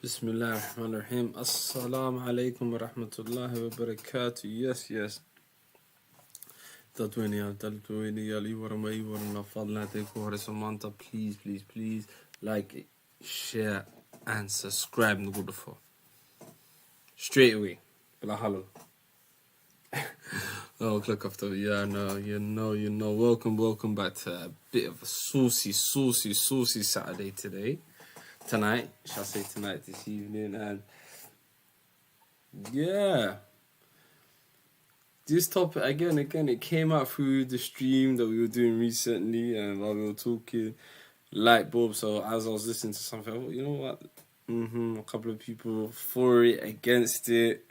Bismillah ar-Rahman ar-Rahim. Assalamu alaikum wa rahmatullahi wa barakatuh. Yes. Dadwini yali waramai warana fadla teko Samantha. Please like, share and subscribe no good for. Straight away. Bla halal. Oh, click off the you know. Welcome back to a bit of a saucy Saturday tonight, shall I say tonight, this evening, and yeah, this topic again, it came out through the stream that we were doing recently, and while we were talking, light bulb. So as I was listening to something, I thought, you know what, a couple of people for it, against it.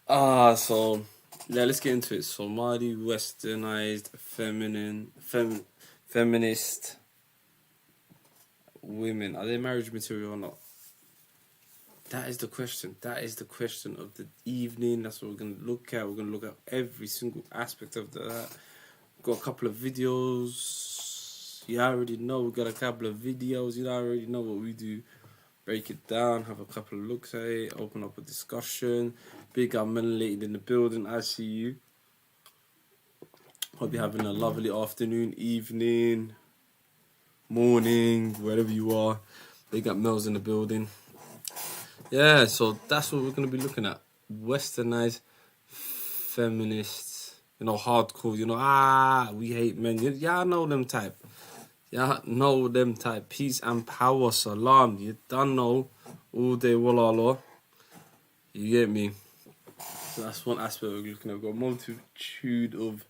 So yeah, let's get into it. Somali, Westernized, feminist women, are they marriage material or not? That is the question. That is the question of the evening. That's what we're going to look at. We're going to look at every single aspect of that. We've got a couple of videos. You already know we've got a couple of videos. You already know what we do. Break it down, have a couple of looks at it, open up a discussion. Big up Melanated in the building. I see you. Hope you're having a lovely afternoon, evening, morning, wherever you are. They got Mel's in the building. Yeah, so that's what we're going to be looking at. Westernized feminists, hardcore, we hate men. Y'all know them type. Peace and power, salam. You don't know. All day, wallah. You get me? So that's one aspect we're looking at. We've got a multitude of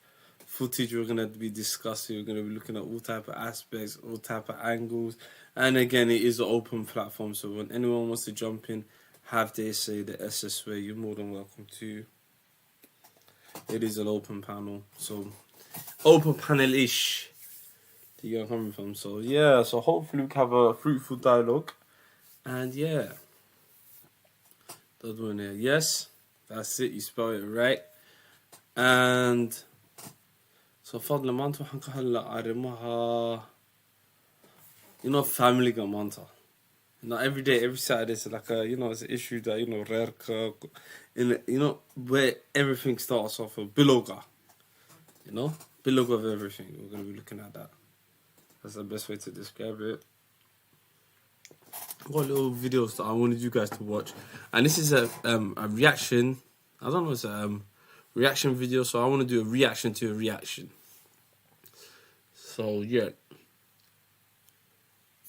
footage we're going to be discussing. We're going to be looking at all type of aspects, all type of angles. And again, it is an open platform. So when anyone wants to jump in, have their say, the SS way, you're more than welcome to. It is an open panel. So, open panel-ish. Do you get where I'm coming from? So, yeah. So, hopefully we can have a fruitful dialogue. And, yeah. That one there. Yes. That's it. You spell it right. And... so فضل ما انتو حنك هلا أرمها family gamanta. Every day, every Saturday, it's like a, it's an issue that, rare, where everything starts off with biloga. Biloga of everything. We're going to be looking at that. That's the best way to describe it. I've got little videos that I wanted you guys to watch. And this is a reaction. I don't know, it's a reaction video, so I want to do a reaction to a reaction. So, yeah.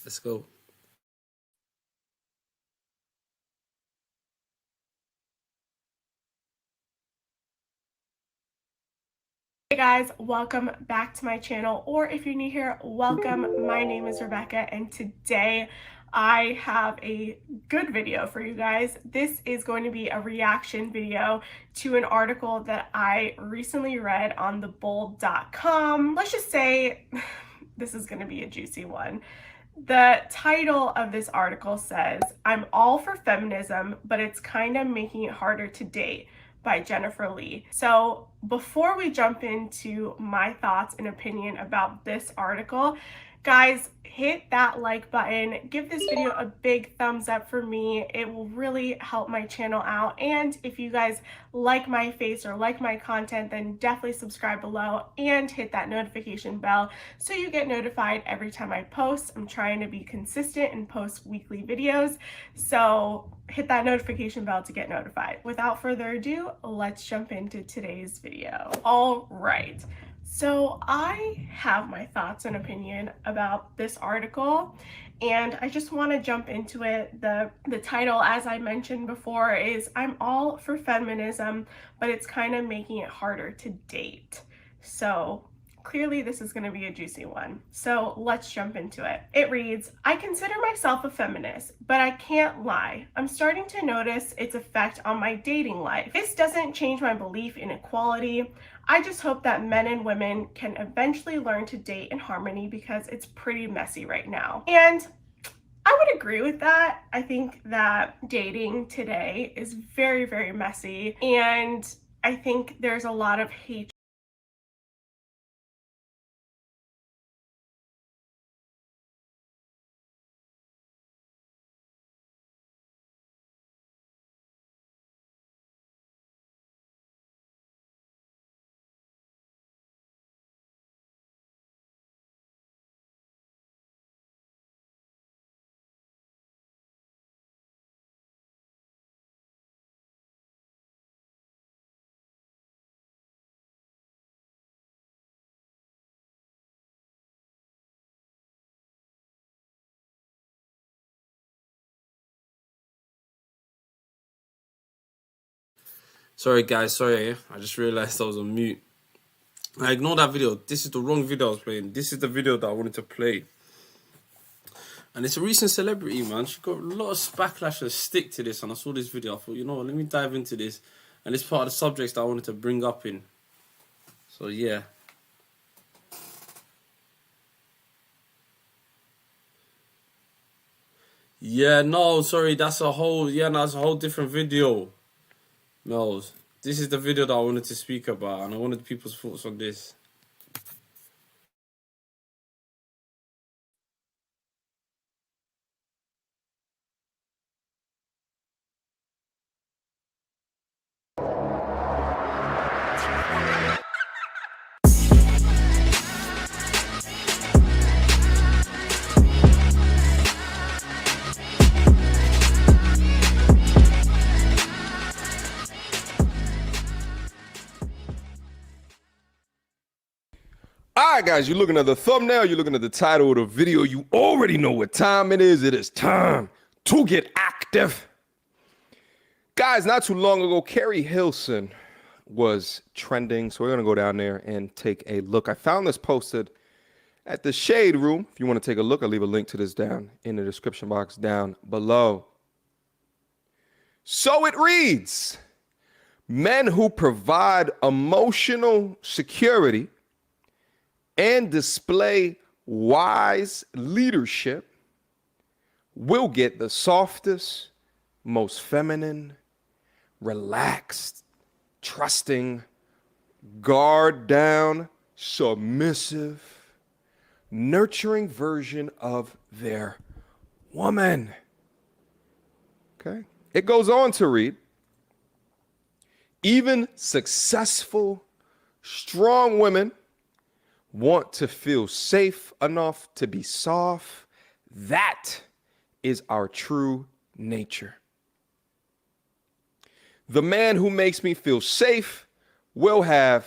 Let's go. Hey guys, welcome back to my channel, or if you're new here, welcome. My name is Rebecca, and today I have a good video for you guys. This is going to be a reaction video to an article that I recently read on thebold.com. Let's just say this is going to be a juicy one. The title of this article says, "I'm all for feminism, but it's kind of making it harder to date," by Jennifer Lee. So before we jump into my thoughts and opinion about this article, guys, hit that like button, give this video a big thumbs up for me. It will really help my channel out. And if you guys like my face or like my content, then definitely subscribe below and hit that notification bell so you get notified every time I post. I'm trying to be consistent and post weekly videos, so hit that notification bell to get notified. Without further ado, let's jump into today's video. All right. So I have my thoughts and opinion about this article, and I just want to jump into it. The title, as I mentioned before, is "I'm all for feminism, but it's kind of making it harder to date." So clearly this is going to be a juicy one. So let's jump into it. It reads, "I consider myself a feminist, but I can't lie. I'm starting to notice its effect on my dating life. This doesn't change my belief in equality. I just hope that men and women can eventually learn to date in harmony because it's pretty messy right now." And I would agree with that. I think that dating today is very, very messy. And I think there's a lot of hate. Sorry guys, sorry. I just realized I was on mute. I ignored that video. This is the wrong video I was playing. This is the video that I wanted to play. And it's a recent celebrity, man. She got a lot of backlash and stick to this. And I saw this video. I thought, you know what, let me dive into this. And it's part of the subjects that I wanted to bring up in. So, yeah. Yeah, no, sorry. That's a whole different video. No, this is the video that I wanted to speak about. And I wanted people's thoughts on this. All right, guys, you're looking at the thumbnail, you're looking at the title of the video. You already know what time it is. It is time to get active. Guys, not too long ago, Carrie Hilson was trending, so we're going to go down there and take a look. I found this posted at the Shade Room. If you want to take a look, I'll leave a link to this down in the description box down below. So it reads, men who provide emotional security and display wise leadership will get the softest, most feminine, relaxed, trusting, guard down, submissive, nurturing version of their woman. Okay? It goes on to read, even successful, strong women want to feel safe enough to be soft. That is our true nature. The man who makes me feel safe will have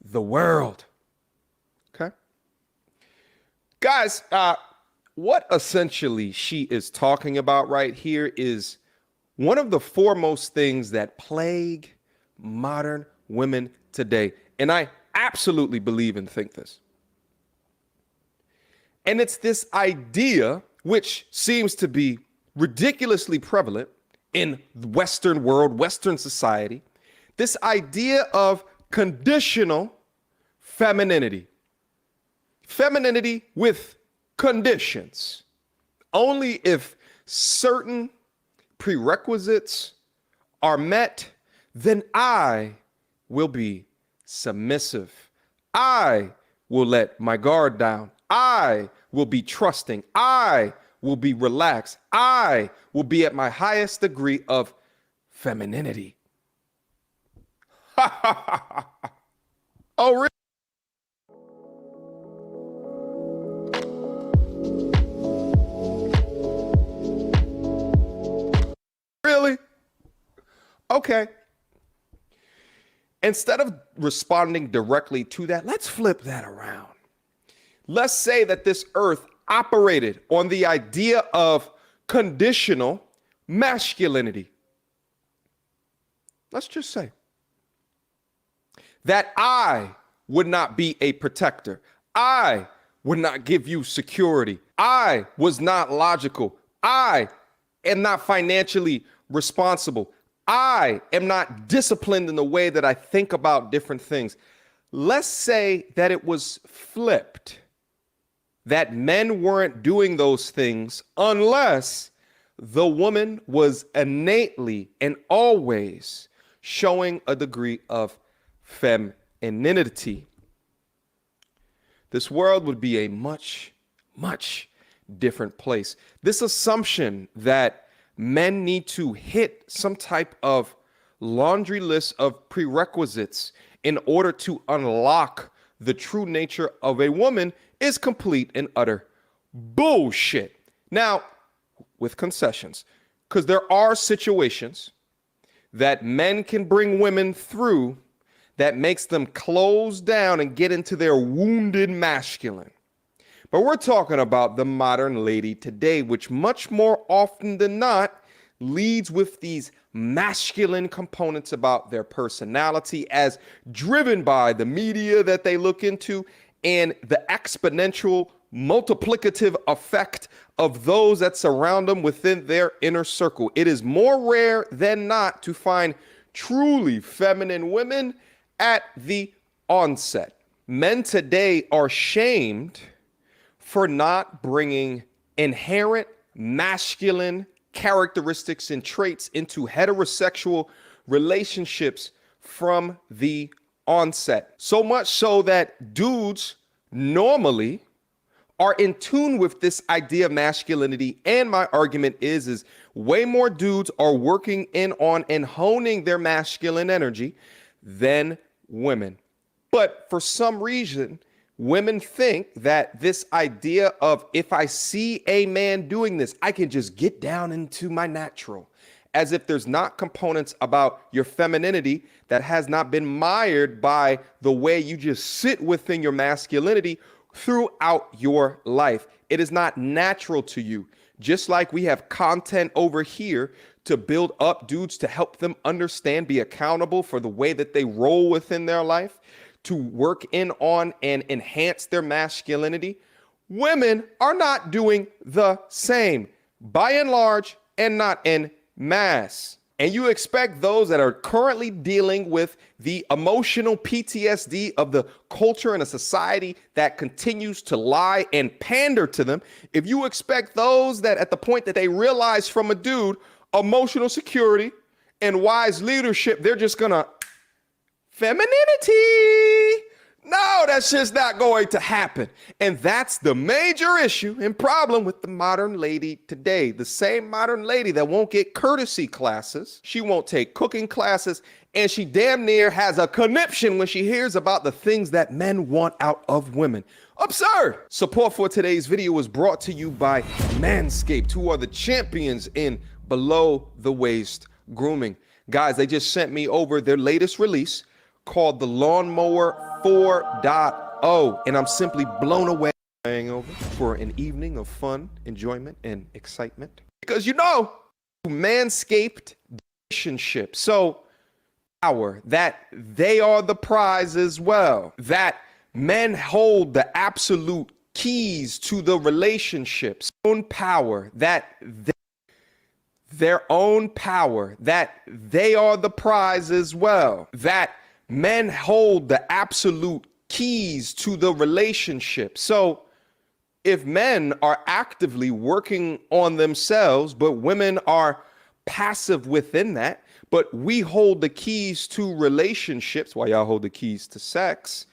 the world. Okay? Guys, what essentially she is talking about right here is one of the foremost things that plague modern women today. And I absolutely believe and think this. And it's this idea, which seems to be ridiculously prevalent in the Western world, Western society, this idea of conditional femininity. Femininity with conditions. Only if certain prerequisites are met, then I will be submissive. I will let my guard down. I will be trusting. I will be relaxed. I will be at my highest degree of femininity. Oh, really? Really? Okay. Instead of responding directly to that, let's flip that around. Let's say that this earth operated on the idea of conditional masculinity. Let's just say that I would not be a protector. I would not give you security. I was not logical. I am not financially responsible. I am not disciplined in the way that I think about different things. Let's say that it was flipped, that men weren't doing those things unless the woman was innately and always showing a degree of femininity. This world would be a much, much different place. This assumption that men need to hit some type of laundry list of prerequisites in order to unlock the true nature of a woman is complete and utter bullshit. Now, with concessions, because there are situations that men can bring women through that makes them close down and get into their wounded masculine. But we're talking about the modern lady today, which much more often than not leads with these masculine components about their personality as driven by the media that they look into and the exponential multiplicative effect of those that surround them within their inner circle. It is more rare than not to find truly feminine women at the onset. Men today are shamed for not bringing inherent masculine characteristics and traits into heterosexual relationships from the onset. So much so that dudes normally are in tune with this idea of masculinity. And my argument is way more dudes are working in on and honing their masculine energy than women. But for some reason, women think that this idea of if I see a man doing this, I can just get down into my natural, as if there's not components about your femininity that has not been mired by the way you just sit within your masculinity throughout your life. It is not natural to you. Just like we have content over here to build up dudes to help them understand, be accountable for the way that they roll within their life, to work in on and enhance their masculinity. Women are not doing the same, by and large, and not en masse. And you expect those that are currently dealing with the emotional PTSD of the culture and a society that continues to lie and pander to them, if you expect those that at the point that they realize from a dude emotional security and wise leadership, they're just gonna femininity. No, that's just not going to happen. And that's the major issue and problem with the modern lady today. The same modern lady that won't get courtesy classes, she won't take cooking classes, and she damn near has a conniption when she hears about the things that men want out of women. Absurd! Support for today's video is brought to you by Manscaped, who are the champions in below the waist grooming. Guys, they just sent me over their latest release called the Lawnmower 4.0, and I'm simply blown away for an evening of fun, enjoyment, and excitement. Because you know, Manscaped relationship, so power that they are the prize as well, that men hold the absolute keys to the relationships, own power that their own power, that they are the prize as well, that men hold the absolute keys to the relationship. So if men are actively working on themselves, but women are passive within that, but we hold the keys to relationships, while y'all hold the keys to sex,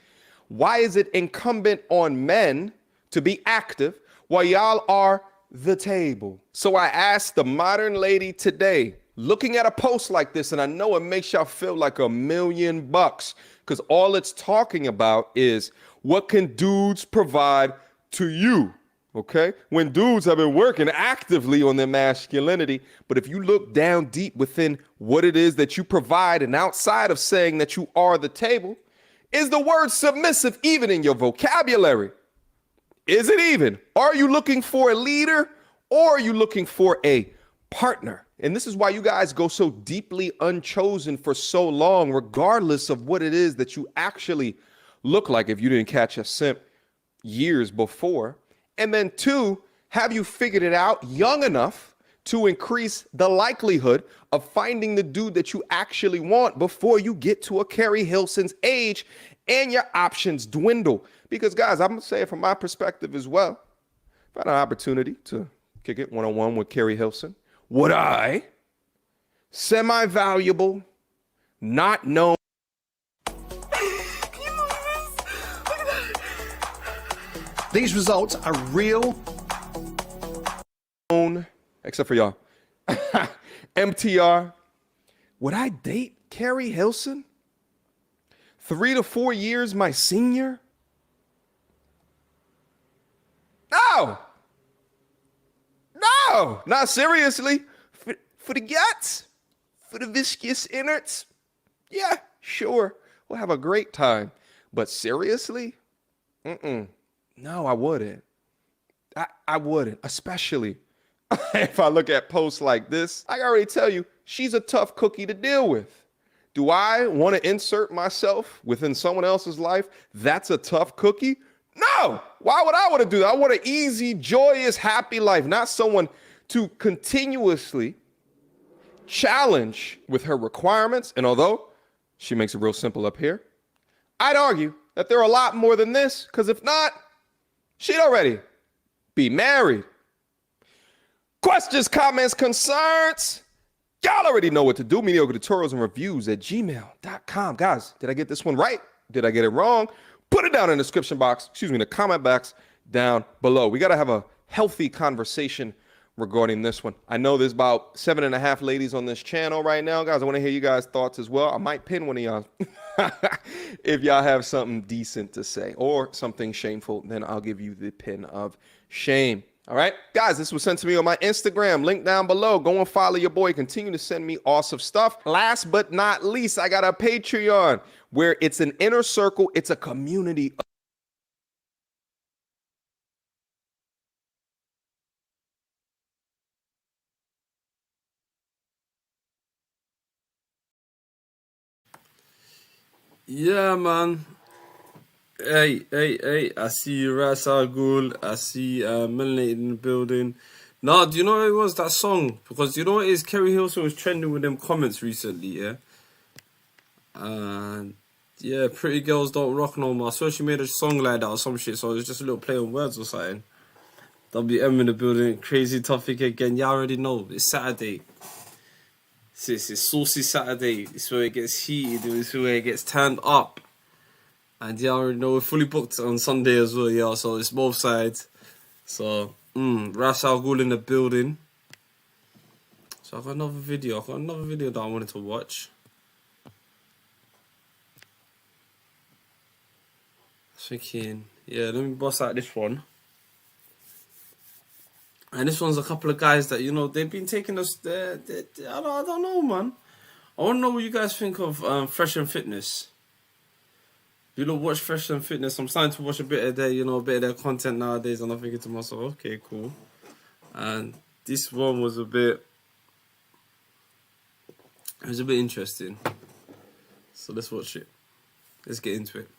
why is it incumbent on men to be active while y'all are the table? So I asked the modern lady today, looking at a post like this, and I know it makes y'all feel like $1 million, because all it's talking about is what can dudes provide to you? Okay? When dudes have been working actively on their masculinity, but if you look down deep within what it is that you provide and outside of saying that you are the table, is the word submissive even in your vocabulary? Is it even? Are you looking for a leader or are you looking for a partner? And this is why you guys go so deeply unchosen for so long, regardless of what it is that you actually look like if you didn't catch a simp years before. And then two, have you figured it out young enough to increase the likelihood of finding the dude that you actually want before you get to a Carrie Hilson's age and your options dwindle? Because guys, I'm gonna say it from my perspective as well. If I had an opportunity to kick it one-on-one with Carrie Hilson, would I, semi-valuable, not known, These results are real. except for y'all, MTR, would I date Carrie Hilson? 3 to 4 years my senior? No! No! Not seriously. For the guts? For the viscous innards? Yeah, sure. We'll have a great time. But seriously? No, I wouldn't. I wouldn't, especially if I look at posts like this. I can already tell you, she's a tough cookie to deal with. Do I want to insert myself within someone else's life? That's a tough cookie? No! Why would I want to do that? I want an easy, joyous, happy life, not someone to continuously challenge with her requirements. And although she makes it real simple up here, I'd argue that there are a lot more than this, because if not, she'd already be married. Questions, comments, concerns? Y'all already know what to do. Mediocre tutorials and reviews at gmail.com. Guys, did I get this one right? Did I get it wrong? Put it down in the description box, in the comment box down below. We got to have a healthy conversation regarding this one. I know there's about 7.5 ladies on this channel right now. Guys, I want to hear you guys' thoughts as well. I might pin one of y'all if y'all have something decent to say or something shameful, then I'll give you the pin of shame. All right, guys, this was sent to me on my Instagram, link down below. Go and follow your boy. Continue to send me awesome stuff. Last but not least, I got a Patreon where it's an inner circle. It's a community. Yeah, man. Hey, I see you, Ras Al Ghul. I see Melanated in the building. Nah, do you know what it was, that song? Because you know what it is? Kerry Hilson was trending with them comments recently, yeah? And yeah, Pretty Girls Don't Rock No More. I saw she made a song like that or some shit, so it was just a little play on words or something. WM in the building, crazy topic again. Y'all already know, it's Saturday. It's saucy Saturday. It's where it gets heated. It's where it gets turned up. And yeah, I already know we're fully booked on Sunday as well, yeah. So it's both sides. So, Ras Al Ghul in the building. So I've got another video. That I wanted to watch. Thinking, yeah, let me bust out this one. And this one's a couple of guys that, you know, they've been taking us there. I don't know, man. I want to know what you guys think of Fresh and Fitness. You know, watch Fresh and Fitness. I'm starting to watch a bit of their content nowadays, and I'm thinking to myself, okay, cool. And this one was a bit interesting. So let's watch it. Let's get into it.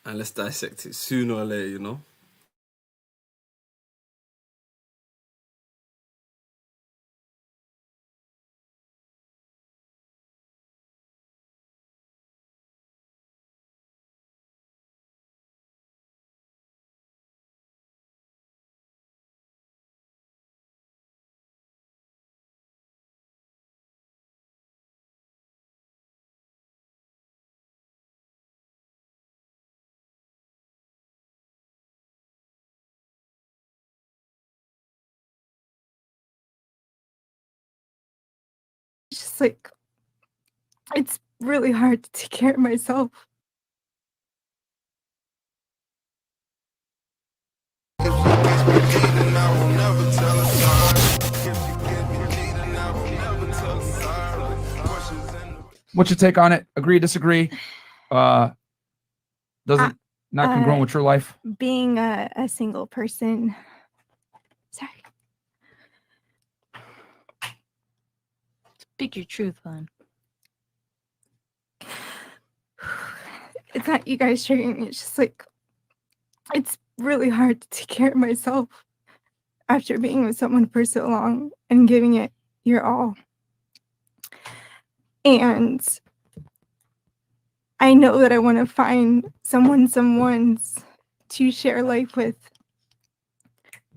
And let's dissect it sooner or later, you know. Just like, it's really hard to take care of myself. What's your take on it? Agree, disagree? Doesn't not congruent with your life? Being a single person. Sorry. Speak your truth, hon. It's not you guys triggering me. It's just like, it's really hard to take care of myself after being with someone for so long and giving it your all. And I know that I want to find someone's to share life with,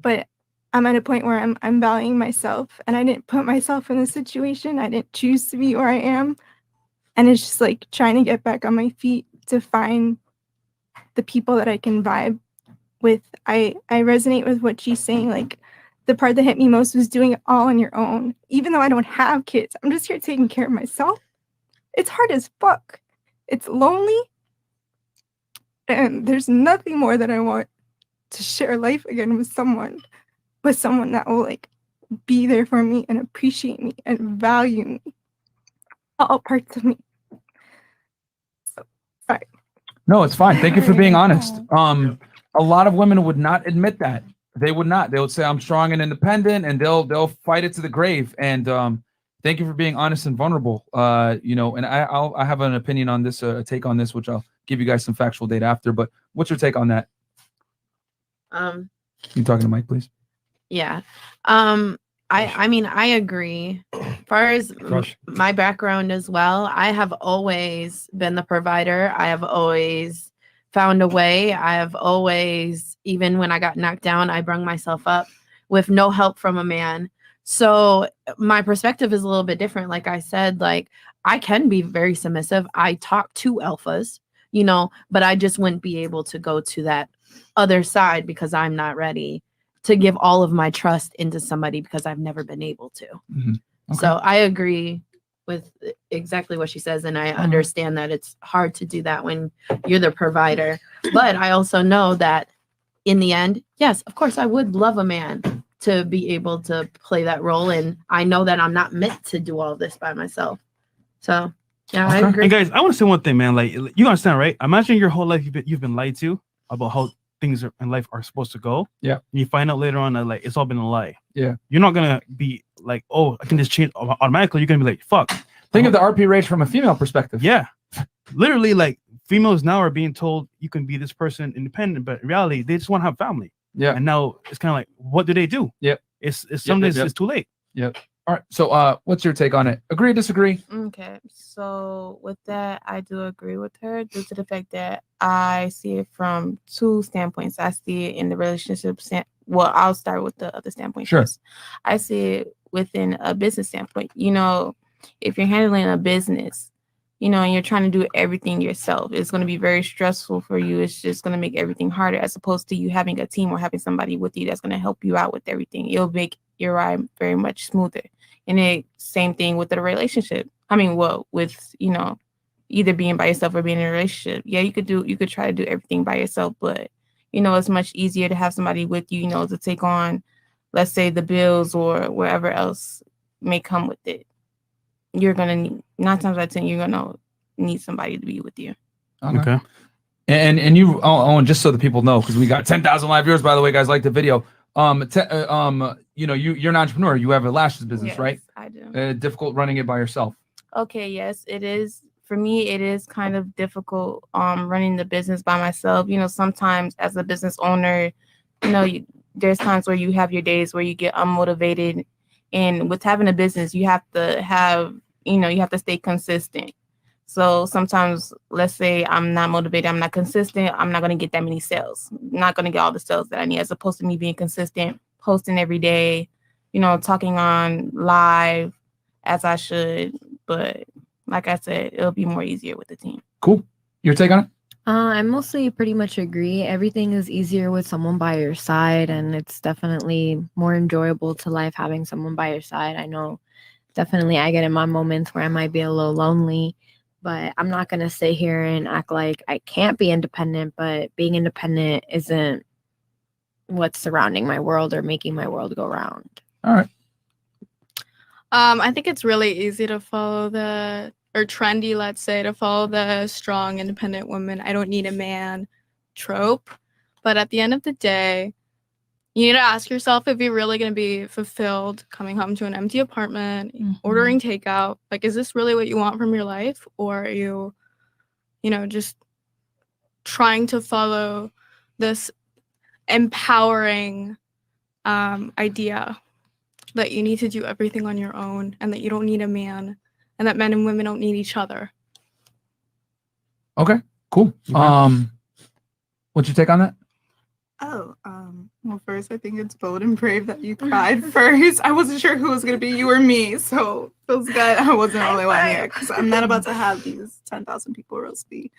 but I'm at a point where I'm valuing myself, and I didn't put myself in this situation. I didn't choose to be where I am. And it's just like trying to get back on my feet to find the people that I can vibe with. I resonate with what she's saying. Like, the part that hit me most was doing it all on your own. Even though I don't have kids, I'm just here taking care of myself. It's hard as fuck. It's lonely. And there's nothing more that I want to share life again with someone that will like be there for me and appreciate me and value me. All parts of me. So, sorry. No, it's fine. Thank you for being honest. A lot of women would not admit that. They would not. They would say, I'm strong and independent, and they'll fight it to the grave. And thank you for being honest and vulnerable. You know, and I have an opinion on this, a take on this, which I'll give you guys some factual data after. But what's your take on that? You talking to Mike, please? Yeah. I mean, I agree. As far as my background as well, I have always been the provider. I have always found a way. I have always, even when I got knocked down, I brung myself up with no help from a man. So my perspective is a little bit different. Like I said, like I can be very submissive. I talk to alphas, you know, but I just wouldn't be able to go to that other side because I'm not ready to give all of my trust into somebody because I've never been able to. Mm-hmm. Okay. So I agree with exactly what she says. And I understand that it's hard to do that when you're the provider. But I also know that in the end, yes, of course, I would love a man to be able to play that role. And I know that I'm not meant to do all this by myself. So, yeah, I agree. And guys, I want to say one thing, man. Like, you understand, right? Imagine your whole life you've been lied to about how things in life are supposed to go. Yeah. And you find out later on that like it's all been a lie. Yeah. You're not gonna be like, oh, I can just change automatically. You're gonna be like, fuck. Think of the RP rage from a female perspective. Yeah. Literally, like females now are being told you can be this person independent, but in reality, they just want to have family. Yeah. And now it's kind of like, what do they do? Yep. It's sometimes it's too late. Yep. All right. So what's your take on it? Agree, disagree? Okay. So with that, I do agree with her due to the fact that I see it from two standpoints. I see it in the relationship. Well, I'll start with the other standpoint. Sure. First. I see it within a business standpoint. You know, if you're handling a business, you know, and you're trying to do everything yourself, it's going to be very stressful for you. It's just going to make everything harder as opposed to you having a team or having somebody with you that's going to help you out with everything. It'll make your ride very much smoother. And it same thing with the relationship. I mean, well, with, you know, either being by yourself or being in a relationship. Yeah, you could try to do everything by yourself, but, you know, it's much easier to have somebody with you, you know, to take on, let's say, the bills or wherever else may come with it. You're going to need, 9 times out of 10, you're going to need somebody to be with you. Okay. And you, and just so the people know, because we got 10,000 live viewers, by the way, guys, like the video. You know, you're an entrepreneur. You have a lashes business, Yes, right? I do. Difficult running it by yourself. Okay, yes, it is. For me, it is kind of difficult running the business by myself. You know, sometimes as a business owner, you know, there's times where you have your days where you get unmotivated. And with having a business, you have to have, you know, you have to stay consistent. So sometimes, let's say I'm not motivated, I'm not consistent, I'm not going to get that many sales. I'm not going to get all the sales that I need, as opposed to me being consistent, posting every day, you know, talking on live as I should. But like I said, it'll be more easier with the team. Cool. Your take on it? I mostly pretty much agree. Everything is easier with someone by your side, and it's definitely more enjoyable to life having someone by your side. I know definitely I get in my moments where I might be a little lonely, but I'm not going to sit here and act like I can't be independent, but being independent isn't what's surrounding my world or making my world go round. All right. I think it's really easy to follow the or trendy, let's say, to follow the strong, independent woman, I don't need a man trope. But at the end of the day, you need to ask yourself if you're really going to be fulfilled coming home to an empty apartment, ordering takeout. Like, is this really what you want from your life? Or are you, just trying to follow this empowering idea that you need to do everything on your own and that you don't need a man and that men and women don't need each other? Okay, cool. What's your take on that? Oh, well, first, I think it's bold and brave that you cried first. I wasn't sure who was going to be, you or me, so it feels good. I wasn't the only one here because I'm not about to have these 10,000 people roast me.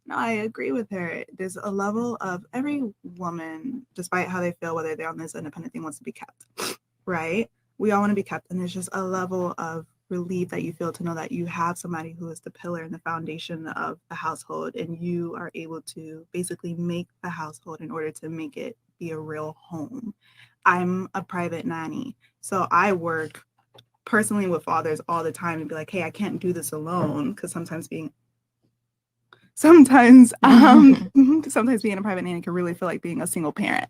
No, I agree with her. There's a level of every woman, despite how they feel, whether they're on this independent thing, wants to be kept, right? We all want to be kept, and there's just a level of relief that you feel to know that you have somebody who is the pillar and the foundation of the household, and you are able to basically make the household in order to make it be a real home. I'm a private nanny, so I work personally with fathers all the time and be like, hey, I can't do this alone, because sometimes being a private nanny can really feel like being a single parent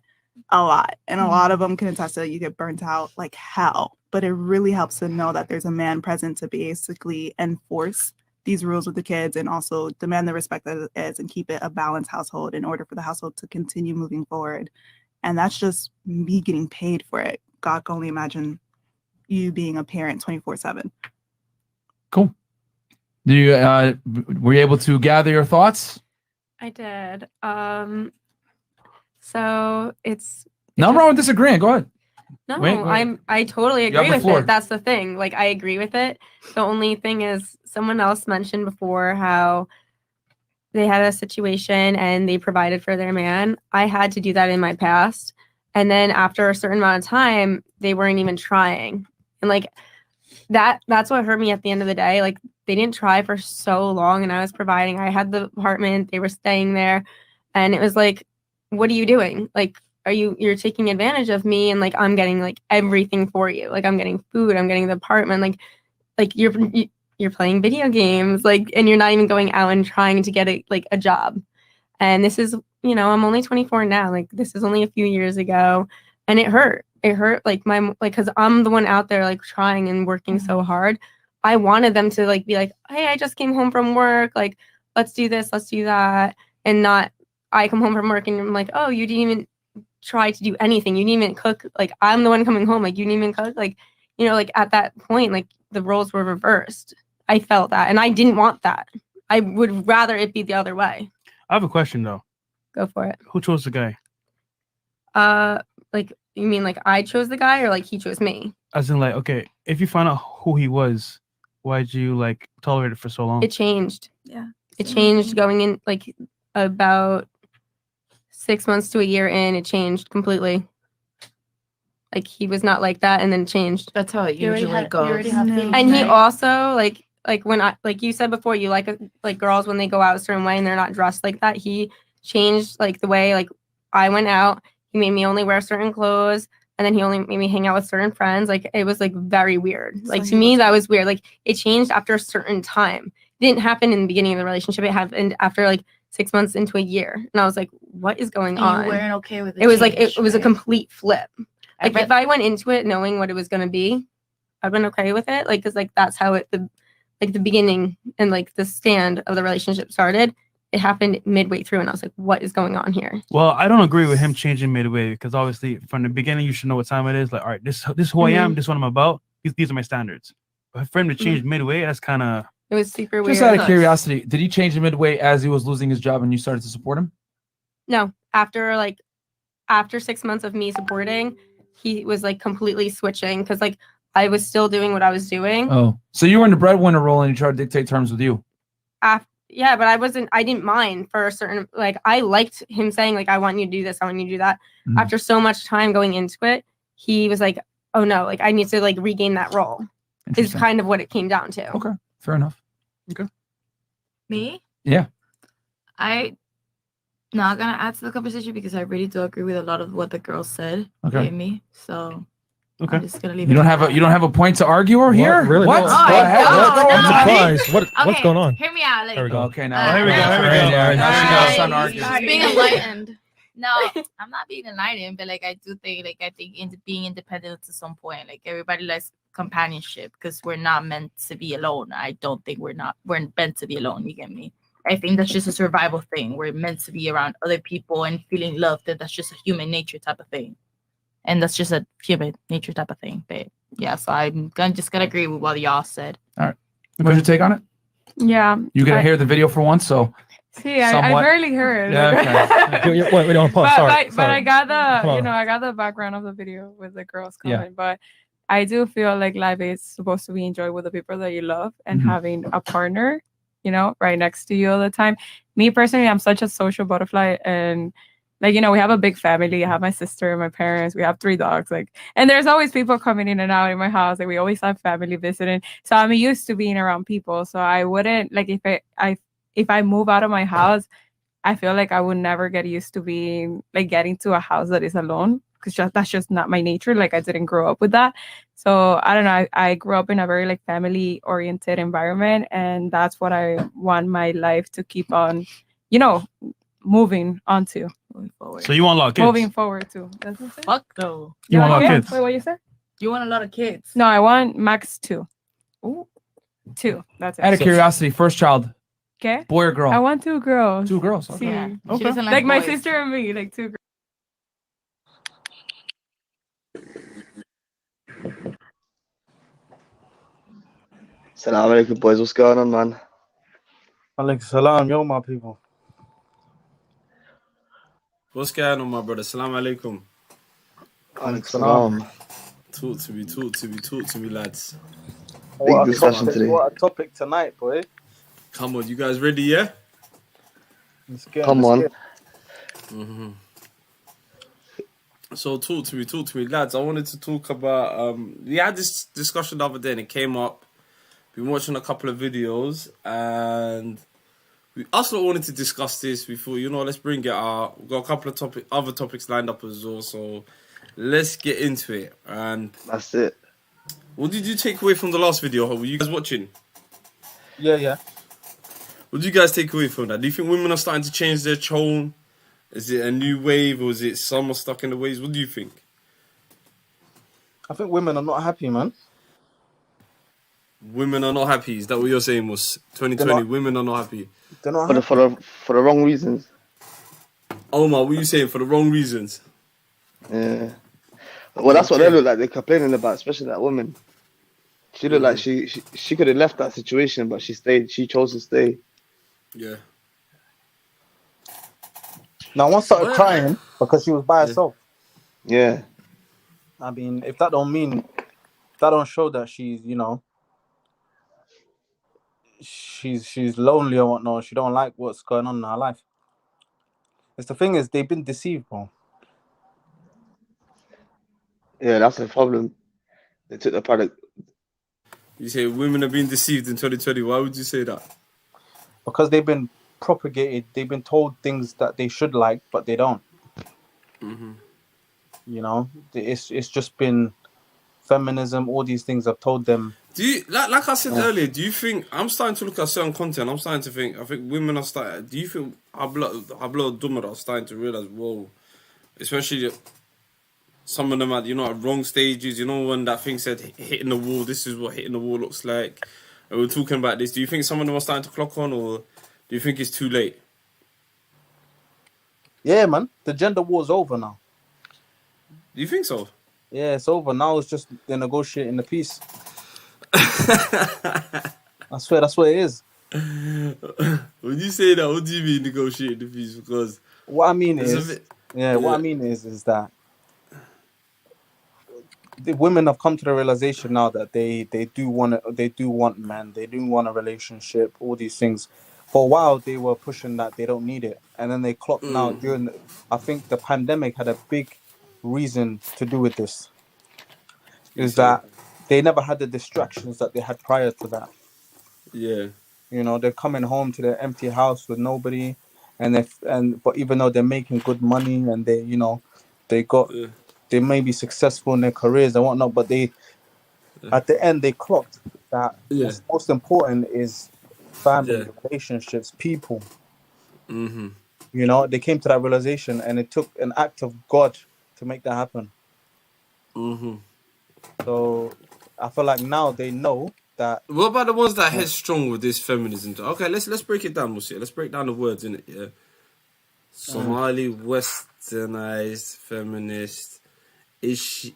a lot. And a lot of them can attest that you get burnt out like hell. But it really helps to know that there's a man present to basically enforce these rules with the kids and also demand the respect that it is and keep it a balanced household in order for the household to continue moving forward. And that's just me getting paid for it. God can only imagine you being a parent 24/7. Cool. Do you were you able to gather your thoughts? I did. So it's Nothing wrong with disagreeing. Go ahead. no, Wait. I totally You have agree the with floor. it. That's the thing. Like, I agree with it. The only thing is, someone else mentioned before how they had a situation and they provided for their man. I had to do that in my past. And then after a certain amount of time, they weren't even trying. And like that's what hurt me at the end of the day. Like, they didn't try for so long and I was providing. I had the apartment, they were staying there. And it was like, what are you doing? Like, you're taking advantage of me, and like I'm getting like everything for you. Like, I'm getting food, I'm getting the apartment, like you're playing video games, like, and you're not even going out and trying to get a job. And this is, I'm only 24 now. Like, this is only a few years ago, and it hurt. It hurt because I'm the one out there like trying and working so hard. I wanted them to like be like, hey, I just came home from work. Like, let's do this, let's do that, and not I come home from work and I'm like, oh, you didn't even try to do anything. You didn't even cook. Like, I'm the one coming home. Like, you didn't even cook. Like, like at that point, like the roles were reversed. I felt that, and I didn't want that. I would rather it be the other way. I have a question though. Go for it. Who chose the guy? Like, you mean like I chose the guy or like he chose me? As in, like, okay, if you found out who he was, why'd you like tolerate it for so long? It changed. Yeah. It changed going in like about 6 months to a year in. It changed completely. Like, he was not like that, and then changed. That's how it usually goes. And he also like when like you said before, you like girls when they go out a certain way and they're not dressed like that. He changed like the way like I went out. He made me only wear certain clothes, and then he only made me hang out with certain friends. Like, it was like very weird. Like, to me, that was weird. Like, it changed after a certain time. It didn't happen in the beginning of the relationship. It happened after like 6 months into a year, and I was like, what is going on? You weren't okay with it. It was like it was a complete flip. Like, if I went into it knowing what it was going to be, I've been okay with it. Like, because like that's how the beginning and like the stand of the relationship started. It happened midway through, and I was like, what is going on here? Well, I don't agree with him changing midway, because obviously from the beginning you should know what time it is. Like, all right, this is who I am, this is what I'm about. These are my standards. But for him to change midway, that's kind of. It was super weird. Just out of curiosity, did he change midway as he was losing his job and you started to support him? No, after 6 months of me supporting, he was like completely switching, because like I was still doing what I was doing. Oh, so you were in the breadwinner role and he tried to dictate terms with you. Yeah, but I didn't mind for a certain, like, I liked him saying like, I want you to do this, I want you to do that. Mhm. After so much time going into it, he was like, oh no, like I need to like regain that role. Is Interesting. kind of what it came down to. Okay, fair enough. Okay. Me? Yeah. I not gonna add to the conversation because I really do agree with a lot of what the girls said. Okay. Gave me. So Okay. I'm just gonna leave You it don't at have a point to argue or here? Really? What? No. Go Oh, ahead. no, I'm no. surprised. What's going on? Hear me out. Like, There we go. Okay, now. here we go. Yeah, now she knows time to argue. Just being enlightened. no, I'm not being enlightened, but like I do think, being independent to some point, like everybody likes companionship because we're not meant to be alone. I don't think we're meant to be alone. You get me? I think that's just a survival thing. We're meant to be around other people and feeling loved. That's just a human nature type of thing. And that's just a human nature type of thing. But yeah, so I'm just gonna agree with what y'all said. All right. What's your take on it? Yeah. You gonna hear the video for once, so See, I somewhat. barely heard. Yeah, okay. Wait, don't pause. Sorry. But I got Come the, on. I got the background of the video with the girls Yeah. coming. But I do feel like life is supposed to be enjoyed with the people that you love and Mhm. having a partner, right next to you all the time. Me personally, I'm such a social butterfly, and we have a big family. I have my sister and my parents. We have 3 dogs. And there's always people coming in and out in my house. We always have family visiting. So I'm used to being around people. So I wouldn't if I move out of my house, I feel like I would never get used to being getting to a house that is alone, because that's just not my nature. I didn't grow up with that. So I don't know. I grew up in a very family oriented environment, and that's what I want my life to keep on, moving onto. Moving forward. So you want a lot of kids? Moving forward too. That's what I'm saying. Fuck no. You want a lot of kids? Wait, what you said? You want a lot of kids? No, I want max 2. Ooh. 2. That's it. Out of curiosity, first child, Okay. boy or girl? I want 2 girls. 2 girls. Okay. See. Yeah. She Okay. doesn't Like my boys. sister and me, 2 girls. Assalamu alaikum, boys. What's going on, man? Alaikum salam, yo, my people. What's going on, my brother? Assalamu alaikum. Alaikum salam. Talk to me, lads. Big discussion today. What a topic tonight, boy. Come on, you guys ready, yeah? Let's get Come on. Mm-hmm. So talk to me, lads. I wanted to talk about, we had this discussion the other day and it came up. Been watching a couple of videos and we also wanted to discuss this. We thought, let's bring it out. We've got a couple of other topics lined up as well, so let's get into it. And that's it. What did you take away from the last video? Were you guys watching? Yeah. What did you guys take away from that? Do you think women are starting to change their tone? Is it a new wave or is it some are stuck in the ways? What do you think? I think women are not happy, man. Women are not happy. Is that what you're saying? Was 2020? Women are not happy. They're not happy. For the wrong reasons. Omar, what are you saying? For the wrong reasons? Yeah. Well, that's what they look like. They're complaining about, especially that woman. She looked like she could have left that situation, but she stayed. She chose to stay. Yeah. Now, one started crying because she was by herself. Yeah. I mean, if that don't show that she's, she's lonely or whatnot. She don't like what's going on in her life. It's the thing is, they've been deceived, bro. Yeah, that's the problem. They took the product. You say women are being deceived in 2020. Why would you say that? Because they've been propagated. They've been told things that they should like, but they don't. Mm-hmm. It's just been feminism. All these things have told them. Do you like I said earlier? Do you think I'm starting to look at certain content? I'm starting to think. I think women are starting. Do you think Hablo Dummer are starting to realize? Whoa, especially some of them at at wrong stages. When that thing said hitting the wall. This is what hitting the wall looks like. And we're talking about this. Do you think some of them are starting to clock on, or do you think it's too late? Yeah, man. The gender war's over now. Do you think so? Yeah, it's over. Now it's just they're negotiating the peace. I swear, that's what it is. When you say that, what do you mean negotiating the peace? Because what I mean is, what I mean is that the women have come to the realization now that they do want man, they do want a relationship, all these things. For a while, they were pushing that they don't need it, and then they clocked now during. I think the pandemic had a big reason to do with this. Is that they never had the distractions that they had prior to that. Yeah. They're coming home to their empty house with nobody, but even though they're making good money and they got they may be successful in their careers and whatnot, but they at the end they clocked that what's most important is family, relationships, people. Mm-hmm. You know, they came to that realization, and it took an act of God to make that happen. Mm-hmm. So I feel like now they know that. What about the ones that headstrong with this feminism? Okay, let's break it down, Musia. Let's break down the words in it. Yeah. Somali, Westernized, feminist. Is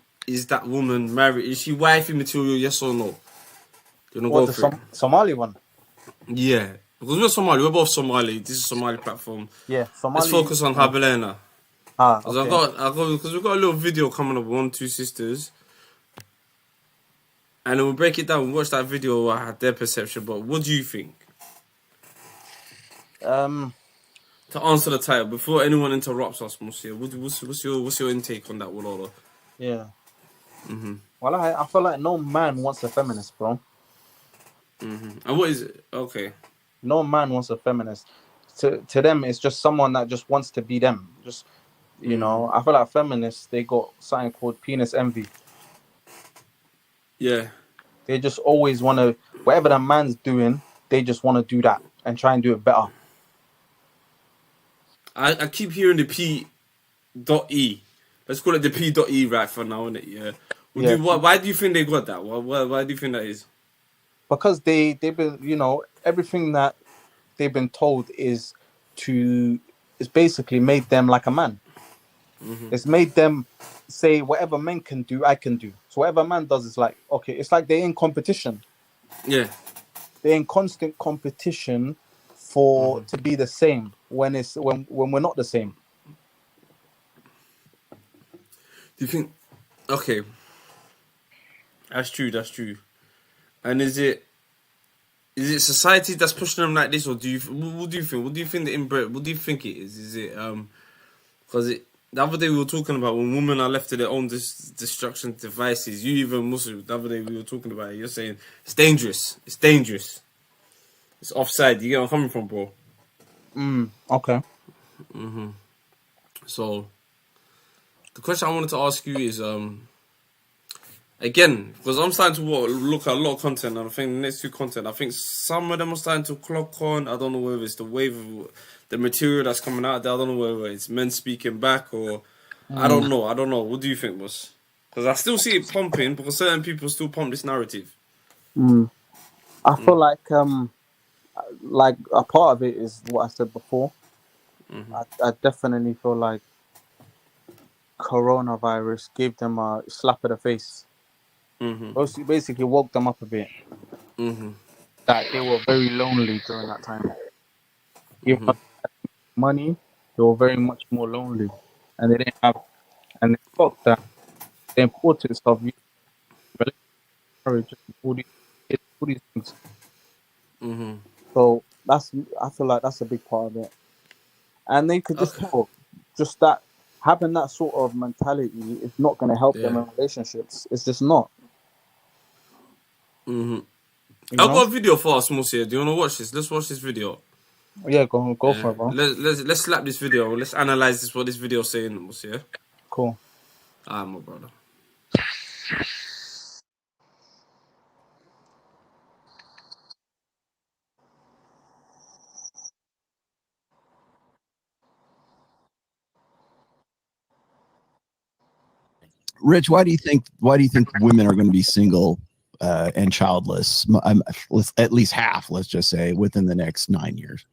that woman married? Is she wifey material? Yes or no? You wanna go for it? Somali one? Yeah, because we're Somali. We're both Somali. This is a Somali platform. Yeah, Somali. Let's focus on Habalena. Okay. Because we've got a little video coming up with 1, 2 sisters. And then we'll break it down. We'll watch that video. I had their perception. But what do you think? To answer the title, before anyone interrupts us, Musia, what's your intake on that, Walala? Yeah. Well, I feel like no man wants a feminist, bro. And what is it? Okay. No man wants a feminist. To them, it's just someone that just wants to be them. Just, you know, I feel like feminists, they got something called penis envy. Yeah. They just always want to, whatever the man's doing, they just want to do that and try and do it better. I keep hearing the P.E. Let's call it the P.E. right for now, innit? Yeah. Why do you think they got that? Why do you think that is? Because they've been, you know, everything that they've been told is basically made them like a man. It's made them say whatever men can do, I can do. So whatever a man does is like, okay, it's like they're in competition. Yeah. They're in constant competition to be the same when we're not the same. Do you think? Okay. That's true. And is it society that's pushing them like this, or what do you think? What do you think the inbred? What do you think it is? Is it because the other day we were talking about when women are left to their own destruction devices. You even Muslim. The other day we were talking about it. You're saying it's dangerous. It's offside. You get where I'm coming from, bro? Okay. So the question I wanted to ask you is again, because I'm starting to look at a lot of content, and I think the next few content, I think some of them are starting to clock on. I don't know whether it's the wave of the material that's coming out there. I don't know whether it's men speaking back or I don't know. What do you think, boss? Because I still see it pumping because certain people still pump this narrative. I feel like a part of it is what I said before. I definitely feel like coronavirus gave them a slap in the face. Basically woke them up a bit. That they were very lonely during that time. Even though they had money, they were very much more lonely, and they didn't have. And they felt that the importance of marriage, all these things. So I feel like that's a big part of it, and they could just tell, just that having that sort of mentality is not going to help them in relationships. It's just not. I've got a video for us, Musia. Do you want to watch this? Let's watch this video. Yeah, go for it, bro. Let's slap this video. Let's analyze this. What this video is saying, Musia. Cool. Alright, my brother. Rich, why do you think women are going to be single and childless? At least half, let's just say, within the next 9 years.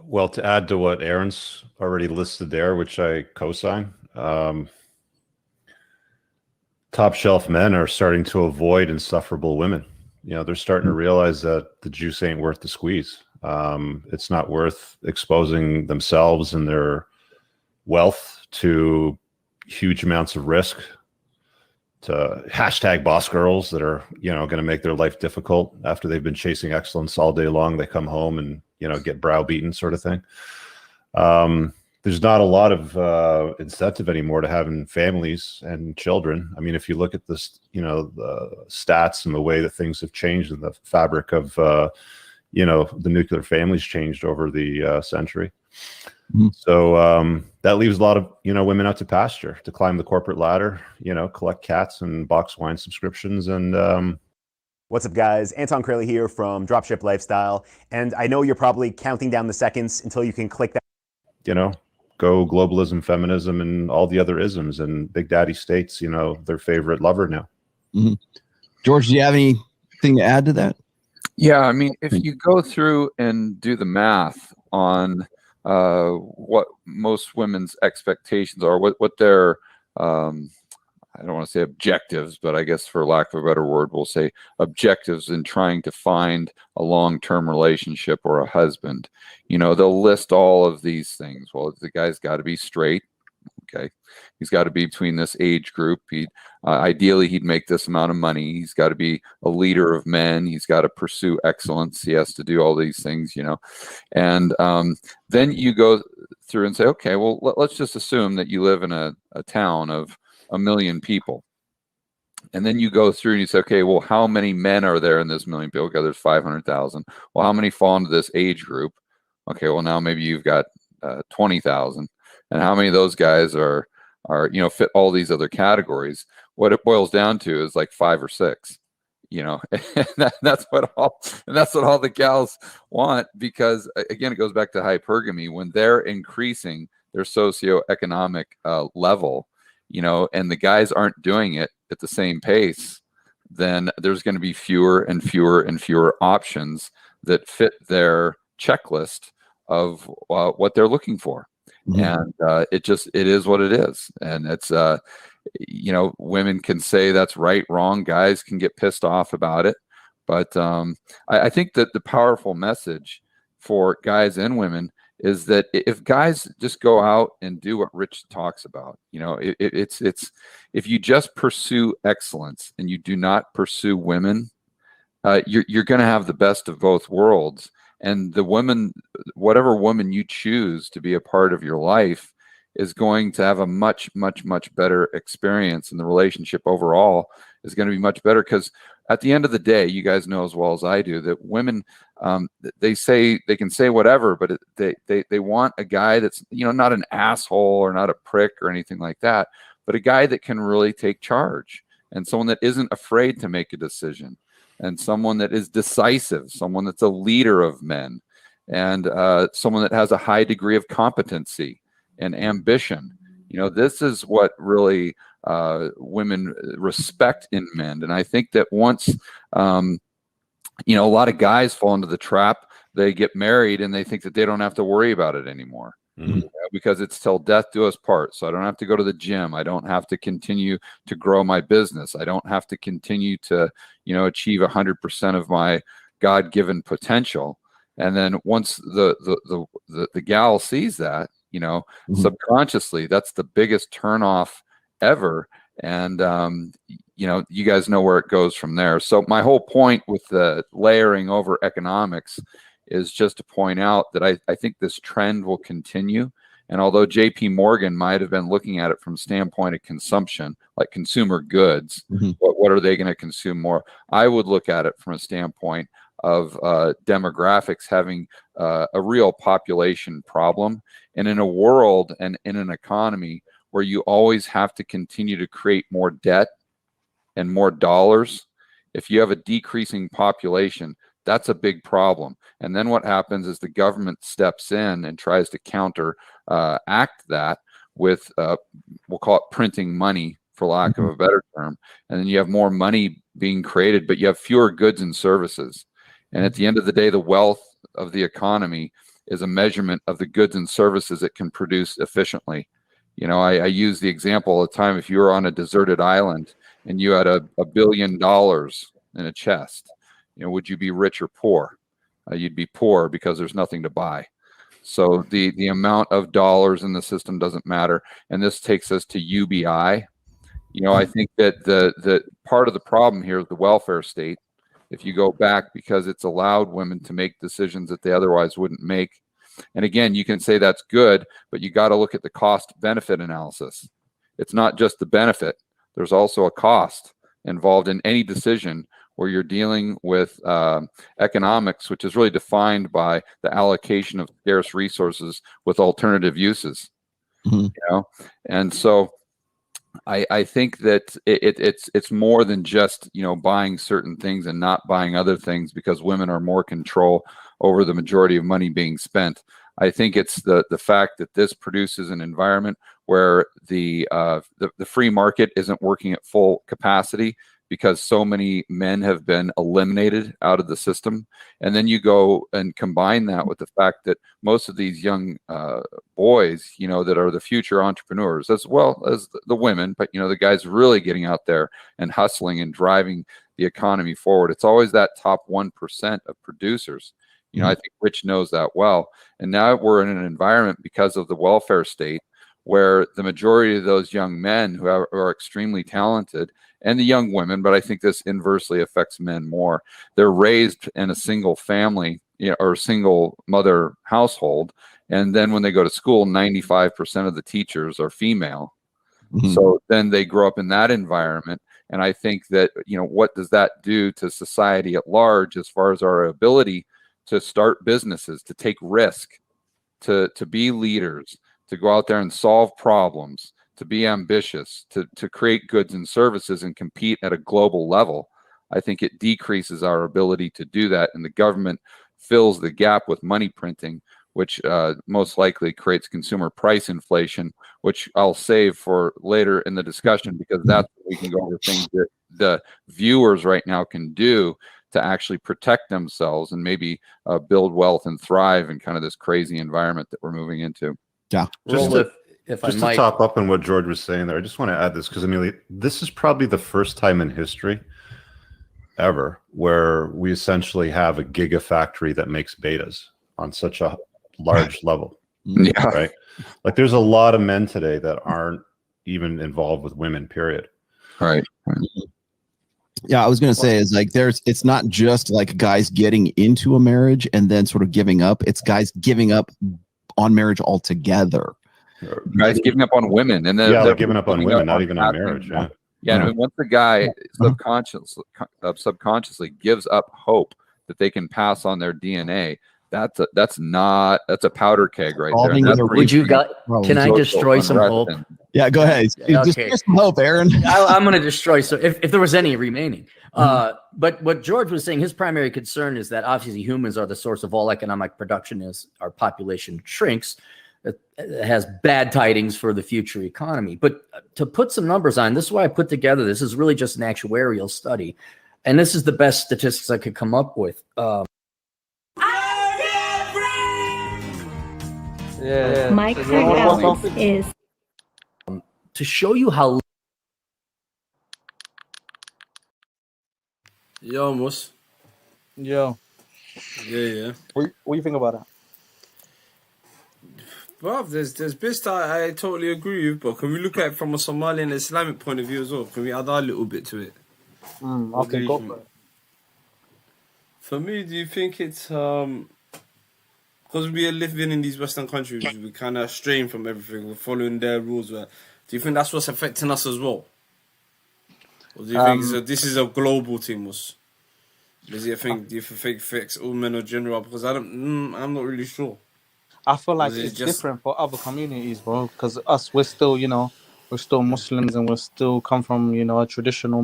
Well, to add to what Aaron's already listed there, which I co-sign, top shelf men are starting to avoid insufferable women. You know, they're starting to realize that the juice ain't worth the squeeze. It's not worth exposing themselves and their wealth to huge amounts of risk, to hashtag boss girls that are, you know, going to make their life difficult after they've been chasing excellence all day long. They come home and, you know, get browbeaten, sort of thing. There's not a lot of incentive anymore to having families and children. I mean, if you look at this, you know, the stats and the way that things have changed and the fabric of, you know, the nuclear family's changed over the century. So that leaves a lot of women out to pasture, to climb the corporate ladder, collect cats and box wine subscriptions. And what's up, guys? Anton Crayley here from Dropship Lifestyle, and I know you're probably counting down the seconds until you can click that. Go globalism, feminism, and all the other isms. And Big Daddy states, their favorite lover now. George, do you have anything to add to that? Yeah, I mean, if you go through and do the math on what most women's expectations are, what their I don't want to say objectives, but I guess for lack of a better word, we'll say objectives in trying to find a long-term relationship or a husband. They'll list all of these things. Well, the guy's got to be straight. Okay. He's got to be between this age group. Ideally, he'd make this amount of money. He's got to be a leader of men. He's got to pursue excellence. He has to do all these things, And then you go through and say, okay, well, let's just assume that you live in a town of 1 million people. And then you go through and you say, okay, well, how many men are there in this 1 million people? Okay, there's 500,000. Well, how many fall into this age group? Okay, well, now maybe you've got 20,000. And how many of those guys are fit all these other categories? What it boils down to is like 5 or 6, and that's what all the gals want, because again, it goes back to hypergamy. When they're increasing their socioeconomic level, and the guys aren't doing it at the same pace, then there's going to be fewer and fewer and fewer options that fit their checklist of what they're looking for. And it is what it is. And it's, women can say that's right, wrong. Guys can get pissed off about it. But I think that the powerful message for guys and women is that if guys just go out and do what Rich talks about, it's if you just pursue excellence and you do not pursue women, you're going to have the best of both worlds. And the woman, whatever woman you choose to be a part of your life, is going to have a much, much, much better experience, and the relationship overall is going to be much better. Because at the end of the day, you guys know as well as I do that women, they can say whatever, but they want a guy that's not an asshole or not a prick or anything like that, but a guy that can really take charge, and someone that isn't afraid to make a decision, and someone that is decisive, someone that's a leader of men, and someone that has a high degree of competency and ambition. This is what really women respect in men. And I think that once, a lot of guys fall into the trap, they get married and they think that they don't have to worry about it anymore. Because it's till death do us part. So I don't have to go to the gym. I don't have to continue to grow my business. I don't have to continue to, achieve 100% of my God-given potential. And then once the gal sees that, subconsciously, that's the biggest turnoff ever. And, you guys know where it goes from there. So my whole point with the layering over economics is just to point out that I think this trend will continue. And although JP Morgan might have been looking at it from standpoint of consumption, like consumer goods, what are they going to consume more? I would look at it from a standpoint of demographics having a real population problem. And in a world and in an economy where you always have to continue to create more debt and more dollars, if you have a decreasing population, that's a big problem. And then what happens is the government steps in and tries to counteract that with, we'll call it printing money, for lack of a better term. And then you have more money being created, but you have fewer goods and services. And at the end of the day, the wealth of the economy is a measurement of the goods and services it can produce efficiently. I use the example all the time. If you were on a deserted island and you had $1 billion in a chest, would you be rich or poor? You'd be poor because there's nothing to buy. So the amount of dollars in the system doesn't matter. And this takes us to UBI. I think that the part of the problem here is the welfare state. If you go back, because it's allowed women to make decisions that they otherwise wouldn't make. And again, you can say that's good, but you got to look at the cost benefit analysis. It's not just the benefit. There's also a cost involved in any decision where you're dealing with economics, which is really defined by the allocation of scarce resources with alternative uses. You know, and so I think that it's more than just, you know, buying certain things and not buying other things because women are more control over the majority of money being spent. I think it's the fact that this produces an environment where the free market isn't working at full capacity because so many men have been eliminated out of the system. And then you go and combine that with the fact that most of these young boys, you know, that are the future entrepreneurs, as well as the women, but, you know, the guys really getting out there and hustling and driving the economy forward. It's always that top 1% of producers. You know, I think Rich knows that well. And now we're in an environment because of the welfare state where the majority of those young men who are extremely talented, and the young women, but I think this inversely affects men more. They're raised in a single family, you know, or single mother household. And then when they go to school, 95% of the teachers are female. So then they grow up in that environment. And I think that, you know, what does that do to society at large as far as our ability to start businesses, to take risk, to be leaders, to go out there and solve problems, to be ambitious, to create goods and services and compete at a global level. I think it decreases our ability to do that. And the government fills the gap with money printing, which most likely creates consumer price inflation, which I'll save for later in the discussion, because that's what we can go over things that the viewers right now can do to actually protect themselves and maybe build wealth and thrive in kind of this crazy environment that we're moving into. Yeah. Just to top up on what George was saying there, I just want to add this because, I mean, this is probably the first time in history ever where we essentially have a gigafactory that makes betas on such a large level. Yeah. Right? Like, there's a lot of men today that aren't even involved with women, period. Right. Yeah, I was going to say is like it's not just like guys getting into a marriage and then sort of giving up. It's guys giving up on marriage altogether. Guys giving up on women, and then they're giving up on women, not even on marriage. Yeah. And once the guy subconsciously gives up hope that they can pass on their DNA, that's a powder keg right there. Would you got? Can I destroy some hope? Yeah, go ahead. Just some hope, Aaron. I'm going to destroy. So if there was any remaining, but what George was saying, his primary concern is that obviously humans are the source of all economic production as our population shrinks. It has bad tidings for the future economy. But to put some numbers on, this is why I put together. This is really just an actuarial study, and this is the best statistics I could come up with. My current is to show you how. Yo, Mus. Yo. Yeah. What do you think about that? Bruv, there's bits that I totally agree with, but can we look at it from a Somali and Islamic point of view as well? Can we add our little bit to it? Okay, go for it. For me, do you think it's because we are living in these Western countries, we kind of straying from everything, we're following their rules. Do you think that's what's affecting us as well? Or do you think this is a global thing, Mus? Do you think affects all men or general? Because I'm not really sure. I feel like it's different for other communities, bro. Because we're still, we're still Muslims and we still come from, a traditional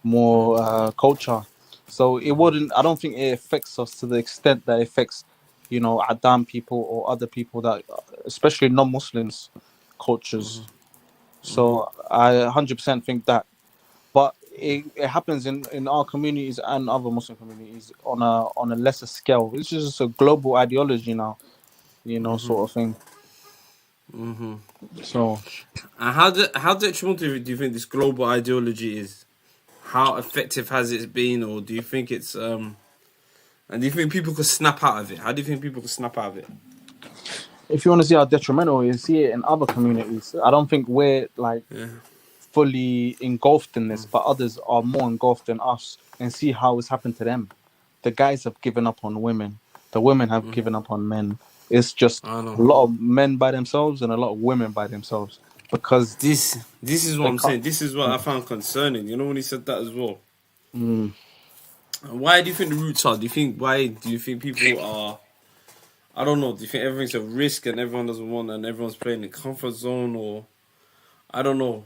more culture. So I don't think it affects us to the extent that it affects, Adam people or other people that, especially non-Muslims cultures. So I 100% think that. But it happens in our communities and other Muslim communities on a lesser scale. It's just a global ideology now. Sort of thing. So, and how detrimental do you think this global ideology is? How effective has it been, or do you think it's and do you think people could snap out of it? How do you think people could snap out of it? If you want to see how detrimental, you see it in other communities. I don't think we're fully engulfed in this, but others are more engulfed than us, and see how it's happened to them. The guys have given up on women. The women have given up on men. It's just a lot of men by themselves and a lot of women by themselves. Because this is what I'm saying. This is what I found concerning. You know when he said that as well. Why do you think the roots are? Why do you think people are? I don't know. Do you think everything's a risk and everyone doesn't want and everyone's playing in comfort zone, or I don't know.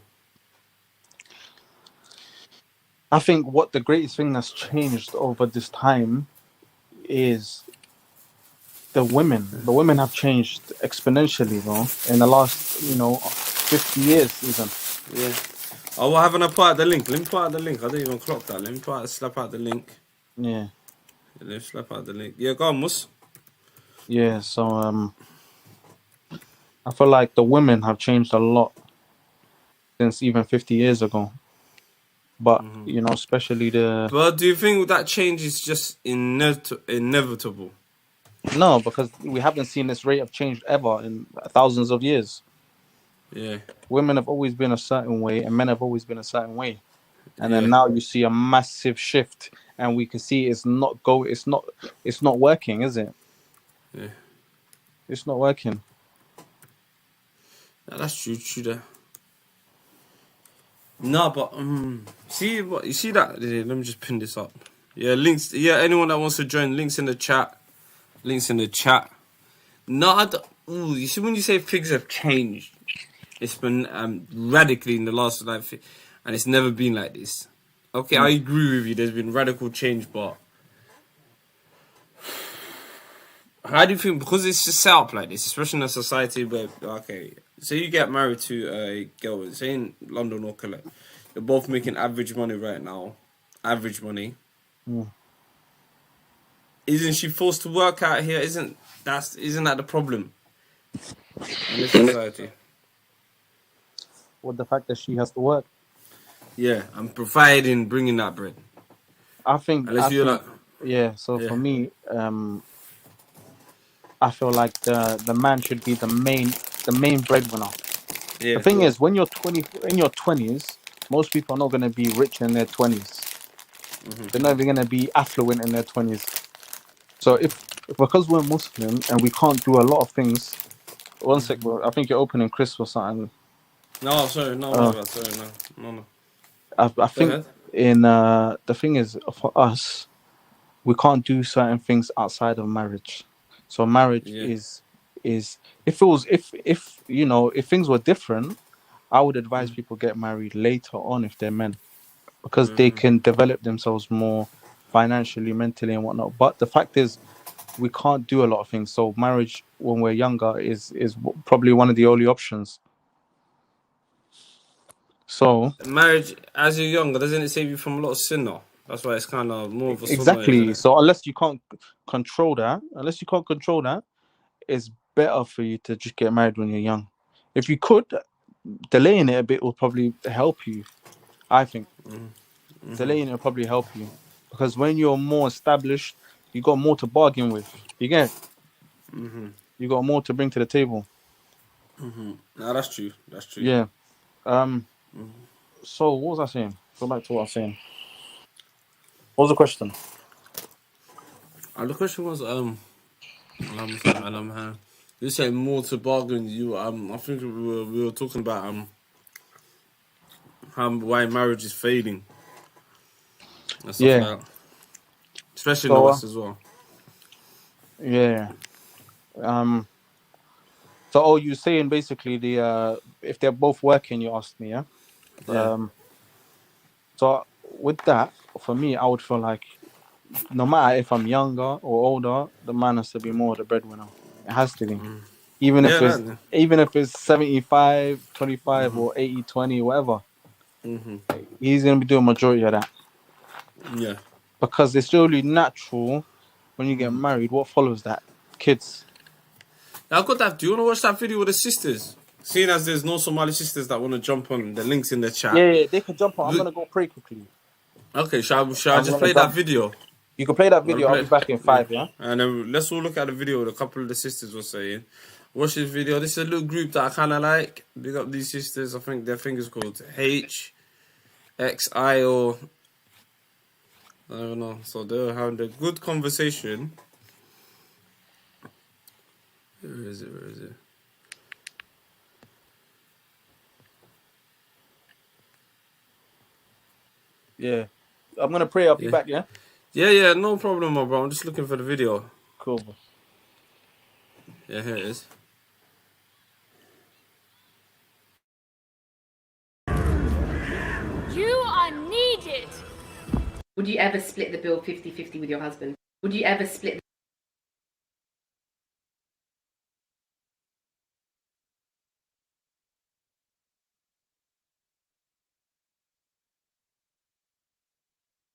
I think what the greatest thing that's changed over this time is the women. The women have changed exponentially, bro, in the last 50 years even. Yeah. Oh, what haven't I put out the link? Let me put out the link. I didn't even clock that. Let me slap out the link. Yeah. Let me slap out the link. Yeah, go on, Mus. Yeah, so I feel like the women have changed a lot since even 50 years ago. But, especially the... But do you think that change is just inevitable? No, because we haven't seen this rate of change ever in thousands of years. Yeah. Women have always been a certain way and men have always been a certain way. And then Yeah. now you see a massive shift and we can see it's not working, is it? Yeah. It's not working. Yeah, that's true there. No, but see what you see that? Let me just pin this up. Yeah, links. Yeah, anyone that wants to join, links in the chat. Links in the chat. No, you see when you say things have changed, it's been radically in the last and it's never been like this. Okay, I agree with you. There's been radical change, but how do you think? Because it's just set up like this, especially in a society where so you get married to a girl, say in London or Calais, you're both making average money right now, average money. Isn't she forced to work out here? Isn't that the problem in this society? With the fact that she has to work. Yeah, I'm providing, bringing that bread. I think. Yeah. So for me, I feel like the man should be the main breadwinner. Yeah. The thing is, when you're in your 20s, most people are not going to be rich in their 20s. They're not even going to be affluent in their 20s. So because we're Muslim and we can't do a lot of things. One sec, bro. I think you're opening Chris or something. No, sorry, no. I think the thing is, for us, we can't do certain things outside of marriage. So marriage is if things were different, I would advise people get married later on if they're men, because they can develop themselves more financially, mentally, and whatnot. But the fact is, we can't do a lot of things. So marriage when we're younger is probably one of the only options. So marriage as you're younger, doesn't it save you from a lot of sin though? That's why it's kind of more of a exactly. Isn't it? So unless you can't control that, it's better for you to just get married when you're young. If you could, delaying it a bit will probably help you. I think delaying it will probably help you, because when you're more established, you got more to bargain with. You get. You got more to bring to the table. No, that's true. That's true. Yeah. So what was I saying? Go back to what I was saying. What was the question? The question was you said more to bargain. I think we were talking about why marriage is fading. And stuff like that. Especially in the West as well. Yeah. So you're saying basically if they're both working, you asked me, yeah? So with that, for me, I would feel like no matter if I'm younger or older, the man has to be more the breadwinner. It has to be. Even if it's 75-25 or 80-20, whatever. He's gonna be doing majority of that. Yeah. Because it's really natural when you get married. What follows that? Kids. I got that. Do you want to watch that video with the sisters? Seeing as there's no Somali sisters that want to jump on, the links in the chat. Yeah, they can jump on. I'm gonna go pray quickly. Okay, shall I just play that video? You can play that video. I'll be back in 5, yeah? And then let's all look at the video what a couple of the sisters were saying. Watch this video. This is a little group that I kind of like. Big up these sisters. I think their thing is called HXI or... I don't know. So they're having a good conversation. Where is it? Yeah. I'm going to pray. I'll be back, yeah? Yeah, no problem, my bro. I'm just looking for the video. Cool. Yeah, here it is. You are needed. Would you ever split the bill 50-50 with your husband? Would you ever split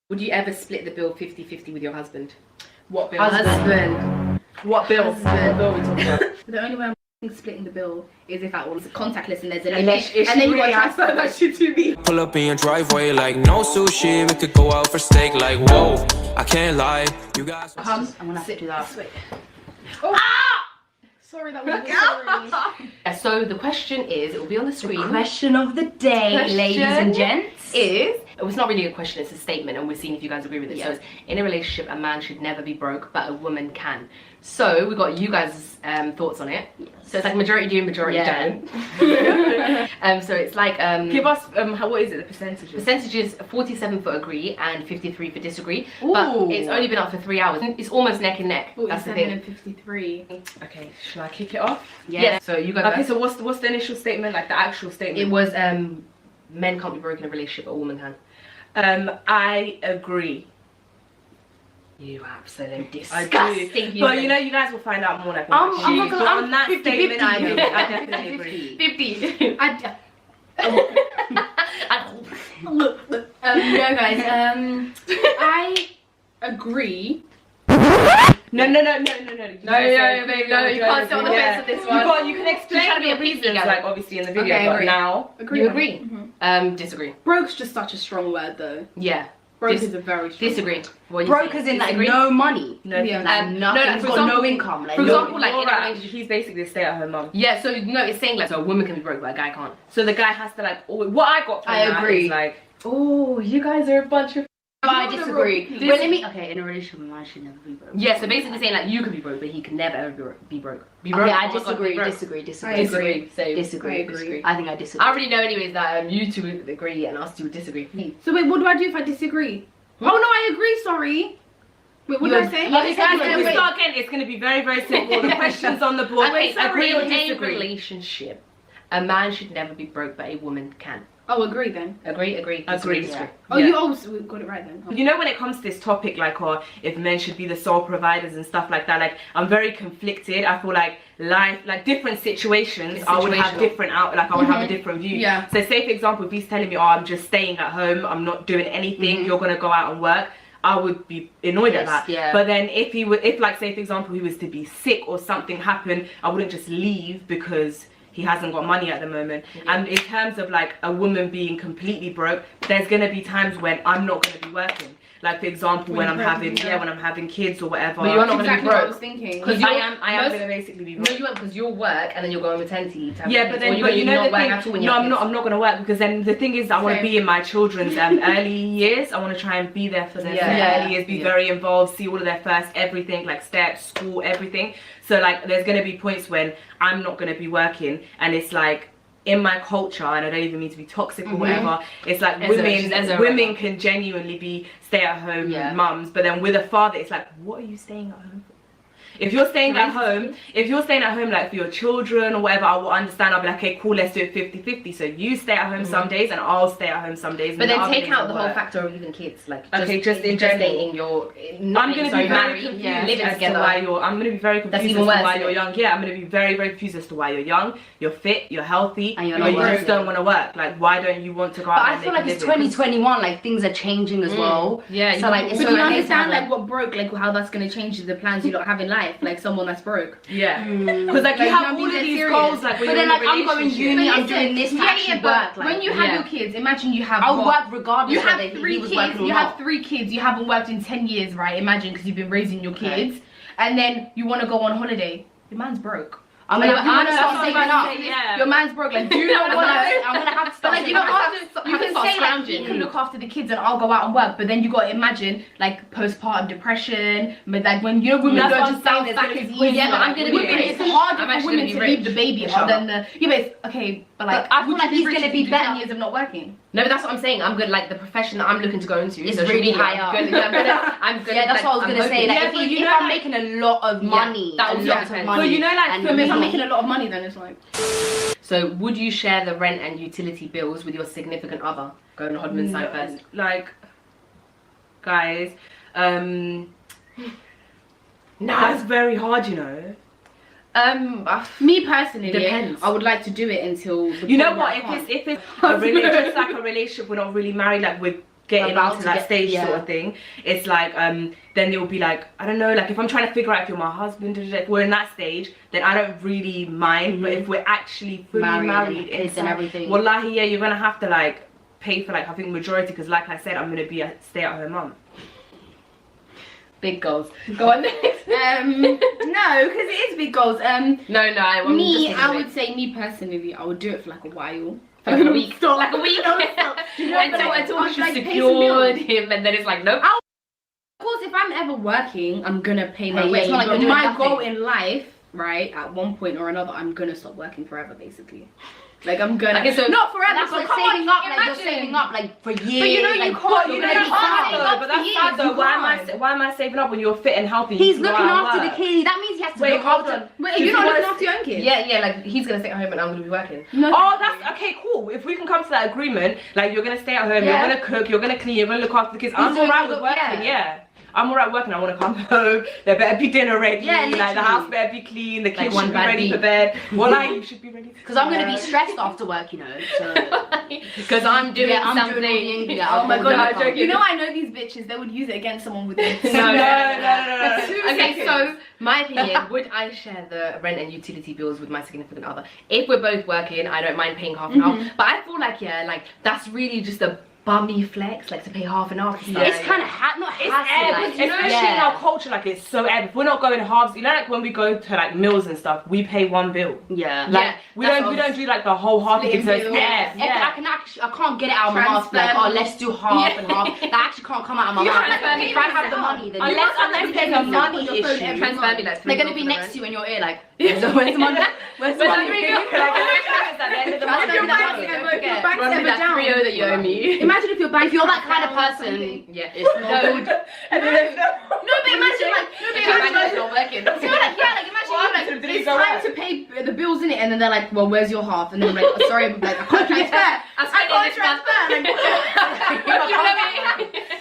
Would you ever split the bill 50-50 with your husband? What bill? Husband. What bill? Husband. What bill are we talking about? The only way I'm splitting the bill is if that was contactless and there's a Unless link, and then you got to transfer that shit to me. Pull up in your driveway like no sushi. We could go out for steak like whoa. I can't lie. You guys. Come, I'm gonna have to do that. Oh. Sorry, that was sorry. So the question is, it will be on the screen. The question of the day, ladies and gents, is, it's not really a question, it's a statement, and we're seeing if you guys agree with it. So it's, in a relationship, a man should never be broke, but a woman can. So we got you guys' thoughts on it. So it's like majority do, majority don't. So it's like give us what is it, the percentages? Percentages: 47 for agree and 53 for disagree. But it's only been up for 3 hours. It's almost neck and neck. That's the thing. 47 and 53. Okay, should I kick it off? Yeah. So you guys. Okay. So what's the initial statement? Like the actual statement? It was men can't be broken in a relationship, but a woman can. I agree. You absolute I disgusting do. human. But you know, you guys will find out more. Like, I'm not gonna. on that 50, statement, 50. I agree. I definitely agree. 50. No, guys. I agree. No, babe, no, you can't sit on the fence with this one. You can explain your reasons, like obviously in the video, Okay, but agree. now You agree? Disagree. Broke's just such a strong word, though. Yeah. Broke is a very strong disagree. word. Broke as in like no money. No, Yeah. like No, nothing. like, He's for got example- no income. Like, for example, like, no, in a right. He's basically a stay-at-home mom. Yeah, so no, it's saying like so a woman can be broke, but a guy can't. So the guy has to like. What I got from I that agree. is like, oh, you guys are a bunch of. I disagree. Well, let me. Okay, in a relationship, a man should never be broke. Yeah, so basically saying like you can be broke, but he can never ever be broke. Be broke. Yeah, I Oh my God, disagree, be broke. disagree. I disagree. Same. Disagree. I think I disagree. I already know anyways that you two would agree and us two would disagree. So wait, what do I do if I disagree? Oh no, I agree. Sorry. Wait, what did I say? Okay, Guys, wait, when we wait. start again, it's going to be very, very simple. The questions on the board. Okay, so agree or in a disagree? relationship, a man should never be broke, but a woman can. Oh, agree then. Agree. Agree. Disagree. Oh, you also got it right then. You know, when it comes to this topic, like, or if men should be the sole providers and stuff like that, like, I'm very conflicted. I feel like life, like different situations, I would have different I would have a different view. Yeah. So, say for example, if he's telling me, oh, I'm just staying at home, I'm not doing anything, you're gonna go out and work, I would be annoyed at that. Yeah. But then if like say for example he was to be sick or something happened, I wouldn't just leave because he hasn't got money at the moment. And in terms of like a woman being completely broke, there's gonna be times when I'm not gonna be working. Like for example, when I'm having when I'm having kids or whatever. But you're not going to be broke. What I was thinking. Because I am going to basically be broke. No, you won't, because you'll work and then you'll go on maternity leave. Yeah, but then you know the thing. No, I'm not going to work because then the thing is, I want to be in my children's early years. I want to try and be there for their early years, be very involved, see all of their first everything, like steps, school, everything. So like, there's going to be points when I'm not going to be working, and it's like, in my culture, and I don't even mean to be toxic or whatever, it's like women can genuinely be stay-at-home mums, but then with a father, it's like, what are you staying at home for? If you're staying at home, like for your children or whatever, I will understand. I'll be like, okay, cool, let's do it 50-50. So you stay at home some days and I'll stay at home some days. But then take out the whole factor of even kids. Like, just in general. I'm going to be very confused as to why I'm going to be very confused as to why you're young. Yeah, I'm going to be very, very confused as to why you're young, you're fit, you're healthy, and you just don't want to work. Like, why don't you want to go out But and I feel make like a it's living? 2021, like things are changing as well. Yeah. So like, but so do you like, understand like what broke, like how that's going to change the plans you don't have in life? Like someone that's broke. Yeah. Because like you have all of these goals, like when but then you're like in a I'm going relationship. uni, I'm doing this to actually work. Like, when you have your kids, imagine you have. I'll work regardless. You have whether he 3 was kids. working or You not. have 3 kids. You haven't worked in 10 years, right? Imagine, because you've been raising your kids, and then you want to go on holiday. Your man's broke. I'm gonna start saving up. Yeah. Your man's broke. Like, do you not want to? I'm gonna have to start. But, like, saving up. You can say like you can look after the kids and I'll go out and work, but then you got to imagine like postpartum depression. But like when women go to South back is easier. Yeah, but I'm gonna be. It's harder for women to leave the baby than the. Yeah, but it's okay. But like I feel like he's gonna be better years of not working. No, but that's what I'm saying. I'm good. Like the profession that I'm looking to go into is really high up. I'm good. Yeah, that's what I was gonna say. Like if I'm making a lot of money, that was a lot of money. But you know, like if I'm making a lot of money, then it's like. So would you share the rent and utility bills with your significant other? Go on Hodman's side first. Like, guys, that's very hard, you know. Me personally, depends. I would like to do it until the you know what? If it's a just like a relationship, we're not really married, like we're getting About into to that get- stage yeah. sort of thing. It's like then it will be like, I don't know, like if I'm trying to figure out if you're my husband, if we're in that stage, then I don't really mind. But if we're actually fully married kids and everything, wallahi, yeah, you're gonna have to like pay for like I think majority, because like I said, I'm gonna be a stay-at-home mum. Big goals. Go on next. No, because it is big goals. I would say me personally, I would do it for like a while. For like a week. Like a week. Until she's secured him, and then it's like, nope. Of course, if I'm ever working, I'm gonna pay my way. It's not like But you're doing my nothing. goal in life, right, at one point or another, I'm gonna stop working forever, basically. Like I'm gonna not forever, that's but like come saving on, up, like, you're imagine. saving up, like, for years. But you know you like, can't. You You're know gonna that's be sad saving though, up but for that's years. sad though. You Why can't. am I saving up when you're fit and healthy? He's You can go looking out after and the work. kid. That means he has to Wait, look hold after. on. Wait, you're not looking after your own kid. Yeah, like he's gonna stay at home and I'm gonna be working. Oh, that's okay, cool. If we can come to that agreement, like you're gonna stay at home, Yeah. you're gonna cook, you're gonna clean, you're gonna look after the kids. I'm doing alright all with the- working, yeah. yeah. I'm alright working. I want to come home. There better be dinner ready. Yeah, like the literally. house better be clean. The kids one should be bad ready beat. for bed. Well, like you should be ready. Because I'm gonna be stressed after work, you know. So. Because I'm doing something. Oh my god, you know I know these bitches. They would use it against someone with this. No. Okay, so my opinion, would I share the rent and utility bills with my significant other? If we're both working, I don't mind paying half and half. But I feel like, yeah, like that's really just a bummy flex, like to pay half and half. It's kind of not It's hassle, ebb, like, especially in our culture, like it's so ebb. If we're not going halves, you know, like when we go to like meals and stuff, we pay one bill. Yeah. Like we don't do like the whole half thing. So it's ebb. I can't get it out of my mouth. Like, oh, let's do half and half. That actually can't come out of my mouth. If I have the money, then unless there's a money issue. They're gonna be next to you in your ear, like, where's the money? Where's the money? That you owe me. Imagine if you're that kind of person. Yeah, it's not good. No, but imagine like, It's not working. imagine it's time to pay the bills in it, and then they're like, well, where's your half? And then I'm like, oh, sorry, but like, I can't transfer.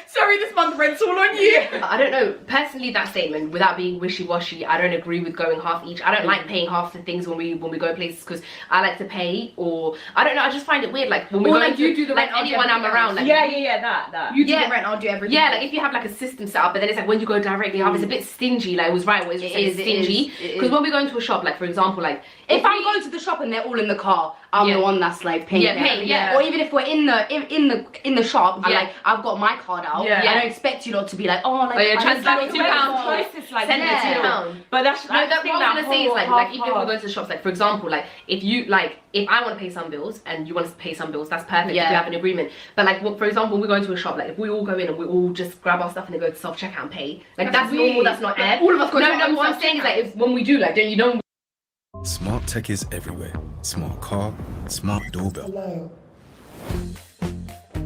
Sorry, this month rent's all on you. I don't know. Personally, that statement, without being wishy-washy, I don't agree with going half each. I don't like paying half the things when we go places because I like to pay, or I don't know. I just find it weird. Like when we go like you do the like rent, I'll do anyone I'm everything around. else. Like that. You do the rent, I'll do everything. Yeah, like if you have like a system set up, but then it's like when you go directly up, it's a bit stingy. Like it was right, where it's just like stingy. Because when we go into a shop, like for example, like if I'm going to the shop and they're all in the car, I'm the one that's like paying. Or even if we're in the shop, I've got my card out. Yeah. I don't expect you lot to be like, oh, like you're transferring £2. Like, send it £2. But that's no, that's what I was gonna say is like even if we go to the shops, like for example, like if I want to pay some bills and you want to pay some bills, that's perfect if you have an agreement. But like for example, when we go into a shop, like if we all go in and we all just grab our stuff and then go to self checkout and pay, like that's normal, that's not air. All of us go to no, what I'm saying is like if, when we do, like don't you know. Smart tech is everywhere. Smart car, smart doorbell.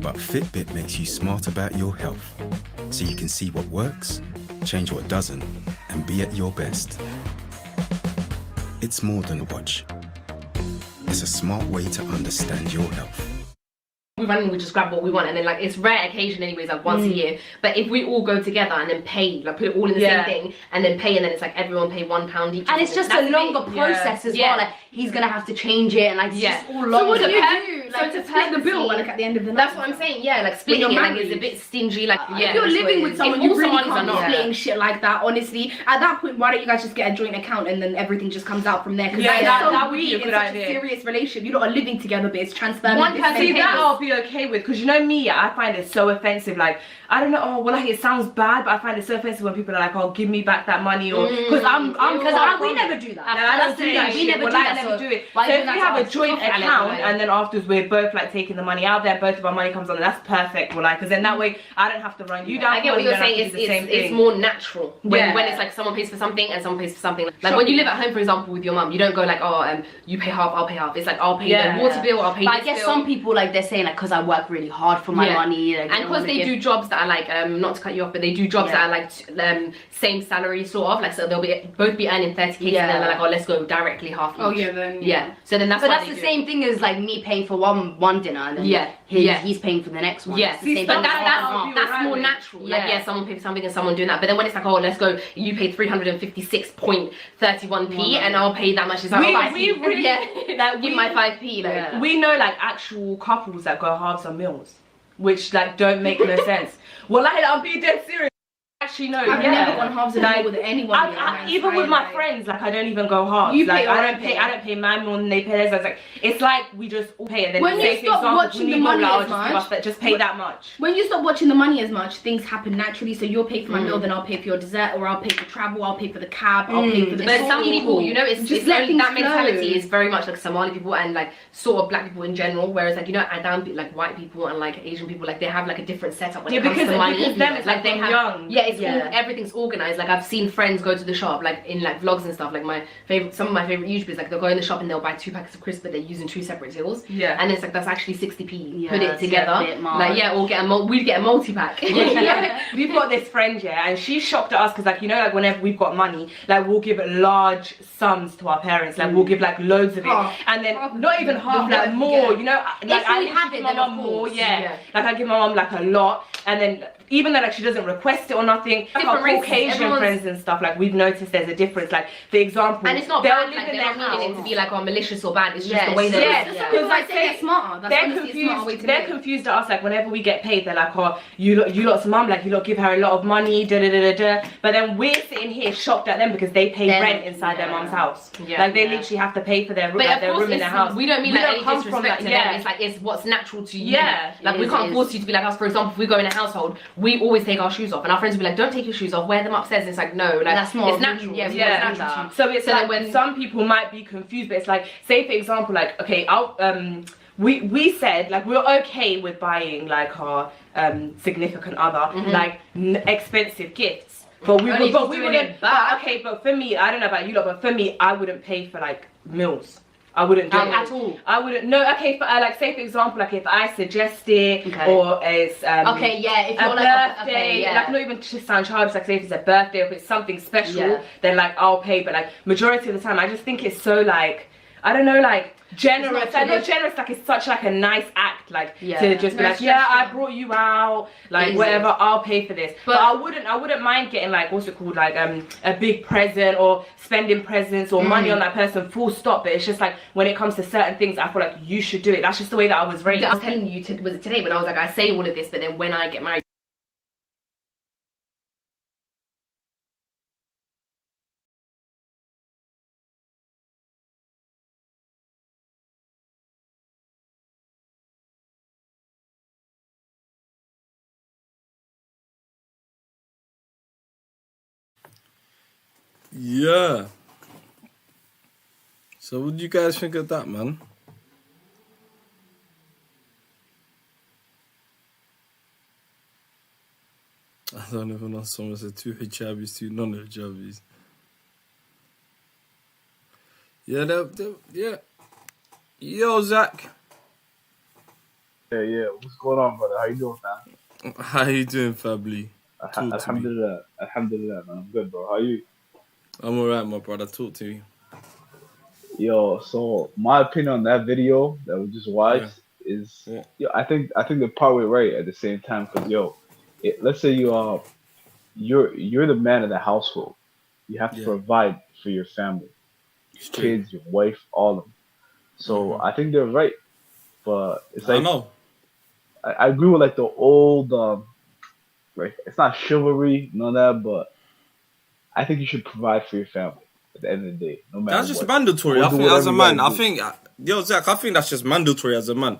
But Fitbit makes you smart about your health, so you can see what works, change what doesn't, and be at your best. It's more than a watch. It's a smart way to understand your health. We run and we just grab what we want, and then like it's rare occasion anyways, like once a year. But if we all go together and then pay, like put it all in the same thing and then pay, and then it's like everyone pay £1 each. And it's just a longer process as well. Like he's gonna have to change it, and like it's just all long. So what do you do? Like to split the bill, like at the end of the night. That's what I'm saying. Yeah, like splitting it like is a bit stingy. Like if you're living with someone, you really can't be not splitting shit like that. Honestly, at that point, why don't you guys just get a joint account and then everything just comes out from there? Because that would be a good idea. Serious relationship. You lot are living together, but it's transferring. One person, that would be be okay with, because you know me, I find it so offensive. Like, I don't know, oh, well, like, it sounds bad, but I find it so offensive when people are like, oh, give me back that money, or because we never do that. I don't do that we shit. never Well, do I that, never so do it. why So you if do we that have to a us? joint Fuck account it, and then afterwards we're both like taking the money out there, both of our money comes on, that's perfect. Well, like, because then that way I don't have to run you down. I get what you're saying. It's more natural when it's like someone pays for something and someone pays for something. Like when you live at home, for example, with your mum, you don't go like, oh, you pay half, I'll pay half. It's like I'll pay the water bill, I'll pay. But I guess some people like they're saying like because I work really hard for my money, like, and because they do jobs that are like not to cut you off, but they do jobs that are like same salary sort of like, so they'll both be earning 30k, and then they're like, oh, let's go directly half each. Oh yeah, then So then that's. But that's the same thing as like me paying for one dinner, and then he's paying for the next one. Yeah, but that's more natural. Like someone pays for something and someone doing that. But then when it's like, oh, let's go, you pay 356.31p, and I'll pay that much. It's like, give my 5p. Like we know like actual couples that go halves on meals, which like don't make no sense. Well, like I'm being dead serious. Actually, no. I've never gone halves a meal with anyone. Even with my friends, like I don't even go halves. You like pay I don't pay my meal and they pay theirs. It's like we just all pay, and then when you stop watching the money as much, just pay that much. When you stop watching the money as much, things happen naturally. So you'll pay for my meal, then I'll pay for your dessert, or I'll pay for travel, I'll pay for the cab, I'll pay for the. But some people, you know, it's just that mentality is very much like Somali people and like sort of black people in general. Whereas like, you know, Adam, like white people and like Asian people, like they have like a different setup when it comes to money. Because them, it's like they have young. Everything's organized. Like I've seen friends go to the shop like in like vlogs and stuff. Like some of my favorite YouTubers, like they'll go in the shop and they'll buy 2 packets of crisps, but they're using 2 separate tills. And it's like that's actually 60p. Put it together. Or get we'd get a multi-pack. We've got this friend, and she's shocked at us because like, you know, like whenever we've got money, like we'll give large sums to our parents. Like we'll give like loads of it, and then not even half, like more. You know, like I give my mum more. Like I give my mum like a lot, and then. Even though like she doesn't request it or nothing, like our Caucasian friends and stuff, like we've noticed there's a difference. Like for example, and it's not bad, like they're not meaning it to be like malicious or bad. It's just the way they're. Because like they're smarter. They're confused at us. Like whenever we get paid, they're like, oh, you lot's mum, like you lot give her a lot of money, da da da da da. But then we're sitting here shocked at them because they pay rent inside their mum's house. Like they literally have to pay for their room in their house. We don't mean like any disrespect to them. It's like it's what's natural to you. Like we can't force you to be like us. For example, if we go in a household, we always take our shoes off, and our friends will be like, don't take your shoes off, wear them upstairs. And it's like, no, like that's not, it's natural. It's natural. So it's like when some people might be confused, but it's like, say for example, like, okay, we said like we're okay with buying like our significant other like expensive gifts, but we wouldn't. Okay, but for me, I don't know about you lot, but for me, I wouldn't pay for like meals. I wouldn't do it at all. I wouldn't. No. Okay. For like, say for example, like if I suggest it, or it's if you're a birthday, like not even to sound childish, like say if it's a birthday, or if it's something special, then like I'll pay. But like majority of the time, I just think it's so like, I don't know, like generous. I know generous, like it's such like a nice act, like to just be like, I brought you out, like whatever, I'll pay for this. But I wouldn't mind getting like, what's it called, like a big present or spending presents or money on that person, full stop. But it's just like when it comes to certain things, I feel like you should do it. That's just the way that I was raised. I was telling you, was it today when I was like, I say all of this, but then when I get married. Yeah. So what do you guys think of that, man? I don't even know, someone said 2 hijabis, 2 non-hijabis. Yeah. Yo, Zach. Yeah. What's going on, brother? How you doing, man? How you doing, family? Alhamdulillah, man. I'm good, bro. How are you? I'm alright, my brother. Talk to me. Yo, so my opinion on that video that we just watched is, I think they're partly right at the same time. Cause let's say you're the man of the household. You have to provide for your family, your kids, your wife, all of them. So I think they're right, but it's like I agree with like the old, like it's not chivalry, none of that, but I think you should provide for your family at the end of the day, no matter. That's just mandatory. I think as a man, Zach, I think that's just mandatory as a man.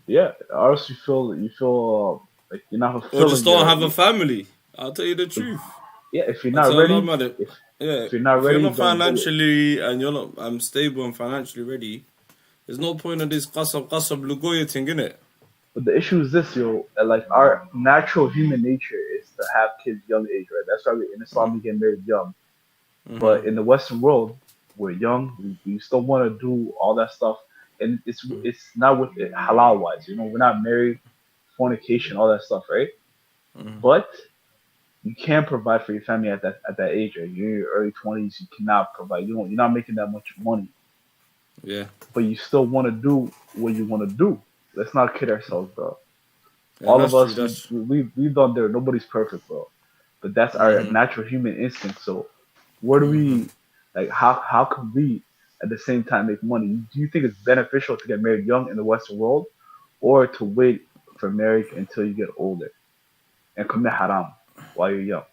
Yeah, or else you feel like you're not fulfilling. Or just don't have a family. I'll tell you the truth. Yeah, if you're I'll not tell a lot ready, of man that- if you're not ready, not don't do it. financially and you're not stable and financially ready, there's no point in this qasab lugoya thing, innit? But the issue is this, like our natural human nature is to have kids young age, right? That's why in Islam we get married young. But in the Western world, we're young. We still want to do all that stuff, and it's not with it halal wise. We're not married, fornication, all that stuff, right? But you can provide for your family at that age. Right? You're in your early 20s. You cannot provide. You're not making that much money. Yeah. But you still want to do what you want to do. Let's not kid ourselves, bro. Yeah, All of that's us, true, we've done there. Nobody's perfect, bro. But that's our natural human instinct. So, where do we, like, how can we at the same time make money? Do you think it's beneficial to get married young in the Western world, or to wait for marriage until you get older and commit haram while you're young?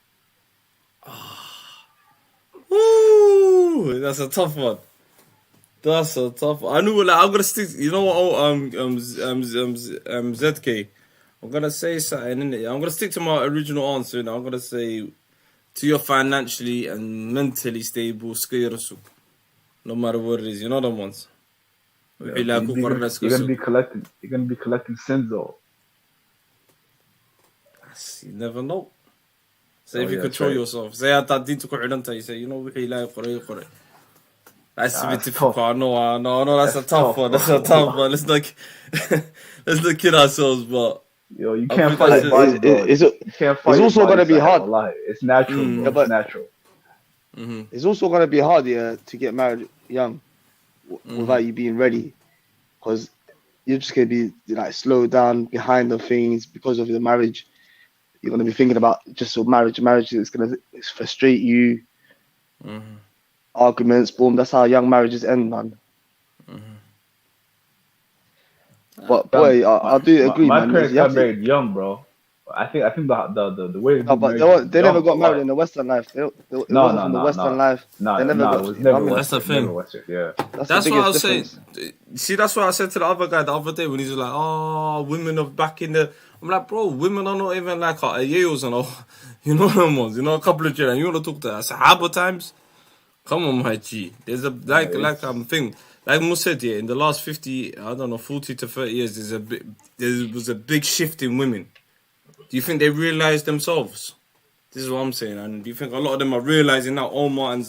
Ooh, that's a tough one. That's a tough one. I knew, like, I'm gonna stick. You know what? ZK. I'm gonna say something in it. I'm gonna stick to my original answer. And I'm gonna say, to your financially and mentally stable, no matter what it is. You know them ones. You're gonna be collecting sins though. You never know. Say if you yeah, control that's right. yourself. Say I thought did to you say, you know, we like Korea. That's a bit That's difficult. tough. No, that's a tough one. That's a tough one. Let's not kid ourselves, but you can't fight it, bro. You can't fight it's also gonna be hard. It's natural, bro. Yeah, but it's natural. It's also gonna be hard, to get married young without you being ready, because you're just gonna be like slowed down behind the things because of the marriage. You're gonna be thinking about just marriage. Marriage is gonna frustrate you. Arguments, boom. That's how young marriages end, man. But boy, I do agree, my man. parents You have got to- married young, bro. I think the way No, but they never got married in the Western life. It wasn't from the Western life. They never got. It was you know never what I mean? That's the thing. Never Western, yeah. That's the what I was biggest saying. difference. See, that's what I said to the other guy the other day when he's like, "Oh, women are back in the." I'm like, bro, women are not even like our Yales and all. You know them ones. You know, a couple of children. You want to talk to us Sahaba times? Come on, my G. There's a thing. Like Mo said, in the last 40 to 30 years, there was a big shift in women. Do you think they realized themselves? This is what I'm saying. And do you think a lot of them are realizing now? Omar and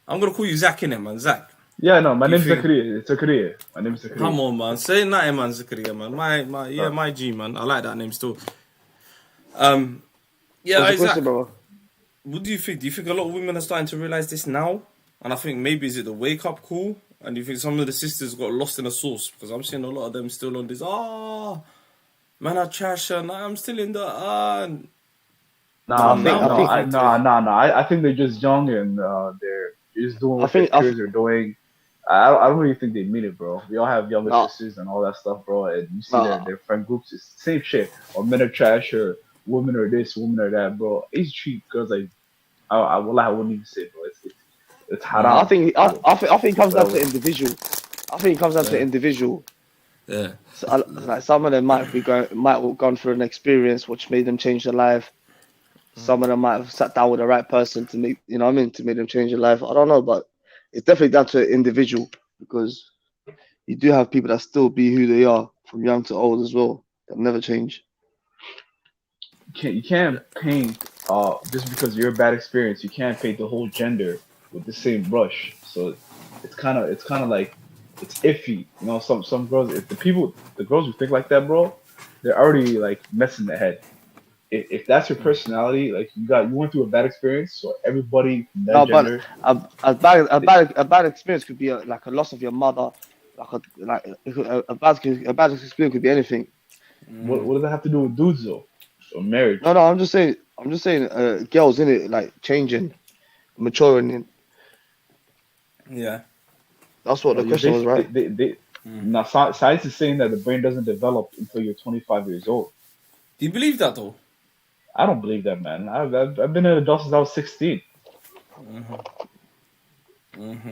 I'm gonna call you Zach in it, man. Zach. Yeah, no, my name's Zakaria. It's Zakaria. My name's Zakaria. Come on, man. Say nothing, man. Zakaria, man. My G, man. I like that name still. Isaac. What do you think? Do you think a lot of women are starting to realize this now? And I think maybe is it the wake up call? And do you think some of the sisters got lost in the sauce? Because I'm seeing a lot of them still on this. Man, I trash and I'm still in the. I think they're just young and they're just doing what their peers are doing. I don't really think they mean it, bro. We all have younger sisters and all that stuff, bro. And you see their friend groups, it's the same shit. Or men are trash, or women are this, women are that, bro. I used to treat girls like I wouldn't even say, bro. It's haram. I think it comes down to individual. I think it comes down to individual. Yeah. So, like some of them might have gone through an experience which made them change their life. Some of them might have sat down with the right person to make to make them change their life. I don't know, but it's definitely down to an individual, because you do have people that still be who they are from young to old as well, that never change. You can't paint just because you're a bad experience. You can't paint the whole gender with the same brush. So it's kind of like it's iffy. You know, some girls, the girls who think like that, bro, they're already like messing their head. If that's your personality, like you went through a bad experience, so everybody from that gender. But a bad experience could be like a loss of your mother, a bad experience could be anything. What does that have to do with dudes though, or marriage? No, I'm just saying, girls in it like changing, maturing. Yeah, that's what the question was, right? Now science is saying that the brain doesn't develop until you're 25 years old. Do you believe that though? I don't believe that, man. I've been an adult since I was 16.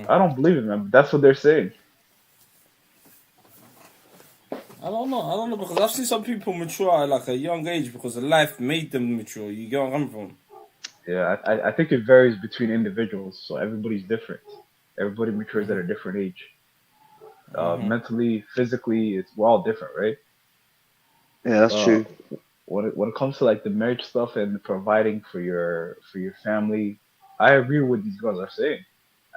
I don't believe it, man. But that's what they're saying. I don't know because I've seen some people mature at like a young age because life made them mature. You get where I'm from? Yeah, I think it varies between individuals. So everybody's different. Everybody matures at a different age. Mentally, physically, we're all different, right? Yeah, that's true. When it comes to like the marriage stuff and providing for your family, I agree with what these girls are saying.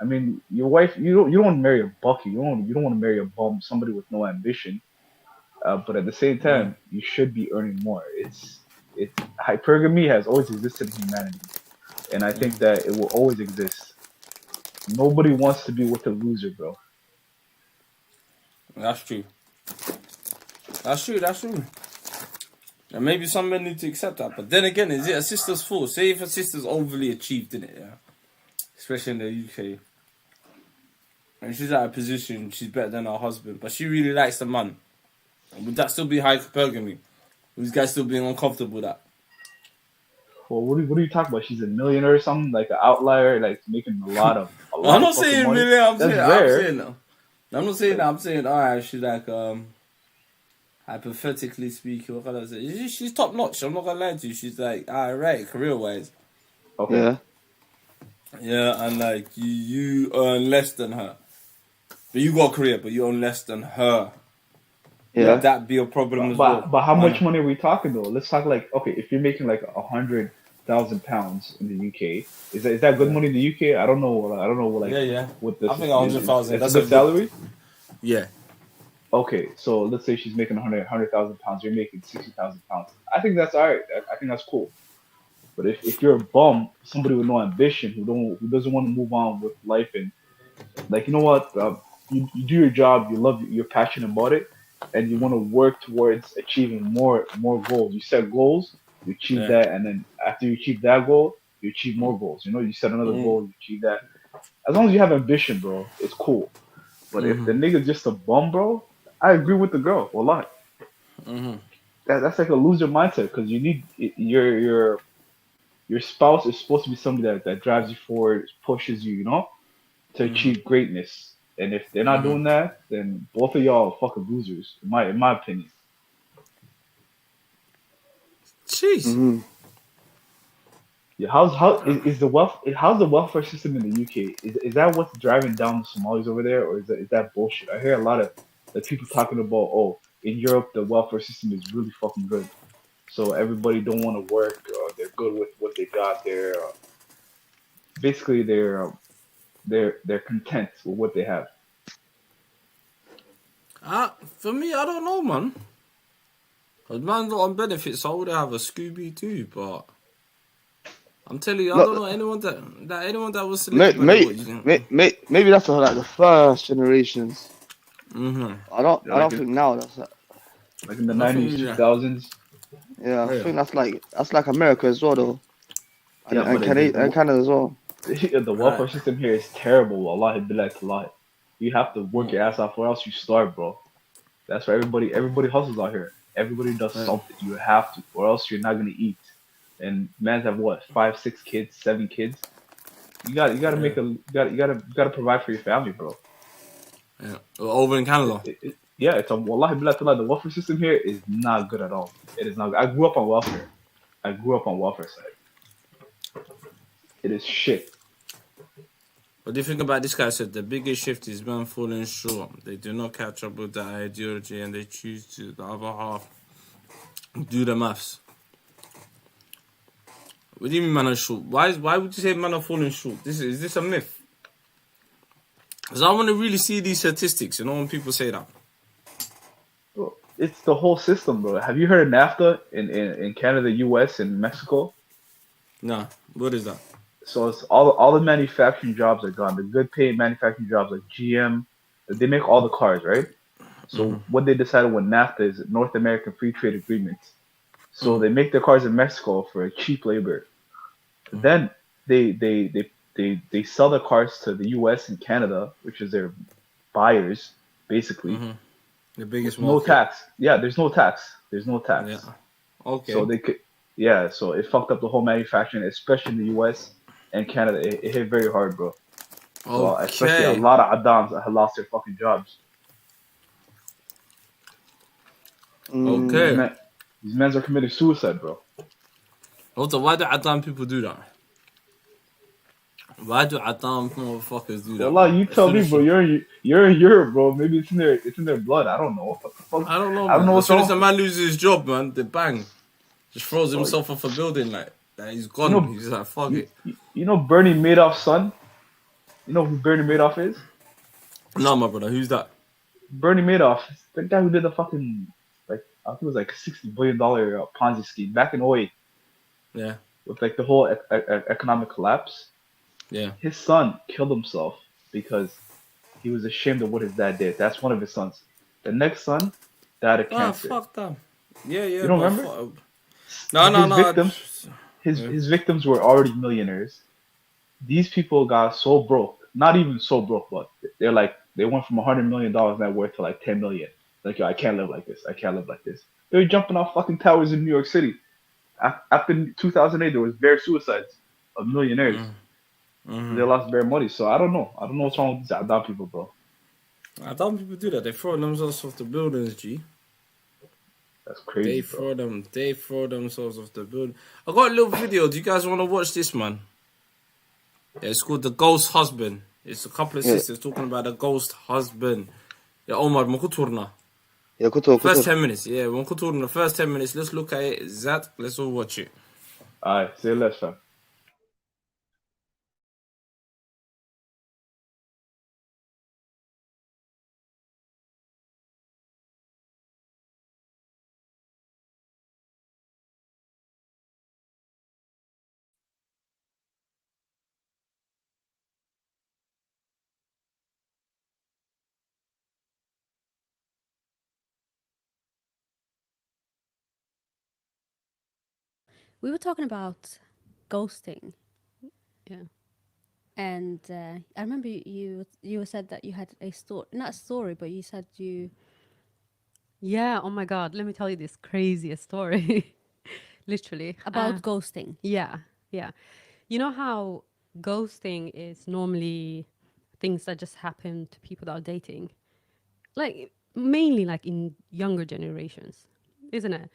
I mean, your wife, you don't want to marry a bucky. You don't want to marry a bum, somebody with no ambition. But at the same time, you should be earning more. It's hypergamy has always existed in humanity, and I think that it will always exist. Nobody wants to be with a loser, bro. That's true. That's true. And maybe some men need to accept that. But then again, is it a sister's fault? Say if a sister's overly achieved in it, yeah? Especially in the UK. And she's at a position, she's better than her husband, but she really likes the man. Would that still be hypergamy? Would these guys still being uncomfortable with that? Well, what are you talking about? She's a millionaire or something? Like an outlier, like making a lot of I'm not saying money? millionaire, I'm not saying that. I'm saying, alright, she's like, hypothetically speaking, what can I say? She's top notch. I'm not gonna lie to you. She's like, alright, career wise. Okay. Yeah. Yeah, and like you earn less than her, but you got a career, but you earn less than her. Yeah. Would that be a problem as well? But how much money are we talking though? Let's talk like, okay, if you're making like £100,000 in the UK, is that good money in the UK? I don't know. Like yeah. What the I think 100,000. That's a good salary. Yeah. Okay, so let's say she's making £100,000. You're making £60,000. I think that's alright. I think that's cool. But if you're a bum, somebody with no ambition, who doesn't want to move on with life, and like, you know what, you do your job, you're passionate about it, and you want to work towards achieving more goals. You set goals, you achieve that, and then after you achieve that goal, you achieve more goals. You know, you set another goal, you achieve that. As long as you have ambition, bro, it's cool. But if the nigga's just a bum, bro, I agree with the girl a lot. That's like a loser mindset, because you need your spouse is supposed to be somebody that drives you forward, pushes you, you know, to achieve greatness. And if they're not doing that, then both of y'all are fucking losers, in my opinion. Jeez. Yeah, how's the welfare system in the UK? Is that what's driving down the Somalis over there, or is that bullshit? I hear a lot of people talking about, oh, in Europe the welfare system is really fucking good, so everybody don't want to work, or they're good with what they got there. Basically, they're content with what they have. For me, I don't know, man. Cause man's not on benefits, so I would have a Scooby too, but I'm telling you, I don't know anyone that was selected. Maybe that's for like the first generations. I don't think now that's like in the 90s, 2000s. Yeah, I think that's like America as well, though, and Canada as well. The welfare system here is terrible. Allah billah Allah. You have to work your ass off, or else you starve, bro. That's why everybody hustles out here. Everybody does something. You have to, or else you're not gonna eat. And men have what, 5, 6 kids, 7 kids. You gotta provide for your family, bro. Yeah, over in Canada. It's a wallahi billah ta'ala, the welfare system here is not good at all. It is not good. I grew up on welfare. Side. It is shit. What do you think about this guy? Said the biggest shift is men falling short. They do not catch up with that ideology, and they choose to the other half do the maths. What do you mean men are short? Why would you say men are falling short? Is this a myth? Because I want to really see these statistics, you know, when people say that. Bro, it's the whole system, bro. Have you heard of NAFTA in Canada, US, and Mexico? No. What is that? So it's all the manufacturing jobs are gone. The good paying manufacturing jobs like GM, they make all the cars, right? So what they decided with NAFTA is North American Free Trade Agreement. So they make their cars in Mexico for cheap labor. Then they sell their cars to the US and Canada, which is their buyers, basically. The biggest market. No tax. Yeah, there's no tax. Yeah. Okay. So they could, so it fucked up the whole manufacturing, especially in the US and Canada. It hit very hard, bro. So especially a lot of Adams that had lost their fucking jobs. Okay. These men are committing suicide, bro. Also, why do Adam people do that? Why do Adam motherfuckers do that? Wallah, you tell me, bro. You're in Europe, bro. Maybe it's in their blood. I don't know. What the fuck? I don't know, I don't man. know As what's soon as wrong. a man loses his job, man, they bang. Just throws himself off a building like he's gone. You know, He's like, fuck it. You know Bernie Madoff's son? You know who Bernie Madoff is? No, my brother. Who's that? Bernie Madoff. The guy who did the fucking, like, I think it was like $60 billion Ponzi scheme back in 2008. Yeah. With like the whole economic collapse. Yeah. His son killed himself because he was ashamed of what his dad did. That's one of his sons. The next son died of cancer. Fuck them. Yeah. You don't remember? No. His victims were already millionaires. These people got so broke, not even so broke, but they're like, they went from $100 million net worth to like 10 million. Like, yo, I can't live like this. I can't live like this. They were jumping off fucking towers in New York City. After 2008, there was bare suicides of millionaires. They lost bare money. So I don't know. I don't know what's wrong with these Adam people, bro. Adam people do that. They throw themselves off the buildings, G. That's crazy. They throw themselves off the building. I got a little video. Do you guys want to watch this, man? Yeah, it's called The Ghost Husband. It's a couple of sisters talking about the ghost husband. Yeah, Omar, Makuturna. Yeah, First 10 minutes. Yeah, Makuturna. First 10 minutes. Let's look at it. Zat, let's all watch it. Alright, say less, fam. We were talking about ghosting. Yeah. And I remember you said that you had a story, not a story, but you said you. Yeah, oh my God, let me tell you this craziest story. Literally. About ghosting. Yeah. You know how ghosting is normally things that just happen to people that are dating? Like, mainly like in younger generations, isn't it?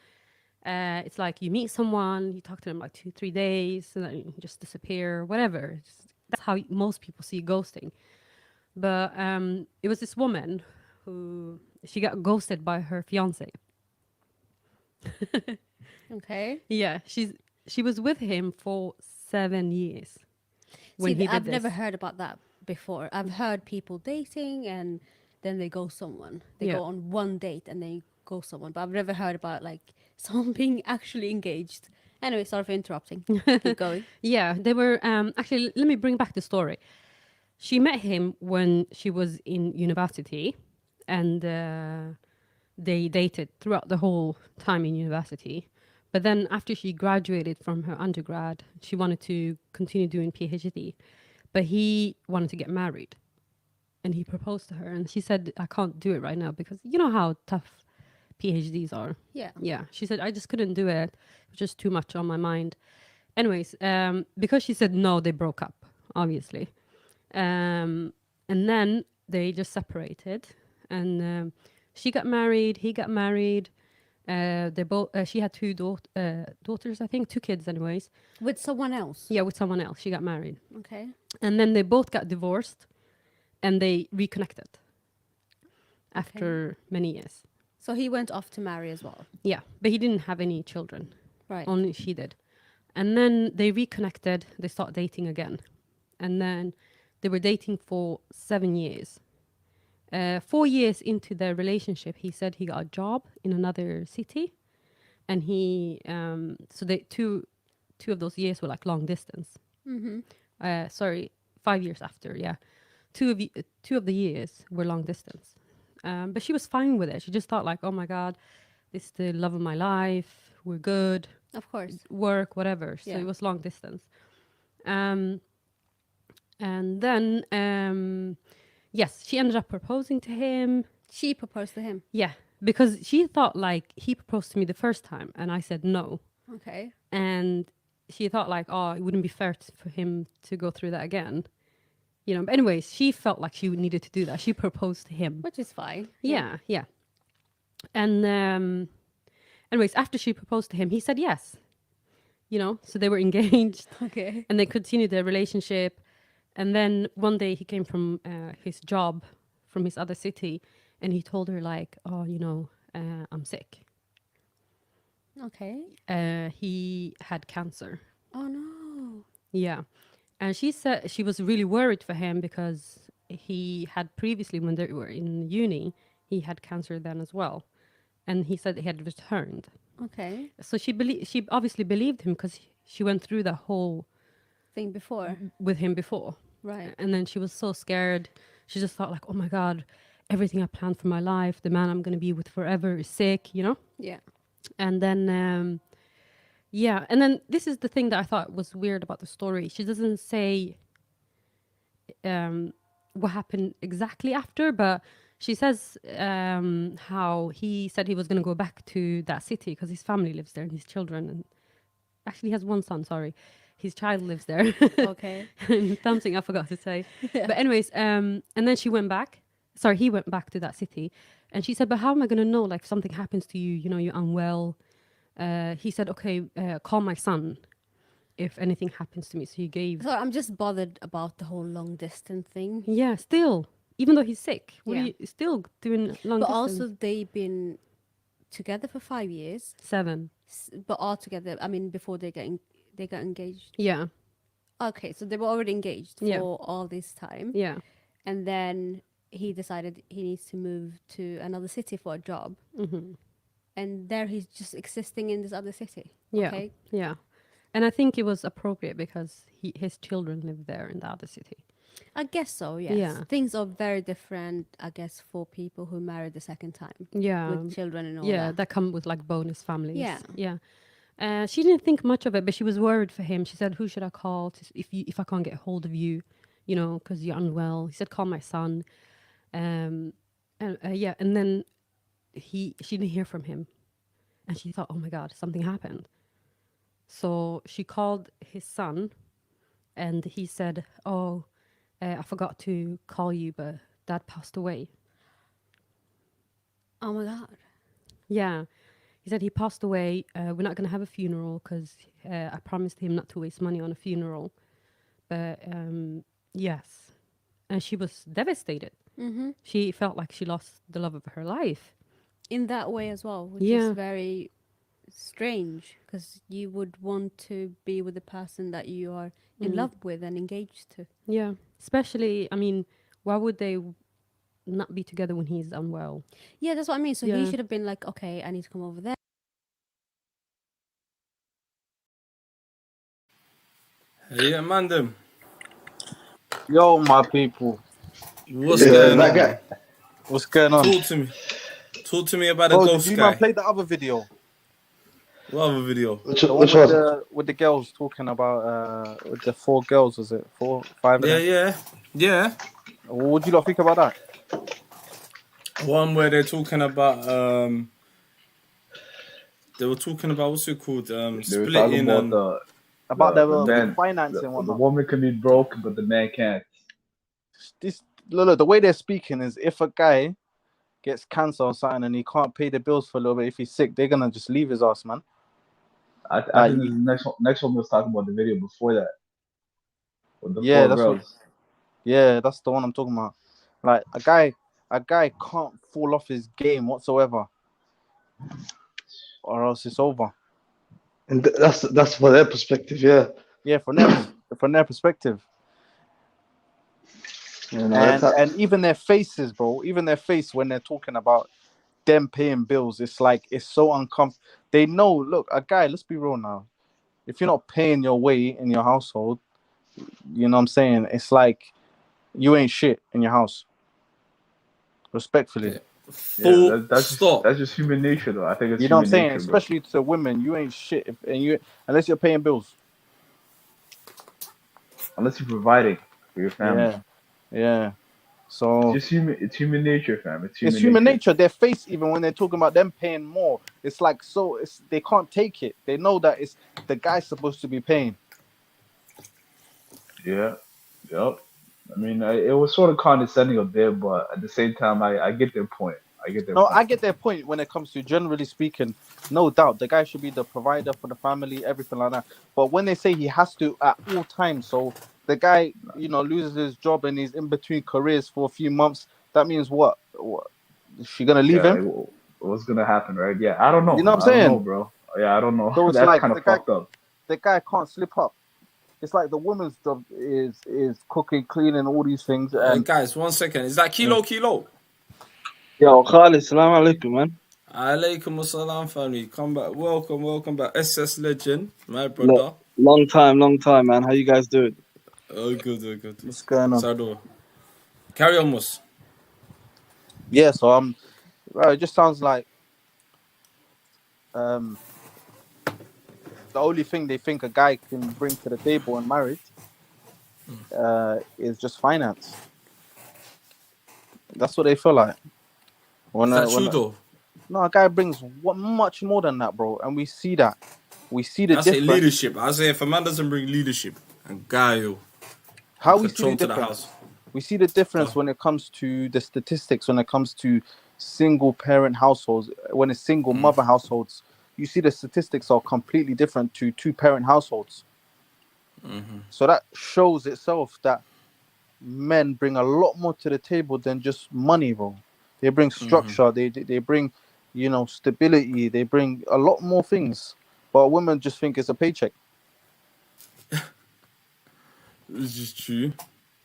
It's like you meet someone, you talk to them like 2-3 days, and then you just disappear, whatever. That's how most people see ghosting. But it was this woman who she got ghosted by her fiance. Okay. Yeah, she was with him for 7 years. When he did I've this. never heard about that before. I've heard people dating and then they ghost someone. They go on one date and they ghost someone. But I've never heard about like someone being actually engaged. Anyway, sorry for interrupting. Keep going. Yeah, they were actually. Let me bring back the story. She met him when she was in university, and they dated throughout the whole time in university. But then after she graduated from her undergrad, she wanted to continue doing PhD, but he wanted to get married, and he proposed to her, and she said, "I can't do it right now because you know how tough PhDs are." Yeah. She said, "I just couldn't do it. It was just too much on my mind." Anyways, because she said no, they broke up, obviously. And then they just separated, and she got married, he got married. They both. She had two daughters, I think, 2 kids, anyways. With someone else? Yeah, with someone else. She got married. Okay. And then they both got divorced, and they reconnected after many years. So he went off to marry as well? Yeah, but he didn't have any children. Right. Only she did. And then they reconnected. They started dating again. And then they were dating for 7 years. 4 years into their relationship, he said he got a job in another city. And he, so they, two of those years were like long distance. Mm-hmm. Sorry, 5 years after, yeah. Two of the years were long distance. But she was fine with it. She just thought like, oh my God, this is the love of my life. We're good. Of course. Work, whatever. So it was long distance. And then, yes, she ended up proposing to him. She proposed to him? Yeah, because she thought like he proposed to me the first time and I said no. Okay. And she thought like, oh, it wouldn't be fair for him to go through that again. You know, but anyways, she felt like she needed to do that. She proposed to him. Which is fine. Yeah. And Anyways, after she proposed to him, he said yes. You know, so they were engaged. Okay. And they continued their relationship. And then one day he came from his job from his other city, and he told her like, oh, you know, I'm sick. Okay. He had cancer. Oh no. Yeah. And she said she was really worried for him because he had previously, when they were in uni, he had cancer then as well. And he said he had returned. Okay. So she obviously believed him because she went through the whole thing before with him before. Right. And then she was so scared. She just thought like, oh my God, everything I planned for my life, the man I'm going to be with forever is sick, you know? Yeah. And then, yeah. And then this is the thing that I thought was weird about the story. She doesn't say what happened exactly after, but she says how he said he was going to go back to that city because his family lives there and his children. And actually, he has one son, sorry. His child lives there. Okay. Something I forgot to say. Yeah. But anyways, and then she went back. Sorry, he went back to that city. And she said, but how am I going to know, like, if something happens to you, you know, you're unwell. He said, okay, call my son if anything happens to me. So he gave... So I'm just bothered about the whole long distance thing. Yeah, still. Even though he's sick. What Yeah. are you still doing long But distance? also they've been together for 5 years. 7. But all together, I mean, before they got engaged. Yeah. Okay, so they were already engaged for Yeah. all this time. Yeah. And then he decided he needs to move to another city for a job. Mm-hmm. And there he's just existing in this other city. Yeah. Okay. Yeah. And I think it was appropriate because his children live there in the other city. I guess so, yes. Yeah. Things are very different, I guess, for people who married the second time. Yeah. With children and all Yeah, that. that come with like bonus families. Yeah. Yeah. She didn't think much of it, but she was worried for him. She said, who should I call if I can't get hold of you, you know, because you're unwell? He said, call my son. And then she didn't hear from him. And she thought, oh my God, something happened. So she called his son and he said, oh, I forgot to call you, but Dad passed away. Oh my God. Yeah. He said he passed away. We're not going to have a funeral because I promised him not to waste money on a funeral. But yes. And she was devastated. Mm-hmm. She felt like she lost the love of her life. In that way as well, which Yeah. is very strange because you would want to be with the person that you are in love with and engaged to. Yeah. Especially, I mean, why would they not be together when he's unwell? Yeah, that's what I mean. So Yeah. he should have been like, okay, I need to come over there. Hey, Amanda. Yo, my people. What's going on? guy. What's going on? Talk to me. Talk to me about the Bro, ghost did you guy. man play the other video? What other video? The one with the girls talking about with the 4 girls, was it 4, 5? Yeah. What do you lot think about that? One where they're talking about they were talking about what's it called? They were Splitting talking and about the the man, finance and the whatnot. woman can be broke, but the man can't. This look, the way they're speaking is if a guy gets cancer or something and he can't pay the bills for a little bit, if he's sick, they're gonna just leave his ass, man. I think the next one was talking about the video before that. With the 4 that's girls. that's the one I'm talking about. Like a guy can't fall off his game whatsoever, or else it's over. And that's for their perspective, yeah. Yeah, from their perspective. You know, And even their faces, bro. Even their face when they're talking about them paying bills, it's like it's so uncomfortable. They know. Look, a guy. Let's be real now. If you're not paying your way in your household, you know what I'm saying. It's like you ain't shit in your house. Respectfully. Yeah, that's just human nature, though. I think it's you know what I'm human saying. nature, bro. Especially to women, you ain't shit unless you're paying bills. Unless you're providing for your family. Yeah. So it's human nature, fam. It's human nature. Their face, even when they're talking about them paying more, it's like they can't take it. They know that it's the guy's supposed to be paying. Yeah. Yep. I mean, it was sort of condescending a bit, but at the same time, I get their point. I get their point when it comes to, generally speaking, no doubt the guy should be the provider for the family, everything like that. But when they say he has to at all times, so the guy, loses his job and he's in between careers for a few months, that means what? Is she gonna leave him? Like, what's gonna happen, right? Yeah, I don't know. You know what I'm I don't saying? know, bro. Yeah, I don't know. So it's That's like kind of fucked up. The guy can't slip up. It's like the woman's job is cooking, cleaning, all these things. And guys, 1 second. Is that Kilo? Yo, Khalid, salam alaikum, man. Alaikum assalam, family. Come back. Welcome back. SS Legend, my brother. Look, long time, man. How you guys doing? Oh, good. What's going on? Sado. Carry on, Mus. Yeah, so it just sounds like the only thing they think a guy can bring to the table in marriage is just finance. That's what they feel like. Is that true, though? No, a guy brings much more than that, bro, and we see that. We see the I say difference. leadership. I say if a man doesn't bring leadership and guile, How we see the to the difference? house. We see the difference when it comes to the statistics, when it comes to single parent households, when it's single mother households. You see the statistics are completely different to 2-parent households. So that shows itself that men bring a lot more to the table than just money, bro. They bring structure, they bring, stability, they bring a lot more things. But women just think it's a paycheck. This is true.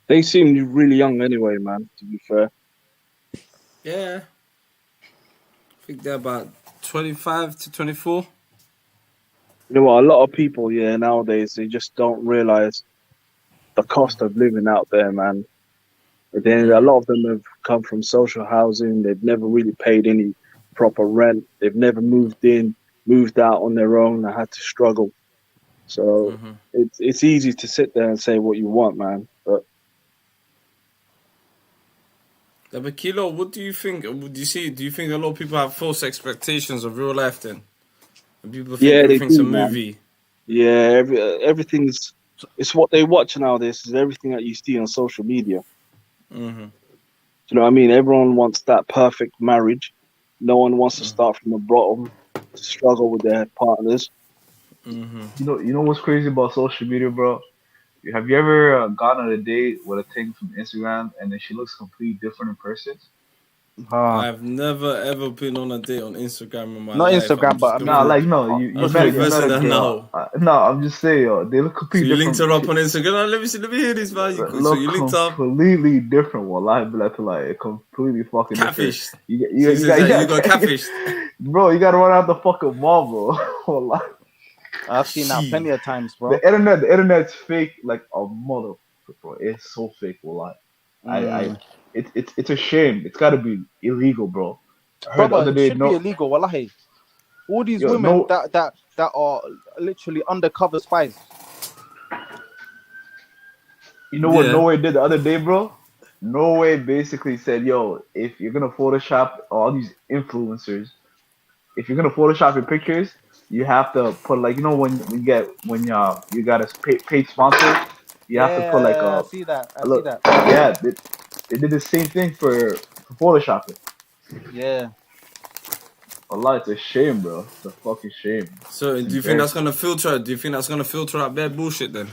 They seem really young anyway, man, to be fair. Yeah. I think they're about 25 to 24. You know what? A lot of people, nowadays, they just don't realize the cost of living out there, man. But then a lot of them have come from social housing. They've never really paid any proper rent. They've never moved out on their own. They had to struggle. So it's easy to sit there and say what you want, man. But Kilo, what do you think? Do you think a lot of people have false expectations of real life then? And people think everything's a movie. Man. Yeah, everything's. It's what they watch nowadays. Is everything that you see on social media. Do you know what I mean? Everyone wants that perfect marriage. No one wants to start from the bottom, to struggle with their partners. You know what's crazy about social media, bro? Have you ever gone on a date with a thing from Instagram and then she looks completely different in person? I've never ever been on a date on Instagram in my Not life. Instagram, but you met a girl. No, I'm just saying, they look completely different. You linked her up on Instagram. Let me hear this, man. So you linked up completely different. Wallahi, like completely fucking catfish. You got catfish, bro. You gotta run out the fucking mall, bro. Wallahi. I've seen that plenty of times, bro. The internet's fake like a motherfucker, bro. It's so fake, wallahi. It's a shame. It's gotta be illegal, bro. I heard the other day, it should be illegal, wallahi. All these women that are literally undercover spies. You know what Norway did the other day, bro? Norway basically said, yo, if you're gonna Photoshop all these influencers, if you're gonna Photoshop your pictures, you have to put when you got a paid sponsor, you have to put I see that. Yeah, they did the same thing for Photoshopping. Yeah. Allah, it's a shame, bro. It's a fucking shame. So do you think that's gonna filter? Do you think that's gonna filter out bad bullshit then?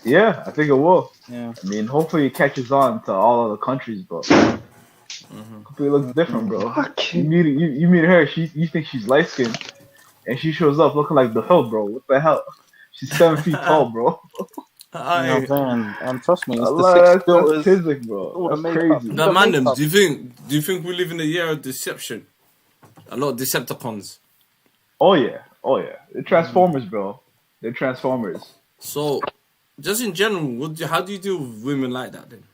Yeah, I think it will. Yeah. I mean, hopefully it catches on to all other countries, but hopefully it looks different, bro. You meet her, you think she's light skinned, and she shows up looking like the hell, bro. What the hell? She's 7 feet tall, bro. And trust me, it's that's physics, bro. That's crazy. Now, Mandem, do you think we live in a year of deception? A lot of Decepticons. Oh yeah. They're Transformers, bro. They're Transformers. So, just in general, how do you deal with women like that then?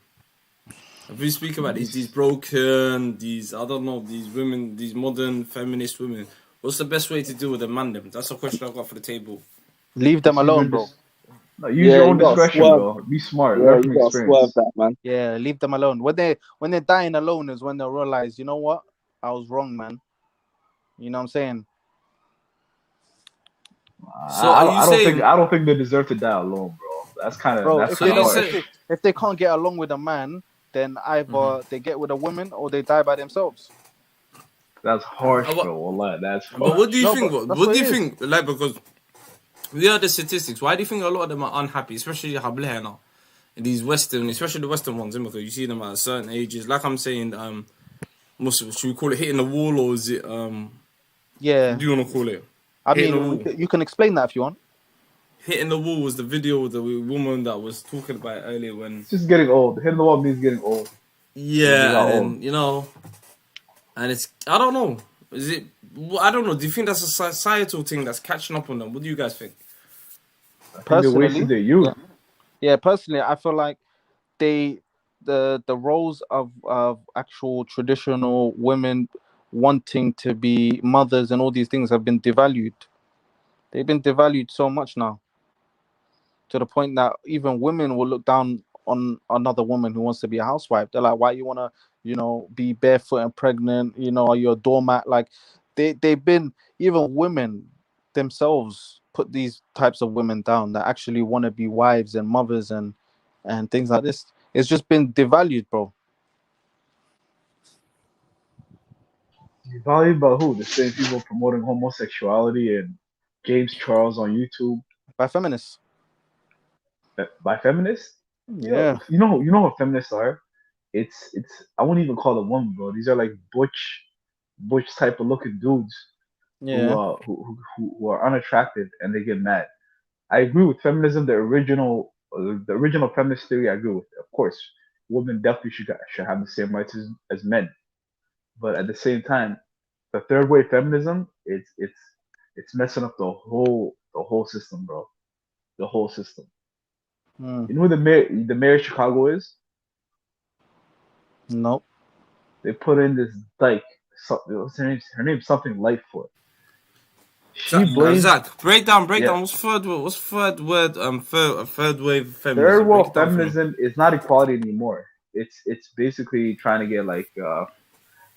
If we speak about these broken, these women, these modern feminist women, what's the best way to deal with them, Mandem? That's a question I've got for the table. Leave them alone, bro. No, use your own discretion, bro. Be smart. Learn from experience. That, man. Yeah, leave them alone. When they're dying alone is when they'll realize, you know what? I was wrong, man. You know what I'm saying? So I don't think they deserve to die alone, bro. That's kind of if they can't get along with a man, then either they get with a woman or they die by themselves. That's harsh, bro. Wallah, that's harsh. But what do you No, think? but that's What what do you it is. think? Like, because we heard the statistics. Why do you think a lot of them are unhappy, especially Hableha now? These Western, especially the Western ones, because you see them at certain ages. Like I'm saying, should we call it hitting the wall, or is it Yeah. What do you want to call it? I Hitting the mean, wall. you can explain that if you want. Hitting the wall was the video of the woman that was talking about it earlier when. It's just getting old. Hitting the wall means getting old. Yeah, and then, and it's, I don't know. Is it, I don't know. Do you think that's a societal thing that's catching up on them? What do you guys think? Personally, yeah, personally, I feel like the roles of actual traditional women wanting to be mothers and all these things have been devalued. They've been devalued so much now, to the point that even women will look down on another woman who wants to be a housewife. They're like, why you want to, be barefoot and pregnant? Are you a doormat? Like, they've been, even women themselves put these types of women down that actually want to be wives and mothers and things like this. It's just been devalued, bro. Devalued by who? The same people promoting homosexuality and James Charles on YouTube. By feminists. By feminists? Yeah. You know what feminists are? It's I wouldn't even call them women, bro. These are like butch type of looking dudes Yeah. who are unattractive and they get mad. I agree with feminism, the original feminist theory. I agree with it. Of course, women definitely should have the same rights as men, but at the same time, the third wave feminism, it's messing up the whole system, bro. The whole system. You know who the mayor of Chicago is? Nope. They put in this dyke. What's her name? Her name's something Lightfoot. Zach, break down. Yeah. What's third word? What's third word? Third wave feminism. Third world feminism is not equality anymore. It's basically trying to get like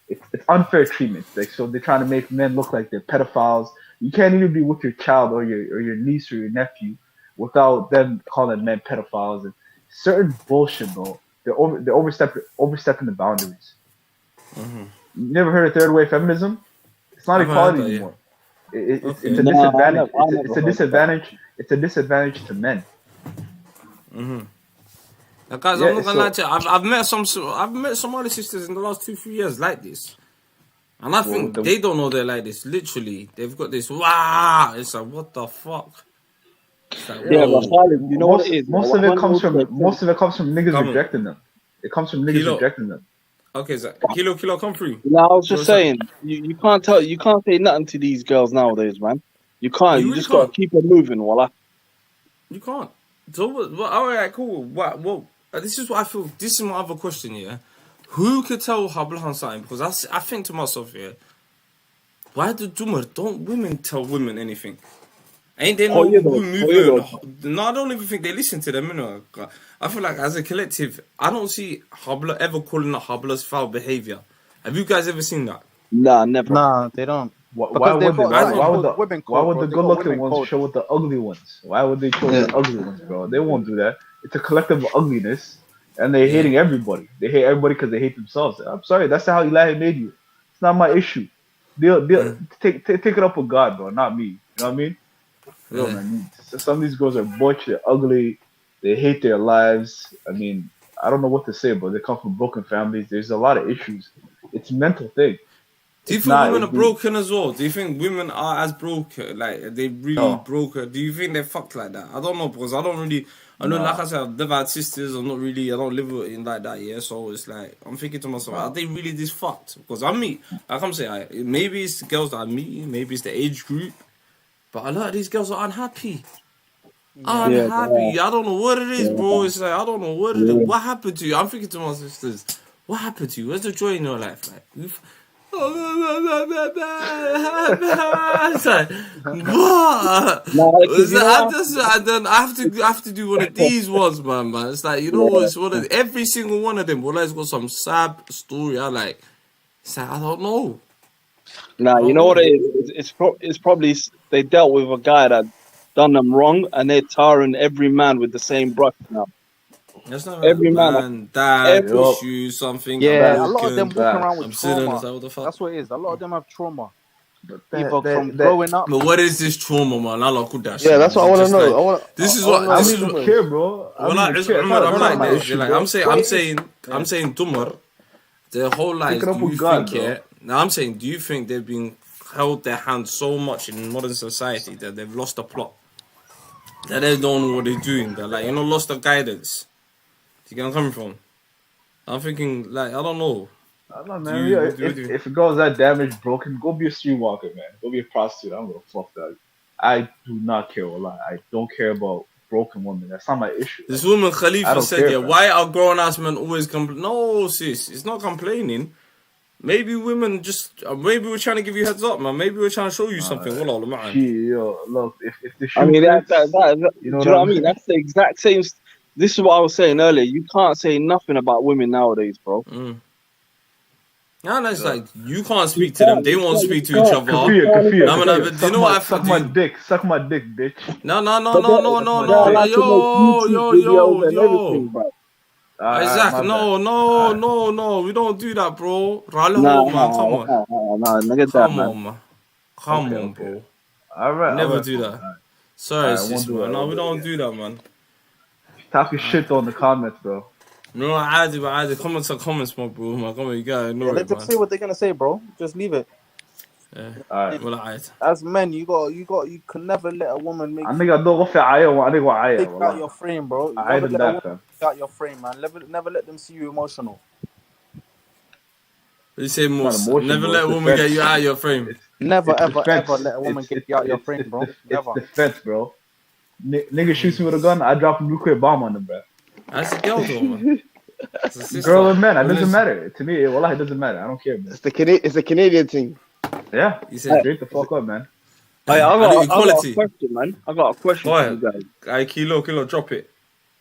it's unfair treatment. Like, so they're trying to make men look like they're pedophiles. You can't even be with your child or your niece or your nephew without them calling men pedophiles and certain bullshit, bro. They're overstepping the boundaries. Mm-hmm. You never heard of third wave feminism? It's not equality anymore. It's a disadvantage. It's a disadvantage. It's a disadvantage to men. Mm-hmm. Now, guys, I'm not gonna lie to you. I've met some other sisters in the last 2-3 years like this, and I think they don't know they're like this. Literally, they've got this. Wow, it's like, what the fuck? Like, yeah, but Khalid, you know what it is? Most of it comes from niggas rejecting them. It comes from niggas rejecting them. Okay, so Kilo, come through. No, I was just saying, you can't say nothing to these girls nowadays, man. You can't. You really just got to keep it moving, voila. You can't. So, all right, cool. Well, this is what I feel. This is my other question, yeah. Who could tell Hablahan something? Because I think to myself, yeah, why don't women tell women anything? Ain't they no movement? No, I don't even think they listen to them, you know. I feel like as a collective, I don't see Habla ever calling out Habla's foul behavior. Have you guys ever seen that? Nah, never. Nah, they don't. Why would the good-looking ones show with the ugly ones? Why would they show the ugly ones, bro? They won't do that. It's a collective ugliness, and they're hating everybody. They hate everybody because they hate themselves. I'm sorry, that's how Ilahi made you. It's not my issue. They'll take it up with God, bro, not me. You know what I mean? Yo, man, some of these girls are butch, they're ugly, they hate their lives. I mean, I don't know what to say, but they come from broken families. There's a lot of issues. It's a mental thing. Do you think women are broken as well? Do you think women are as broken? Like, they really broken? Do you think they're fucked like that? I don't know, because I don't really... I know, like I said, I've never had sisters. I don't live in like that, yeah? So it's like, I'm thinking to myself, are they really this fucked? Because like I'm saying, maybe it's the girls that I'm meeting, maybe it's the age group, but a lot of these girls are unhappy. Unhappy. I don't know what it is, bro. It's like, I don't know what it is. What happened to you? I'm thinking to my sisters, what happened to you? Where's the joy in your life? Like, it's like, what? I have to do one of these ones, man. It's like, you know, it's one of every single one of them. Well, it's got some sad story. It's like, I don't know. Nah, you know what it is? It's probably they dealt with a guy that done them wrong, and they're tarring every man with the same brush now. That's not every right. man, Dad, push you, something. Yeah, I'm a lot of them broken, walking around with I'm sitting, trauma. is that what the fuck? That's what it is. A lot of them have trauma. That- Either that- from that- growing up. But what is this trauma, man? Allah could that Yeah, shit, that's man. what I Is it want to just know. like, this is I wanna what know I this don't is even what. care, bro. I Well, don't even it's care. Umar, I'm It's like not my this. issue, Like, bro. I'm saying, Dumar. The whole lies. Take it up Do you with God, think? bro. Yeah. Now I'm saying, do you think they've been held their hands so much in modern society that they've lost the plot? That they don't know what they're doing. They're like, lost the guidance. Do you get where I'm coming from? I'm thinking, like, I don't know. I don't know, man. Yeah, if it goes that damaged, broken, go be a streetwalker, man. Go be a prostitute. I'm gonna fuck that. I do not care a lot. I don't care about broken women. That's not my issue. This woman I Khalifa don't said, care, yeah, man. why are grown-ass men always complaining? No, sis, it's not complaining. Maybe women just, maybe we're trying to give you heads up, man. Maybe we're trying to show you something. Wallah, man. Yo, look, if the shoe I mean, fits, you know what I mean? That's the exact same. This is what I was saying earlier. You can't say nothing about women nowadays, bro. No, it's like, you can't speak to them. They won't speak to each other. Kafir. Do you know what I Suck my dick. Suck my dick, bitch. No. allowed to make videos and everything, bro. Isaac, no. We don't do that, bro. Rally Nah, home, man. Come on. Nah, look at that, Come man. on, man. Come on, bro. Alright. Never do that. Sorry, Alright, sis, won't do man. it, No, won't we do it don't again. do that, man. Talking shit on the comments, bro. No, عادي. Comments are comments, my bro. Man, come on, you gotta know Yeah, it, let them man. say what they're gonna say, bro. Just leave it. Yeah. Alright. Well, عادي. As men, you can never let a woman make I think I don't في عيا وأنا وعيا take والله. out your frame, bro. You I never did let a that, woman fam. take out your frame, man. Never let them see you emotional. You say most. emotion, Never bro. let a It's woman get defense. you out of your frame. Never, It's ever, defense. ever let a woman get you out your frame, bro. Never. It's defense, bro. Nigga shoots me with a gun, I drop a nuclear bomb on them, bro. That's a girl, though, man. That's a sister. Girl or man, it doesn't matter. To me, wallah, it doesn't matter. I don't care, man. It's the Canadian thing. Yeah. You said Straight the fuck up, man. Hey, I got a equality. question, man. I got a question Go for ahead. you guys. Hey, kilo, drop it.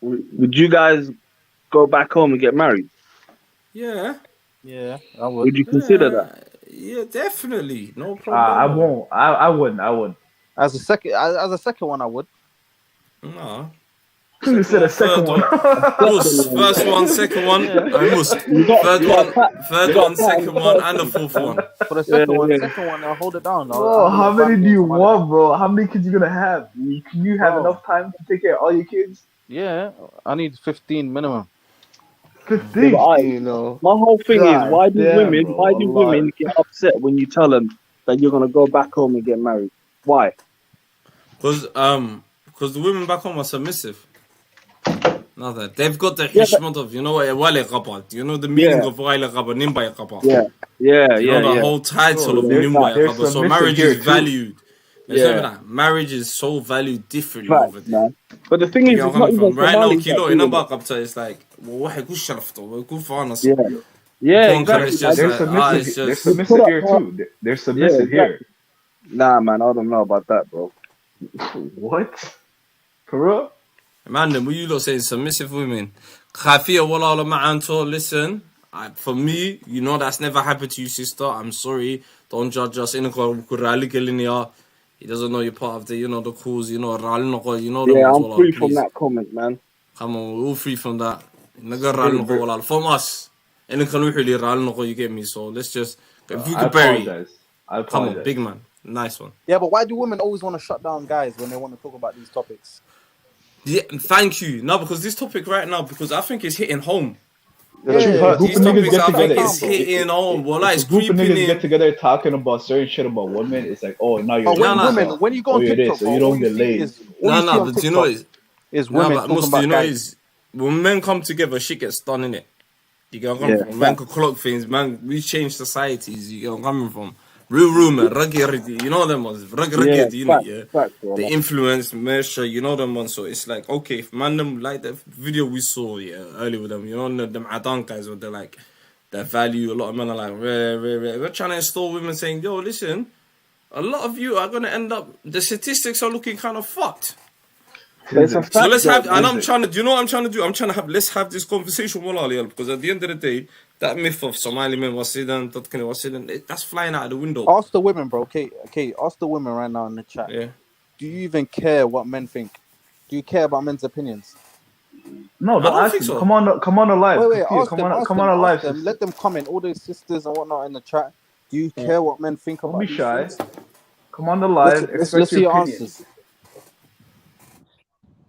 Would you guys go back home and get married? Yeah. Yeah, I would. Would you consider that? Yeah, definitely. No problem. I won't. I wouldn't. As a second one, I would. No. You said a second one. First one, second one, I must. Third one, second one, and the fourth one. For the second one, I'll hold it down. Bro, how many do you want, bro? How many kids you gonna have? Can you have enough time to take care of all your kids? Yeah, I need 15 minimum. 15. My whole thing God is why do damn, women get upset when you tell them that you're gonna go back home and get married? Why? Because the women back home are submissive. Nothing. They've got the hishmat of, wale qaba. Do you know the meaning of wale qaba? Nimbay qaba. You know the whole title of nimbay qaba. So marriage is valued. Marriage is so valued differently over there. But the thing is, it's not even right now, Somalis kilo that in do a it. back up to it's like, well, what good sharafto, what good fanas. Exactly. They're submissive here too. They're submissive here. Nah, man, I don't know about that, bro. What? For real? Man, then what you lot saying? Submissive women. Khafia wala ma'anto. Listen, for me, that's never happened to you, sister. I'm sorry. Don't judge us. He doesn't know you're part of the, the cause. I'm free from that comment, man. Come on, we're all free from that. From us. You get me? So let's just, if we could bury. Come on, big man. Nice one. Yeah, but why do women always want to shut down guys when they want to talk about these topics? Yeah, thank you. No, because this topic right now, because I think it's hitting home. These topics I think it's hitting home. Well, it's creeping in. Get together talking about certain shit about women. It's like, oh, now you're when you go on TikTok, so you don't get laid. No, but you know is women talking about guys. When men come together, shit gets done, innit? You get where I'm coming from. Man can clock things, man. We change societies. You get where I'm coming from. Real rumor, ruggy, you know them ones. Ruggy, the influence, measure, you know them ones. So it's like, okay, if man them like the video we saw earlier with them, them Adan guys where they're like, their value, a lot of men are like, we're trying to install women saying, yo, listen, a lot of you are going to end up, the statistics are looking kind of fucked. So let's have, and I'm trying to, do you know what I'm trying to do? I'm trying to have, let's have this conversation, because at the end of the day, that myth of Somali men that's flying out of the window. Ask the women, bro. Okay, ask the women right now in the chat. Yeah. Do you even care what men think? Do you care about men's opinions? No, don't don't ask think them. so. Come on the live. Wait, Katia, ask come them, on, ask come them, on the ask live. them. Let them comment. All the sisters and whatnot in the chat. Do you care what men think Don't about be these shy. things? Come on the live. Express Let's see your your opinion. answers.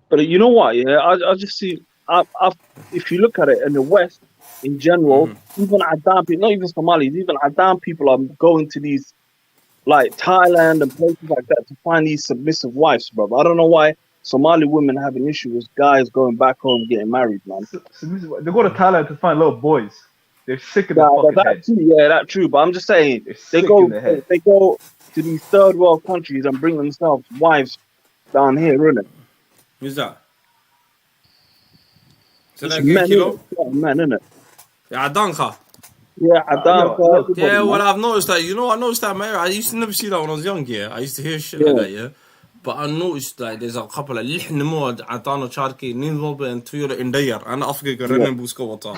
But you know what? Yeah, I just see. If you look at it in the West, in general, even Adam people, not even Somalis, even Adam people are going to these like Thailand and places like that to find these submissive wives, bro. I don't know why Somali women have an issue with guys going back home getting married, man. They go to Thailand to find little boys. They're sick in the fucking head. Too, yeah, that's true. But I'm just saying, They're they sick go in the head. they go to these third world countries and bring themselves wives down here, innit? Who's that? Say It's that again, men, Kilo? innit? Men, innit? Yeah, Adanka. Yeah, Adam. Yeah, well, I've noticed that. You know, I noticed that, man. I used to never see that when I was young, yeah. I used to hear shit like that, yeah. But I noticed like there's a couple of لحن مود عطانا شاركي نينضرب and tuyura indayar أنا أفكر قررنا بوسكو وطا.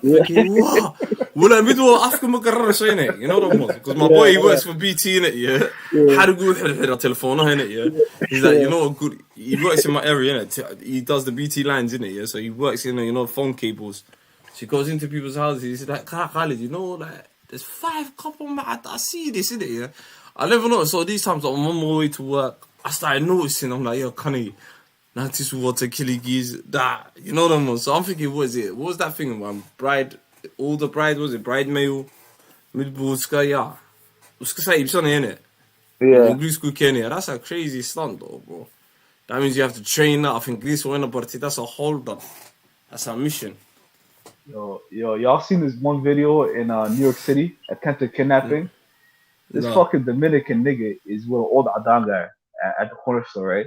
Thinking, wow. ولا بدو أفكر مقرر شيء you know what I'm saying? Because my boy he works for BT in it, yeah. How to go حر تلفونه هنا, yeah. He's like, you know, good. He works in my area, innit? He does the BT lines in it, yeah. So he works in, you know, phone cables. She goes into people's houses. He's like, Khalid, you know, like, there's 5 couple, I see this, innit, yeah? I never noticed. So these times, I'm on my way to work, I started noticing, I'm like, yo, Connie, notice water, killigis, that, you know what I mean? So I'm thinking, what is it? What was that thing, man? Older bride, was it? Bridemail, midbuska, yeah. Uska say, you're innit? Yeah. Blue school Kenya. That's a crazy stunt, though, bro. That means you have to train that. I think this one, but that's a hold up. That's a mission. Yo, y'all seen this one video in New York City, attempted kidnapping? This fucking Dominican nigga is with an old Adan guy at the corner store, right?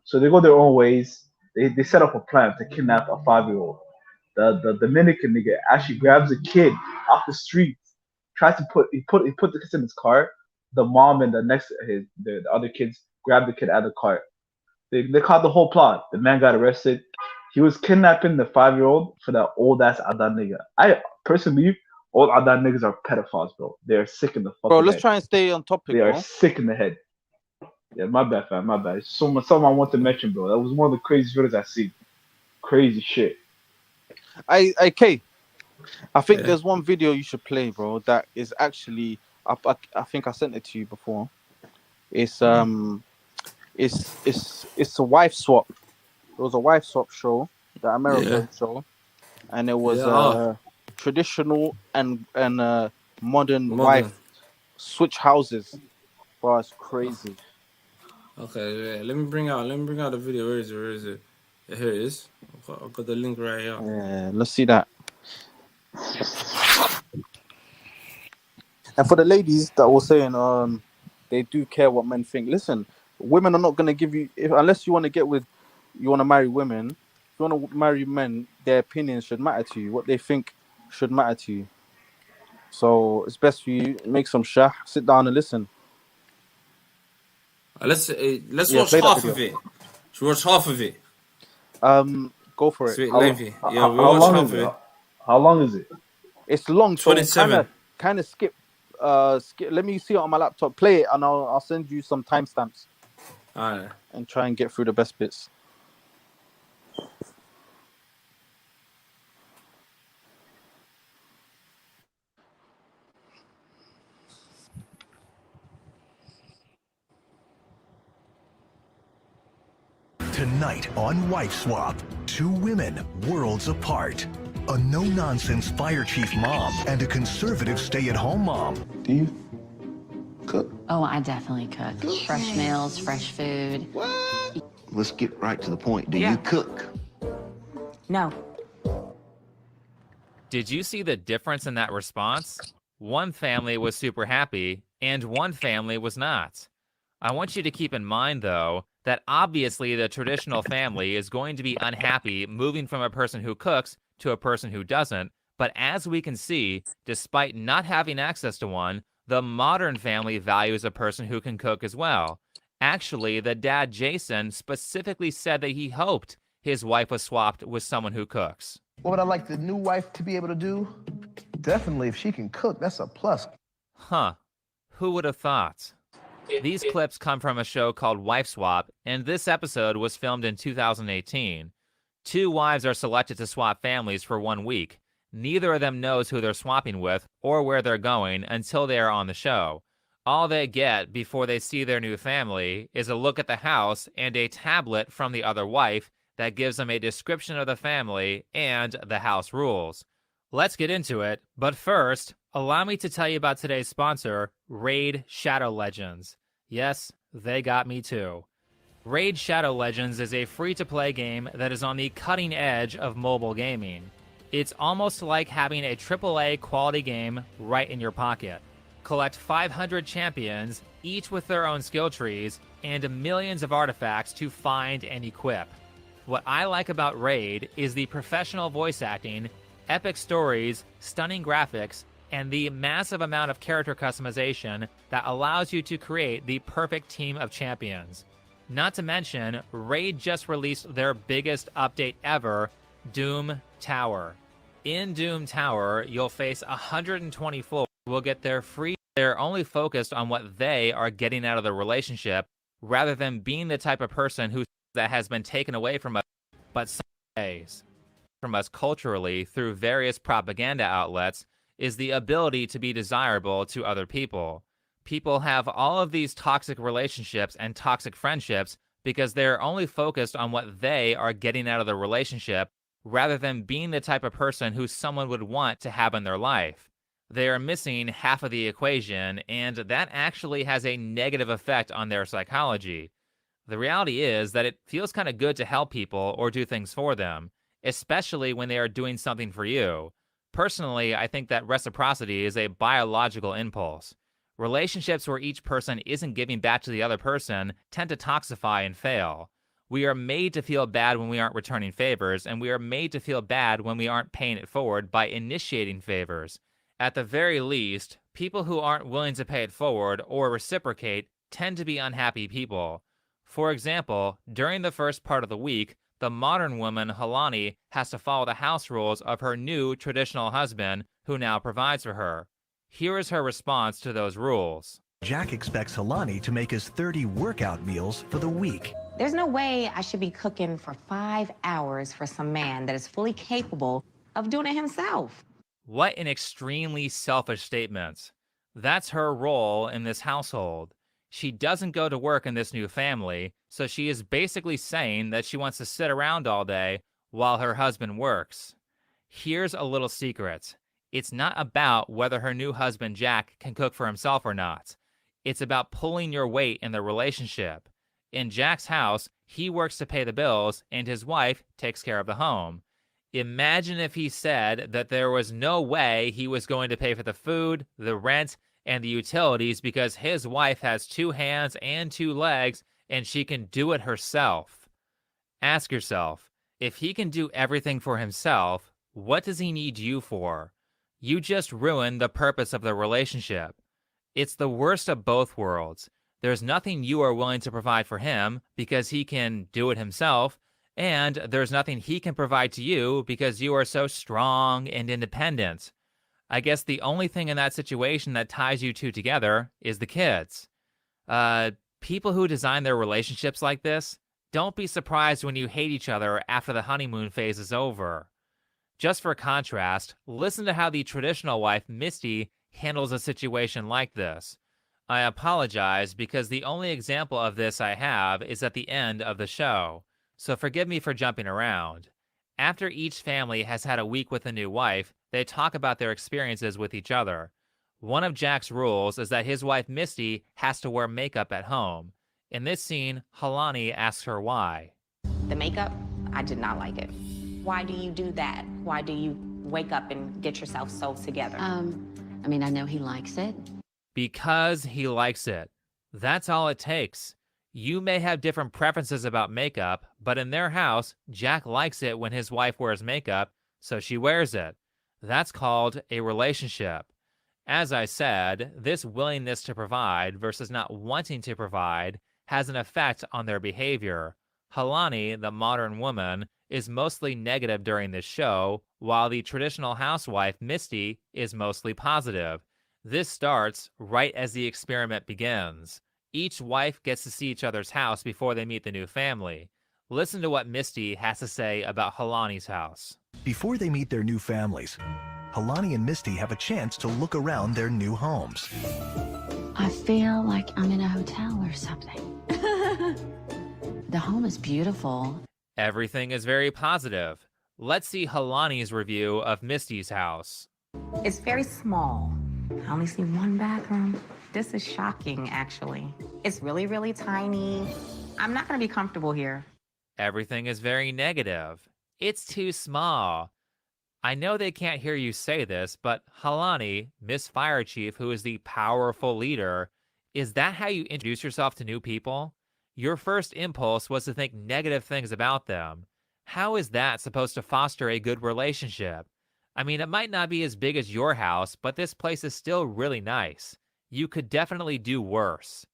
So they go their own ways. They set up a plan to kidnap a 5-year-old. The Dominican nigga actually grabs a kid off the street, tries to put the kids in his car. The mom and the other kids grab the kid out of the car. They caught the whole plot. The man got arrested. He was kidnapping the 5-year-old for that old ass Adan nigga. I personally believe old Adan niggas are pedophiles, bro. They are sick in the fucking Bro, let's head. try and stay on topic, They are bro. sick in the head. Yeah, my bad, fam. My bad. It's something I want to mention, bro. That was one of the craziest videos I seen. Crazy shit. Kay, I think there's one video you should play, bro. That is actually, I think I sent it to you before. It's a wife swap. It was a wife swap show, the American show, and it was traditional and modern wife switch houses. Bro, it's crazy. Okay, yeah. Let me bring out the video. Where is it? Yeah, here it is. I've got the link right here. Yeah, let's see that. And for the ladies that were saying they do care what men think. Listen, women are not gonna give you unless you want to marry women. If you want to marry men, their opinions should matter to you. What they think should matter to you. So it's best for you make some shah, sit down and listen. Let's watch half of it. Should we watch half of it? Go for it. Sweet, lengthy. Yeah, we watch half of it. How long is it? It's long. 27. So kind of skip. Let me see it on my laptop. Play it, and I'll send you some timestamps. Alright. And try and get through the best bits. Tonight on Wife Swap, 2 women, worlds apart. A no-nonsense fire chief mom and a conservative stay-at-home mom. Do you cook? Oh, I definitely cook. Fresh meals, fresh food. Let's get right to the point. Do you cook? No. Did you see the difference in that response? One family was super happy, and one family was not. I want you to keep in mind, though, that obviously the traditional family is going to be unhappy moving from a person who cooks to a person who doesn't. But as we can see, despite not having access to one, the modern family values a person who can cook as well. Actually, the dad, Jason, specifically said that he hoped his wife was swapped with someone who cooks. What would I like the new wife to be able to do? Definitely, if she can cook, that's a plus. Huh. Who would have thought? These clips come from a show called Wife Swap, and this episode was filmed in 2018. Two wives are selected to swap families for 1 week. Neither of them knows who they're swapping with or where they're going until they are on the show. All they get before they see their new family is a look at the house and a tablet from the other wife that gives them a description of the family and the house rules. Let's get into it, but first, allow me to tell you about today's sponsor, Raid Shadow Legends. Yes, they got me too. Raid Shadow Legends is a free-to-play game that is on the cutting edge of mobile gaming. It's almost like having a AAA quality game right in your pocket. Collect 500 champions, each with their own skill trees, and millions of artifacts to find and equip. What I like about Raid is the professional voice acting, epic stories, stunning graphics, and the massive amount of character customization that allows you to create the perfect team of champions. Not to mention, Raid just released their biggest update ever, Doom Tower. In Doom Tower, you'll face 120 floors. Will get their free. They're only focused on what they are getting out of the relationship, rather than being the type of person that has been taken away from us, but some days from us culturally through various propaganda outlets, is the ability to be desirable to other people. People have all of these toxic relationships and toxic friendships because they're only focused on what they are getting out of the relationship, rather than being the type of person who someone would want to have in their life. They are missing half of the equation, and that actually has a negative effect on their psychology. The reality is that it feels kind of good to help people or do things for them, especially when they are doing something for you. Personally, I think that reciprocity is a biological impulse. Relationships where each person isn't giving back to the other person tend to toxify and fail. We are made to feel bad when we aren't returning favors, and we are made to feel bad when we aren't paying it forward by initiating favors. At the very least, people who aren't willing to pay it forward or reciprocate tend to be unhappy people. For example, during the first part of the week, the modern woman, Halani, has to follow the house rules of her new traditional husband, who now provides for her. Here is her response to those rules. Jack expects Halani to make his 30 workout meals for the week. There's no way I should be cooking for 5 hours for some man that is fully capable of doing it himself. What an extremely selfish statement. That's her role in this household. She doesn't go to work in this new family, so she is basically saying that she wants to sit around all day while her husband works. Here's a little secret. It's not about whether her new husband Jack can cook for himself or not. It's about pulling your weight in the relationship. In Jack's house, he works to pay the bills and his wife takes care of the home. Imagine if he said that there was no way he was going to pay for the food, the rent, and the utilities because his wife has 2 hands and 2 legs and she can do it herself. Ask yourself, if he can do everything for himself, what does he need you for? You just ruined the purpose of the relationship. It's the worst of both worlds. There's nothing you are willing to provide for him because he can do it himself, and there's nothing he can provide to you because you are so strong and independent. I guess the only thing in that situation that ties you two together is the kids. People who design their relationships like this, don't be surprised when you hate each other after the honeymoon phase is over. Just for contrast, listen to how the traditional wife, Misty, handles a situation like this. I apologize because the only example of this I have is at the end of the show, so forgive me for jumping around. After each family has had a week with a new wife, they talk about their experiences with each other. One of Jack's rules is that his wife Misty has to wear makeup at home. In this scene, Halani asks her why. The makeup, I did not like it. Why do you do that? Why do you wake up and get yourself so together? I mean, I know he likes it. Because he likes it. That's all it takes. You may have different preferences about makeup, but in their house, Jack likes it when his wife wears makeup, so she wears it. That's called a relationship. As I said, this willingness to provide versus not wanting to provide has an effect on their behavior. Halani, the modern woman, is mostly negative during this show, while the traditional housewife, Misty, is mostly positive. This starts right as the experiment begins. Each wife gets to see each other's house before they meet the new family. Listen to what Misty has to say about Halani's house. Before they meet their new families, Halani and Misty have a chance to look around their new homes. I feel like I'm in a hotel or something. The home is beautiful. Everything is very positive. Let's see Halani's review of Misty's house. It's very small. I only see one bathroom. This is shocking, actually. It's really, really tiny. I'm not gonna be comfortable here. Everything is very negative. It's too small. I know they can't hear you say this, but Halani, Miss Fire Chief, who is the powerful leader, is that how you introduce yourself to new people? Your first impulse was to think negative things about them. How is that supposed to foster a good relationship? I mean, it might not be as big as your house, but this place is still really nice. You could definitely do worse.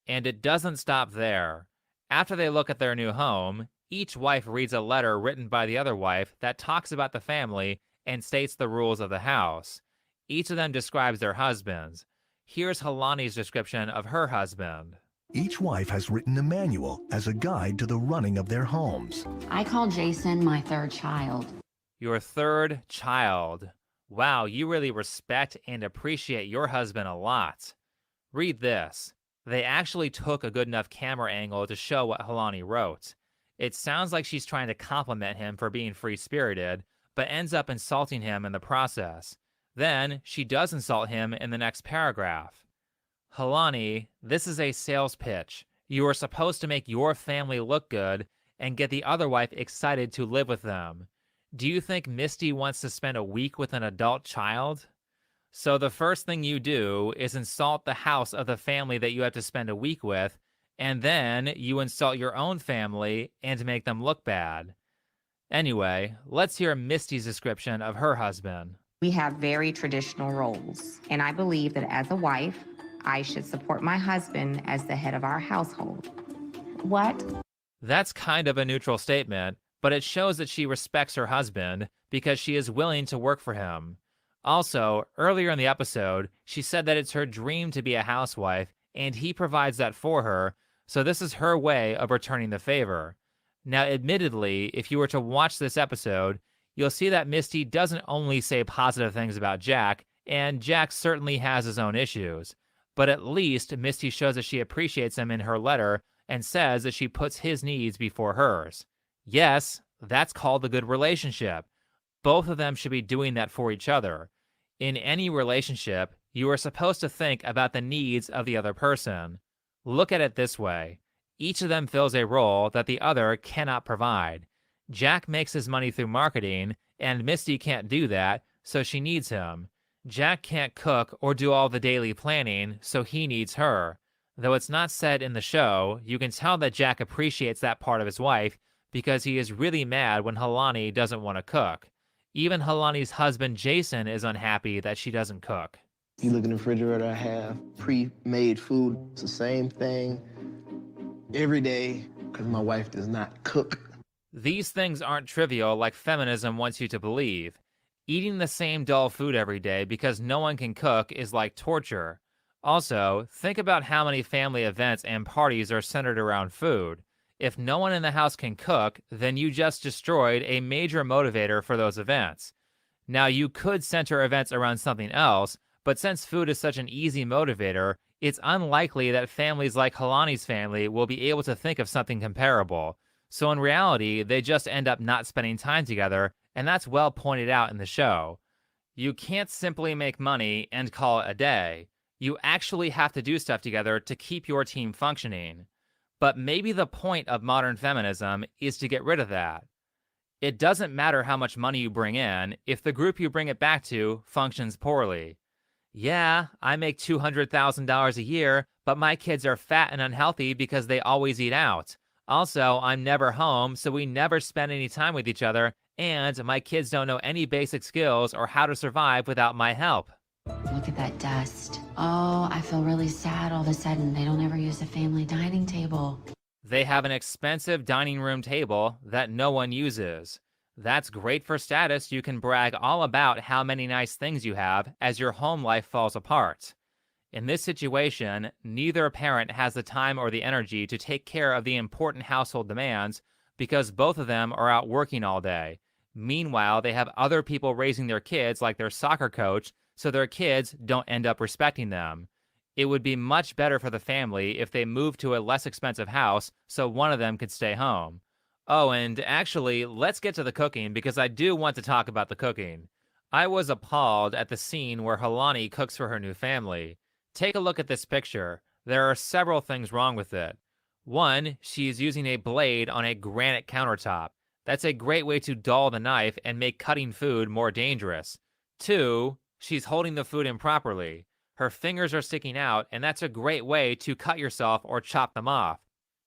And it doesn't stop there. After they look at their new home, each wife reads a letter written by the other wife that talks about the family and states the rules of the house. Each of them describes their husbands. Here's Halani's description of her husband. Each wife has written a manual as a guide to the running of their homes. I call Jason my third child. Your third child. Wow, you really respect and appreciate your husband a lot. Read this. They actually took a good enough camera angle to show what Halani wrote. It sounds like she's trying to compliment him for being free-spirited, but ends up insulting him in the process. Then, she does insult him in the next paragraph. Halani, this is a sales pitch. You are supposed to make your family look good and get the other wife excited to live with them. Do you think Misty wants to spend a week with an adult child? So the first thing you do is insult the house of the family that you have to spend a week with, and then you insult your own family and make them look bad. Anyway, let's hear Misty's description of her husband. We have very traditional roles, and I believe that as a wife, I should support my husband as the head of our household. What? That's kind of a neutral statement, but it shows that she respects her husband because she is willing to work for him. Also, earlier in the episode, she said that it's her dream to be a housewife, and he provides that for her, so this is her way of returning the favor. Now, admittedly, if you were to watch this episode, you'll see that Misty doesn't only say positive things about Jack, and Jack certainly has his own issues. But at least Misty shows that she appreciates him in her letter and says that she puts his needs before hers. Yes, that's called a good relationship. Both of them should be doing that for each other. In any relationship, you are supposed to think about the needs of the other person. Look at it this way. Each of them fills a role that the other cannot provide. Jack makes his money through marketing, and Misty can't do that, so she needs him. Jack can't cook or do all the daily planning, so he needs her. Though it's not said in the show, you can tell that Jack appreciates that part of his wife because he is really mad when Halani doesn't want to cook. Even Halani's husband, Jason, is unhappy that she doesn't cook. You look in the refrigerator, I have pre-made food. It's the same thing every day because my wife does not cook. These things aren't trivial like feminism wants you to believe. Eating the same dull food every day because no one can cook is like torture. Also, think about how many family events and parties are centered around food. If no one in the house can cook, then you just destroyed a major motivator for those events. Now, you could center events around something else, but since food is such an easy motivator, it's unlikely that families like Halani's family will be able to think of something comparable. So in reality, they just end up not spending time together, and that's well pointed out in the show. You can't simply make money and call it a day. You actually have to do stuff together to keep your team functioning. But maybe the point of modern feminism is to get rid of that. It doesn't matter how much money you bring in if the group you bring it back to functions poorly. Yeah, I make $200,000 a year, but my kids are fat and unhealthy because they always eat out. Also, I'm never home, so we never spend any time with each other, and my kids don't know any basic skills or how to survive without my help. Look at that dust. Oh, I feel really sad all of a sudden. They don't ever use the family dining table. They have an expensive dining room table that no one uses. That's great for status. You can brag all about how many nice things you have as your home life falls apart. In this situation, neither parent has the time or the energy to take care of the important household demands because both of them are out working all day. Meanwhile, they have other people raising their kids like their soccer coach, so their kids don't end up respecting them. It would be much better for the family if they moved to a less expensive house so one of them could stay home. Oh, and actually, let's get to the cooking because I do want to talk about the cooking. I was appalled at the scene where Helani cooks for her new family. Take a look at this picture. There are several things wrong with it. One, she's using a blade on a granite countertop. That's a great way to dull the knife and make cutting food more dangerous. Two, she's holding the food improperly. Her fingers are sticking out, and that's a great way to cut yourself or chop them off.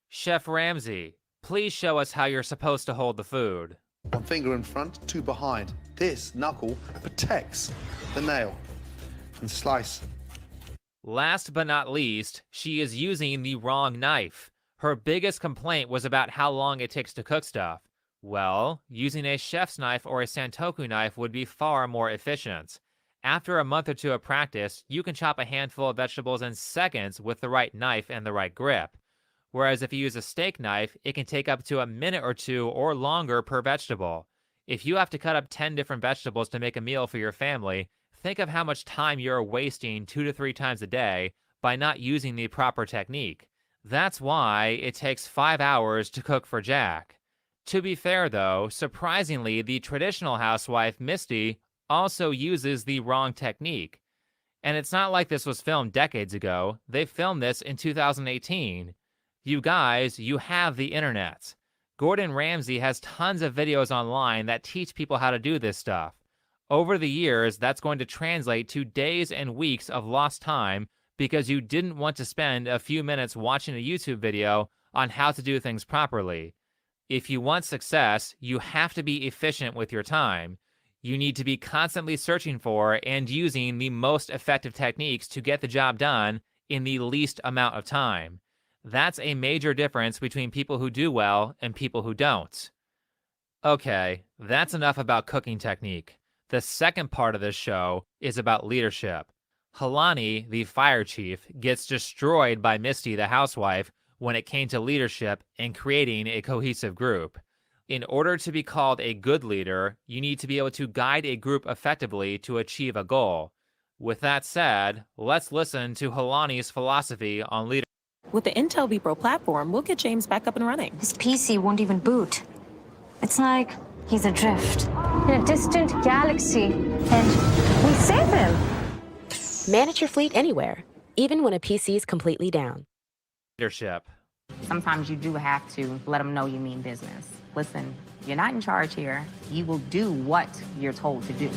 Chef Ramsay, please show us how you're supposed to hold the food. One finger in front, two behind. This knuckle protects the nail and slice. Last but not least, she is using the wrong knife. Her biggest complaint was about how long it takes to cook stuff. Well, using a chef's knife or a Santoku knife would be far more efficient. After a month or two of practice, you can chop a handful of vegetables in seconds with the right knife and the right grip. Whereas if you use a steak knife, it can take up to a minute or two or longer per vegetable. If you have to cut up 10 different vegetables to make a meal for your family, think of how much time you're wasting 2 to 3 times a day by not using the proper technique. That's why it takes 5 hours to cook for Jack. To be fair though, surprisingly, the traditional housewife, Misty, also uses the wrong technique. And it's not like this was filmed decades ago. They filmed this in 2018. You guys, you have the internet. Gordon Ramsay has tons of videos online that teach people how to do this stuff. Over the years, that's going to translate to days and weeks of lost time because you didn't want to spend a few minutes watching a YouTube video on how to do things properly. If you want success, you have to be efficient with your time. You need to be constantly searching for and using the most effective techniques to get the job done in the least amount of time. That's a major difference between people who do well and people who don't. Okay, that's enough about cooking technique. The second part of this show is about leadership. Helani, the fire chief, gets destroyed by Misty, the housewife, when it came to leadership and creating a cohesive group. In order to be called a good leader, you need to be able to guide a group effectively to achieve a goal. With that said, let's listen to Helani's philosophy on leadership. With the Intel vPro platform, we'll get James back up and running. His PC won't even boot. It's like he's adrift in a distant galaxy, and we save him. Manage your fleet anywhere, even when a PC is completely down. Leadership. Sometimes you do have to let them know you mean business. Listen, you're not in charge here. You will do what you're told to do.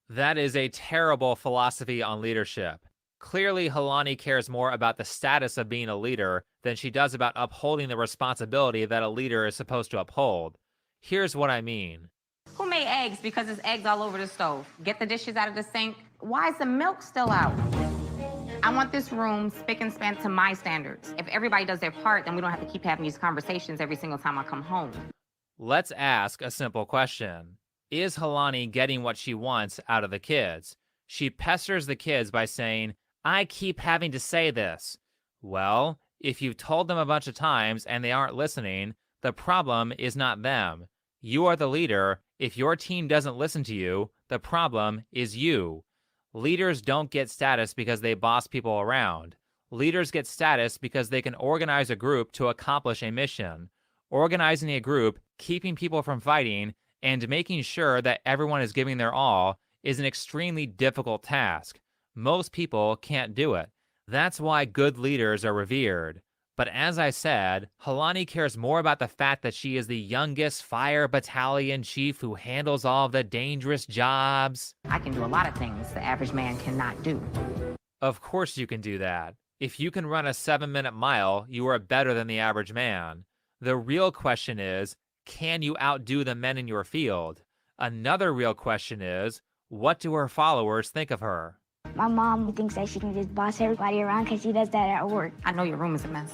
That is a terrible philosophy on leadership. Clearly, Helani cares more about the status of being a leader than she does about upholding the responsibility that a leader is supposed to uphold. Here's what I mean. Who made eggs because there's eggs all over the stove? Get the dishes out of the sink. Why is the milk still out? I want this room spick and span to my standards. If everybody does their part, then we don't have to keep having these conversations every single time I come home. Let's ask a simple question. Is Helani getting what she wants out of the kids? She pesters the kids by saying, I keep having to say this. Well, if you've told them a bunch of times and they aren't listening, the problem is not them. You are the leader. If your team doesn't listen to you, the problem is you. Leaders don't get status because they boss people around. Leaders get status because they can organize a group to accomplish a mission. Organizing a group, keeping people from fighting, and making sure that everyone is giving their all is an extremely difficult task. Most people can't do it. That's why good leaders are revered. But as I said, Helani cares more about the fact that she is the youngest fire battalion chief who handles all the dangerous jobs. I can do a lot of things the average man cannot do. Of course you can do that. If you can run a 7-minute mile, you are better than the average man. The real question is, can you outdo the men in your field? Another real question is, what do her followers think of her? My mom thinks that she can just boss everybody around because she does that at work. I know your room is a mess.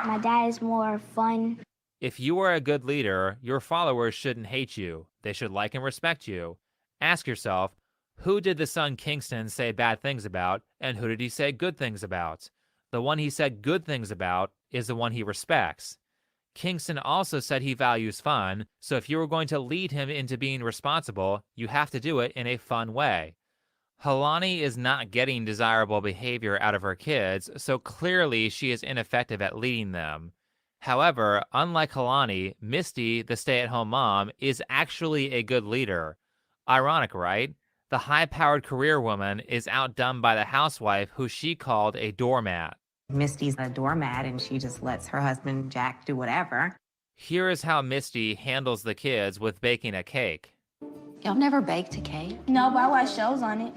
My dad is more fun. If you are a good leader, your followers shouldn't hate you. They should like and respect you. Ask yourself, who did the son Kingston say bad things about, and who did he say good things about? The one he said good things about is the one he respects. Kingston also said he values fun, so if you were going to lead him into being responsible, you have to do it in a fun way. Helani is not getting desirable behavior out of her kids, so clearly she is ineffective at leading them. However, unlike Helani, Misty, the stay-at-home mom, is actually a good leader. Ironic, right? The high-powered career woman is outdone by the housewife who she called a doormat. Misty's a doormat and she just lets her husband Jack do whatever. Here is how Misty handles the kids with baking a cake. Y'all never baked a cake? No, but I watch shows on it.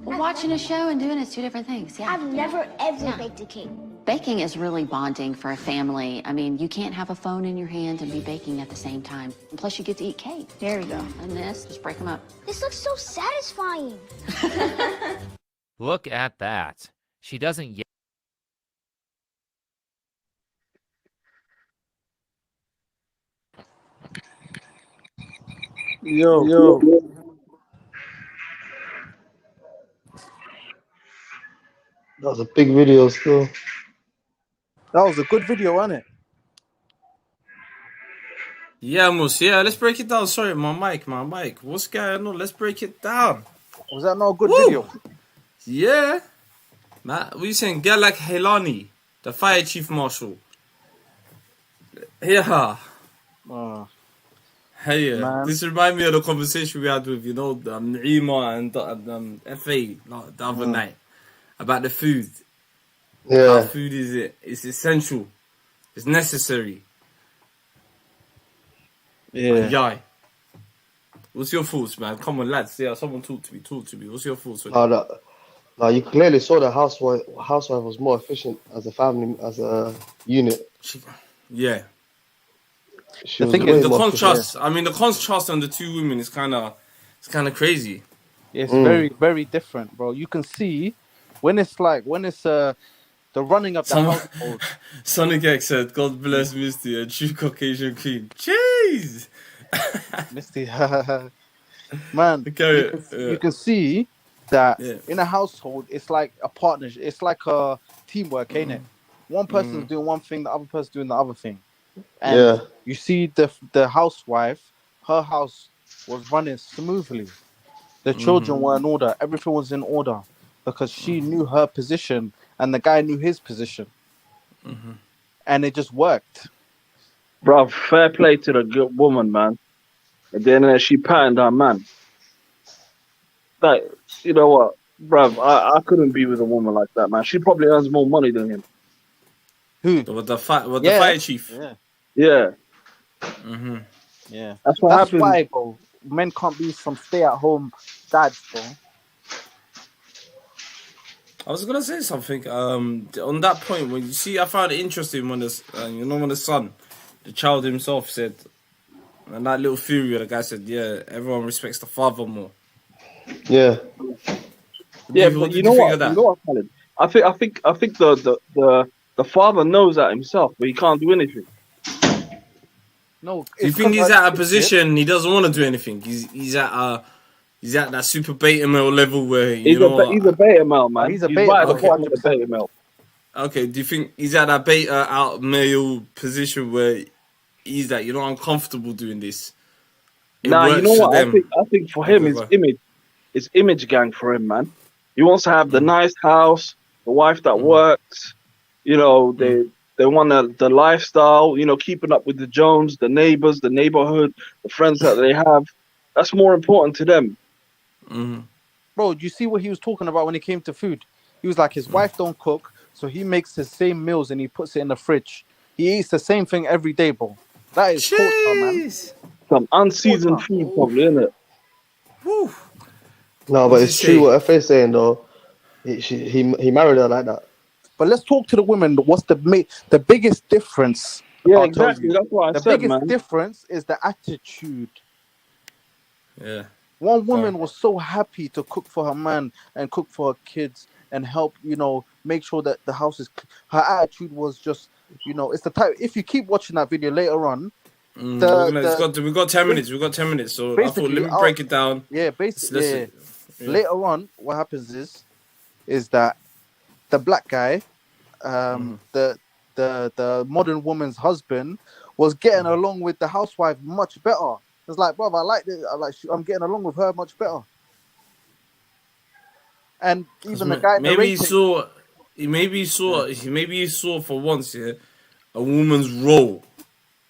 Well, watching a show and doing it's two different things. Yeah. I've never ever baked a cake. Baking is really bonding for a family. I mean, you can't have a phone in your hand and be baking at the same time. And plus, you get to eat cake. There we go. And this, just break them up. This looks so satisfying. Look at that. She doesn't yet. Yo. That was a big video still. That was a good video, wasn't it? Yeah, Mus, yeah, let's break it down. Sorry, my mic. What's going on? Let's break it down. Was that not a good video? Yeah. Matt, what are you saying? Girl like Helani, the fire chief marshal. Yeah. Hey, Man. this reminds me of the conversation we had with, Naima and FA the other night about the food. Yeah. How food is it's essential. It's necessary. Yeah. What's your thoughts, man? Come on, lads. Yeah, someone talk to me. What's your thoughts on it? No, you clearly saw the housewife was more efficient as a family, as a unit. Yeah. She was The way more contrast. efficient. I mean, the contrast on the two women is kind of crazy. It's very, very different, bro. You can see when it's the running of the household. Sonic X said, "God bless Misty, a true Caucasian queen." Jeez, Misty, man. You can see that in a household, it's like a partnership. It's like a teamwork, ain't it? One person's doing one thing, the other person's doing the other thing. And you see the housewife, her house was running smoothly. The children were in order. Everything was in order because she knew her position and the guy knew his position. And it just worked. Bro, fair play to the good woman, man. And then she patterned her man. Like, you know what, bruv, I couldn't be with a woman like that, man. She probably earns more money than him. Who? The fire chief. Yeah. Yeah. That's what happens. Why, bro. Men can't be some stay-at-home dads, bro. I was gonna say something. On that point, when you see, I found it interesting when when the son, the child himself said, and that little theory where the guy said, "Yeah, everyone respects the father more." Yeah. Yeah, but you know what? Khaled? I think the father knows that himself, but he can't do anything. No, do you think he's at a position he doesn't want to do anything? He's at that super beta male level where he's a beta male, man. He's a beta male. Okay, do you think he's at that beta out male position where he's that uncomfortable doing this? Nah, you know what? I think for him, it's image gang for him, man. He wants to have the nice house, the wife that works. They want the lifestyle. Keeping up with the Jones, the neighbors, the neighborhood, the friends that they have. That's more important to them. Bro, do you see what he was talking about when it came to food? He was like, his wife don't cook, so he makes the same meals and he puts it in the fridge. He eats the same thing every day, bro. That is culture, man. Some unseasoned food, probably, isn't it? Whew. No, but it's true what FA's saying though. He married her like that. But let's talk to the women. What's the biggest difference? Yeah, exactly. That's what I said, man. The biggest difference is the attitude. Yeah. One woman was so happy to cook for her man and cook for her kids and help, make sure that the house is. Her attitude was just, it's the type. If you keep watching that video later on, we've got 10 minutes. We've got 10 minutes. So I thought, let me break it down. Yeah, basically. Later on, what happens is that the black guy, the the modern woman's husband was getting along with the housewife much better. It's like, brother, I like this. I'm getting along with her much better. And even the guy maybe narrating, he saw for once, yeah, a woman's role.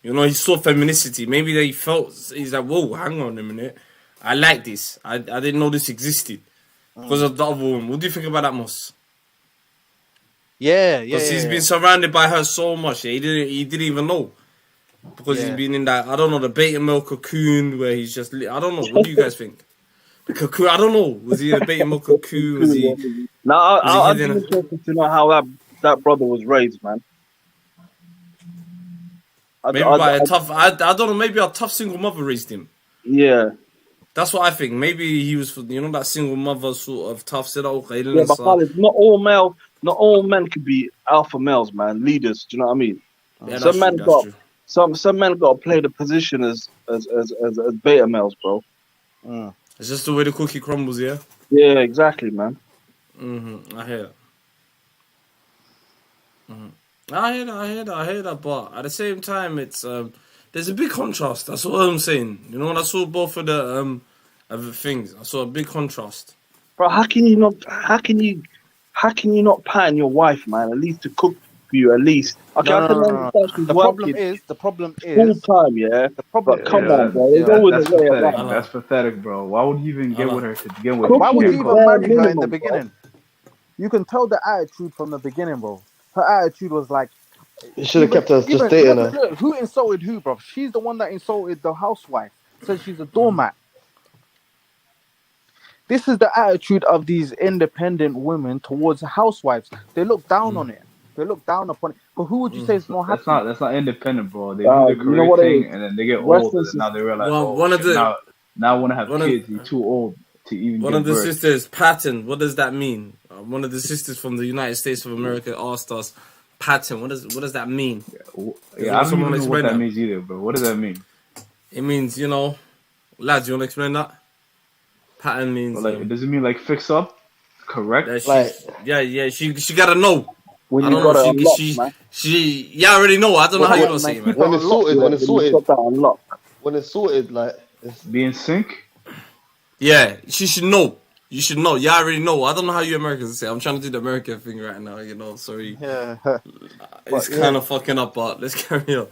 You know, he saw femininity. Maybe they felt, he's like, whoa, hang on a minute. I like this. I didn't know this existed because of the other woman. What do you think about that, Moss? Yeah, Because he's been surrounded by her so much. Yeah, he didn't even know. Because he's been in that, I don't know, the beta male cocoon where he's just, I don't know. What do you guys think? The cocoon, I don't know. Was he in a beta male cocoon? Was he? Now, I'd be hidden? interested to know how that brother was raised, man. Maybe by a tough, I don't know, maybe a tough single mother raised him. Yeah. That's what I think. Maybe he was, you know, that single mother sort of tough. Said, okay, Yeah, but Khalid, not all men could be alpha males, man. Leaders, do you know what I mean? Yeah, some men that's true. Some men got to play the position as beta males, bro. It's just the way the cookie crumbles, yeah. Yeah, exactly, man. I hear that. I hear that, but at the same time, it's there's a big contrast. That's what I'm saying. You know, when I saw both of the things, I saw a big contrast. Bro, how can you not pattern your wife, man? At least to cook for you, at least. Okay, I can understand she's The problem is full time, yeah. The problem, but come on, bro. There's always a way around. That's pathetic, bro. Why would you even get with her to begin with? Why would you even marry her in the bro. beginning? You can tell the attitude from the beginning, bro. Her attitude was like, you should have kept her just dating her. Look, who insulted who, bro? She's the one that insulted the housewife. Said she's a doormat. This is the attitude of these independent women towards housewives. They look down on it. They look down upon it. But who would you say is more happy? That's not independent, bro. They do the career thing, and then they get old, and now they realize, now I want to have kids. You're too old to even. One of the sisters, pattern. What does that mean? One of the sisters from the United States of America asked us, pattern. What does that mean? Yeah, I don't even know what that means either, bro. What does that mean? It means, you know, lads. You want to explain that? Pattern means does it mean like fix up? Correct. She gotta know. When you got it unlocked, man. I already know. I don't know how you're gonna say it, man. When it's sorted, when it's sorted, like it's being sync. Yeah, she should know. You should know. Yeah, I already know. I don't know how you Americans say. I'm trying to do the American thing right now. You know, sorry. Yeah. It's kind of fucking up, but let's carry on.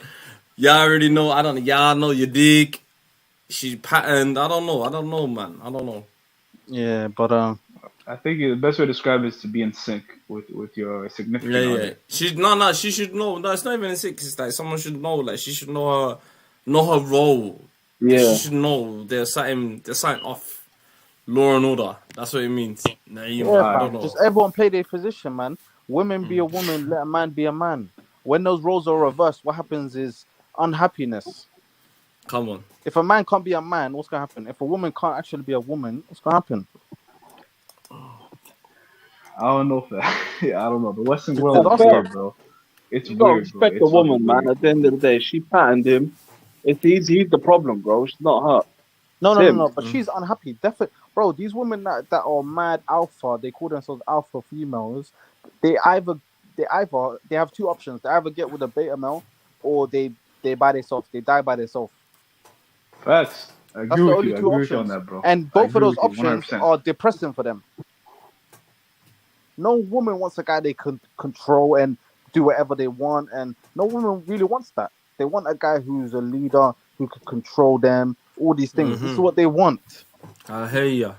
Yeah, I already know. I know you dig. She patterned. I don't know, man. I don't know. Yeah, but I think the best way to describe it is to be in sync with your significant other. Yeah. She should know. No, it's not even in sync. It's like someone should know. Like she should know her role. Yeah. She should know there's something off. Law and order. That's what it means. Nah, I don't know. Just everyone play their position, man. Women be a woman, let a man be a man. When those roles are reversed, what happens is unhappiness. Come on. If a man can't be a man, what's gonna happen? If a woman can't actually be a woman, what's gonna happen? I don't know if that. I don't know. The Western world is weird, bro. It's you weird, respect bro. the woman, man. At the end of the day, she patterned him. He's the problem, bro. It's not her. No. But she's unhappy. Definitely, bro. These women that are mad alpha, they call themselves alpha females. They have two options. They either get with a beta male, or they by themselves. They die by themselves. Facts. I agree with you. I agree with you on options. that, bro. And both of those options 100%. are depressing for them. No woman wants a guy they can control and do whatever they want, and no woman really wants that. They want a guy who's a leader, who can control them, all these things. This is what they want. I hear ya.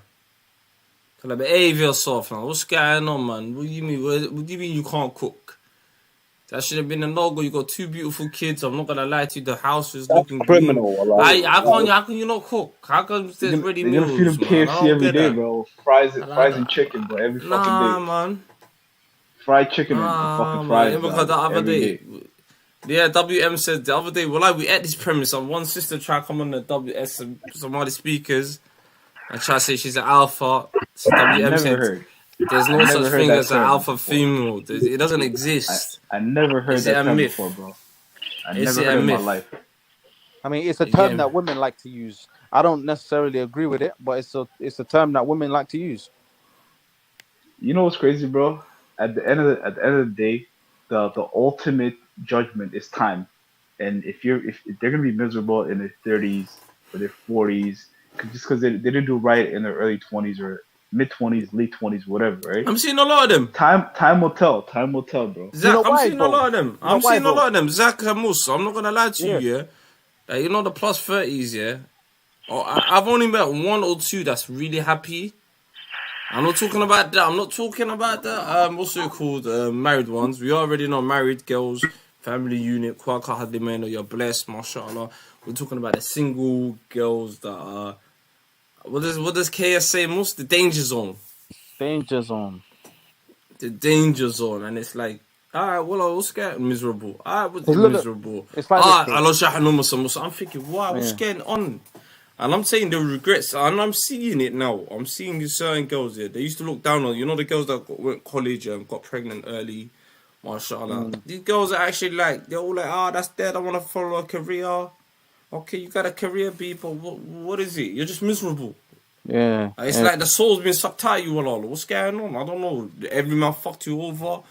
Tell her, behave yourself, man. What's going on, man? What do you mean? What do you mean you can't cook? That should have been a no-go. You got two beautiful kids. I'm not gonna lie to you. The house is looking criminal. How can you not cook? How come there's ready They're meals? gonna feed them KFC every day, bro. Fries and chicken, bro. Every fucking day. Man. Fried chicken and fucking fries. Yeah, because the other day. Yeah, WM said the other day, we ate this premise on one sister try to come on the WS Somali speakers and try to say she's an alpha. So WM said there's no such thing as an alpha female. It doesn't exist. I never heard that term before, bro. I never heard it in my life. I mean, it's a term that women like to use. I don't necessarily agree with it, but it's a term that women like to use. You know what's crazy, bro? At the end of the day, the ultimate judgment is time. And if they're gonna be miserable in their 30s or their 40s, just because they didn't do right in their early 20s or mid 20s, late 20s, whatever, right? I'm seeing a lot of them. Time will tell. Time will tell, bro. Zach, I'm seeing a lot of them. I'm seeing a lot of them. Zach and Musa, I'm not gonna lie to you, yeah. Like, you know the plus 30s, yeah. I've only met one or two that's really happy. I'm not talking about that. I'm not talking about the what's it called? Married ones. We already know married girls, family unit, Kwaka Hadimeno, you're blessed, mashallah. We're talking about the single girls that are what does KS say most? The danger zone. Danger zone. The danger zone, and it's like, alright, well, what's getting miserable? Alright, what's miserable? It's like I'm thinking, wow, what's getting on? And I'm saying the regrets, and I'm seeing it now. I'm seeing these certain girls here. They used to look down on, you know, the girls that went college and got pregnant early, mashallah. These girls are actually like, they're all like, that's dead. I want to follow a career. Okay, you got a career, people. What is it? You're just miserable. Yeah. It's like the soul's been sucked out of you, Allah. What's going on? I don't know. Every man fucked you over.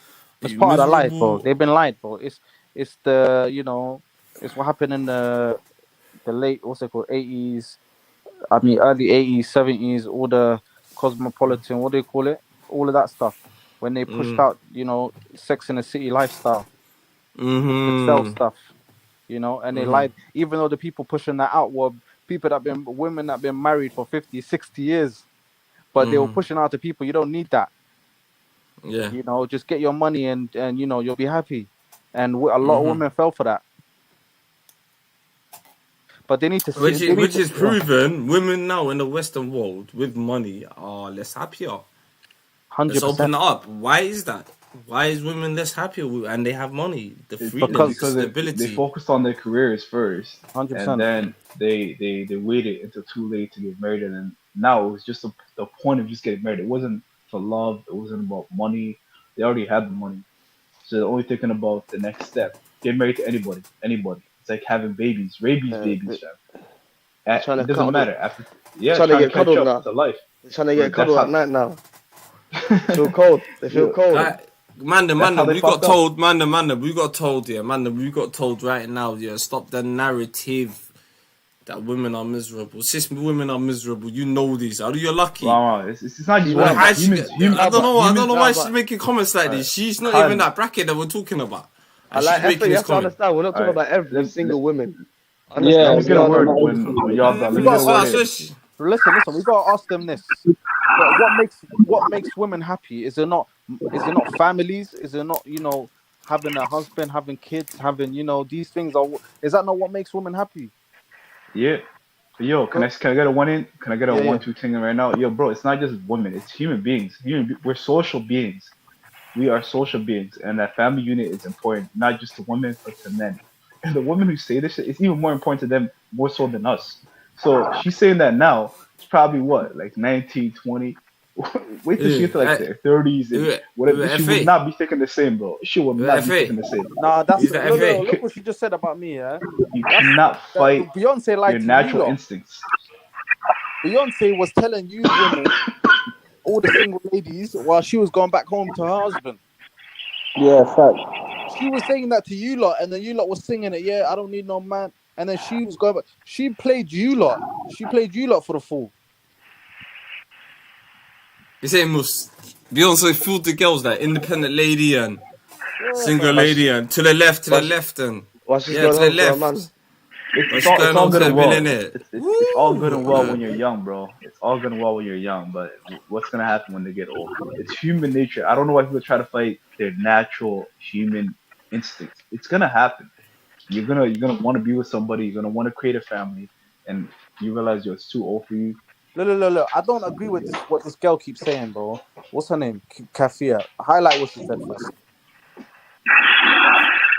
It's part of the life, bro. They've been lied, bro. It's the, you know, it's what happened in the late, what's it called, 80s, I mean early 80s, 70s, all the cosmopolitan, what do you call it? All of that stuff. When they pushed out, you know, Sex in the City lifestyle. Sell stuff, you know, and they lied. Even though the people pushing that out were women that been married for 50, 60 years. But they were pushing out to people, you don't need that. Yeah. You know, just get your money and you know, you'll be happy. And a lot of women fell for that. But they need to see which is proven women now in the Western world with money are less happier. 100%. Let's open it up. Why is that? Why is women less happier and they have money? The freedom, because stability. They focused on their careers first, 100%. and then they waited until too late to get married, and then now it was just the point of just getting married. It wasn't for love. It wasn't about money. They already had the money, so they're only thinking about the next step. Get married to anybody. It's like having babies, babies, fam. It doesn't matter. After, trying to get catch cuddled up now. to life. They're trying to get cuddled at night now. Feel cold. They feel cold. We got told right now, yeah, stop the narrative that women are miserable. Sis, women are miserable. You know this. You're lucky. Wow, it's not just women. I don't know why she's making comments like this. She's not even that bracket that we're talking about. I like Effie, you have to understand, we're not talking about every single woman. Yeah, let me get a word when y'all done. Listen, we gotta ask them this. What makes women happy? Is it not families? Is it not, you know, having a husband, having kids, having, you know, these things is that not what makes women happy? Yeah. Yo, can I get a one in? Can I get a 1-2 thing right now? Yo, bro, it's not just women, it's human beings. We're social beings. We are social beings, and that family unit is important, not just to women, but to men. And the women who say this shit, it's even more important to them, more so than us. So she's saying that now. It's probably what, like 19, 20. Wait till she gets to like their 30s and whatever. She would not be thinking the same, bro. She will not be thinking the same. Nah, that's look what she just said about me, yeah. You cannot fight Beyonce your natural instincts. Beyonce was telling you women, all the single ladies, while she was going back home to her husband. Yeah, fact. She was saying that to you lot, and then you lot was singing it. Yeah, I don't need no man. And then she was going back. She played you lot. She played you lot for the fool. You say Beyonce fooled the girls, that independent lady and single lady and to the left and to the left. It's all good and well. It's all good and well when you're young, bro. It's all good and well when you're young, but what's gonna happen when they get old? It's human nature. I don't know why people try to fight their natural human instincts. It's gonna happen. You're gonna want to be with somebody. You're gonna want to create a family, and you realize it's too old for you. Look. I don't agree with what this girl keeps saying, bro. What's her name? Kafia. Highlight what she said first.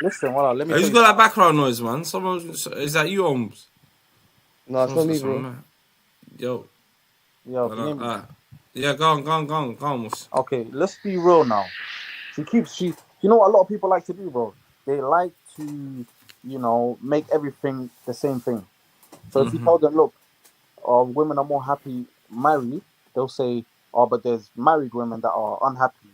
Listen, let me. Who's got that background noise, man? Is that you, Holmes? No, it's not me, bro. Yo. Yeah, go on. Okay, let's be real now. You know what a lot of people like to do, bro? They like to, you know, make everything the same thing. So if you tell them, look, women are more happy married, they'll say, but there's married women that are unhappy.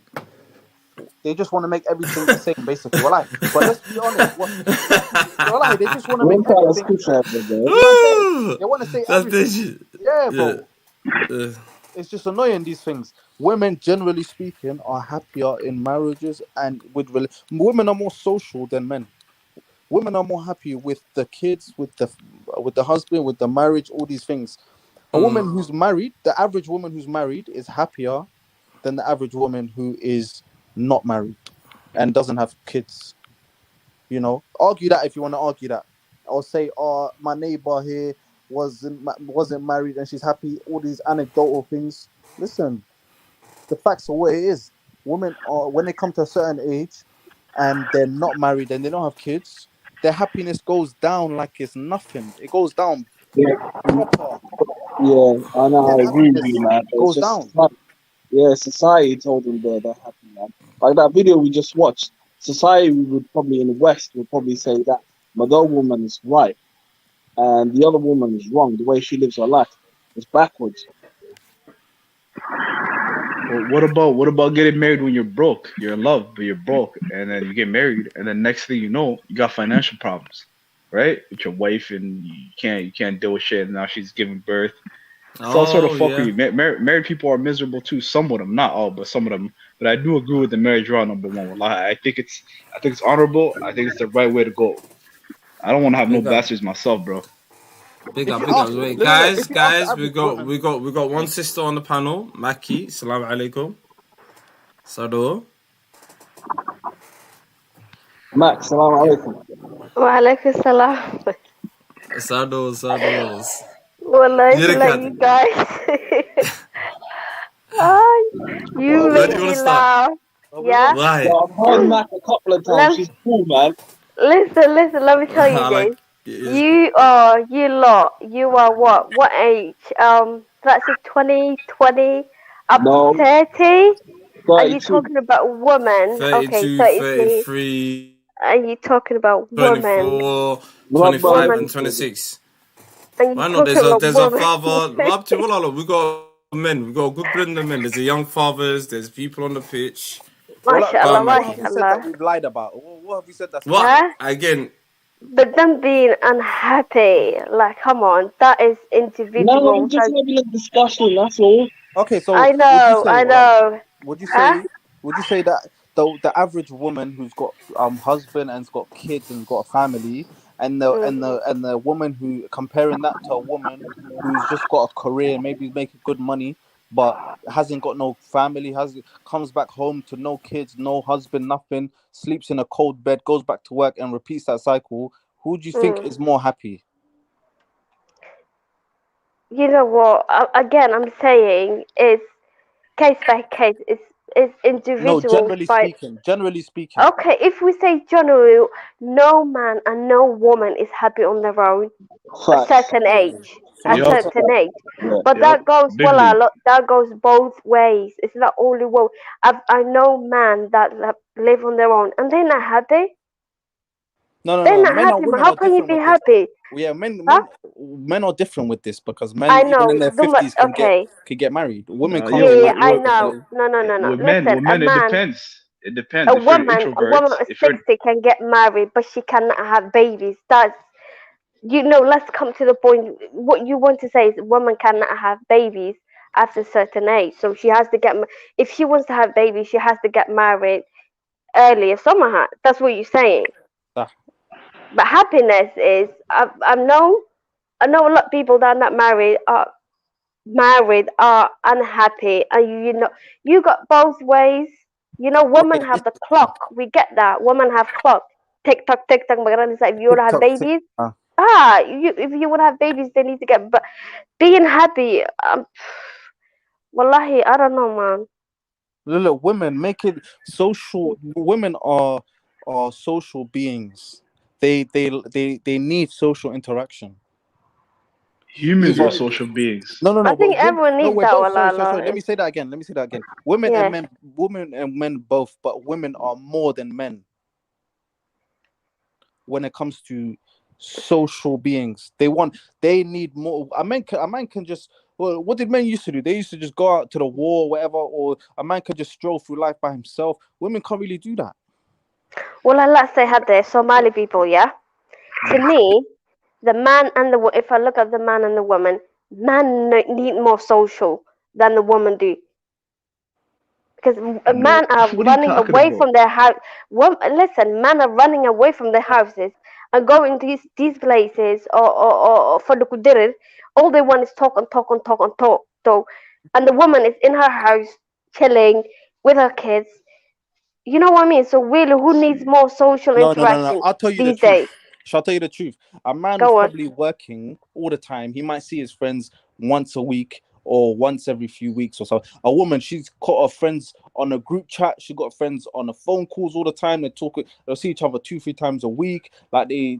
They just want to make everything the same, basically. Wallahi. But let's be honest. Wallahi, they just want to make everything. You know what I'm saying? They want to say everything. Yeah, bro. It's just annoying, these things. Women, generally speaking, are happier in marriages and with women are more social than men. Women are more happy with the kids, with the husband, with the marriage, all these things. A woman who's married, the average woman who's married is happier than the average woman who is not married and doesn't have kids. You know, argue that if you want to argue that, or say, "Oh, my neighbor here wasn't married and she's happy." All these anecdotal things. Listen, the facts are what it is. Women are, when they come to a certain age and they're not married and they don't have kids, their happiness goes down like it's nothing. It goes down Yeah, proper. yeah, I know. Their I agree with happiness you, man. But it's goes just, down. yeah, society told them they're happy, man. Like that video we just watched. Society would probably in the West would probably say that the woman is right and the other woman is wrong. The way she lives her life is backwards. Well, what about getting married when you're broke? You're in love, but you're broke, and then you get married, and then next thing you know, you got financial problems, right? With your wife, and you can't deal with shit. And now she's giving birth. It's all sort of fuckery. Married people are miserable too. Some of them, not all, but some of them. But I do agree with the marriage law number one. Wallahi, I think it's honorable. I think it's the right way to go. I don't want to have no bastards myself, bro. Big If up, you big up. ask, Wait, look, if you ask the guys, average woman, we got one sister on the panel, Maki. Salam alaikum. Sado. Max, salam alaikum. Wa alaikum salam. Sado. Wallahi, to let you guys. You Where do make you want me to start? laugh. Yeah? Why? I've heard Mac a couple of times. She's cool, man. Listen, let me tell you I this. like You are what age? That's it, 20, 20, up No, to 30? Are you 32. talking about women? Okay, 32, 33. 33, Are you talking about women? 24, Love 25, Women. and 26. Are you Why not? talking about There's a women? father. We got men. We got a good blend of men. There's the young fathers. There's people on the pitch. MashaAllah, what have we said that MashaAllah. we've lied about? What have we said that's What? Huh? Again. But them being unhappy, like, come on, that is No, individual. I'm just having a discussion. That's all. Okay, so I know, would I you say, know. Huh? would you say that the average woman who's got husband and's got kids and got a family, and the woman who, comparing that to a woman who's just got a career, maybe making good money, but hasn't got no family, comes back home to no kids, no husband, nothing, sleeps in a cold bed, goes back to work and repeats that cycle, who do you think is more happy? You know what? Again, I'm saying it's case by case. It's No, individual generally by. speaking. Generally speaking. Okay, if we say generally, no man and no woman is happy on their own. A certain age, a certain age. But that goes that goes both ways. It's not only one. I know men that live on their own and they're not happy. No. They're not Men or happy. But women how are can you different be with this. happy? Yeah, men are different with this because men, I even in know. their 50s, Okay. can get married. Women can't get Yeah, married. I know. No. With Listen, a men, it man, depends. It depends. If you're an a introvert, woman at if you're 60 can get married, but she cannot have babies. That's, let's come to the point. What you want to say is women cannot have babies after a certain age. So she has to if she wants to have babies, she has to get married earlier. Somehow, that's what you're saying. Ah. But happiness is, I know a lot of people that are not married are unhappy, and you got both ways. Women have the clock. We get that. Women have clock. Tick tock, tick tock. If you want to have babies, if you want to have babies, they need to get. But being happy, wallahi, I don't know, man. Look, women make it social. Women are social beings. They need social interaction. humans are social beings. No. I think everyone needs we're that. both. Wallah, Sorry. Let me say that again. Women and men both, but women are more than men when it comes to social beings. They need more. A man can just Well, what did men used to do? They used to just go out to the war, or whatever, or a man could just stroll through life by himself. Women can't really do that. Well, let's say had the Somali people, yeah. To me, the man and the if I look at the man and the woman, man need more social than the woman do. Because men are running away from their house. Listen, men are running away from their houses and going to these places or for the kudirir. All they want is talk. And the woman is in her house chilling with her kids. You know what I mean? So really, who needs more social interaction I'll tell you these the truth. days? Shall I tell you the truth? A man is probably working all the time. He might see his friends once a week or once every few weeks or so. A woman, she's got her friends on a group chat. She got friends on the phone calls all the time. They'll see each other 2-3 times a week. Like they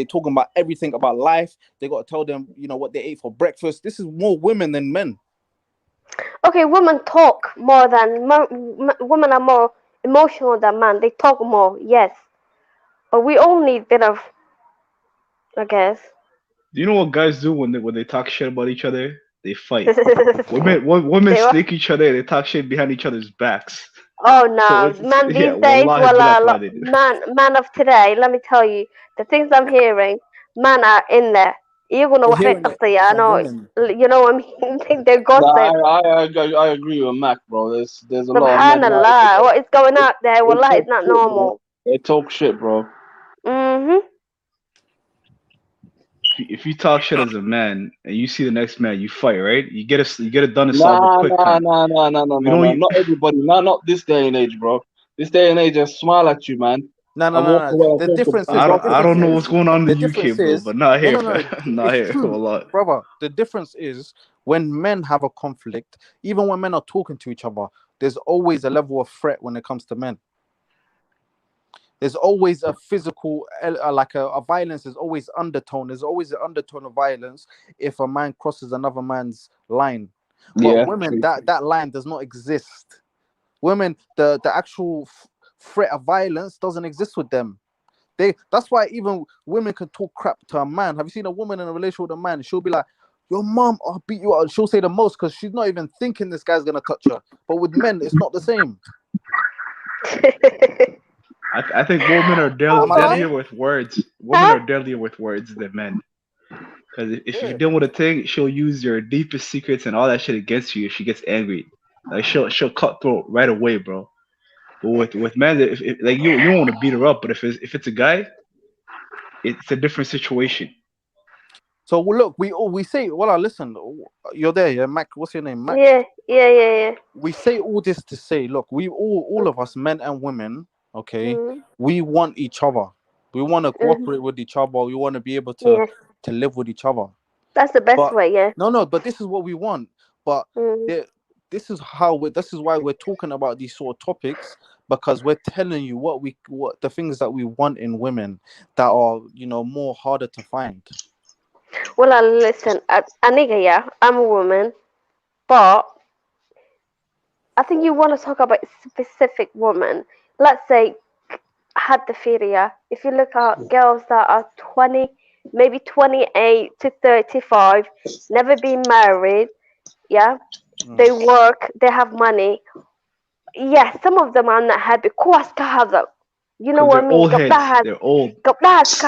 talking about everything about life. They got to tell them, what they ate for breakfast. This is more women than men. Okay, women talk more than women are more emotional than men. They talk more, yes, but we all need a bit of, I guess. Do you know what guys do when they talk shit about each other? They fight. women snake each other. They talk shit behind each other's backs. Oh no, man! These days, man of today. Let me tell you, the things I'm hearing, man are in there. You're gonna You know what I mean? They're gossip. I agree with Mac, bro. There's a lot of men. Subhanallah, what is going out there? Wallah, it's not normal. They talk shit, bro. If you talk shit as a man and you see the next man, you fight, right? You get it done in a quick time. No. Not everybody. Not this day and age, bro. This day and age, just smile at you, man. No. The difference is, I don't know what's going on in the UK, bro, but not here. Not here. Brother, the difference is when men have a conflict, even when men are talking to each other, there's always a level of threat when it comes to men. There's always a physical, like a violence. There's always undertone. There's always an undertone of violence if a man crosses another man's line. But women, that line does not exist. Women, the actual threat of violence doesn't exist with them. That's why even women can talk crap to a man. Have you seen a woman in a relationship with a man? She'll be like, "Your mom, I'll beat you out." She'll say the most because she's not even thinking this guy's gonna touch her. But with men, it's not the same. I think women are deadlier with words. Women are deadlier with words than men. Because if you're dealing with a thing, she'll use your deepest secrets and all that shit against you if she gets angry. Like she'll cut throat right away, bro. But with men, if like you don't want to beat her up, but if it's a guy, it's a different situation. So look, we say, well, listen, you're there, yeah, Mac. What's your name, Mac? Yeah. We say all this to say, look, we all of us, men and women, okay, we want each other. We want to cooperate with each other. We want to be able to live with each other. That's the best way, yeah. No, but this is what we want. But this is why we're talking about these sort of topics, because we're telling you what the things that we want in women that are, more harder to find. Well, listen, Aniga, yeah, I'm a woman, but I think you want to talk about a specific woman. Let's say, Haddafiria. If you look at girls that are 20, maybe 28 to 35, never been married, yeah, they work, they have money. Yeah, some of them are not happy. You know what I mean? They're old. There's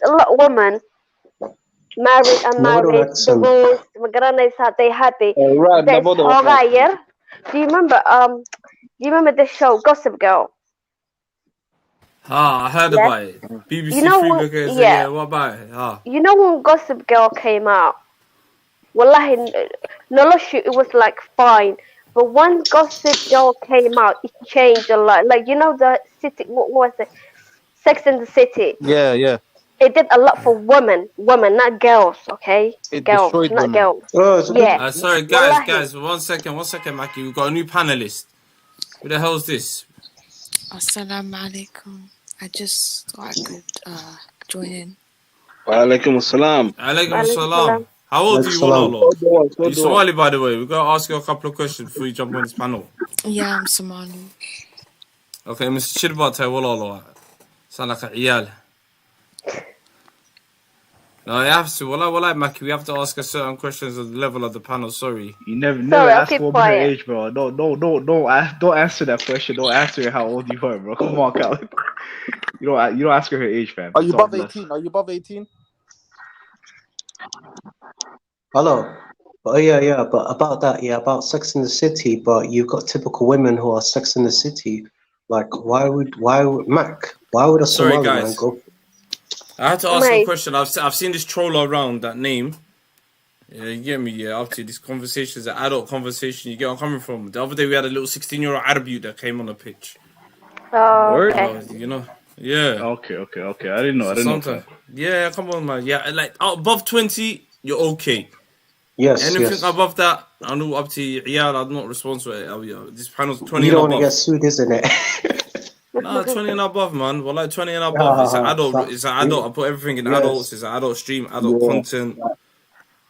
a lot of women married and married, divorced, they happy. There's Hogger. Do you remember the show Gossip Girl? I heard about it. BBC what about it? You know when Gossip Girl came out? Wallahi, Noloshu, it was like fine. But when Gossip Girl came out, it changed a lot. Like, the city, what was it? Sex in the City. Yeah. It did a lot for women, not girls, okay? Girls, not women. Girls. Sorry, guys, one second, Maki. We've got a new panelist. Who the hell's this? Assalamu alaikum. I just thought I could join in. Wa alaikum assalam. Alaikum assalam. How old are you, Wallah? You're Somali, by the way. We've got to ask you a couple of questions before you jump on this panel. Yeah, I'm Somali. Okay, Mr. Shirbat, Wallah. Sound like a iyal. No, you have to. Well, Mackie, we have to ask her certain questions at the level of the panel. Sorry. You never Sorry, I'll ask a keep woman her quiet. age, bro. Don't answer that question. Don't answer how old you are, bro. Come on, Cal. You don't ask her her age, fam. Are you It's all above blessed. 18? Are you above 18? Hello. Oh yeah. But about that, about Sex in the City. But you've got typical women who are Sex in the City. Like, why would Mac? Why would a Sorry, Somali man guys. go? I had to ask a question. I've seen this troll around that name. Yeah, you get me. Yeah, up to this conversation is an adult conversation. You get where I'm coming from. The other day we had a little 16-year-old Arab that came on the pitch. Oh, Word? okay. You know, yeah. Okay. I didn't know. Fam. Yeah, come on, man. Yeah, like above 20, you're okay. Yes, Anything yes. above that, I know up to yeah, I'm not responsible. This panel's 20 You and don't want to above. get sued, isn't it? Nah, 20 and above, man. Well, like 20 and above. It's an adult. It's an adult. I put everything in adults. It's an adult stream, adult content.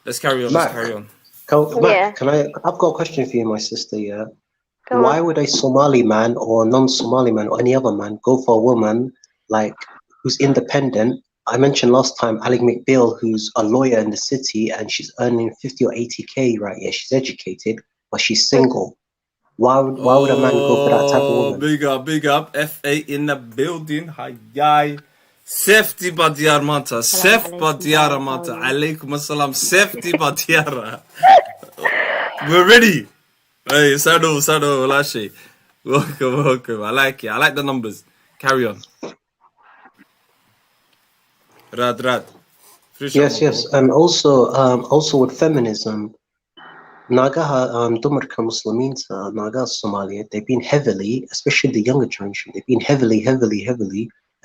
Let's carry on. Mac, Yeah. can I've got a question for you, my sister. Yeah. Go Why on. would a Somali man or non-Somali man or any other man go for a woman like who's independent? I mentioned last time Ali McBeal, who's a lawyer in the city and she's earning 50 or 80K, right? Yeah, she's educated, but she's single. Why would a man go for that type of woman? Big up. FA in the building. Hi. Safety Badiar Manta. Saf Badiara Manta. Alaikum assalam. Safety Badiara. We're ready. Hey, Sado, Lashe. Welcome. I like it. I like the numbers. Carry on. Rad. Yes. And also with feminism, Nagaha Dumarka Musliminta, Naga Somalia, they've been heavily, especially the younger generation, they've been heavily,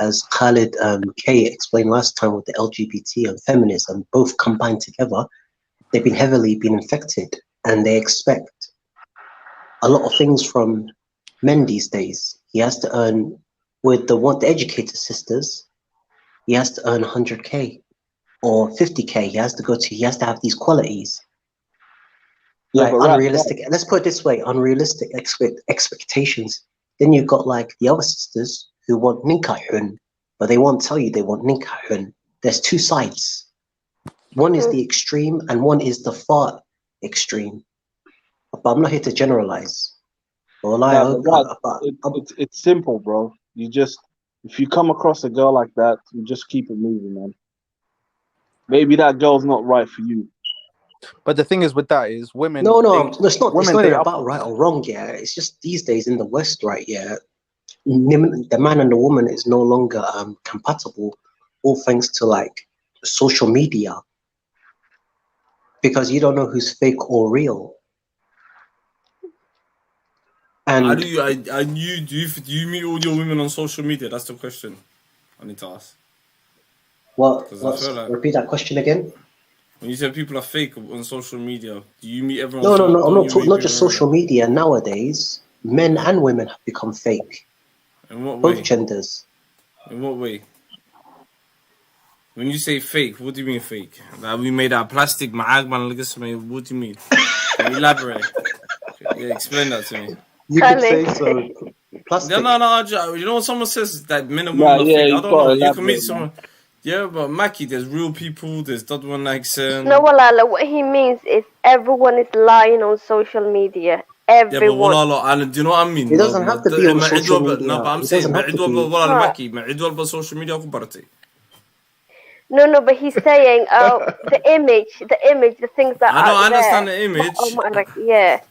as Khalid K explained last time with the LGBT and feminism, both combined together, they've been heavily infected, and they expect a lot of things from men these days. He has to earn, with the educated sisters, he has to earn 100K or 50K. He has to have these qualities. Like unrealistic. Let's put it this way: unrealistic expectations. Then you've got like the other sisters who want ninkahun, but they won't tell you they want ninkahun. There's two sides. One is the extreme, and one is the far extreme. But I'm not here to generalize. It's simple, bro. If you come across a girl like that, you just keep it moving, man. Maybe that girl's not right for you. But the thing is with that is women. No, it's not about right or wrong. Yeah, it's just these days in the West, right? Yeah, the man and the woman is no longer compatible, all thanks to like social media, because you don't know who's fake or real. And do you meet all your women on social media? That's the question I need to ask. Repeat that question again. When you say people are fake on social media, do you meet everyone? No. I'm not talking not just social media. Nowadays, men and women have become fake. In what way? Both genders. In what way? When you say fake, what do you mean fake? Like we made out of plastic, what do you mean? Can you elaborate? Yeah, explain that to me. You could say so. Plastic. No. You know when someone says that men and women are fake, I don't know. You can meet someone. Yeah, but Mackie, there's real people. There's that one accent. No, Walala, what he means is everyone is lying on social media. Everyone. Yeah, but Walala, do you know what I mean? It doesn't have to be on social media. No, but I'm saying, Mackie, social media. No, but he's saying, the image, the things that I understand the image. Yeah.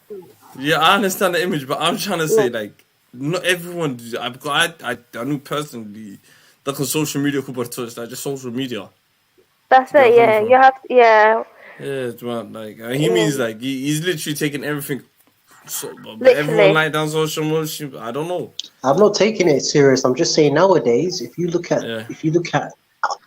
Yeah, I understand the image, but I'm trying to say, like, not everyone. I knew personally that on social media is like just social media. That's it. Yeah, you have to. Yeah. Yeah, it's like he means like he's literally taking everything. So, but everyone like down social media. I don't know. I'm not taking it serious. I'm just saying nowadays, if you look at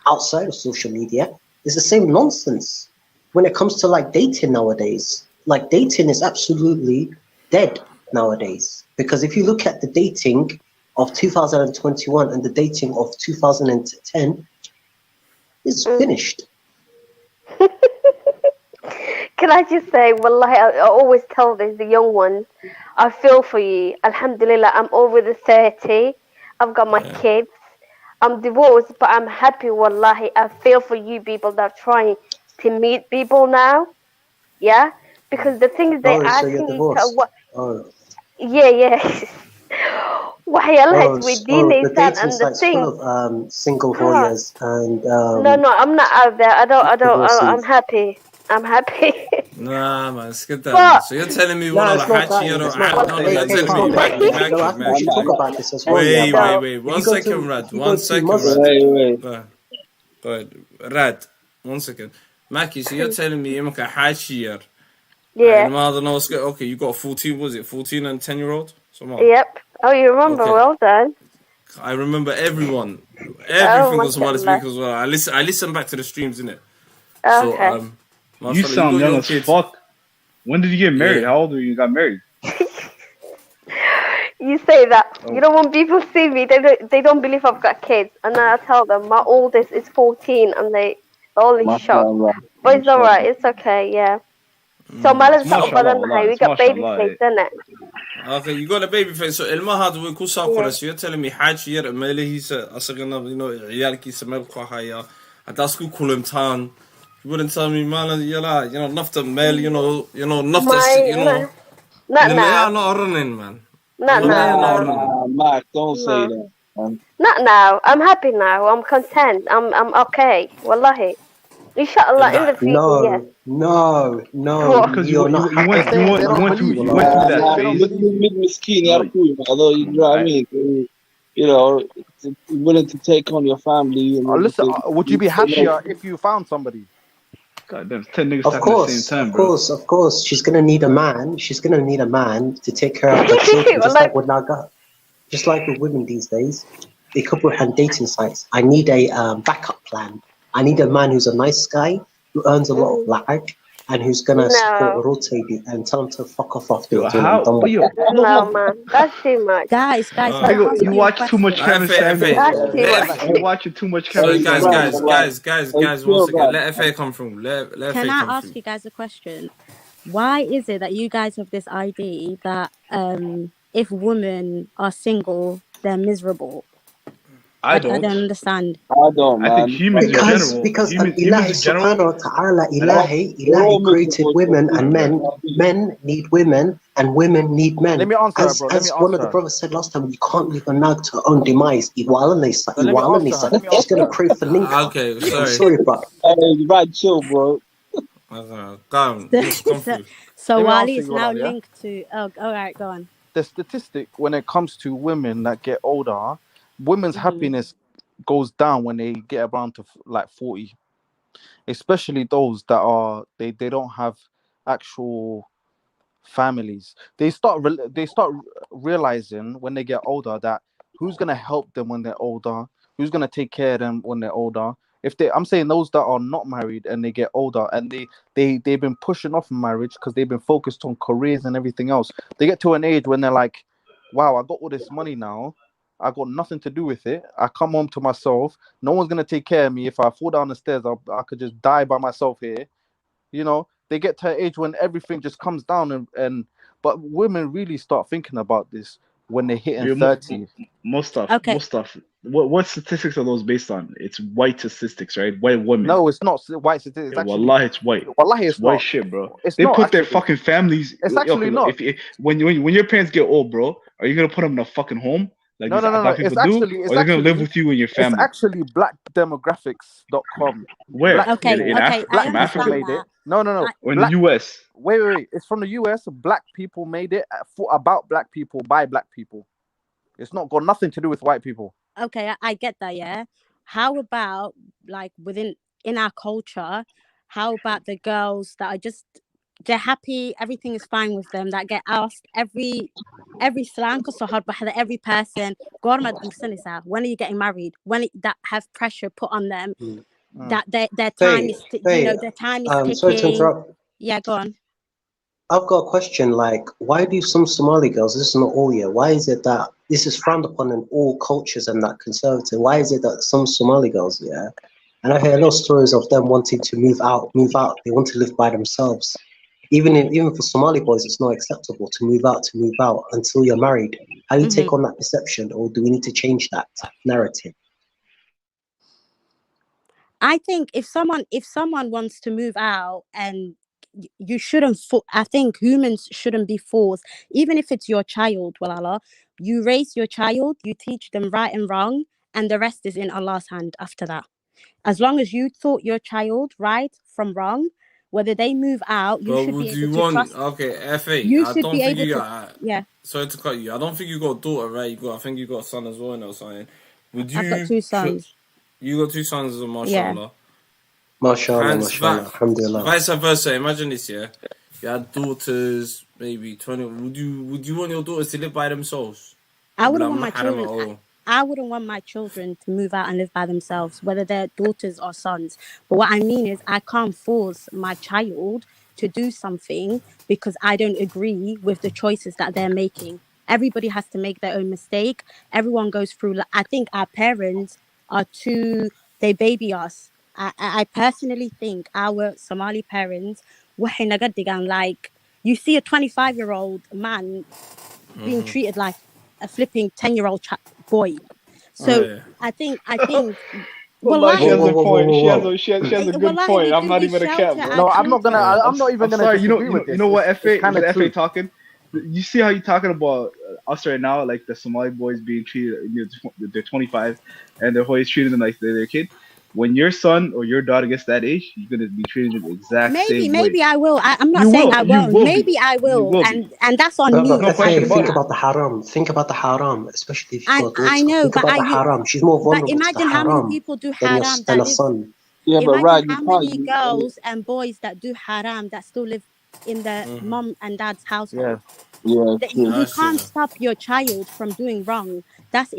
outside of social media, it's the same nonsense. When it comes to like dating nowadays, like dating is absolutely dead nowadays. Because if you look at the dating of 2021 and the dating of 2010, it's finished. Can I just say, wallahi, I always tell the young ones, I feel for you. Alhamdulillah, I'm over the 30. I've got my kids. I'm divorced, but I'm happy. Wallahi, I feel for you people that are trying to meet people now. Yeah, because the things they Oh, so you're asking you to divorced. what? Oh, Yeah, yeah. Waxyaalaha oh, the isweydiineysaan dating and the site's full thing. of single Huh. voyeurs and No, I'm not out there. I'm divorcees. happy. I'm happy. Nah, man, skip that, man. But So you're telling me No, one of the it's not that. Hachi, It's not that. no, Hey, you're hey, telling it's me, not that. Yeah, no, I think we should talk Mackie. about this as well. Yeah, but Wait. if One you go second, to Rad. if you One go to second, Muslim, Rad. Go ahead. Rad. 1 second. Mackie, so you're telling me you're a Hachi. yeah. Okay, you got 14, was it 14 and 10-year-old? Yep. Oh, you remember? Okay. Well done. I remember everyone. Oh, Everything was Somali mashallah. speak as well. I listen back to the streams, innit? Okay. So, You mashallah, sound got young your as kids. fuck. When did you get married? Yeah. How old were you? Got married? You say that. Oh. You know, when people see me, they don't believe I've got kids, and then I tell them my oldest is 14, and they're only shocked. Mashallah. But it's alright. It's okay. Yeah. So It's Malaysia mashallah, we wallah. It's got baby mashallah. face, isn't it? Okay, you got a baby face. So المهاد ويكون ساقورة. Yeah. So you're telling me حاج ير ماله هيس أصغرنا عيالك يسمى القاهية. أتاسكو كلهم تان. You wouldn't tell me man يلا نفط مال نفط Not now. not running man. Not now. Mark, don't say No. that, man. Not now. I'm happy now. I'm content. I'm okay. Wallahi. Inshallah, in the future, yes. No. What? Because You're not you went happy. through that phase. Although you know what I mean, you know, willing to take on your family. And Listen, everything. would you be happier if you found somebody? God damn, 10 niggas Of talking at the same course, time, of bro. course, of course. She's gonna need a man. She's gonna need a man to take care of her children, just like with Naga, just like with women these days. They couple hand dating sites. I need a backup plan. I need a man who's a nice guy who earns a lot of lag and who's gonna support rotate it and tell him to fuck off after it's when I'm done with it. No, man. That's too much. Guys, You watch too much Kevin Samuels. That's too much. You watching too much So Kevin Samuels. guys, 1 second. Let FA come through. Let Can FA I come ask through. you guys a question? Why is it that you guys have this idea that if women are single, they're miserable? I don't understand. I don't, man. I think humans in general. Because humans Ilahi in general. subhanahu wa ta'ala, Ilahi created women and men. Men need women and women need men. Let me answer her, As bro. Let me one of answer the her. brothers said last time, you can't leave a nag to her own demise. She's gonna crave for ninka. Okay, I'm sorry. sorry, bro. Hey, right, chill, bro. Come through. So Let me Wali answer is you, now Walal, yeah? linked to. Oh, all right, go on. The statistic when it comes to women that get older, women's happiness goes down when they get around to like 40, especially those that are they don't have actual families. They start realizing when they get older that who's gonna help them when they're older, who's gonna take care of them when they're older. I'm saying those that are not married and they get older and they've been pushing off marriage because they've been focused on careers and everything else. They get to an age when they're like, wow, I got all this money now. I got nothing to do with it. I come home to myself. No one's gonna take care of me. If I fall down the stairs, I could just die by myself here. You know, they get to an age when everything just comes down but women really start thinking about this when they're hitting 30. Most stuff. Okay. Most stuff. What statistics are those based on? It's white statistics, right? White women. No, it's not white statistics. Yeah, wallahi, it's white. Wallahi, it's white not. shit, bro. It's they not put their actually. fucking families. It's actually not. When your parents get old, bro, are you gonna put them in a fucking home like No. black people do, or they're gonna live with you and your family? It's actually blackdemographics.com. Where? Okay, Black I from Africa? understand that. No. Or in the US? Wait. It's from the US. Black people made it about black people by black people. It's not got nothing to do with white people. Okay, I get that, yeah. How about like in our culture, how about the girls that are they're happy, everything is fine with them, that get asked every slang every person, when are you getting married? That have pressure put on them, that their time is their time is ticking. Sorry to interrupt. Yeah, go on. I've got a question, like, why do some Somali girls, this is not all yet, why is it that this is frowned upon in all cultures and that conservative, why is it that some Somali girls, yeah, and I hear a lot of stories of them wanting to move out, they want to live by themselves. Even for Somali boys, it's not acceptable to move out until you're married. How do you take on that perception, or do we need to change that narrative? I think if someone wants to move out, and you shouldn't I think humans shouldn't be forced, even if it's your child. Well, Allah, you raise your child, you teach them right and wrong, and the rest is in Allah's hand after that. As long as you taught your child right from wrong, whether they move out, you But should would be able you to want? trust. Okay, FA. You I should don't be think able you. to. Yeah, Sorry to cut you. I don't think you got a daughter, right? I think you got a son as well, or something. Would I've got you? 2 sons. You got 2 sons, Yeah. mashallah. MashaAllah, MashaAllah, Alhamdulillah. Vice versa. Imagine this, yeah. You had daughters, maybe 20. Would you want your daughters to live by themselves? I wouldn't want my children. I wouldn't want my children to move out and live by themselves, whether they're daughters or sons. But what I mean is, I can't force my child to do something because I don't agree with the choices that they're making. Everybody has to make their own mistake. Everyone goes through. I think our parents are too. They baby us. I personally think our Somali parents, like, you see a 25-year-old man being treated like a flipping 10-year-old boy. So I think Well, she has a point. She has a good wallahi, point. we I'm do not this even a cat, shelter bro. at I'm not I'm even gonna sorry. disagree with this. You know what? FA kind was of FA talking. You see how you talking about us right now, like the Somali boys being treated. They're 25, and they're always treating them like they're their kid. When your son or your daughter gets that age, you're gonna be treating them the exact same way. Maybe I will. I'm not saying I won't. Maybe I will, and that's on me. But think about the haram. Think about the haram, especially if you've got a daughter. I know, think about the haram. She's more vulnerable to the imagine how many haram people do than haram than that a live. son. Yeah, but Imagine you how can't. many girls and boys that do haram that still live in their mom and dad's household. Yeah, You can't stop your child from doing wrong. That's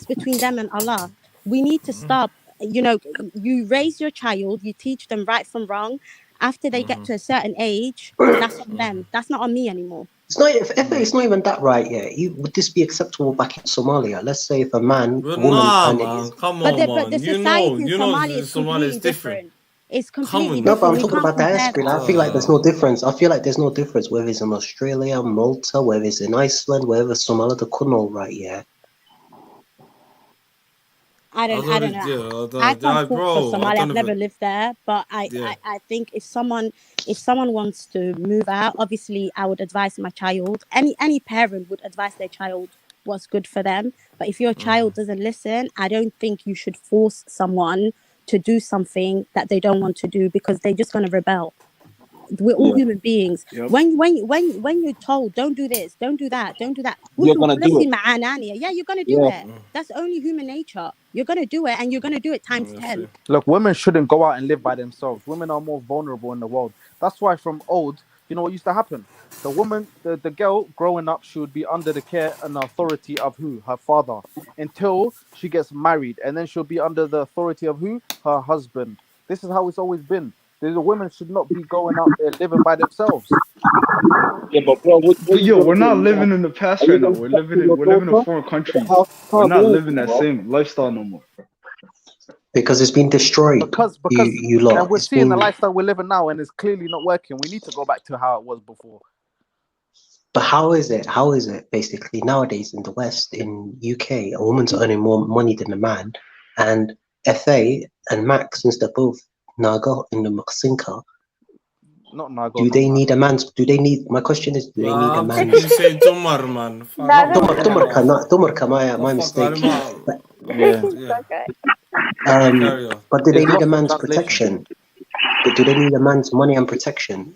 between them and Allah. We need to stop. You raise your child, you teach them right from wrong. After they get to a certain age, that's on them. That's not on me anymore. It's not. It's not even that, right? Yeah. Would this be acceptable back in Somalia? Let's say if a man, But woman, nah, and man, come But on, the man. society in You know, Somalia is completely different. It's completely No, but different. I'm We talking can't about compare diaspora. that. I feel like there's no difference. I feel like there's no difference whether it's in Australia, Malta, whether it's in Iceland, whether it's Somalia, the Kunal, right? Yeah. I don't know. I can't talk for Somalia. I've never lived there, but I think if someone wants to move out, obviously I would advise my child. Any parent would advise their child what's good for them. But if your child doesn't listen, I don't think you should force someone to do something that they don't want to do, because they're just going to rebel. We're all human beings. Yep. When you're told, don't do this, don't do that, you're gonna do it. Yeah, you're gonna do it. That's only human nature. You're gonna do it, and you're gonna do it times 10. Look, women shouldn't go out and live by themselves. Women are more vulnerable in the world. That's why from old, you know what used to happen? The woman, the girl growing up, she would be under the care and authority of who? Her father. Until she gets married. And then she'll be under the authority of who? Her husband. This is how it's always been. The women should not be going out there living by themselves. Yeah, but bro, we're not living in the past right now. We're living in foreign countries. We're not living that same lifestyle no more. Because it's been destroyed. Because you lot. And we're seeing the lifestyle we're living now, and it's clearly not working. We need to go back to how it was before. But how is it? How is it basically nowadays in the West, in UK, a woman's earning more money than a man, and FA and Max, since they're both Naga in the Maqsinka, not Naga. Do they need a man's? Do they need? My question is, do they need a man's? You say Dumar, man. Dumarka, my mistake. But do they need a man's protection? Do they need a man's money and protection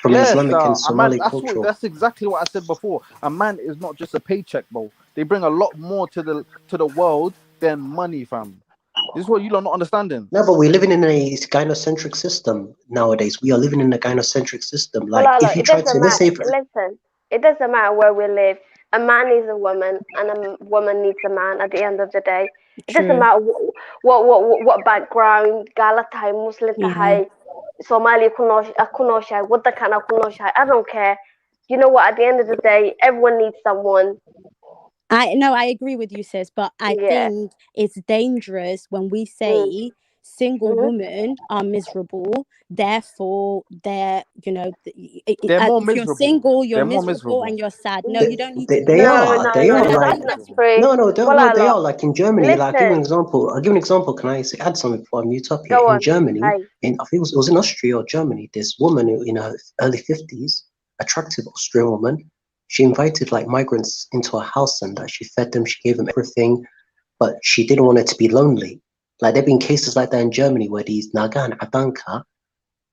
from Islamic and Somali culture? That's exactly what I said before. A man is not just a paycheck, bro. They bring a lot more to the world than money, fam. This is what you're not understanding. No, but we're living in a gynocentric system nowadays. We are living in a gynocentric system. Like, if you try to, let's say, listen, it doesn't matter where we live. A man needs a woman, and a woman needs a man. At the end of the day, it doesn't matter what background, Galatai, Muslim, Tahai, Somali, Kunosha, what the kind of Kunosha. I don't care. You know what? At the end of the day, everyone needs someone. I agree with you, sis, but I think it's dangerous when we say single women are miserable. Therefore, they're, you know, They're more if you're miserable. single, you're They're more miserable and miserable. you're sad. No, you don't need to. They are I like think that's free. no, they are like in Germany. Like, I'll give you an Listen, example. Can I add something before I mute up here? go In on. Germany, Hi. I think it was in Austria or Germany. This woman in her early 50s, attractive Austrian woman, she invited like migrants into her house and she fed them, she gave them everything, but she didn't want it to be lonely. Like, there've been cases like that in Germany where these Naga and Adanka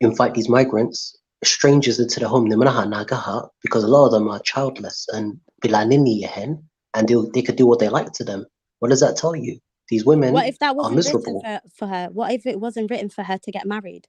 invite these migrants, strangers, into the home, because a lot of them are childless and and they could do what they like to them. What does that tell you? These women what if that are wasn't miserable. written for her? What if it wasn't written for her to get married?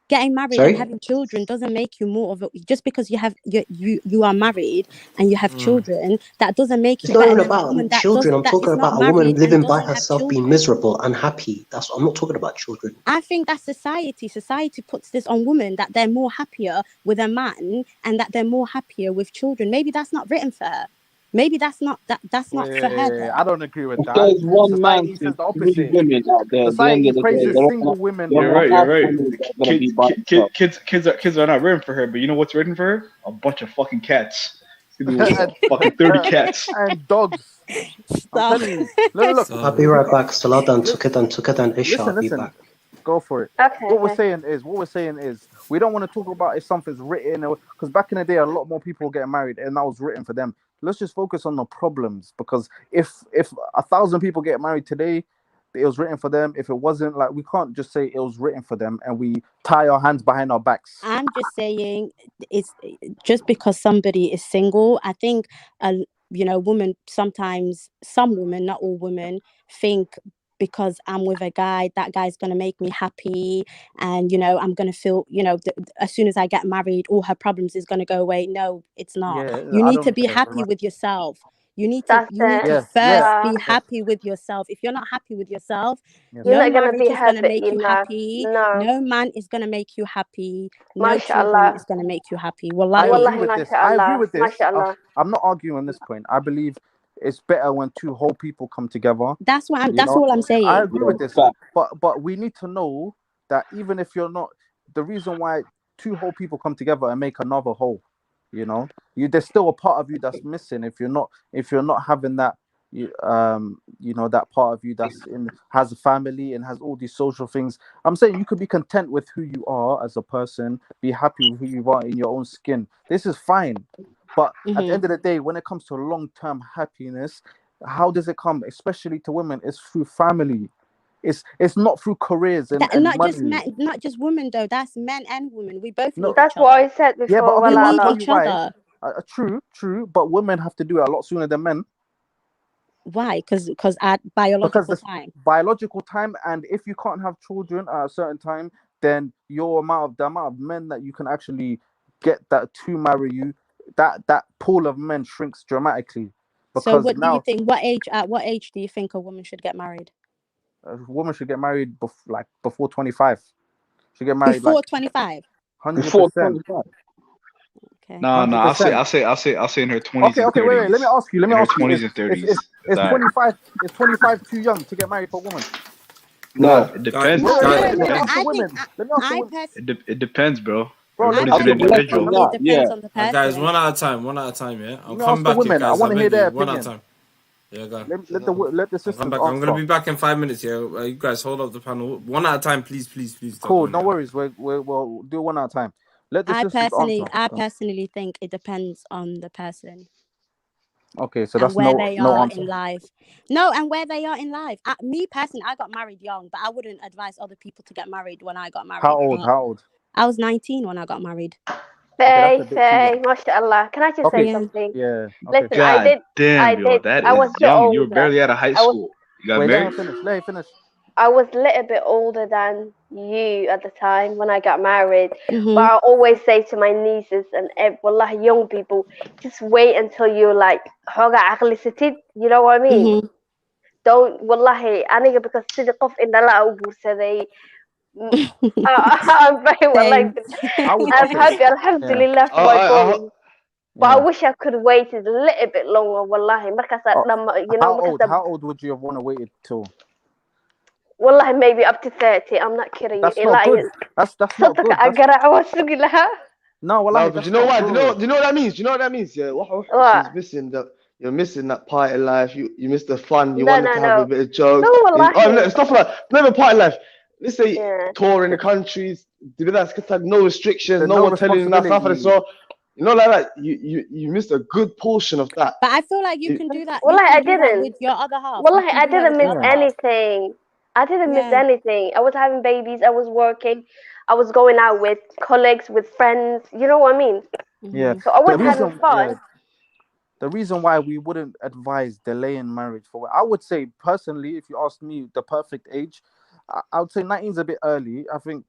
Getting married Sorry? and having children doesn't make you more of a, just because you are married and you have children, that doesn't make It's you not better even than a woman about that children. I'm that talking is not about a woman married and living by doesn't have herself, being children. miserable, unhappy. I'm not talking about children. I think that's society. Society puts this on women, that they're more happier with a man and that they're more happier with children. Maybe that's not written for her. Maybe that's not for her then. I don't agree with If that. there's one man Society to says the three opposite. women out there, at the end Society of the day, praises single women there You're are right. half You're right. women that are gonna be by themselves. Kids are not written for her. But you know what's written for her? A bunch of fucking cats. She's gonna be with fucking 30 cats. And dogs. Stop. I'm telling you. Look. I'll be right back. Saladan, Tuketan, Isha. I'll be Listen. back. Go for it. Okay. What we're saying is we don't want to talk about if something's written, because back in the day a lot more people were getting married and that was written for them. Let's just focus on the problems, because if 1,000 people get married today, it was written for them. If it wasn't, like, we can't just say it was written for them and we tie our hands behind our backs. I'm just saying, it's just because somebody is single. I think women, sometimes some women, not all women, think because I'm with a guy, that guy's going to make me happy. And, I'm going to feel, as soon as I get married, all her problems is going to go away. No, it's not. You need to be happy with yourself. You need to first be happy with yourself. If you're not happy with yourself, you're no not gonna marriage be is going to happy make you enough. happy. No. No man is going to make you happy. No Mashallah. children is going to make you happy. I agree Wallahi, with this. mashallah. I'm not arguing on this point. I believe it's better when two whole people come together. That's what that's all I'm saying. I agree with this. But we need to know that even if you're not, the reason why two whole people come together and make another whole, there's still a part of you that's missing if you're not having that that part of you has a family and has all these social things. I'm saying you could be content with who you are as a person, be happy with who you are in your own skin. This is fine. But at the end of the day, when it comes to long-term happiness, how does it come? Especially to women, it's through family. It's not through careers and not money. just men, not just women though. That's men and women. We both need That's each what other. I said before. Yeah, but we I'll need tell each you why. other. True. But women have to do it a lot sooner than men. Why? Because at biological time. Biological time, and if you can't have children at a certain time, then the amount of men that you can actually get that to marry you, that pool of men shrinks dramatically. So what do you think? At what age do you think a woman should get married? A woman should get married before 25. Should get married before 25. 100%. Before 25. No, I'll say in her 20s. Okay, wait. Let me ask you. In her 20s and 30s. Is 25 too young to get married for a woman? No, it depends. Let me ask the women. It depends, bro. Everybody's an individual. It depends on the person. Guys, one at a time. Yeah. I'm coming back. Women. Guys, I want to hear their one opinion. at a time. Yeah, go on. Let the sisters answer. I'm gonna be back in 5 minutes. Yeah, you guys hold up the panel one at a time, please. Cool, no worries. We'll do one at a time. I personally think it depends on the person. Okay, so that's where no they are answer. in life. No, and where they are in life. Me personally, I got married young, but I wouldn't advise other people to get married when I got married. How old? I was 19 when I got married. Say, mashallah. Can I just say something? Yeah. Okay. Listen, God I did. That I was is young. older. You were barely out of high school. You got married? Let me finish. I was a little bit older than you at the time when I got married. Mm-hmm. But I always say to my nieces and wallahi, young people, just wait until you're like, you know what I mean? Mm-hmm. Don't, wallahi, aniga because sidii qof indhala u guursaday. I'm very well like I'm happy, alhamdulillah, for my boys. But I wish I could have waited a little bit longer, wallahi. How old would you have want to wait till? Wallahi, maybe up to 30. I'm not kidding That's you. not good. That's not good. No, no, but you know what? Do you know what that means? Do you know what that means? Yeah, What? she's missing that. You're missing that party life. You miss the fun. You No, wanted no, to have no. a bit of jokes. No, wallahi. Stuff like never party life. Let's say Yeah. touring the countries. No restrictions. There's No no one telling you nothing. responsibility. So you know, like that. You missed a good portion of that. But I feel like you can do that. Wallahi, You I can do that didn't. with your other half. Wallahi, You can I do that didn't with your miss other half. anything. I didn't miss Yeah. anything. I was having babies. I was working. I was going out with colleagues, with friends. You know what I mean? Yeah. So I was having fun. The reason why we wouldn't advise delaying marriage I would say personally, if you ask me, the perfect age, I would say 19 is a bit early. I think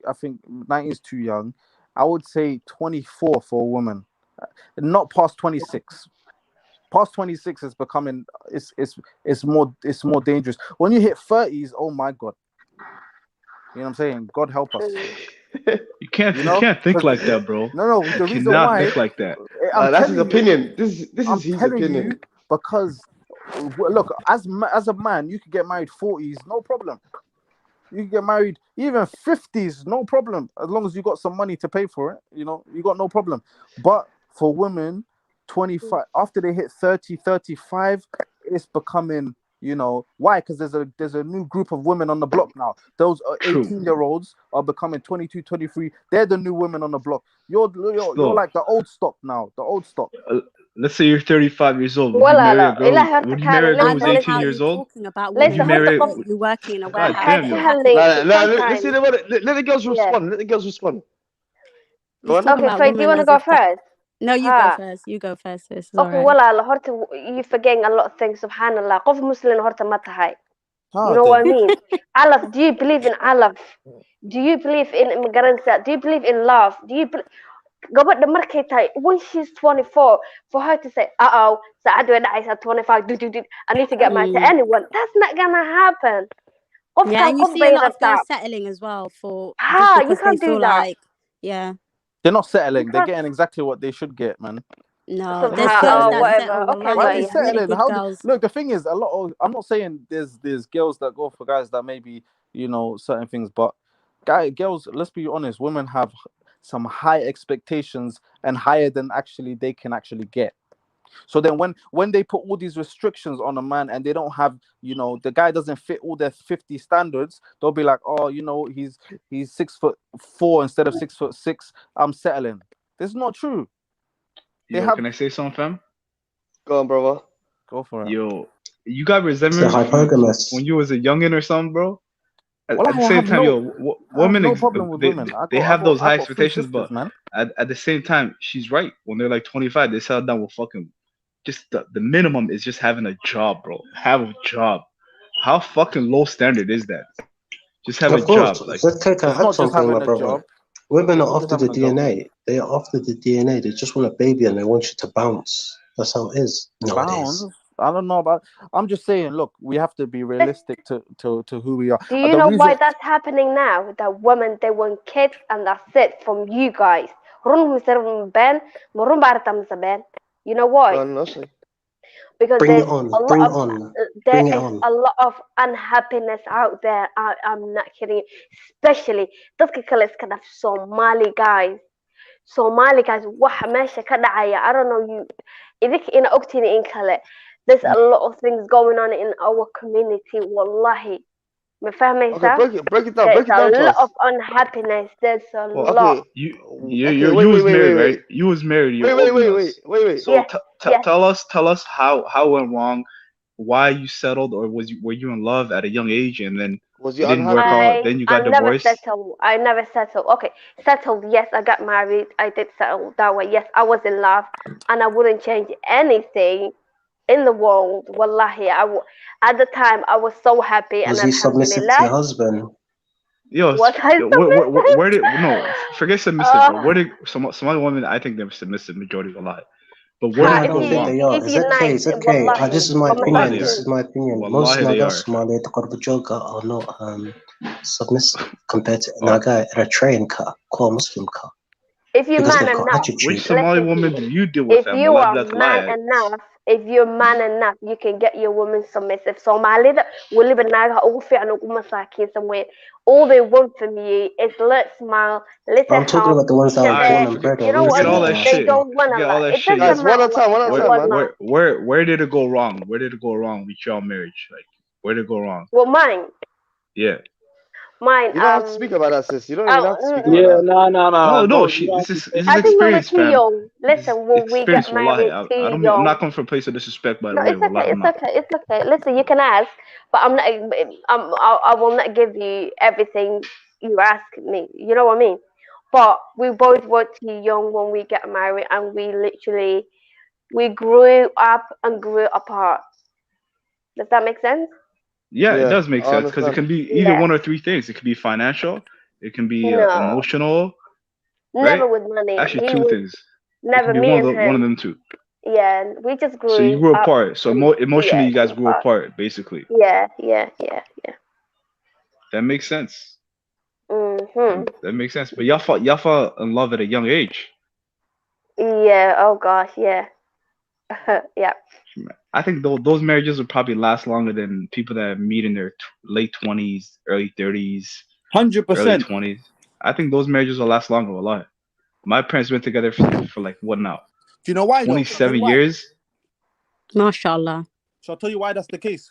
19 is too young. I would say 24 for a woman, not past 26. Past 26 is becoming it's more dangerous. When you hit 30s, oh my god. You know what I'm saying? God help us. You can't think like that, bro. No. The reason why think like that. That's his opinion. This is his opinion. Because look, as a man, you could get married 40s, no problem. You can get married even 50s, no problem. As long as you got some money to pay for it, you got no problem. But for women, 25 after they hit 30, 35, it's becoming, why? Because there's a new group of women on the block now. Those 18-year-olds are becoming 22, 23. They're the new women on the block. You're like the old stock now. The old stock. Let's say you're 35 years old. Would you marry a girl? Would you marry a girl who's 18 years old? Would you marry? You working in a God warehouse? damn you. Let the girls respond. Let the girls respond. Okay, Faye, do you want to go first? No, you go first. You go first. Sis. It's Okay, walaal, horta you're forgetting a lot of things. Subhanallah. Qof Muslim horta ma tahay. You know what I mean? Alaf, do you believe in Alaf? Do you believe in immigrants? Do you believe in love? Do you gabadha markay tahay when she's 24 for her to say, saacad way dhacaysaa 25, I need to get married to anyone. That's not gonna happen. Yeah, and you see a lot of girls settling as well for you because can't they feel do that. like, yeah. They're not settling. They're getting exactly what they should get, man. No, there's girls that settle. Okay, why are they really settling? good girls. Look, the thing is, I'm not saying there's girls that go for guys that maybe certain things, but girls, let's be honest, women have some high expectations and higher than they can actually get. So then when they put all these restrictions on a man and they don't have, the guy doesn't fit all their 50 standards, they'll be like, he's 6'4" instead of 6'6", I'm settling. This is not true. Can I say something, fam? Go on, brother. Go for it. Yo, you got resentment when you was a youngin' or something, bro? At the same time, women, no problem with women. They have those high expectations, but at the same time, she's right. When they're like 25, they settle down with fucking just the minimum is just having a job, bro. Have a job. How fucking low standard is that? Just have a job. Like, let's take a hat something, my brother. Women are after the DNA. They are after the DNA. They just want a baby and they want you to bounce. That's how it is nowadays. Bounce? I don't know about. I'm just saying. Look, we have to be realistic to who we are. Do you know why that's happening now? That women, they want kids and that's it from you guys. You know why? Because there's a lot of unhappiness out there. I'm not kidding you. Especially dadka kale iska dhaf Somali guys. Waxa meesha ka dhacaya, I don't know you idinka ina ogtiin in kale. There's a lot of things going on in our community. Wallahi. Me fahmaysa? Break it down. There's a lot of unhappiness. There's a lot. You was married, right? You was married. Wait. So tell us how it went wrong, why you settled, or were you in love at a young age and then it didn't work out, then you got divorced? I never settled. Okay, settled. Yes, I got married. I did settle that way. Yes, I was in love, and I wouldn't change anything in the world. Wallahi, at the time I was so happy. Was he submissive to your husband? Where did forget submissive, bro. Where did Somali women? I think they're submissive majority of the life. But where I don't think they are. It's okay. This is my opinion. Most Naga Somali are not submissive compared to Naga Eritrean core Muslim car. If you're man enough, which Somali woman do you deal with? If you are man enough, if you're man enough, you can get your woman submissive. Somalida waliba naagaha ugu fiican ugu masaakiinsan weyn. All they want from you is let's smile, let's I'm talking help. about the ones that are born and bred You know what Forget I all mean? that They shit. don't want a Forget all lot. that It shit. doesn't Guys, one matter at a time, one at a what time, want man. lot. Where did it go wrong? Where did it go wrong with your marriage? Like, where did it go wrong? Well, mine. Yeah. Mine. You don't have to speak about that, sis. You don't even have to speak about Yeah, that. no. No, Don't, she. you don't This have is to this say is I think we were experience, too fam. young. Listen, when we Experience, get wallahi. married too I'm young. not coming from a place of disrespect, by the No, way. it's okay. Wallahi, I'm It's not. okay. It's okay. Listen, you can ask, but I'm not. I will not give you everything you ask me. You know what I mean? But we both were too young when we get married, and we grew up and grew apart. Does that make sense? Yeah, it Yeah, does make I sense because it understand. can be either Yeah. one or three things. It can be financial, it can be No, emotional, right? never with money. Actually, He two was things. It can never be me and one of him. them two. Yeah, we just So you grew grew up. apart. So And, emotionally, yeah, you guys grew grew apart. apart, basically. Yeah. That makes sense. Mhm. That makes sense. But y'all fall in love at a young age. Yeah. Oh gosh. Yeah. Yeah. I think those marriages would probably last longer than people that meet in their late 20s, early 30s, early 100%. 20s. I think those marriages will last longer a lot. My parents been together for like what now? Do you know why though? Shall I tell 27 you why? years. Mashallah. Shall I tell you why that's the case?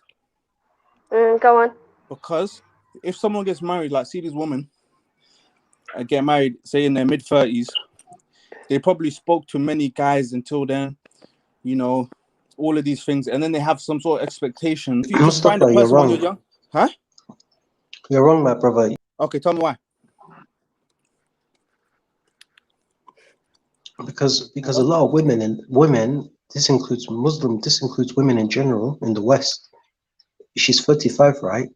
Go on. Because if someone gets married, like see this woman, get married, say in their mid-30s, they probably spoke to many guys until then, you know, all of these things, and then they have some sort of expectation. If you just find a Mustafa, you're person when you're wrong. young, huh? You're wrong, my brother. Okay, tell me why. Because a lot of women, this includes women in general in the West. She's 35, right?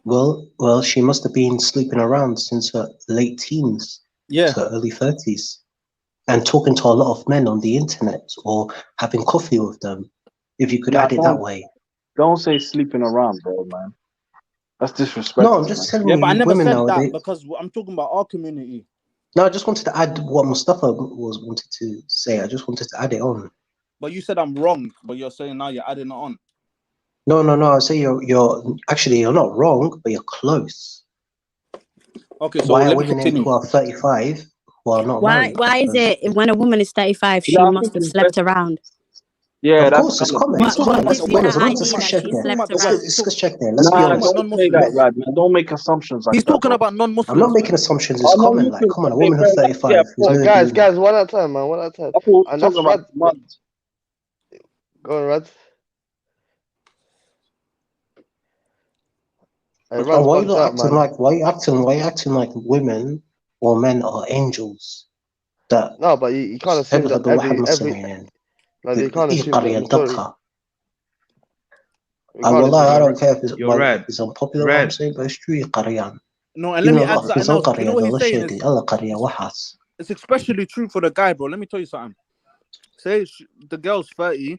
Well, she must have been sleeping around since her late teens to her early 30s, and talking to a lot of men on the internet or having coffee with them, if you could add it that way. Don't say sleeping around, bro, man. That's disrespectful. No, I'm just telling you, but I never women said nowadays. that because I'm talking about our community. No, I just wanted to add what Mustafa wanted to say. I just wanted to add it on. But you said I'm wrong, but you're saying now you're adding it on. No. I say you're not wrong, but you're close. Okay, so Why are let me women continue. who are 35 who are not Why married? is it when a woman is 35, she I must think have it's slept best. around? Yeah, Of that's course, it's kind of common. It's What common. gives Let's you that let's idea discuss that check she there. slept Let's around? discuss check there. Let's be Nah, Talking about honest. don't say that, non-Muslims. Rad, man. Don't make assumptions like He's that, talking bro. about I'm not non-Muslims, making man. assumptions. Oh, It's no, common. Like, Muslims, come on, a okay, woman who's fair enough. 35 Yeah, who's but going to do. Guys, one at a time, man. One at a time. I thought And talking that's about Rad. mud. Go on, Rad. Hey, And Rad's why you bugged not out, acting man. like? Why you acting like women or men are angels? That No, but you can't assume that every like you can't assume that majority. We can't والله I assume. don't care if Rad. it's unpopular what I'm saying, but it's true. يا قريان. No, and let Even me a lot add of things something on else. You know قرية what the he's saying is shady. Allah قرية وحاس. it's especially true for the guy, bro. Let me tell you something. Say the girl's 30,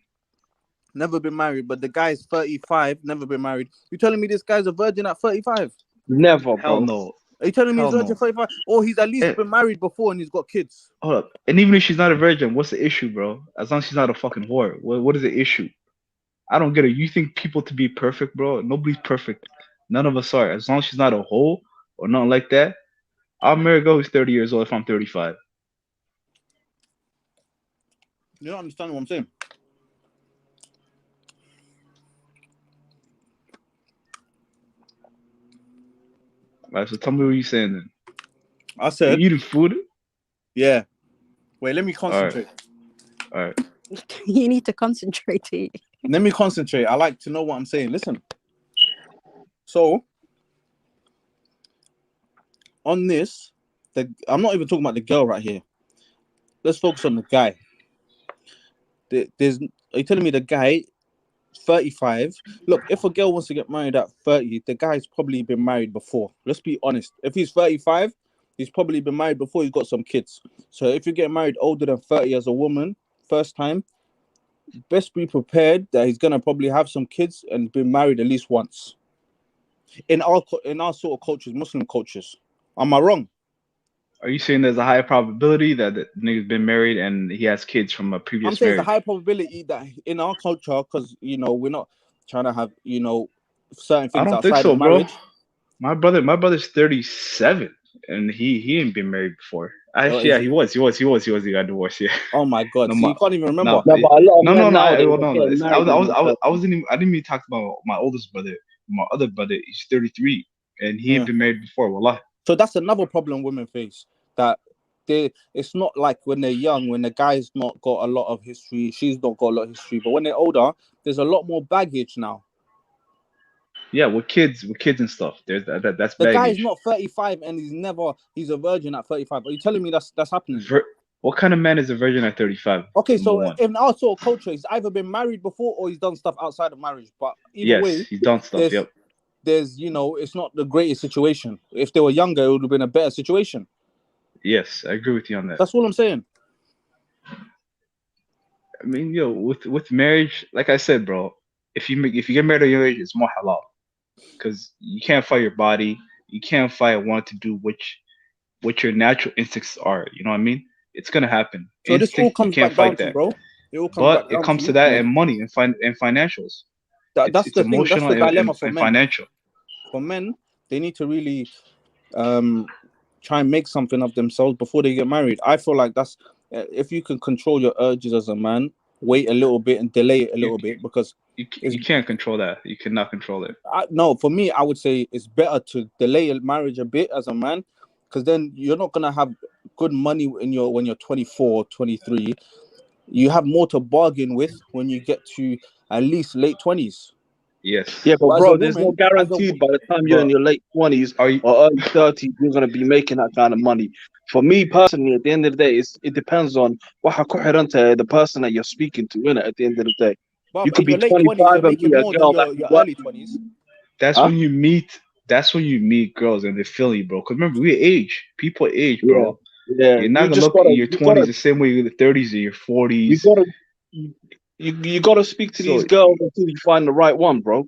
never been married, but the guy's 35, never been married. You telling me this guy's a virgin at 35? Never, Hell bro. no. Are you telling me he's Hell virgin no. at 35? Or he's at least been married before and he's got kids? Hold up. And even if she's not a virgin, what's the issue, bro? As long as she's not a fucking whore, what is the issue? I don't get it. You think people to be perfect, bro? Nobody's perfect. None of us are. As long as she's not a hoe or nothing like that, I'll marry a girl who's 30 years old if I'm 35. You don't understand what I'm saying? Right, so tell me what you're saying then. I said, you eating food? Yeah. Wait, let me concentrate. All right. You need to concentrate. Let me concentrate. I like to know what I'm saying. Listen. So, on this, I'm not even talking about the girl right here. Let's focus on the guy. Are you telling me the guy, 35? Look, if a girl wants to get married at 30, the guy's probably been married before. Let's be honest. If he's 35, he's probably been married before. He's got some kids. So if you get married older than 30 as a woman, first time, best be prepared that he's gonna probably have some kids and been married at least once. In our sort of cultures, Muslim cultures. Am I wrong? Are you saying there's a high probability that the nigga's been married and he has kids from a previous I'm saying marriage? it's a high probability that in our culture, because we're not trying to have certain things I don't think outside so, of marriage. Bro. My brother's 37 and he ain't been married before. Actually, yeah, he was. He got divorced. Yeah. Oh my god! No, So you can't even remember. No, but a lot of men nowadays are No. getting married in their I didn't even talk about my oldest brother. My other brother, he's 33, and he ain't been married before. Wallah. So that's another problem women face. That it's not like when they're young, when the guy's not got a lot of history, she's not got a lot of history. But when they're older, there's a lot more baggage now. Yeah, with kids and stuff. There's that's the baggage. guy is not 35 and he's a virgin at 35. Are you telling me that's happening? What kind of man is a virgin at 35? Okay, so in our sort of culture, he's either been married before or he's done stuff outside of marriage. But either way, he's done stuff. There's it's not the greatest situation. If they were younger, it would have been a better situation. Yes, I agree with you on that. That's all I'm saying. I mean, with marriage, like I said, bro, if you get married at your age, it's more halal, because you can't fight your body, you can't fight wanting to do what your natural instincts are. You know what I mean? It's gonna happen. So this all comes back down to, bro. It comes to that and money and financials. That's the thing. That's the dilemma for men. Financial. For men, they need to really try and make something of themselves before they get married. I feel like that's if you can control your urges as a man, wait a little bit and delay it a little bit, because you can't control that. You cannot control it. No, for me, I would say it's better to delay a marriage a bit as a man, because then you're not gonna have good money when you're 24, 23. You have more to bargain with when you get to at least late 20s. Yes. Yeah, but bro, there's no guarantee by the time you're in your late 20s or early 30s, you're going to be making that kind of money. For me personally, at the end of the day, it depends on the person that you're speaking to, innit, at the end of the day. But you could be 25 and be a girl that your early 20s. That's when you meet girls and they feel you, bro. Because remember, we age. People age, bro. Yeah. You're not gonna look at your 20s the same way you the 30s or your 40s. You gotta speak to these girls until you find the right one, bro.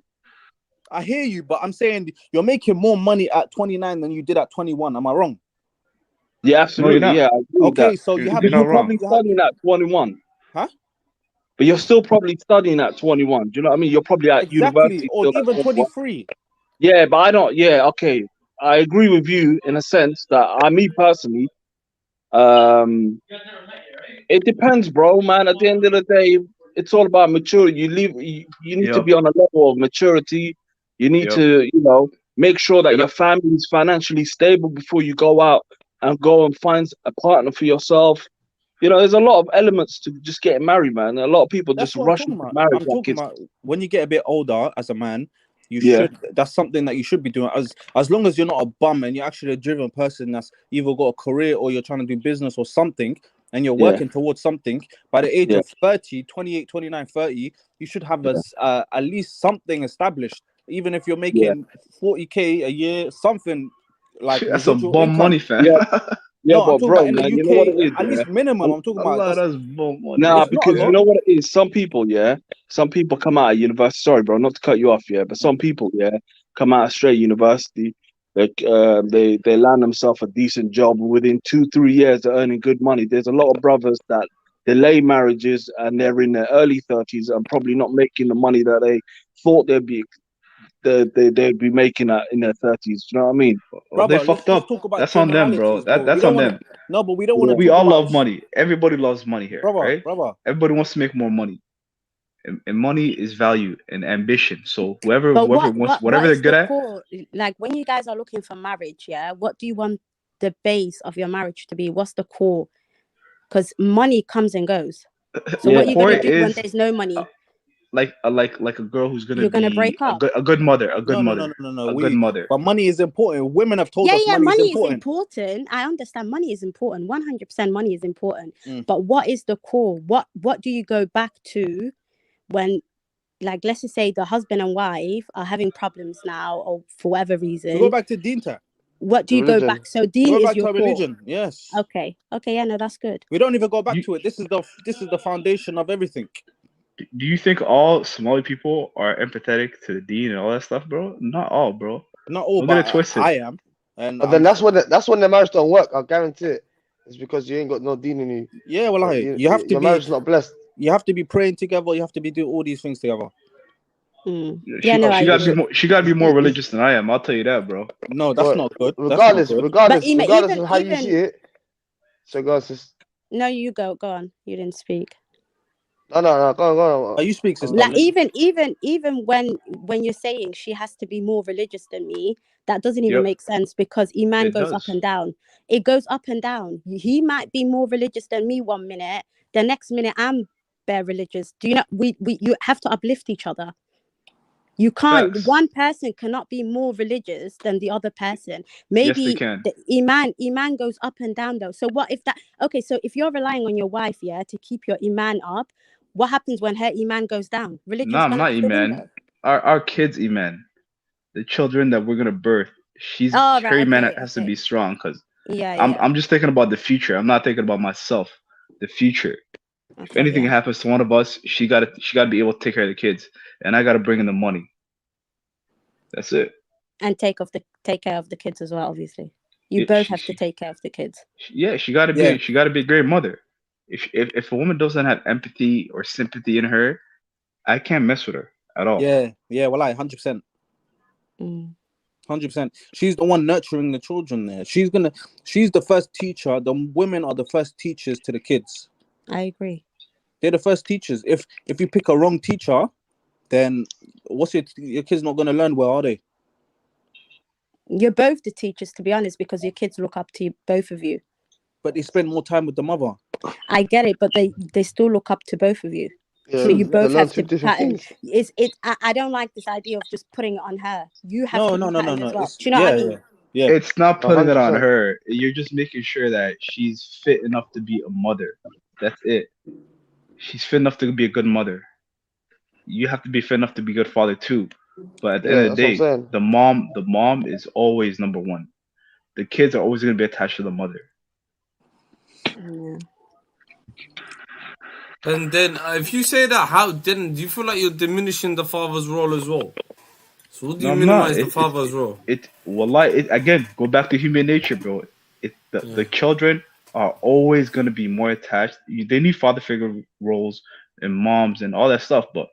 I hear you, but I'm saying you're making more money at 29 than you did at 21. Am I wrong? Yeah, absolutely. No, yeah. Okay, so you're probably studying at 21. Huh? But you're still probably studying at 21. Do you know what I mean? You're probably at university. Or even 23. Yeah, but I don't. Yeah, okay. I agree with you in a sense that me personally, it depends, bro, man. At the end of the day, it's all about maturity. You need to be on a level of maturity. You need to, make sure that your family is financially stable before you go out and find a partner for yourself. There's a lot of elements to just getting married, man. A lot of people just rush into marriage. I'm talking about when you get a bit older as a man. Should. That's something that you should be doing. As long as you're not a bum and you're actually a driven person that's either got a career or you're trying to do business or something, and you're working towards something. By the age of 30, 28, 29, 30, you should have at least something established. Even if you're making 40K a year, something like that's some bum money, fam. Yeah, no, but I'm talking bro, about in the man, UK, you know what it is, at least minimum. I'm talking about that's bum money. Nah, because you know what it is. Some people come out of university. Sorry, bro, not to cut you off, but some people, come out of straight university. Like they land themselves a decent job within 2-3 years. They're earning good money. There's a lot of brothers that delay marriages and they're in their early 30s and probably not making the money that they thought they'd be making in their 30s. You know what I mean? They fucked up. That's on them, bro. That's on them. No, but we don't want to. We all love money. Everybody loves money here, right? Brother. Everybody wants to make more money, and money is value and ambition. So whoever wants whatever they're good at. Like when you guys are looking for marriage, what do you want the base of your marriage to be? What's the core? Because money comes and goes. So what are you gonna do when there's no money? Like a girl who's gonna be break up. a good mother, a good mother. But money is important. Women have told us money is important. I understand money is important. 100% money is important. But what is the core? What do you go back to when, like, let's just say the husband and wife are having problems now, or for whatever reason? We go back to Dinta. What do you go back? So Deen is your religion. Yes. Okay. Yeah. No, that's good. We don't even go back to it. This is the foundation of everything. Do you think all Somali people are empathetic to the deen and all that stuff, bro? Not all, bro. Not all, but I am. And but then that's when the marriage don't work. I'll guarantee it. It's because you ain't got no deen in you. Yeah, well, you have to your marriage is not blessed. You have to be praying together. You have to be doing all these things together. She gotta be more religious than I am. I'll tell you that, bro. No, that's not good. Regardless of how you even, see it. So go on, sis. No, you go on. You didn't speak. No, go on. Oh, you speak, sister. Like even when you're saying she has to be more religious than me, that doesn't even make sense because Iman goes up and down. It goes up and down. He might be more religious than me 1 minute, the next minute I'm bare religious. Do you know? You have to uplift each other. You can't. One person cannot be more religious than the other person. Maybe yes, they can. The iman goes up and down though. So what if that? Okay, so if you're relying on your wife, to keep your iman up, what happens when her iman goes down? Religion's Nah, gonna not out the iman. window. Our kids iman, the children that we're gonna birth. Her iman has to be strong because I'm just thinking about the future. I'm not thinking about myself. The future. If anything happens to one of us, she gotta be able to take care of the kids, and I gotta bring in the money. That's it. And take care of the kids as well. Obviously, you both have to take care of the kids. Yeah, she gotta be a great mother. If a woman doesn't have empathy or sympathy in her, I can't mess with her at all. Yeah, well, 100%. 100%. She's the one nurturing the children there. She's the first teacher. The women are the first teachers to the kids. I agree. They're the first teachers. If you pick a wrong teacher, then what's your kids not going to learn well, are they? You're both the teachers, to be honest, because your kids look up to both of you. But they spend more time with the mother. I get it, but they still look up to both of you. Yeah, so you both have to pattern. I don't like this idea of just putting it on her. You have to pattern as well. Do you know what I mean? Yeah. It's not putting it on her. You're just making sure that she's fit enough to be a mother. That's it. She's fit enough to be a good mother. You have to be fit enough to be a good father too. But at the end of the day, the mom is always number one. The kids are always going to be attached to the mother. Yeah. And then, if you say that, do you feel like you're diminishing the father's role as well? So what do you minimize the father's role? Again, go back to human nature, bro. The children are always going to be more attached. They need father figure roles and moms and all that stuff, but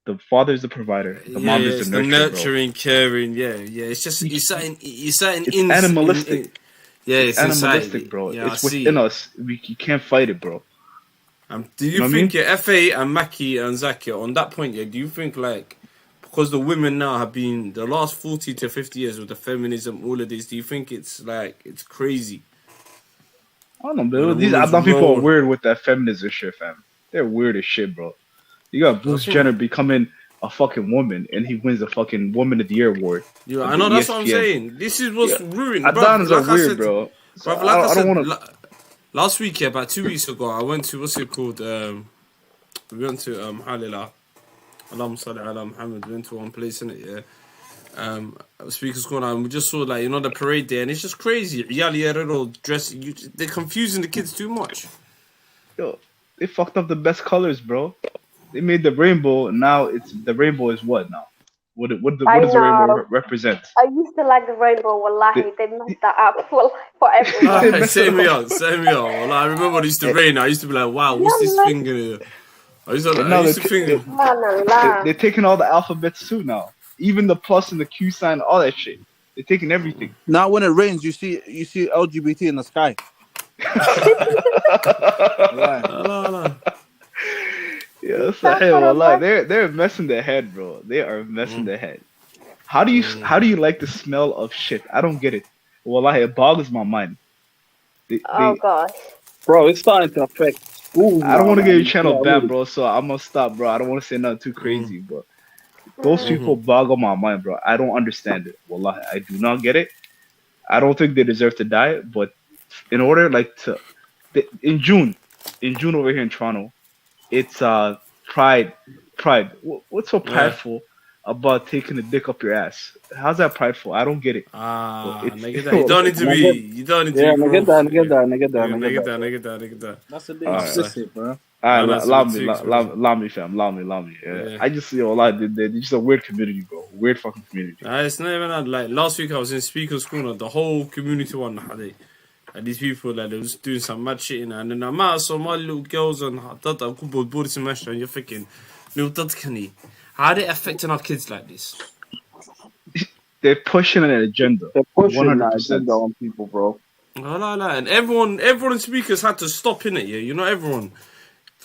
the father is the provider. The mom is the nurturing, caring. Yeah. It's just it's animalistic. It's animalistic, inside, bro. Yeah, it's within us. You can't fight it, bro. Do you think Fa and Maki and Zaki on that point? Yeah, do you think because the women now have been the last 40 to 50 years with the feminism, all of this? Do you think it's crazy? I don't know, bro. These Adam people are weird with that feminism shit, fam. They're weird as shit, bro. You got Bruce Jenner becoming a fucking woman, and he wins the fucking Woman of the Year award. Yeah, I know. That's what I'm saying. This is what's ruined. Adams are weird, bro. So I don't want to. Last week, about 2 weeks ago, I went to what's it called? We went to Halila. Allahumma salli ala Muhammad. We went to one place in it. Yeah. Speakers Corner, and we just saw the parade there, and it's just crazy. They're confusing the kids too much. Yo, they fucked up the best colors, bro. They made the rainbow, and now the rainbow is what now? What does the rainbow represent? I used to like the rainbow. Wallahi, they messed that up for everyone. Same here. Well, I remember when it used to rain. I used to be like, "Wow, what's this thing in here?" I used to think. They're taking all the alphabets too now. Even the plus and the Q sign, all that shit. They're taking everything. Now when it rains, you see LGBT in the sky. Yeah, they're messing their head, bro. They are messing their head. How do you like the smell of shit? I don't get it. Wallahi, it boggles my mind. Gosh. Bro, it's starting to affect schools. I don't want to get your channel banned, bro, so I'm gonna stop, bro. I don't want to say nothing too crazy, but those people boggle my mind, bro. I don't understand it. Wallahi, I do not get it. I don't think they deserve to die, but in order in June over here in Toronto, it's pride. What's so prideful about taking a dick up your ass? How's that prideful? I don't get it. You don't need to be. You don't need to be. Nigga that. That's a bit explicit, bro. Allow me, fam. Allow me. Yeah. I just see a lot. They're just a weird community, bro. weird fucking community. It's not even that. Like last week, I was in Speaker's Corner. The whole community one, and these people like they was doing some mad shit, and then the amount of Somali little girls and that are good board semester, and you're thinking, no, that can how are they affecting our kids like this? They're pushing an agenda. They're pushing that agenda on people, bro. And everyone in Speakers had to stop in it. Yeah, you know everyone.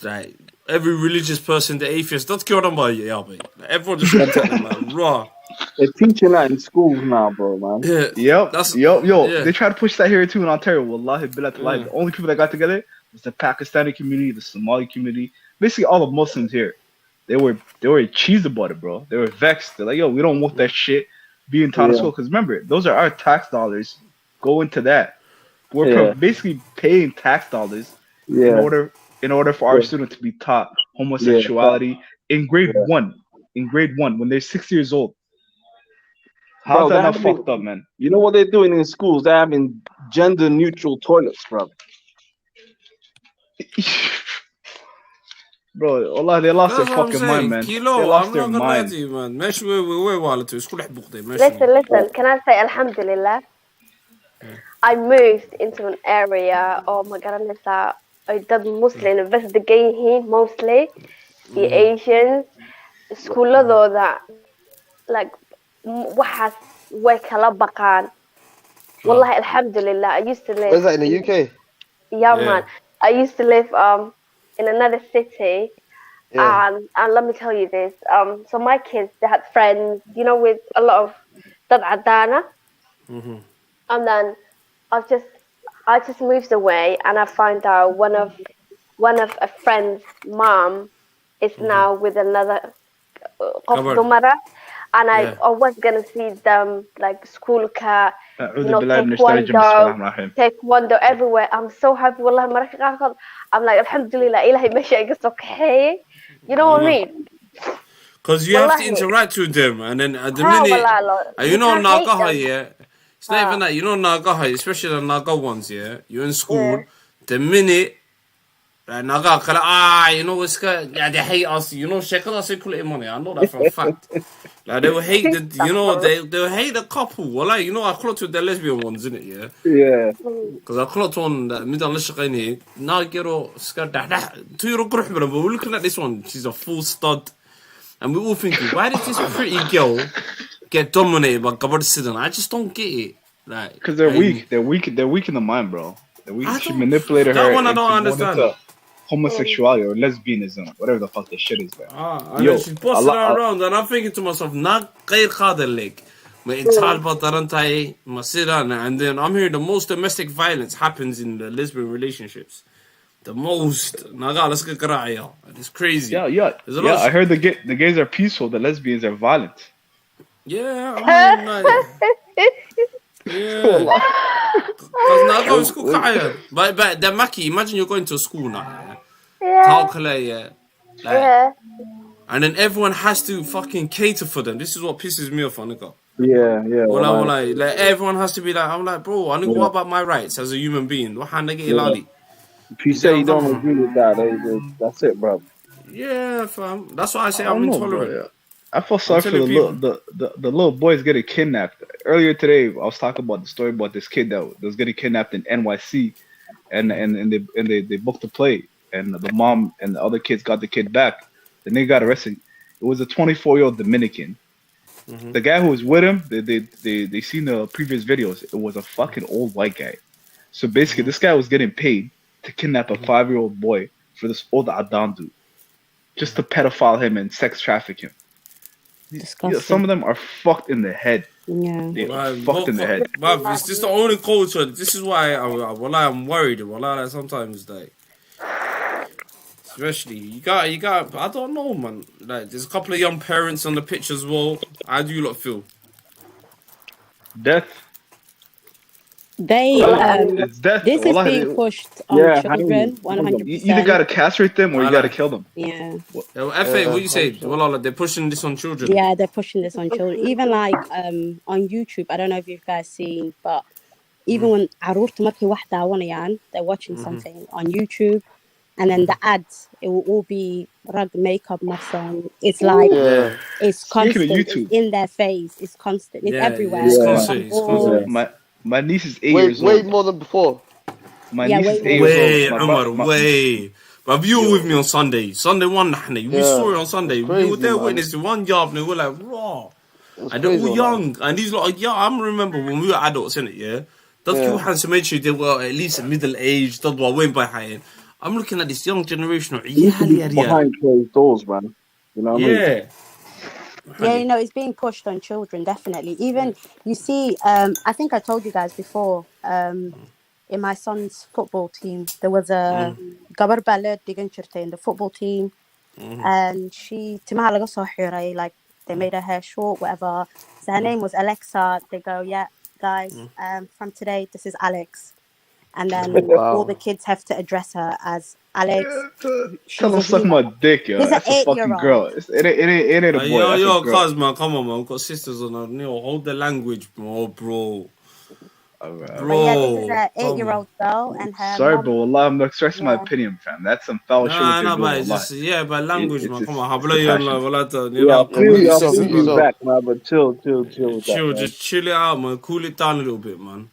Like every religious person, the atheist, that's killed them by like, everyone just looked at them like raw. They're teaching that in schools now, bro, man. Yeah, They try to push that here too in Ontario. Wallahi, the only people that got together was the Pakistani community, the Somali community, basically all the Muslims here. They were cheesed about it, bro. They were vexed. They're like, yo, we don't want that shit being taught in school. Because remember, those are our tax dollars go into that. We're basically paying tax dollars in order for our students to be taught homosexuality in grade 1. In grade 1, when they're 6 years old. How's that not fucked up, man? You know what they're doing in schools? They're having gender neutral toilets, bro. Bro, Allah, they lost their fucking mind, man. They lost their mind. Listen, can I say Alhamdulillah? I moved into an area, oh my god, I did Muslim, best degayihiin mostly, the Asians, schooladooda, like, waxaas way kala baqaan. Wallahi, Alhamdulillah, I used to live. Where's that, in the UK? Yeah, man. I used to live in another city, and let me tell you this. So my kids, they had friends, you know, with a lot of dad adana, and then I just moved away, and I found out one of a friend's mom is now with another dumara, and I was gonna see them like school car, taekwondo everywhere. I'm so happy. Wallah, mararka qaarkood I'm like Alhamdulillah, Ilahay meesha iga soo kaxeeyay. You know what I mean? Because you have to interact with them, and then at the minute, you know Nagaha, it's not even that, you know Nagaha, especially the Naga ones, you're in school, the minute Naga kala, you know what's good, they hate us, you know, shekala say money, I know that for a fact. Like they will hate the, you know, they will hate the couple. Well, like, you know, I clocked with the lesbian ones, isn't it? Yeah. Because I clocked on that middle lishaqani. Now get all scared. 2-year-old girl, but we're looking at this one. She's a full stud, and we're all thinking, why did this pretty girl get dominated by Gabar Sidan? I just don't get it. Like, because they're weak. They're weak in the mind, bro. They're weak. She manipulated her. That one I don't understand. Homosexuality or lesbianism, whatever the fuck this shit is, man. And then she's busting her around, and I'm thinking to myself, not غير قادر لك. ما إنتحال بطرنتاي مسيران, and then I'm hearing the most domestic violence happens in the lesbian relationships. The most. It's crazy. Yeah. I heard the gays are peaceful, the lesbians are violent. Yeah, I mean, like, yeah. Because now go to school, but the Maki, imagine you're going to school now. And then everyone has to fucking cater for them. This is what pisses me off, Anika. Yeah. Well, like everyone has to be like, I'm like, bro, Anika, what about my rights as a human being? What hand I get ilali? If you say you don't agree with that, that's it, bro. Yeah, fam. That's why I say I'm intolerant. Bro, I feel sorry for the little boys getting kidnapped. Earlier today, I was talking about the story about this kid that was getting kidnapped in NYC, and they booked a plane, and the mom and the other kids got the kid back. Then they got arrested. It was a 24-year-old Dominican. The guy who was with him, they seen the previous videos. It was a fucking old white guy. So basically, this guy was getting paid to kidnap a 5-year-old boy for this old Adan dude, just to pedophile him and sex traffic him. Disgusting. Some of them are fucked in the head. Yeah. They are fucked in the head. But it's just the only culture. This is why I'm worried. Like sometimes, like, especially you got. I don't know, man. Like, there's a couple of young parents on the pitch as well. How do you lot feel? Death. It's death. This is being pushed on children, 100%. You either gotta castrate them or you gotta kill them. Yeah. FA, what you say? Well, they're pushing this on children. Yeah, they're pushing this on children. Even like on YouTube, I don't know if you guys seen, but even when they're watching something on YouTube, and then the ads, it will all be rug makeup marsan. It's like it's constant. It's in their face. It's constant. It's everywhere. It's It's constant. on It's constant. boards. My niece is 8 years old. Way more than before. My niece is 8 years old. But you were with me on Sunday. Sunday one, we saw it on Sunday. Crazy, We were there man. witnessing one job, and we were like, raw. And they're crazy, all young. And these lot are young. I remember when we were adults, innit, yeah? That's you handsome mentioned they were at least middle aged. That's what went by high. I'm looking at this young generation. Behind closed doors, man. You know what I mean? Yeah, you know, it's being pushed on children, definitely. Even you see, I think I told you guys before, in my son's football team, there was a gabar ballet in the football team, and she like they made her hair short, whatever. So her name was Alexa. They go, yeah, guys, from today, this is Alex. And then all the kids have to address her as Alex. Tell them suck my dick, yo. That's a fucking girl. It ain't a boy. Yo, cuz, man, come on, man. We've got sisters on our knee. Hold the language, bro. But yeah, this is an 8-year-old girl, and her sorry, mom, bro. Allah, I'm not expressing my opinion, fam. That's some foul shit. But language, man. Come on, I feel you back, man, but chill. Just chill it out, man. Cool it down a little bit, man.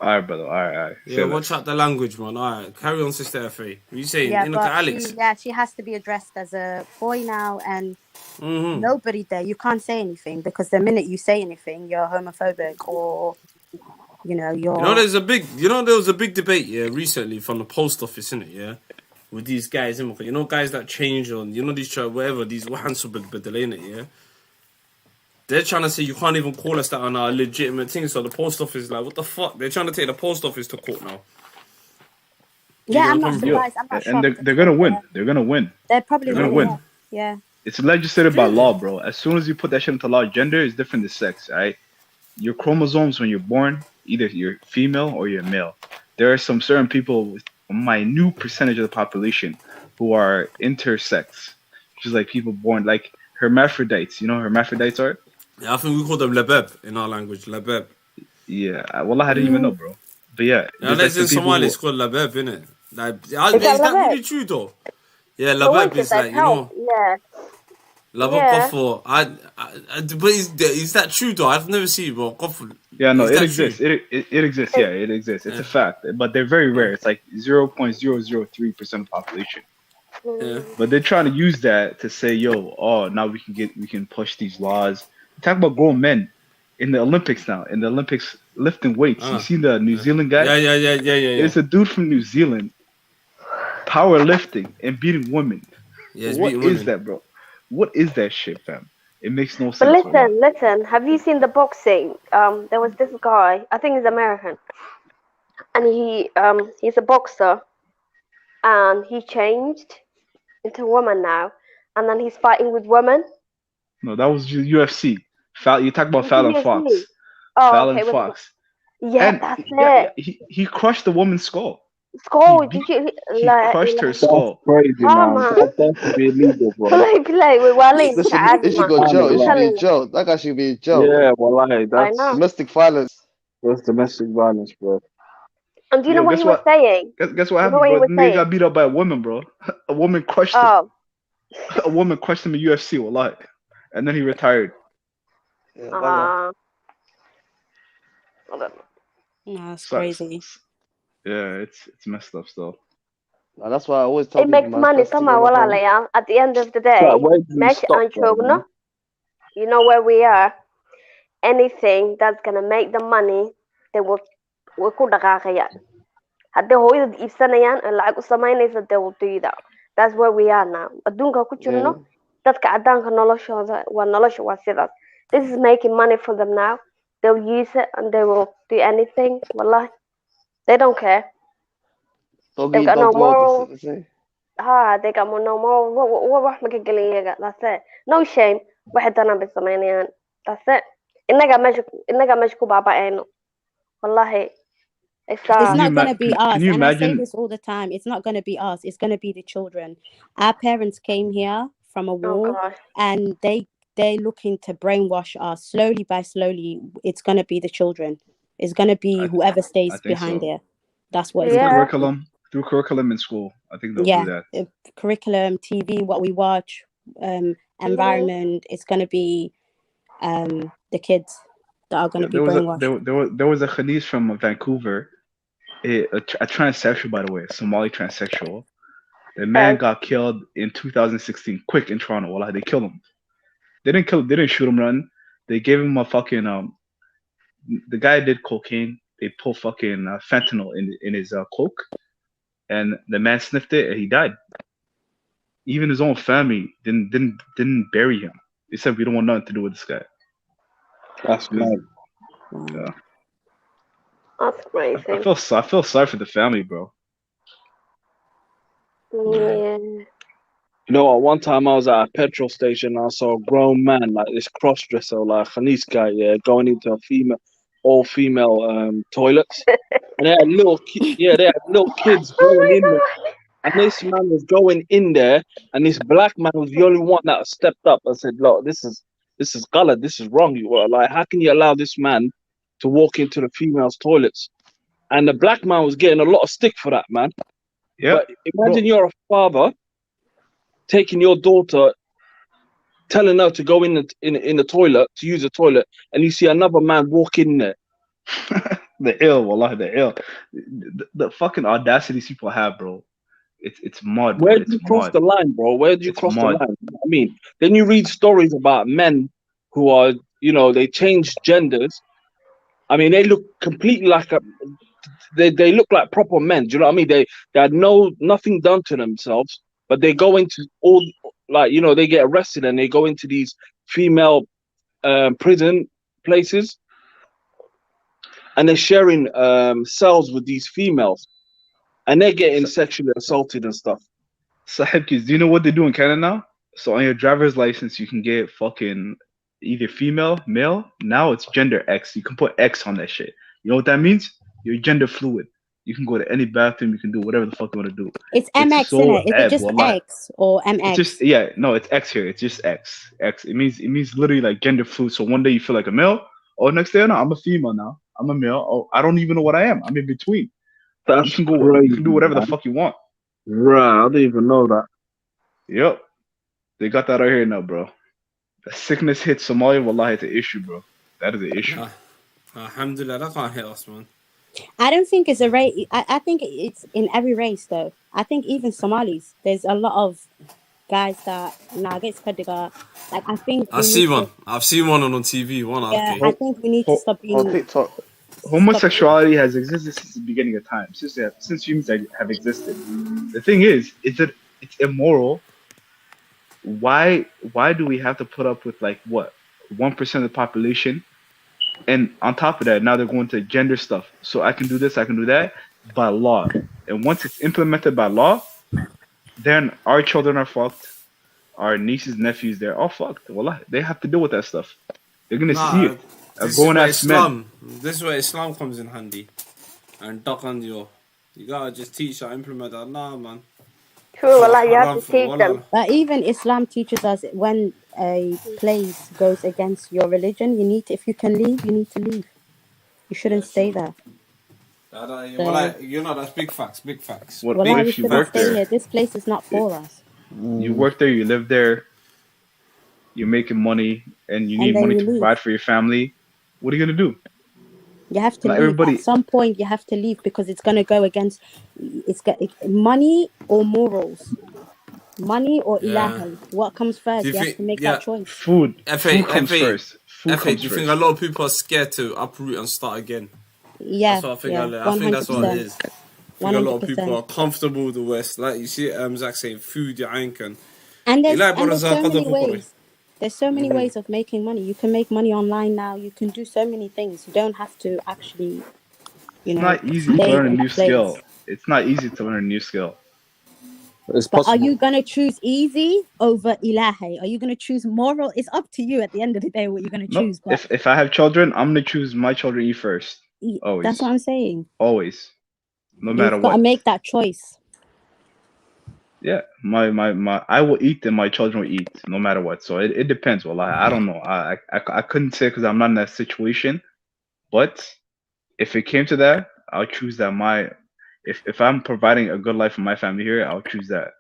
Alright, brother. Alright. Yeah, watch out the language, man. Alright, carry on, Sister FA. What are you saying? yeah, Look but at Alex. she has to be addressed as a boy now, and nobody there. You can't say anything because the minute you say anything, you're homophobic or, you know, you're. There was a big debate, recently from the post office, innit, with these guys, guys that change on, these whatever, these innit, They're trying to say you can't even call us that on our legitimate thing. So the post office is like, what the fuck? They're trying to take the post office to court now. Yeah, I'm not surprised. I'm not shocked. And they're gonna win. They're gonna win. They're probably gonna win. Yeah. It's legislated by law, bro. As soon as you put that shit into law, gender is different than sex, right? Your chromosomes when you're born, either you're female or you're male. There are some certain people with a minute percentage of the population who are intersex, which is like people born like hermaphrodites. You know what hermaphrodites are? Yeah, I think we call them lebeb in our language, lebeb. Yeah, well, I didn't even know, bro. But yeah, that's in Somali. It's called lebeb, innit? Like, is that really true though? Yeah, lebeb is like, Lebeb for. But is that true though? I've never seen it, but yeah, no, it exists. It exists. Yeah, it exists. It's a fact, but they're very rare. It's like 0.003% of the population. Yeah. But they're trying to use that to say, now we can push these laws. Talk about grown men in the Olympics now. In the Olympics, lifting weights. You see the New Zealand guy? Yeah. It's a dude from New Zealand, power lifting and beating women. Yeah, what is that, bro? What is that shit, fam? It makes no sense. But listen. Have you seen the boxing? There was this guy. I think he's American, and he's a boxer, and he changed into a woman now, and then he's fighting with women. No, that was UFC. You talk about Fallon Fox. Oh, Fallon okay. Fox. Yeah, and that's it. He crushed the woman's skull. He crushed her skull. That's crazy, man. That's illegal, bro. Play with Wally. Listen, it should go jail. It should be in jail. That guy should be in jail. Yeah, well, that's domestic violence. That's domestic violence, bro. And do you know what he was saying? Guess what happened, bro? He got beat up by a woman, bro. A woman crushed him. A woman crushed him in UFC, wallahi. And then he retired. No, it's crazy. Yeah, it's messed up still. No, that's why I always tell it makes money somehow. At the end of the day, you know where we are. Anything that's gonna make the money, they will ku dhaqaaqayaan. Haddii hooyada iibsanayaan oo lacag u samaynaysa, they will do that. That's where we are now. Adduunka ku jirno, dadka cadaanka noloshooda waa sidaas. This is making money for them now. They'll use it and they will do anything. Wallahi, they don't care. They got no moral. They got no moral. Wax ma ka gelin iyaga. That's it. No shame. Waxay doonaan bay samaynayaan. That's it. Innaga meesha ku baaba'ayno. Wallahi. It's not going to be us. And I say this all the time. It's not going to be us. It's going to be the children. Our parents came here from a war, and they're looking to brainwash us slowly by slowly. It's going to be the children. It's going to be whoever stays behind there. That's what it's curriculum. through curriculum in school. I think they'll do that. Curriculum, TV, what we watch, environment. It's gonna be the kids that are gonna be brainwashed. There was a Khanis from Vancouver, a transsexual, by the way, a Somali transsexual. The man got killed in 2016, quick in Toronto. Wallah, they killed him. They didn't shoot him, run. They gave him a fucking the guy did cocaine. They pulled fucking fentanyl in his coke, and the man sniffed it and he died. Even his own family didn't bury him. They said we don't want nothing to do with this guy. That's mad. Yeah. That's crazy. I feel sorry for the family, bro. Yeah. You know what? One time I was at a petrol station and I saw a grown man, like this cross-dresser, like a Khanis guy, going into a all-female toilets. And they had little kids going in there. And this man was going in there, and this black man was the only one that stepped up and said, "Look, this is Gala, this is wrong. You were like, how can you allow this man to walk into the females' toilets?" And the black man was getting a lot of stick for that, man. Yeah. But imagine you're a father taking your daughter, telling her to go in the toilet, to use the toilet, and you see another man walk in there. The ill, wallah, the ill. The fucking audacity these people have, bro. It's mud. Where do you cross the line, bro? Where do you cross the line? I mean, then you read stories about men who are, they change genders. I mean, they look completely like they look like proper men. Do you know what I mean? They had nothing done to themselves, but they go into all, like, they get arrested and they go into these female prison places, and they're sharing cells with these females, and they're getting sexually assaulted and stuff. Sahibkis, do you know what they do in Canada now? So on your driver's license, you can get fucking either female, male. Now it's gender X. You can put X on that shit. You know what that means? You're gender fluid. You can go to any bathroom. You can do whatever the fuck you want to do. It's MX, so isn't it? Is it just X or MX? It's just, no, it's X here. It's just X. X. It means literally like gender fluid. So one day you feel like a male. Oh, next day, no, I'm a female now. I'm a male. Oh, I don't even know what I am. I'm in between. That's you can do whatever the fuck you want. Right, I didn't even know that. Yep. They got that out here now, bro. The sickness hits Somalia, wallahi, it's an issue, bro. That is an issue. Alhamdulillah, that can't hit us, man. I don't think it's a race. I think it's in every race, though. I think even Somalis, there's a lot of guys that like, I think I've seen one on TV. I think we need to stop being on TikTok. Homosexuality has existed since the beginning of time, since humans have existed. The thing is that it's immoral. Why do we have to put up with like what 1% of the population? And on top of that, now they're going to gender stuff. So I can do this, I can do that by law. And once it's implemented by law, then our children are fucked. Our nieces, nephews, they're all fucked. Wallah, they have to deal with that stuff. They're gonna see it. This is where Islam comes in handy. And you gotta just teach that, implement that. Nah, man. True, wallah, you have to teach them. But even Islam teaches us when a place goes against your religion, if you can leave, you need to leave. You shouldn't stay there. That's big facts. What if you work there? Here. This place is not for us. You work there, you live there, you're making money, and you need money to provide for your family. What are you gonna do? You have to leave. At some point, you have to leave because it's gonna go against money or morals. Money or ilahi. What comes first? You have to make that choice. Food comes first. Do you think a lot of people are scared to uproot and start again? Yeah, that's what I think. I think that's what it is. I think a lot of people are comfortable with the West. Like you see, Zach saying, food, and there's so many ways. There's so many ways of making money. You can make money online now. You can do so many things. You don't have to actually, It's not easy to learn a new skill. It's not easy to learn a new skill. But are you going to choose easy over ilahi? Are you going to choose moral? It's up to you at the end of the day what you're going to choose. But if I have children, I'm going to choose my children eat first. Always. That's what I'm saying. Always. No matter what. You've got to make that choice. Yeah, I will eat and my children will eat no matter what. So it depends. Well, I don't know. I couldn't say because I'm not in that situation. But if it came to that, I'll choose that If I'm providing a good life for my family here, I'll choose that.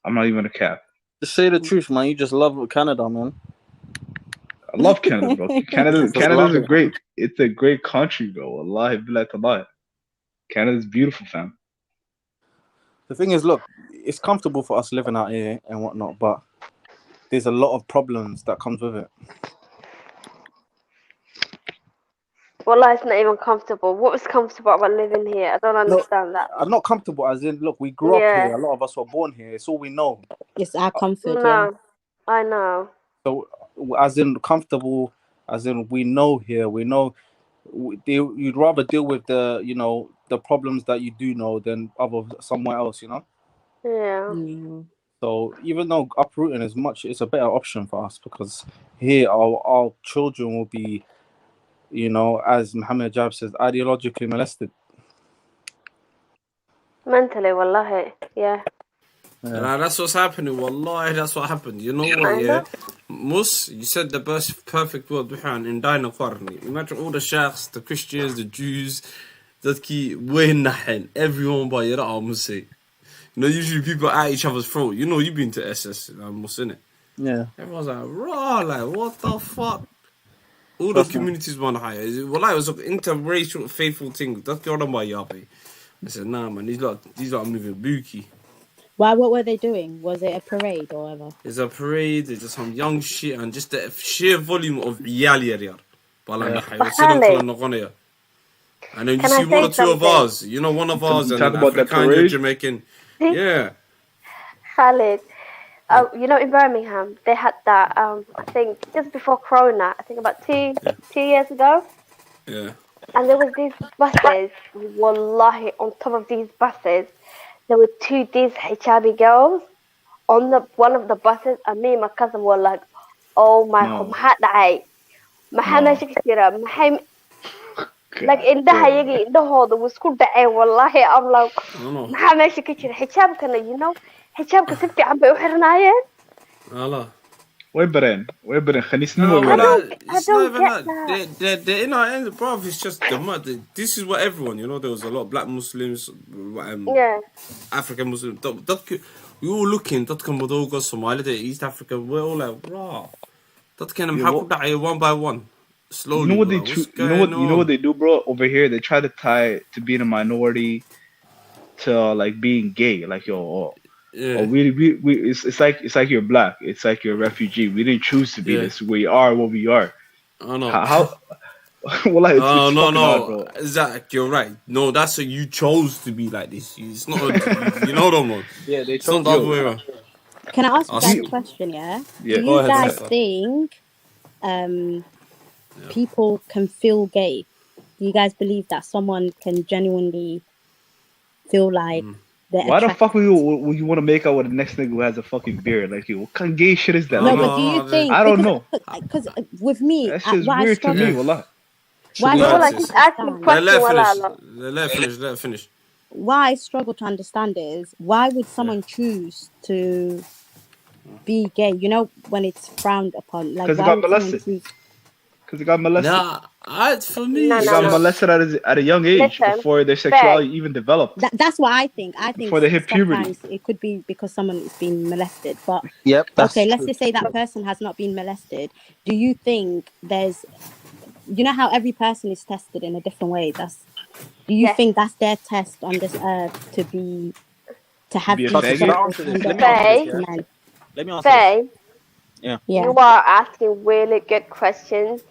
I'm not even a cap. Just say the truth, man. You just love Canada, man. I love Canada, bro. Canada's a great. It's a great country, bro. Wallahi, billah tallah. Canada's beautiful, fam. The thing is, look, it's comfortable for us living out here and whatnot, but there's a lot of problems that comes with it. Wallah, it's not even comfortable. What was comfortable about living here? I don't understand that. I'm not comfortable as in, look, we grew up here. A lot of us were born here. It's all we know. It's our comfort. No, I know. So, as in comfortable, as in we know here, we know. You'd rather deal with the, you know, the problems that you do know than somewhere else, you know. Yeah. So even though uprooting is it's a better option for us because here our children will be, you know, as Muhammad Jab says, ideologically molested. Mentally, wallahi, yeah. That's what's happening. Wallahi, that's what happened. You know what? Yeah, Mus, you said the best perfect word behind in Dino Qarni. Imagine all the sheikhs, the Christians, the Jews, that keep waying nahin. Everyone by your arms say. You know, usually people at each other's throat. You know, you've been to SS, Mus, innit? Yeah. Everyone's like, raw, like, what the fuck? All the communities want higher. Wallahi, it was an interracial, faithful thing. That's going on by Yabe. I said, nah, man, these lot are moving bookie. Why? What were they doing? Was it a parade or whatever? There's a parade, there's just some young shit, and just the sheer volume of عيال and then you see one or two of ours. You know, one of ours and an African, you're Jamaican. Yeah. Khalid, you know, in Birmingham, they had that, I think, just before Corona, I think about two years ago. Yeah. And there was these buses, wallahi, on top of these buses, there were these hijabi girls on one of the buses, and me and my cousin were like, oh my god, maxaa dhacay? Maxaa meesha ka jira? Like indahooda was isku dhaceen, wallahi. I'm like, maxaa meesha ka jira? Xijaabkana, you know, xijaabka si fiican bay u xirnaayeen. Allah. Way better. No, I don't get that. They're in our end, bro. It's just the mud. This is what everyone, you know. There was a lot of black Muslims, African Muslims. We all looking. That can all go Somali, East Africa. We're all like, bro. That can happen one by one, slowly. You know what they do, bro? Over here, they try to tie to being a minority to like being gay, like yo. Yeah. It's like you're black. It's like you're a refugee. We didn't choose to be this. We are what we are. Oh no. How? Well, like, it's no. hard, Zach, you're right. No, that's what you chose to be like this. It's not. You know them one. Yeah, they it's not the other way around. Can I ask you guys a question? Yeah. Yeah. Do you guys think people can feel gay? Do you guys believe that someone can genuinely feel like? Why the fuck would you want to make out with the next nigga who has a fucking beard? Like, what kind of gay shit is that? No, but do you think? I don't know. Because with me, that's just weird to me. Wallah. Let finish. Why I struggle to understand is why would someone choose to be gay? You know, when it's frowned upon, like because it got molested. Because it got molested. For me, they got molested at a young age before their sexuality even developed. That's what I think. I think before they hit puberty, it could be because someone is being molested. But okay, let's just say that person has not been molested. Do you think there's, you know, how every person is tested in a different way? Do you think that's their test on this earth to have these Let me answer Faye, yeah. You are asking really good questions.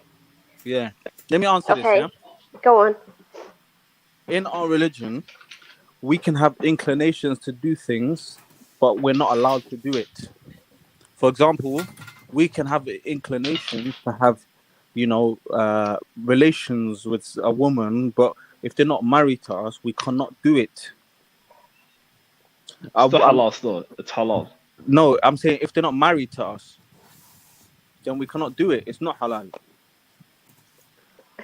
Yeah. Let me answer this, yeah? Go on. In our religion, we can have inclinations to do things, but we're not allowed to do it. For example, we can have inclination to have, you know, relations with a woman, but if they're not married to us, we cannot do it. It's halal still. It's halal. No, I'm saying if they're not married to us, then we cannot do it. It's not halal.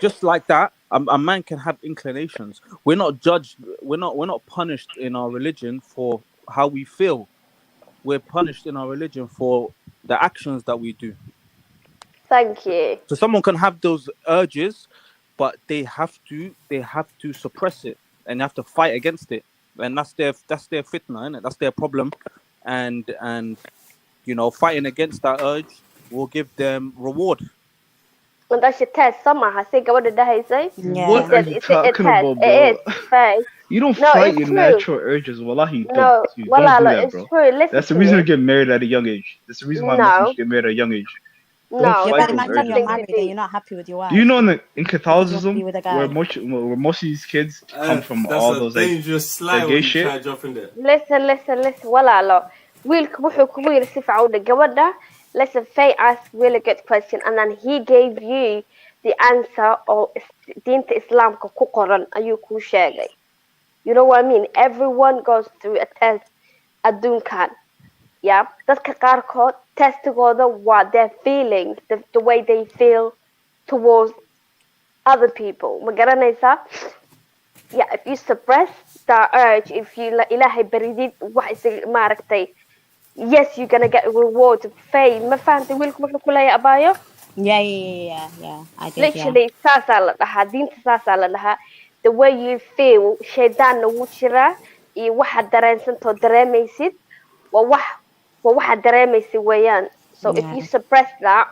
Just like that, a man can have inclinations. We're not judged. We're not punished in our religion for how we feel. We're punished in our religion for the actions that we do. Thank you. So someone can have those urges, but they have to suppress it and you have to fight against it. And that's their fitna, innit? That's their problem. And you know, fighting against that urge will give them reward. And that's your test. Somehow, say gabadha dhahaysay. What are you talking about, bro? It is faith. You don't No, fight it's your true. natural urges. Wallahi, you don't. No, You don't do walala, that, it's bro. true. Listen That's the to reason me. to get married at a young age. That's the reason why No. Muslims get married at a young age. Don't No, fight But those imagine urges, you're bro. married and you're not happy with your wife. Do you know in You just Catholicism, be with a where guy. most of these kids come from That's all a those like dangerous slide the when gay you shit? try to jump in there. Listen, walaalo. Wiilka wuxuu kugu yiri si fiican u dhig gabadha. Listen, Faye asked really good question, and then he gave you the answer oo diinta Islaamka ku qoran ayuu kuu sheegay. You know what I mean? Everyone goes through a test adduunkan. Yeah, dadka qaarkood testigooda waa their feelings, the way they feel towards other people. Ma garanaysaa? Yeah, if you suppress the urge, if you ilaahay baridid wax maaragtay, yes, you're gonna get a reward. Faye, ma fahantay wiilku wuxuu ku leeyahay abaayo? Yeah. I did, Literally, saasaa la dhahaa, diinta saasaa la dhahaa. The way you feel, shaydaanna wuu jiraa, iyo waxaad dareensantoo dareemaysid, waa waxaad dareemaysid weeyaan. So if you suppress that,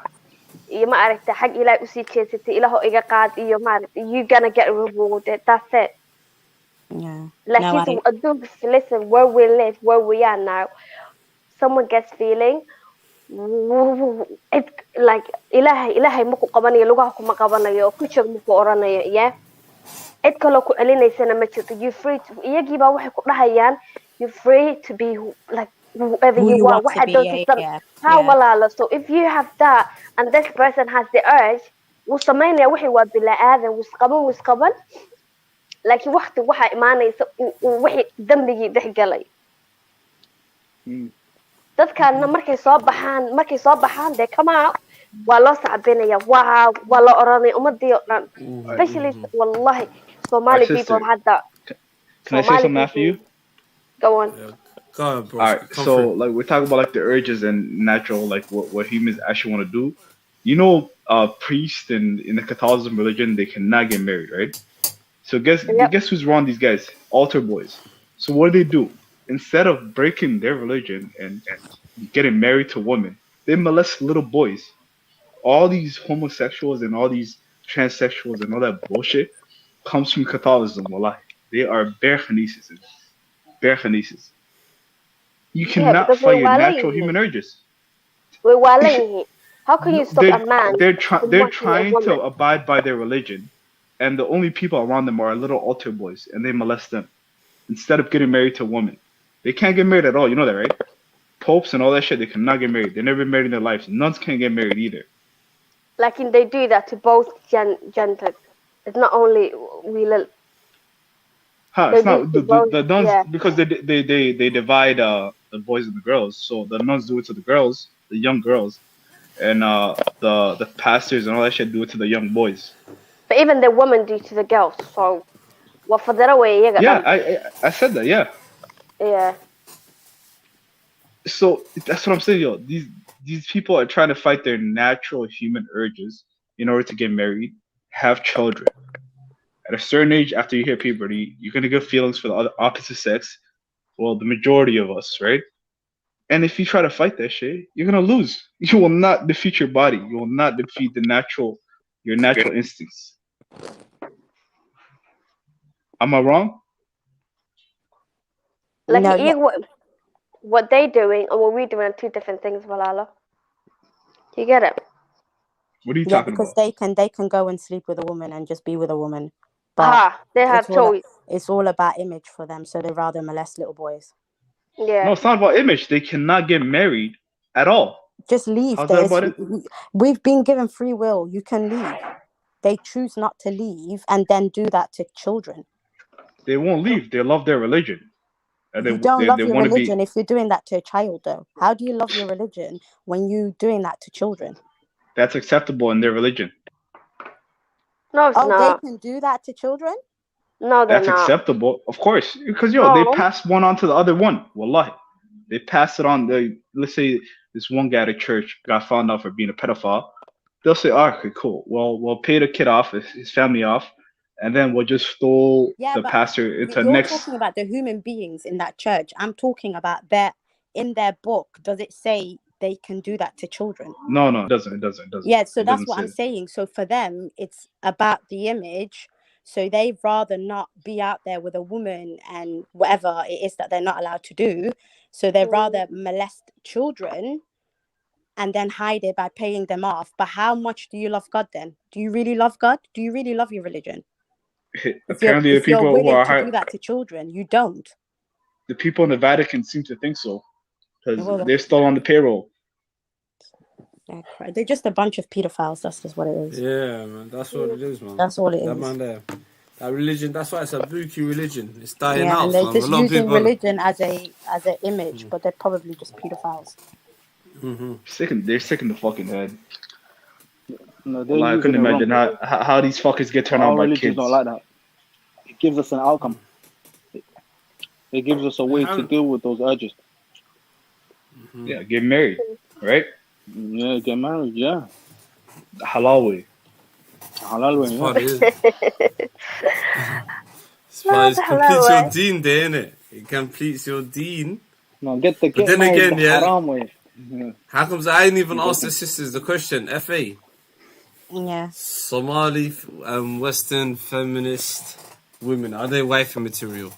iyo ma aragtay xag ilaahay usii jeesatay, ilaaho iga qaad, iyo maaragtay, you're gonna get rewarded. That's it. Yeah. Laakiinse adduunka, listen, where we live, where we are now, someone gets feeling, it like ilaahay maku qabanayo, lugaha kuma qabanayo, ku joog maku oranayo, yeah. Cid kaloo ku celinaysana ma jirto. You free to, iyagii baa waxay ku dhahayaan, you free to be like whoever Who you you want. want to Waxa be, doonta yeah. ha walaalo. So if you have that and this person has the urge, wuu samaynaya wixii waa bilaa-aadan, wuu isqaban. Laakiin waqti waxaa imaanaysa wixii dambigii dhex galay. Dadkaana markay soo baxaan they come out, waa loo sacbinaya, waa la oranaya ummadii oo dhan, especially wallahi Somali people hadda. Can I say something after you? Go on. Go ahead, bro. Alright, so like we're talking about like the urges and natural, like what humans actually want to do. You know, priests in the Catholicism religion, they cannot get married, right? So guess who's wrong? These guys, altar boys. So what do? Instead of breaking their religion and getting married to women, they molest little boys. All these homosexuals and all these transsexuals and all that bullshit comes from Catholicism. Wallahi, they are bare Khanises. You cannot fight your natural human urges. How can you stop a man? They're trying to abide by their religion, and the only people around them are little altar boys, and they molest them instead of getting married to a woman. They can't get married at all. You know that, right? Popes and all that shit, they cannot get married. They never been married in their lives. Nuns can't get married either. Like they do that to both genders. It's not only It's not the nuns because they divide the boys and the girls. So the nuns do it to the girls, the young girls, and the pastors and all that shit do it to the young boys. But even the women do to the girls. So what for that way? Yeah, I said that. Yeah. Yeah. So that's what I'm saying, yo. These people are trying to fight their natural human urges in order to get married, have children. At a certain age, after you hit puberty, you're gonna get feelings for the opposite sex. Well, the majority of us, right? And if you try to fight that shit, you're gonna lose. You will not defeat your body. You will not defeat your natural instincts. Am I wrong? Like what they doing and what we doing are two different things, Valala. You get it? What are you talking because about? they can go and sleep with a woman and just be with a woman. But they have choice. It's all about image for them, so they rather molest little boys. Yeah. No, it's not about image. They cannot get married at all. Just leave. How's that about it? We've been given free will. You can leave. They choose not to leave and then do that to children. They won't leave. They love their religion. You don't love your religion if you're doing that to a child, though. How do you love your religion when you're doing that to children? That's acceptable in their religion. No, it's not. They can do that to children? No, they're That's not. acceptable, of course, because they pass one on to the other one. Wallahi, they pass it on. Let's say this one guy at a church got found out for being a pedophile. They'll say, "Okay, cool. Well, we'll pay the kid off, his family off, and then what just stole Yeah, the but pastor into you're next. talking about the human beings in that church. I'm talking about in their book. Does it say they can do that to children? No, it doesn't. Yeah, so It that's doesn't what say I'm it. saying. So for them, it's about the image. So they'd rather not be out there with a woman and whatever it is that they're not allowed to do. So they'd rather molest children and then hide it by paying them off. But how much do you love God then? Do you really love God? Do you really love your religion? Apparently, If the you're people who willing are to do that to children, you don't. the people in the Vatican seem to think so because Well, they're still on the payroll. They're just a bunch of pedophiles. That's just what it is. Yeah, man. That's what it is, man. That's all it That is. man there. That religion, that's why it's a Buki religion. It's dying Yeah, out, and they're fam. just A lot of using people... religion as an image, but they're probably just pedophiles. They're sick in the fucking head. No, they're I couldn't using it imagine wrong. how these fuckers get turned Our on by religion's kids. not like that. It gives us an outcome. It gives us a way to deal with those urges. Yeah, get married, right? Yeah, get married, yeah. Halal way. Halal way, That's yeah. It completes your deen there, innit? It completes your deen. No, get then married again, the haram way. Yeah. How comes I didn't even ask the sisters the question? FA. Yeah. Somali and Western feminist women, are they wifey material?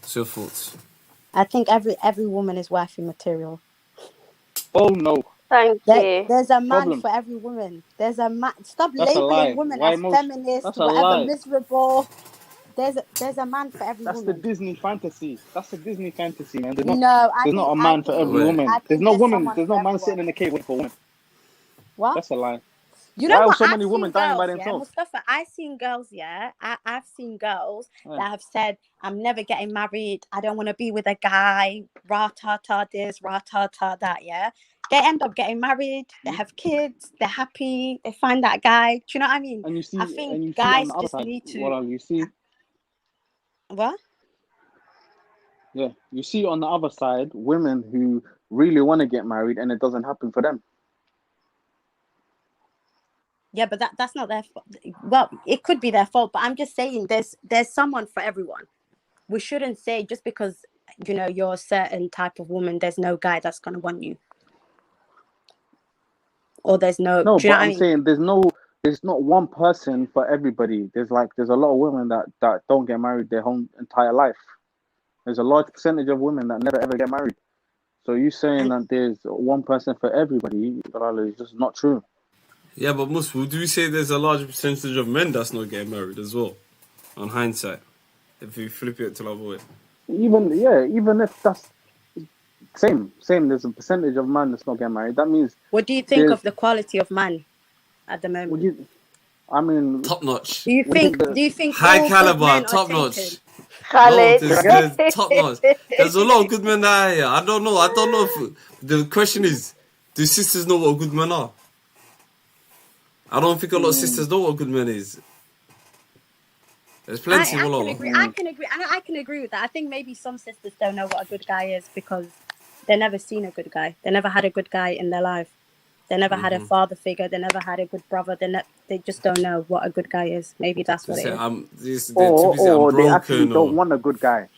What's your thoughts? I think every woman is wifey material. Oh no. Thank you. There's a man for every woman. There's a man. Stop labeling women as feminist, whatever, miserable. There's a man for every woman. That's the Disney fantasy. That's a Disney fantasy, man. There's not a I man for think- every woman. I think There's no there's woman. someone There's for no man everyone. sitting in the cave waiting for women. What? That's a lie. You know Why what? are so I've many women seen dying by girls, themselves? Mustafa, I've seen girls, I've seen girls that have said, I'm never getting married. I don't want to be with a guy. Ra-ta-ta this, ra-ta-ta that, yeah? They end up getting married. They have kids. They're happy. They find that guy. Do you know what I mean? And you see, I think on guys the other just side, need to... well, you see... What? Yeah, you see on the other side, women who really want to get married and it doesn't happen for them. Yeah, but that's not their fault. Well, it could be their fault, but I'm just saying there's someone for everyone. We shouldn't say just because, you're a certain type of woman, there's no guy that's going to want you. Or there's no... No, do you know but what I I'm mean? saying there's not one person for everybody. There's a lot of women that don't get married their whole entire life. There's a large percentage of women that never ever get married. So you saying that there's one person for everybody, is just not true. Yeah, but would you say there's a large percentage of men that's not getting married as well? On hindsight, if you flip it to the other way. Even if that's same. There's a percentage of men that's not getting married. That means. What do you think of the quality of man at the moment? Top notch. Do you think high all caliber, good men top are notch? taken? No, there's top notch. There's a lot of good men out here. I don't know if the question is, do sisters know what good men are? I don't think a lot of sisters know what good men is. There's plenty of I can agree with that. I think maybe some sisters don't know what a good guy is because they never seen a good guy. They never had a good guy in their life. They never had a father figure. They never had a good brother. They just don't know what a good guy is. Maybe that's what it is. Or they actually don't want a good guy.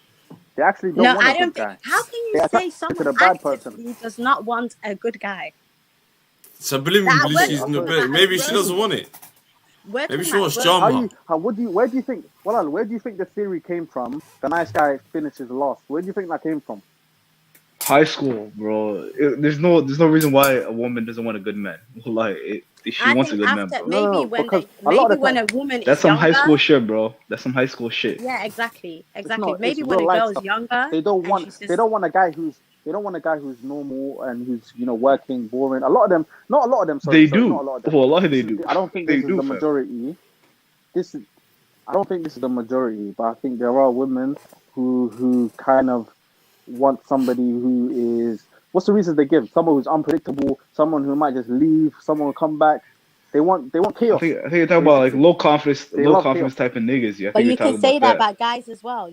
They actually don't want a good guy. How can you say someone actively does not want a good guy? So believe me, maybe she doesn't want it. Maybe she wants drama. Where do you think the theory came from? The nice guy finishes last. Where do you think that came from? High school, bro. There's no reason why a woman doesn't want a good man. She wants a good man, bro. Maybe when a woman that's is some younger, high school shit, bro. That's some high school shit. Yeah, exactly. Not, maybe when a girl is younger, they don't want a guy who's normal and who's working, boring. Not a lot of them. They do. Well, a lot of they do. I don't think this is the majority. I don't think this is the majority, but I think there are women who kind of want somebody who is. What's the reason they give? Someone who's unpredictable, someone who might just leave, someone will come back. They want chaos. I think you're talking about like low confidence type of niggas. Yeah, but you can say that about guys as well.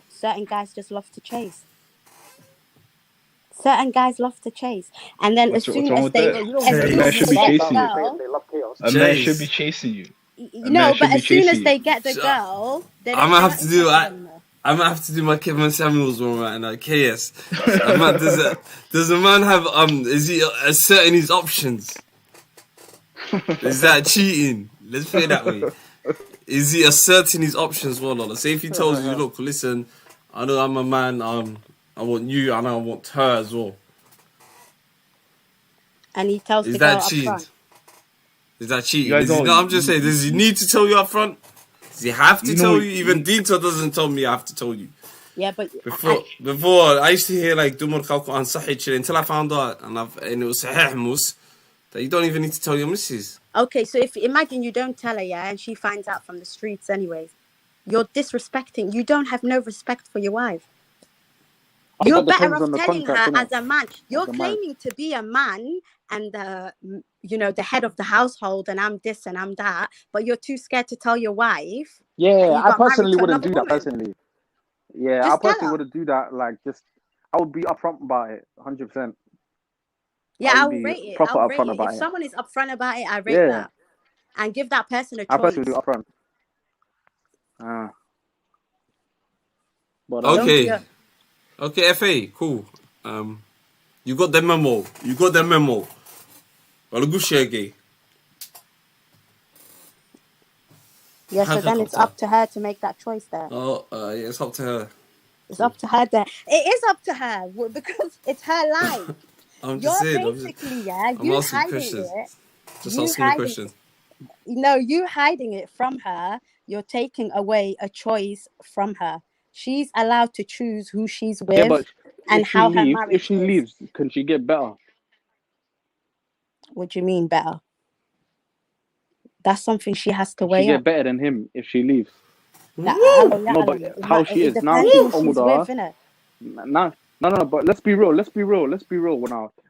Certain guys just love to chase. Certain guys love to chase, and then as soon as they a man should be chasing you. A man should be chasing you. No, but as soon as they get the girl, they don't. I'm gonna have to do. I'm gonna have to do my Kevin Samuels one right now. KS. Does a man have Is he asserting his options? Is that cheating? Let's put it that way. Is he asserting his options? Well, say if he tells you, look, listen, I know I'm a man. I want you, and I want her as well. And he tells the girl up front. Is that cheating? I'm just saying, does he need to tell you up front? Does he have to tell you? Even Dito doesn't tell me I have to tell you. Yeah, but before I used to hear like Dumur Kalko and Sahih until I found out and it was Sahih Mus that you don't even need to tell your missus. Okay, so if imagine you don't tell her, yeah, and she finds out from the streets anyways, you're disrespecting. You don't have no respect for your wife. You're better off telling her as a man. You're claiming to be a man and the head of the household, and I'm this and I'm that, but you're too scared to tell your wife. Yeah, I personally wouldn't do that personally. Yeah, I personally wouldn't do that. Like, I would be upfront about it, 100%. Yeah, I'll rate it. I'll rate it. If someone is upfront about it, I rate that. And give that person a choice. I personally do upfront. But okay, FA, cool. You got the memo. Yeah, so then it's up to her to make that choice there. Yeah, it's up to her. It's up to her there. It is up to her because it's her life. I'm just saying. You're hiding it. Just asking a question. No, you hiding it from her. You're taking away a choice from her. She's allowed to choose who she's with and how her marriage is. If she leaves, can she get better? What do you mean better? That's something she has to weigh up. She get better than him if she leaves. No, but how she is now, she's older. No, but let's be real.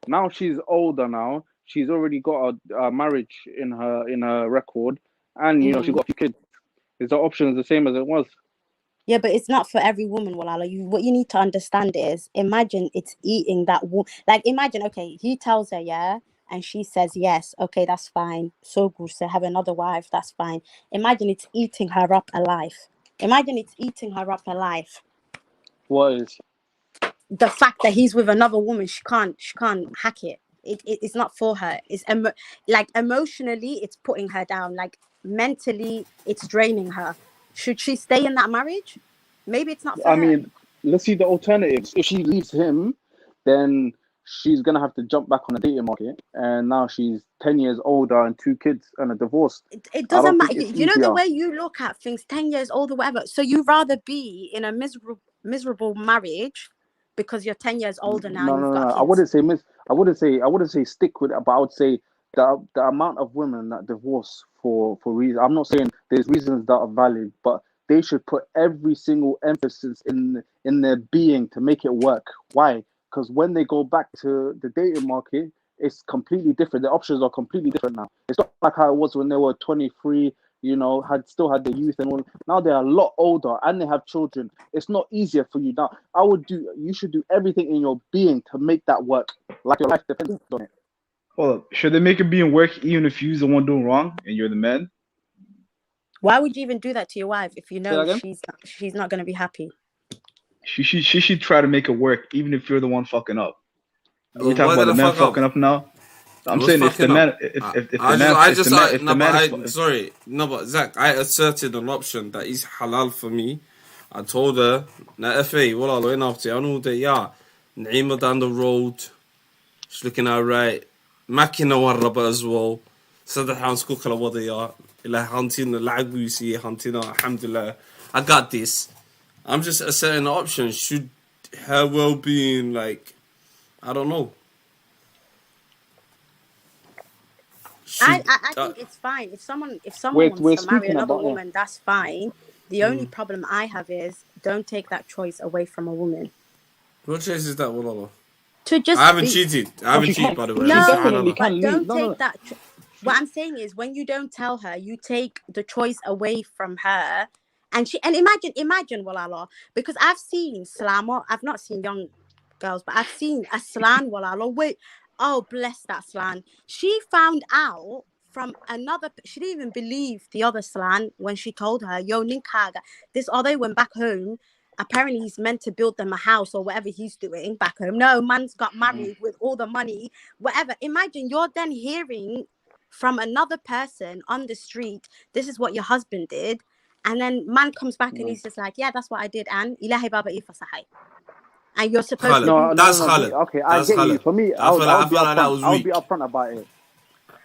Now she's older. Now she's already got a marriage in her record, and she's got a few kids. Is the options the same as it was? Yeah, but it's not for every woman, Walala. What you need to understand is, imagine it's eating that like imagine, okay, he tells her, yeah, and she says yes, okay, that's fine. So good, so have another wife, that's fine. Imagine it's eating her up alive. What is? The fact that he's with another woman, she can't hack it. It's not for her. It's like emotionally, it's putting her down. Like mentally, it's draining her. Should she stay in that marriage? Maybe it's not for her. I mean, let's see the alternatives. If she leaves him, then she's gonna have to jump back on the dating market, and now she's 10 years older and 2 kids and a divorce. It doesn't matter. You know the way you look at things, 10 years older, whatever. So you rather be in a miserable marriage because you're 10 years older now. No. I wouldn't say stick with it, but I would say the amount of women that divorce for reasons. I'm not saying there's reasons that are valid, but they should put every single emphasis in their being to make it work. Why? Because when they go back to the dating market, it's completely different. The options are completely different now. It's not like how it was when they were 23, still had the youth and all. Now they're a lot older and they have children. It's not easier for you now. You should do everything in your being to make that work. Like your life depends on it. Hold up. Should they make it being work even if you're the one doing wrong and you're the man? Why would you even do that to your wife if you know she's not going to be happy? She should try to make it work even if you're the one fucking up. We talking about the man fucking up now. I'm saying if the man. Sorry, no, but Zach, I asserted an option that is halal for me. I told her, "Na FA, well, I know that yeah, Naima down the road, she's looking alright. Makina warraba as well. صدق حنسكو كلا وضيع إلى هانتين العب ويسي هانتينا الحمد لله. I got this. I'm just asserting the option. Should her well-being, like, I don't know. I think it's fine. If someone wants to marry another woman, that's fine. The only problem I have is don't take that choice away from a woman. What choice is that, Walala? I haven't cheated. I haven't cheated, by the way. No, but don't take that. What I'm saying is, when you don't tell her, you take the choice away from her, and imagine, Walala, because I've seen Slama. I've not seen young girls, but I've seen a Slan, Walala. Wait, oh bless that Slan. She found out from another. She didn't even believe the other slan when she told her, "Yo, Ninkaga." This other went back home. Apparently, he's meant to build them a house or whatever he's doing back home. No, man's got married with all the money, whatever. Imagine you're then hearing from another person on the street, this is what your husband did. And then man comes back and he's just like, yeah, that's what I did. And ilahi baba ifasahay. And you're supposed to be. That's Khaled. Okay, I get you. For me, I would be upfront about it.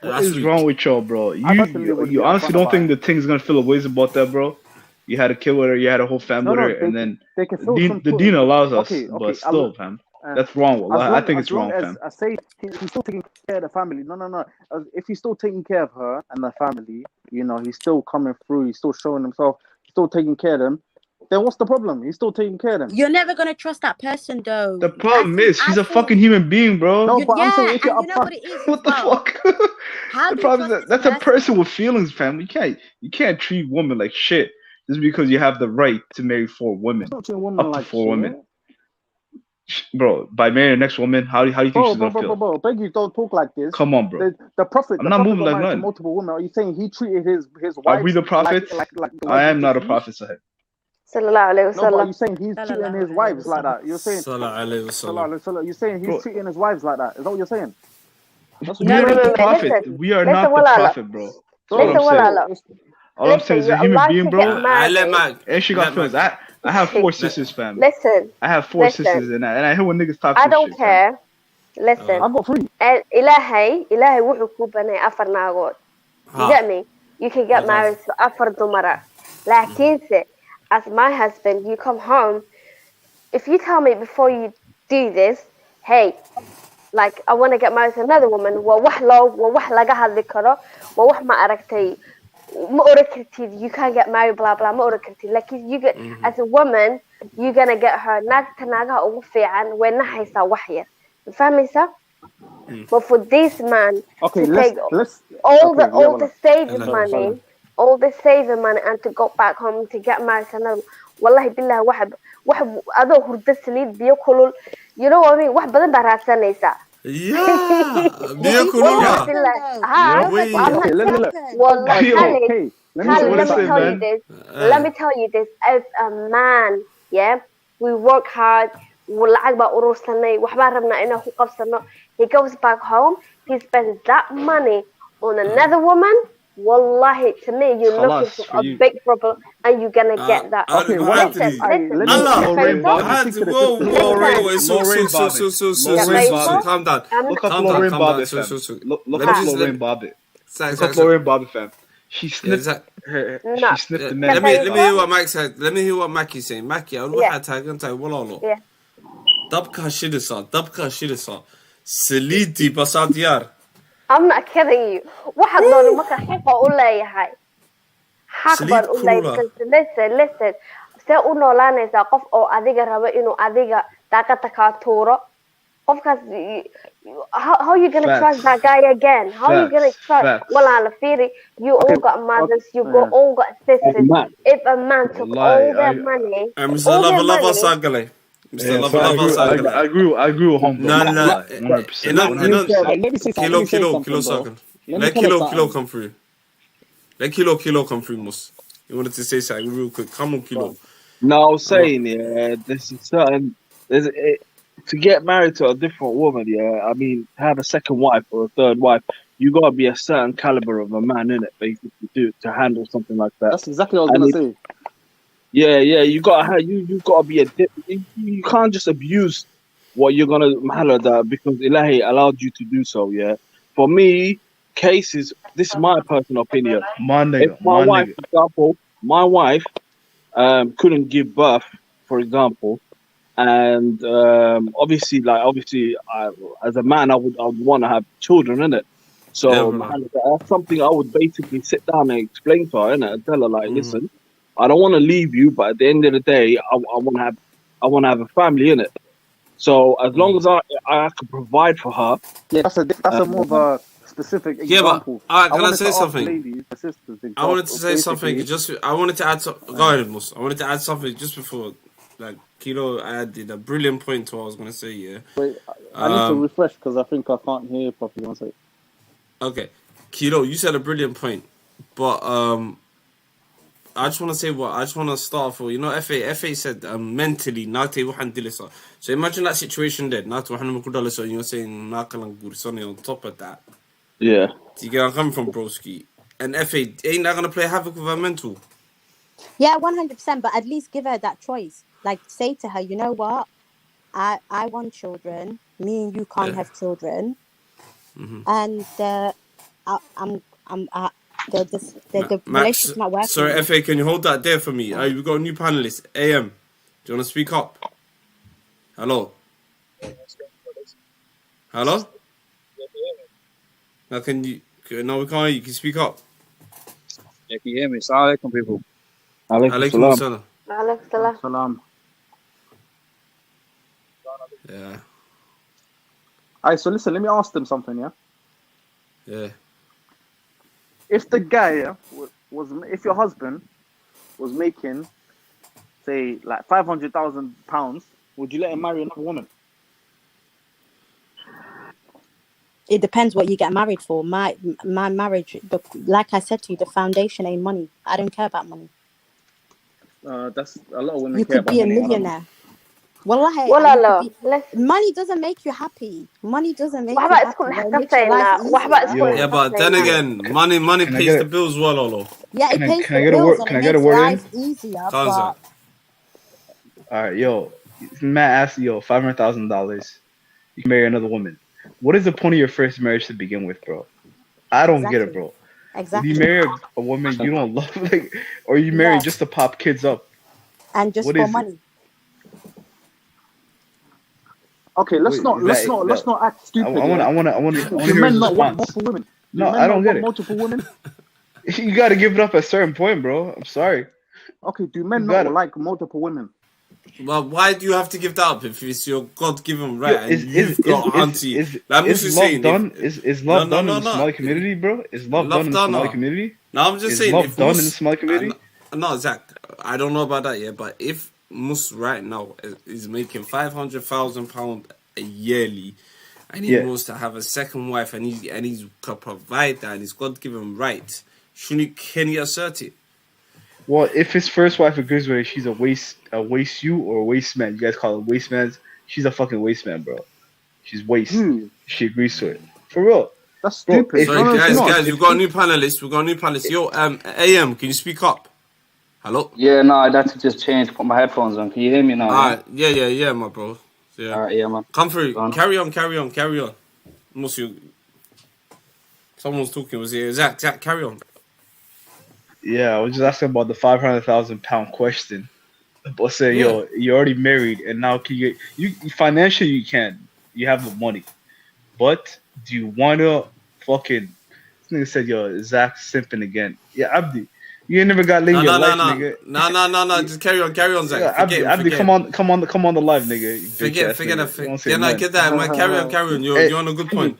What is wrong with y'all, bro? You honestly don't think the thing's gonna feel a ways about that, bro? You had a kid with her, you had a whole family with her, and then the Deen allows us, but still, fam, that's wrong. I think it's wrong, fam. I say he's still taking care of the family. No. If he's still taking care of her and the family, you know, he's still coming through. He's still showing himself. He's still taking care of them. Then what's the problem? He's still taking care of them. You're never gonna trust that person, though. The problem is he's a fucking human being, bro. No, but I'm saying if you're you know what it is. What the fuck? The problem is that's a person with feelings, fam. You can't treat women like shit just because you have the right to marry 4 women. Up to 4 women. Bro, by marrying the next woman, how do you think she's gonna feel? Bro, beg you, don't talk like this. Come on, bro. The prophet. I'm not moving like nothing. Multiple women. Are you saying he treated his wife? Are we the prophets? I am not a prophet, Sahib. Sallallahu alaihi wasallam. No, but you're saying he's treating his wives like that. You're saying Sallallahu alaihi wasallam. You're saying he's treating his wives like that. Is that what you're saying? We are not the prophet. We are not the prophet, bro. All I'm saying is a human being, bro. And she got feelings. I have 4 sisters, fam. Listen. I have 4 sisters, and I hear when niggas talk. I don't care. Listen. I got 3. Ilahay wuxuu ku banay 4 naagood. You get me? You can get married to 4 dumara. Laakiinse, as my husband, you come home. If you tell me before you do this, hey, like I want to get married to another woman, waa wax laga hadli karo, waa wax ma aragtay. You can't get married, blah blah. Like you get as a woman, you're gonna get her. Naagta naagaha ugu fiican way naxaysaa wax yar. Fahmaysa? But for this man to take all the saving money and to go back home to get married to another, wallahi billah wax adoo hurda saliid biyo kulul, you know what I mean? Wax badan baa raadsanaysaa. Biyo kulul. Let me tell you this. If a man, we work hard, lacag baa urursanay, waxbaa rabnaa inaan ku qabsano. He goes back home, he spends that money on another woman. Wallahi, to me, you're looking for a big problem, and you're gonna get that. Okay, listen. Calm down. Look up Lorraine Bobbitt, fam. Look up Lorraine Bobbitt. Look up Lorraine Bobbitt, fam. She sniffed the man. Let me hear what Mike said. Let me hear what Mackie's saying. Mackie, I don't have to wallah. Dabka shidisa. Saliti basadiyar. I'm not kidding you. Waxaad doon marka xaq u leeyahay. Xaq baan u leeyahay. Listen. See u noolaanaysaa qof oo adiga rabo inuu adiga daaqada ka tuuro. Qofkaas how you going to trust that guy again? How you going to trust? Walaala fiiri, you all got mothers, you all got sisters. If a man took all their money, I agree with home. No. Kilo second. Let Kilo come through. Let Kilo come through, Mus. You wanted to say something real quick. Come on, Kilo. No, I was saying, there's a certain... to get married to a different woman, I mean, to have a second wife or a third wife, you gotta be a certain caliber of a man, innit, basically, to handle something like that. That's exactly what I was gonna say. Yeah, you gotta be you can't just abuse what you're gonna mahala that because Ilahi allowed you to do so. Yeah, for me, cases. This is my personal opinion. If my wife, for example, my wife couldn't give birth, for example, and obviously, as a man, I would want to have children, innit? So that's something I would basically sit down and explain to her, innit, and tell her like, listen. I don't want to leave you, but at the end of the day, I want to have a family in it. So as long as I can provide for her, that's a more of a specific example. But can I say something? I wanted to say something. I wanted to add. Go ahead, Mus. I wanted to add something just before, like Kilo added a brilliant point to what I was gonna say. Yeah. Wait, I need to refresh because I think I can't hear properly. One second. Okay. Kilo, you said a brilliant point, but I just want to say I just want to start off with, FA said mentally nate waxan dilisa. So imagine that situation there. Nate waxan ku dalisa, you're saying nakalang gursoni on top of that. Yeah. Do you get where I'm coming from, broski? And FA ain't that gonna play havoc with her mental? Yeah, 100%. But at least give her that choice. Like, say to her, you know what? I want children. Me and you can't have children. And the relationship's not working. Sorry, FA, can you hold that there for me? We've got a new panelist, AM. Do you want to speak up? Hello? Hello? Now can you... No, we can't hear you. Can you speak up? Yeah, can you hear me? Assalamu alaikum, people. Alaikum salam. Alaikum salam. Yeah. Alright, so listen, let me ask them something, yeah? Yeah. If the guy if your husband was making, say, like £500,000, would you let him marry another woman? It depends what you get married for. My marriage, like I said to you, the foundation ain't money. I don't care about money. That's a lot of women. You care could be a about money. millionaire. Wallahi, money doesn't make you happy. Money doesn't make you happy. It makes your life easier. Yeah, but then again, money pays the bills well, Olo. Yeah, it pays the bills and it makes life easier. But... Alright, yo, Matt asked you, $500,000, you can marry another woman. What is the point of your first marriage to begin with, bro? I don't get it, bro. Exactly. You marry a woman you don't love, like, or you marry just to pop kids up, and just for money. Okay, let's not act stupid. I want Do to hear men his not want response. multiple women? No, I don't get it. Multiple women? You got to give it up at a certain point, bro. I'm sorry. Okay, do men not like multiple women? Well, why do you have to give that up if it's your God-given right and you've got auntie? Is love done in the Somali community, bro? Is love done in the Somali community? No, I'm just saying. Is love done in the Somali community? No, Zach, I don't know about that yet, but if Mus right now is making £500,000 a yearly, and he wants to have a second wife, and he's can provide that, and he's God-given right, can he assert it? Well, if his first wife agrees with it, she's a waste you or a waste man. You guys call it waste man. She's a fucking waste man, bro. She's waste. She agrees to it. For real. That's stupid. Sorry, guys, we've got a new panelist. Yo, AM, can you speak up? Hello? Yeah, no, I'd have to just change, put my headphones on. Can you hear me now? Yeah, my bro. Yeah. Alright, yeah, man. Come through. Carry on. Someone's talking. Was it Zach? Carry on. Yeah, I was just asking about the £500,000 question. But say, yo, you're already married, and now can you financially you can, you have the money, but do you wanna fucking? This nigga said, yo, Zach simping again. Yeah, Abdi, you ain't never got laid in your life, nigga. No. Just carry on, Zach. Yeah, Abdi, come on the live, nigga. Forget that. Get that, man. Carry on. You're on a good point.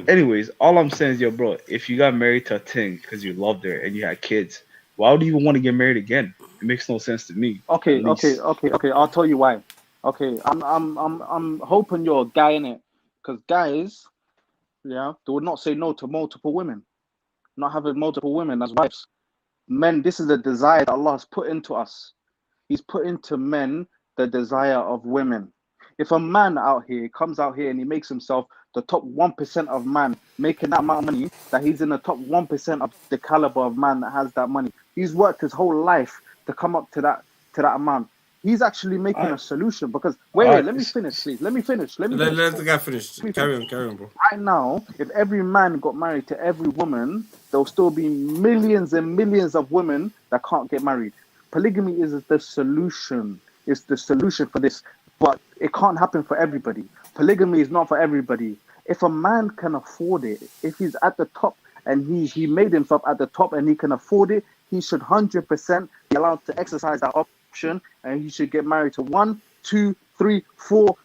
Anyways, all I'm saying is, yo, bro, if you got married to a thing because you loved her and you had kids, why would you even want to get married again? It makes no sense to me. Okay. I'll tell you why. Okay, I'm hoping you're a guy in it, because guys, they would not say no to multiple women, not having multiple women as wives. Men, this is a desire that Allah has put into us. He's put into men the desire of women. If a man out here comes out here and he makes himself the top 1% of man, making that amount of money, that he's in the top 1% of the caliber of man that has that money. He's worked his whole life to come up to that amount. He's actually making a solution, because wait, let me finish, please. Let the guy finish. Carry on, bro. Right now, if every man got married to every woman, there'll still be millions and millions of women that can't get married. Polygamy is the solution. It's the solution for this. But it can't happen for everybody. Polygamy is not for everybody. If a man can afford it, if he's at the top and he made himself at the top and he can afford it, he should 100% be allowed to exercise that option, and he should get married to 1, 2, 3, 4,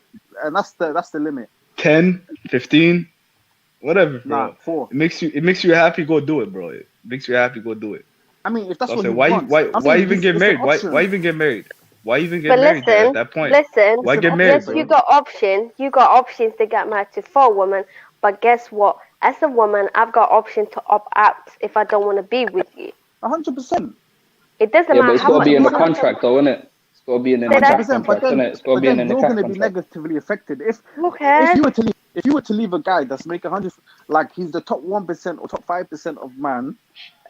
and that's the limit. 10, 15, whatever, bro. Nah, 4. It makes you happy. Go do it, bro. It makes you happy. Go do it. I mean, if that's what you want. Why even get married? Why even get married? Why even get married at that point? Why get married? Yes, you got options to get married to 4 women, but guess what? as a woman, I've got option to opt out if I don't want to be with you. 100%. It doesn't Yeah, matter but it's how got to much. be in the contract, though, isn't it? It's got to be in the NICAH contract, isn't it? It's got to be in the you're NICAH going to be contract. negatively affected if Okay. if you were to leave a guy that's making 100, like he's the top 1% or top 5% of man,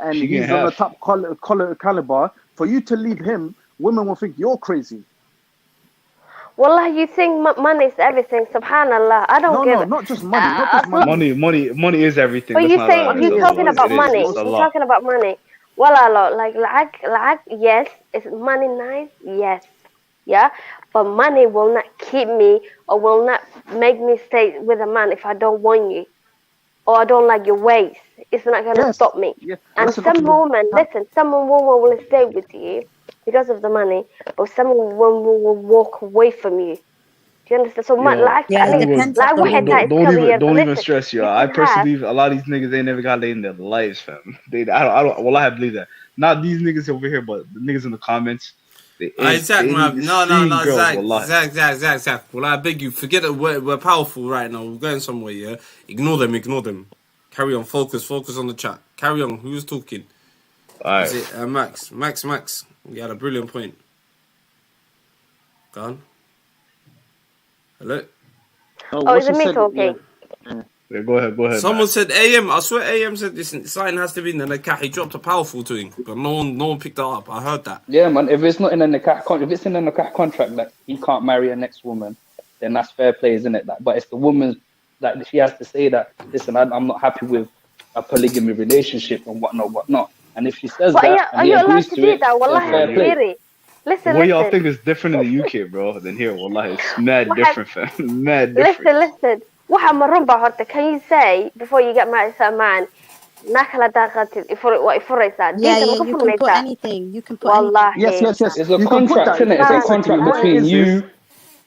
and She he's can on the have. top caliber, for you to leave him, women will think you're crazy. Wallah, you think money is everything? Subhanallah, I don't give. No, not just money. Not just money. Money is everything. But Let's you not say lie to you're ourselves, talking though. about It is. money. It's a You're lot. talking about money. Wallah, like yes, is money nice? Yes, yeah. But money will not keep me or will not make me stay with a man if I don't want you or I don't like your ways. It's not gonna stop me. Yeah. And some women, listen, some women will stay with you because of the money, but some women will walk away from you. Do you understand? So like Don't even stress, yo. I personally believe a lot of these niggas ain't never got laid in their lives, fam. I don't. Well, I believe that. Not these niggas over here, but the niggas in the comments. They ain't Zach, man. even No, seen girls, Zach. wallahi. Zach. Well, I beg you, forget it. We're powerful right now. We're going somewhere, yeah? Ignore them. Carry on. Focus on the chat. Carry on. Who's talking? All Is right. it Max? You had a brilliant point. Go on. Hello? Oh, is it me talking? Yeah, go ahead. Someone said AM. I swear AM said this. Something has to be in the NICAH. He dropped a powerful to him, but no one picked that up. I heard that. Yeah, man. If it's not in a NICAH contract, if it's in a NICAH contract that he can't marry a next woman, then that's fair play, isn't it? But it's the woman's that she has to say that. Listen, I'm not happy with a polygamy relationship and whatnot. And if she says that and he agrees to it, then fair play. Listen. What y'all think is different in the UK, bro, than here? Wallahi, it's mad different, fam. Mad different. Listen. Waxa ma runba horta, can you say before you get married to a man, nakala daqatid ifuraysa? Yeah, you can put anything. You can put Wallahi. anything. Yes. It's a contract, isn't it? It's a contract between you,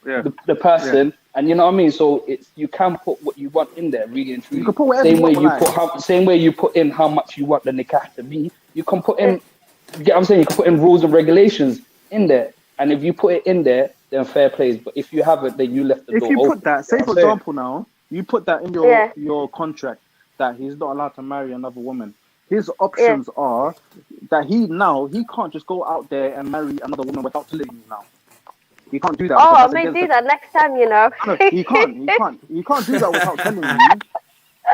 the person, and you know what I mean. So you can put what you want in there, really and truly. You can put whatever same way you put in how much you want the nikah to be. You can put in. You get what I'm saying? You can put in rules and regulations in there, and if you put it in there, then fair plays. But if you haven't, then you left the door open. If you put that, say for example now, you put that in your contract that he's not allowed to marry another woman. His options are that he can't just go out there and marry another woman without telling you now. He can't do that. Oh, I may do that next time, you know. No, he can't. You can't do that without telling you.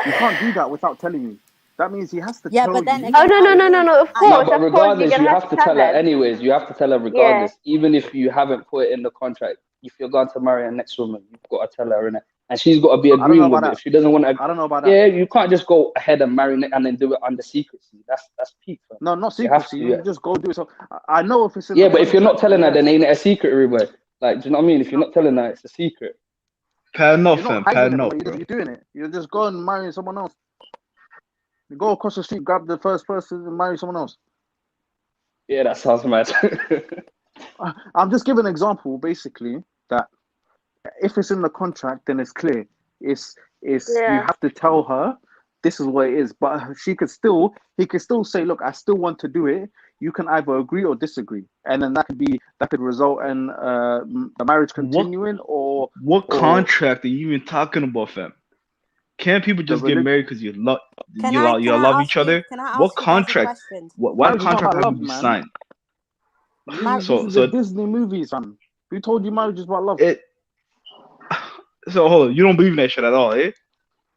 You can't do that without telling you. That means he has to tell you. But then again, no. Of course, but regardless, you have to tell her anyways. You have to tell her regardless, even if you haven't put it in the contract. If you're going to marry a next woman, you've got to tell her, innit? And she's got to be agreeing with it. If she doesn't want to, I don't know about that. Yeah, you can't just go ahead and marry it and then do it under secrecy. That's peak. Fam. No, not secrecy. You just go do it. So I know if it's in but if you're not telling her, then ain't it a secret everywhere? Like, do you know what I mean? If you're not telling her, it's a secret. Pair enough, fam. You're doing it. You're just going and marrying someone else. You go across the street, grab the first person, and marry someone else. Yeah, that sounds mad. I'm just giving an example, basically, that if it's in the contract, then it's clear. You have to tell her this is what it is. But he could still say, look, I still want to do it. You can either agree or disagree, and then that could result in the marriage continuing. What contract are you even talking about, fam? Can't people just get married because you love each other? What contract? What contract have you signed? So Disney movies, man. Who told you marriage is about love? So hold on, you don't believe in that shit at all, eh?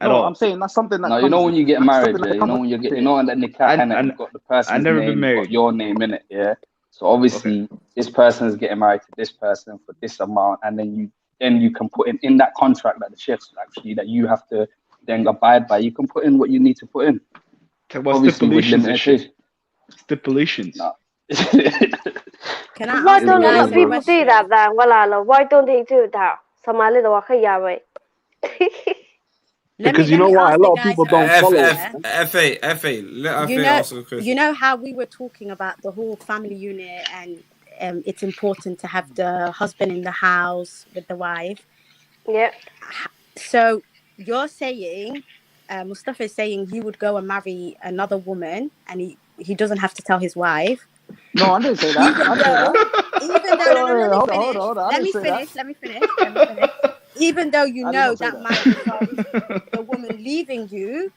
I'm saying that's something that. No, you know when you get married, yeah. You know when in that nikah, and you've got the person's name, got your name in it, yeah. So obviously, this person is getting married to this person for this amount, and then you can put in that contract that the chefs actually that you have to then abide by. You can put in what you need to put in. Stipulations and shit. Stipulations. No. Why don't other people do that then? Why don't they do that? Somali because you know why a lot of people don't follow. FA, let FA ask a question. You know how we were talking about the whole family unit and it's important to have the husband in the house with the wife. Yeah. So you're saying, Mustafa is saying he would go and marry another woman and he doesn't have to tell his wife. No, I didn't say that. Even though, let me finish. Even though you know that might result in the woman leaving you.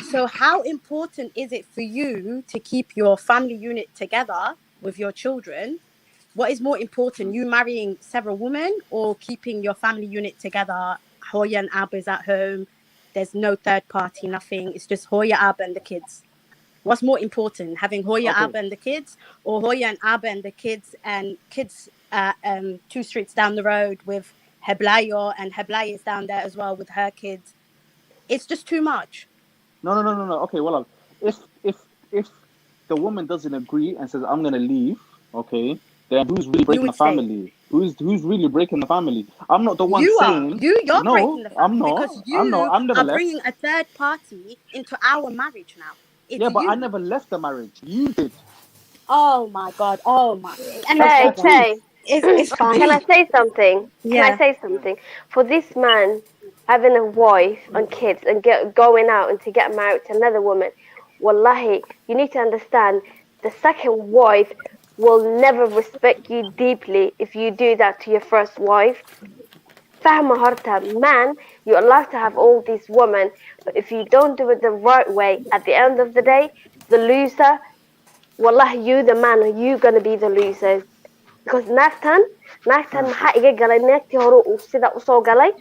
So how important is it for you to keep your family unit together with your children? What is more important, you marrying several women or keeping your family unit together? Hoya and Ab is at home. There's no third party, nothing. It's just Hoya, Ab and the kids. What's more important, having Hoya, Ab and the kids, or Hoya and Ab and the kids 2 streets down the road with Heblayo, and Heblayo is down there as well with her kids? It's just too much. No. Okay, well, if the woman doesn't agree and says I'm gonna leave, okay, then who's really breaking the family? Who's really breaking the family? I'm not the one saying. You're no, breaking the family I'm not. because you I'm never are left. bringing a third party into our marriage now. Yeah, but I never left the marriage. You did. Oh my God. Oh my. Say. It's fine. Can I say something? Yeah. Can I say something? For this man having a wife and kids and going out and to get married to another woman, wallahi, you need to understand the second wife will never respect you deeply if you do that to your first wife. Fahma harta, man, you're allowed to have all these women, but if you don't do it the right way, at the end of the day, the loser, wallahi, you the man, you gonna be the losers. Because naagtan maxaa iga galay neegtii hore uu sida usoo galay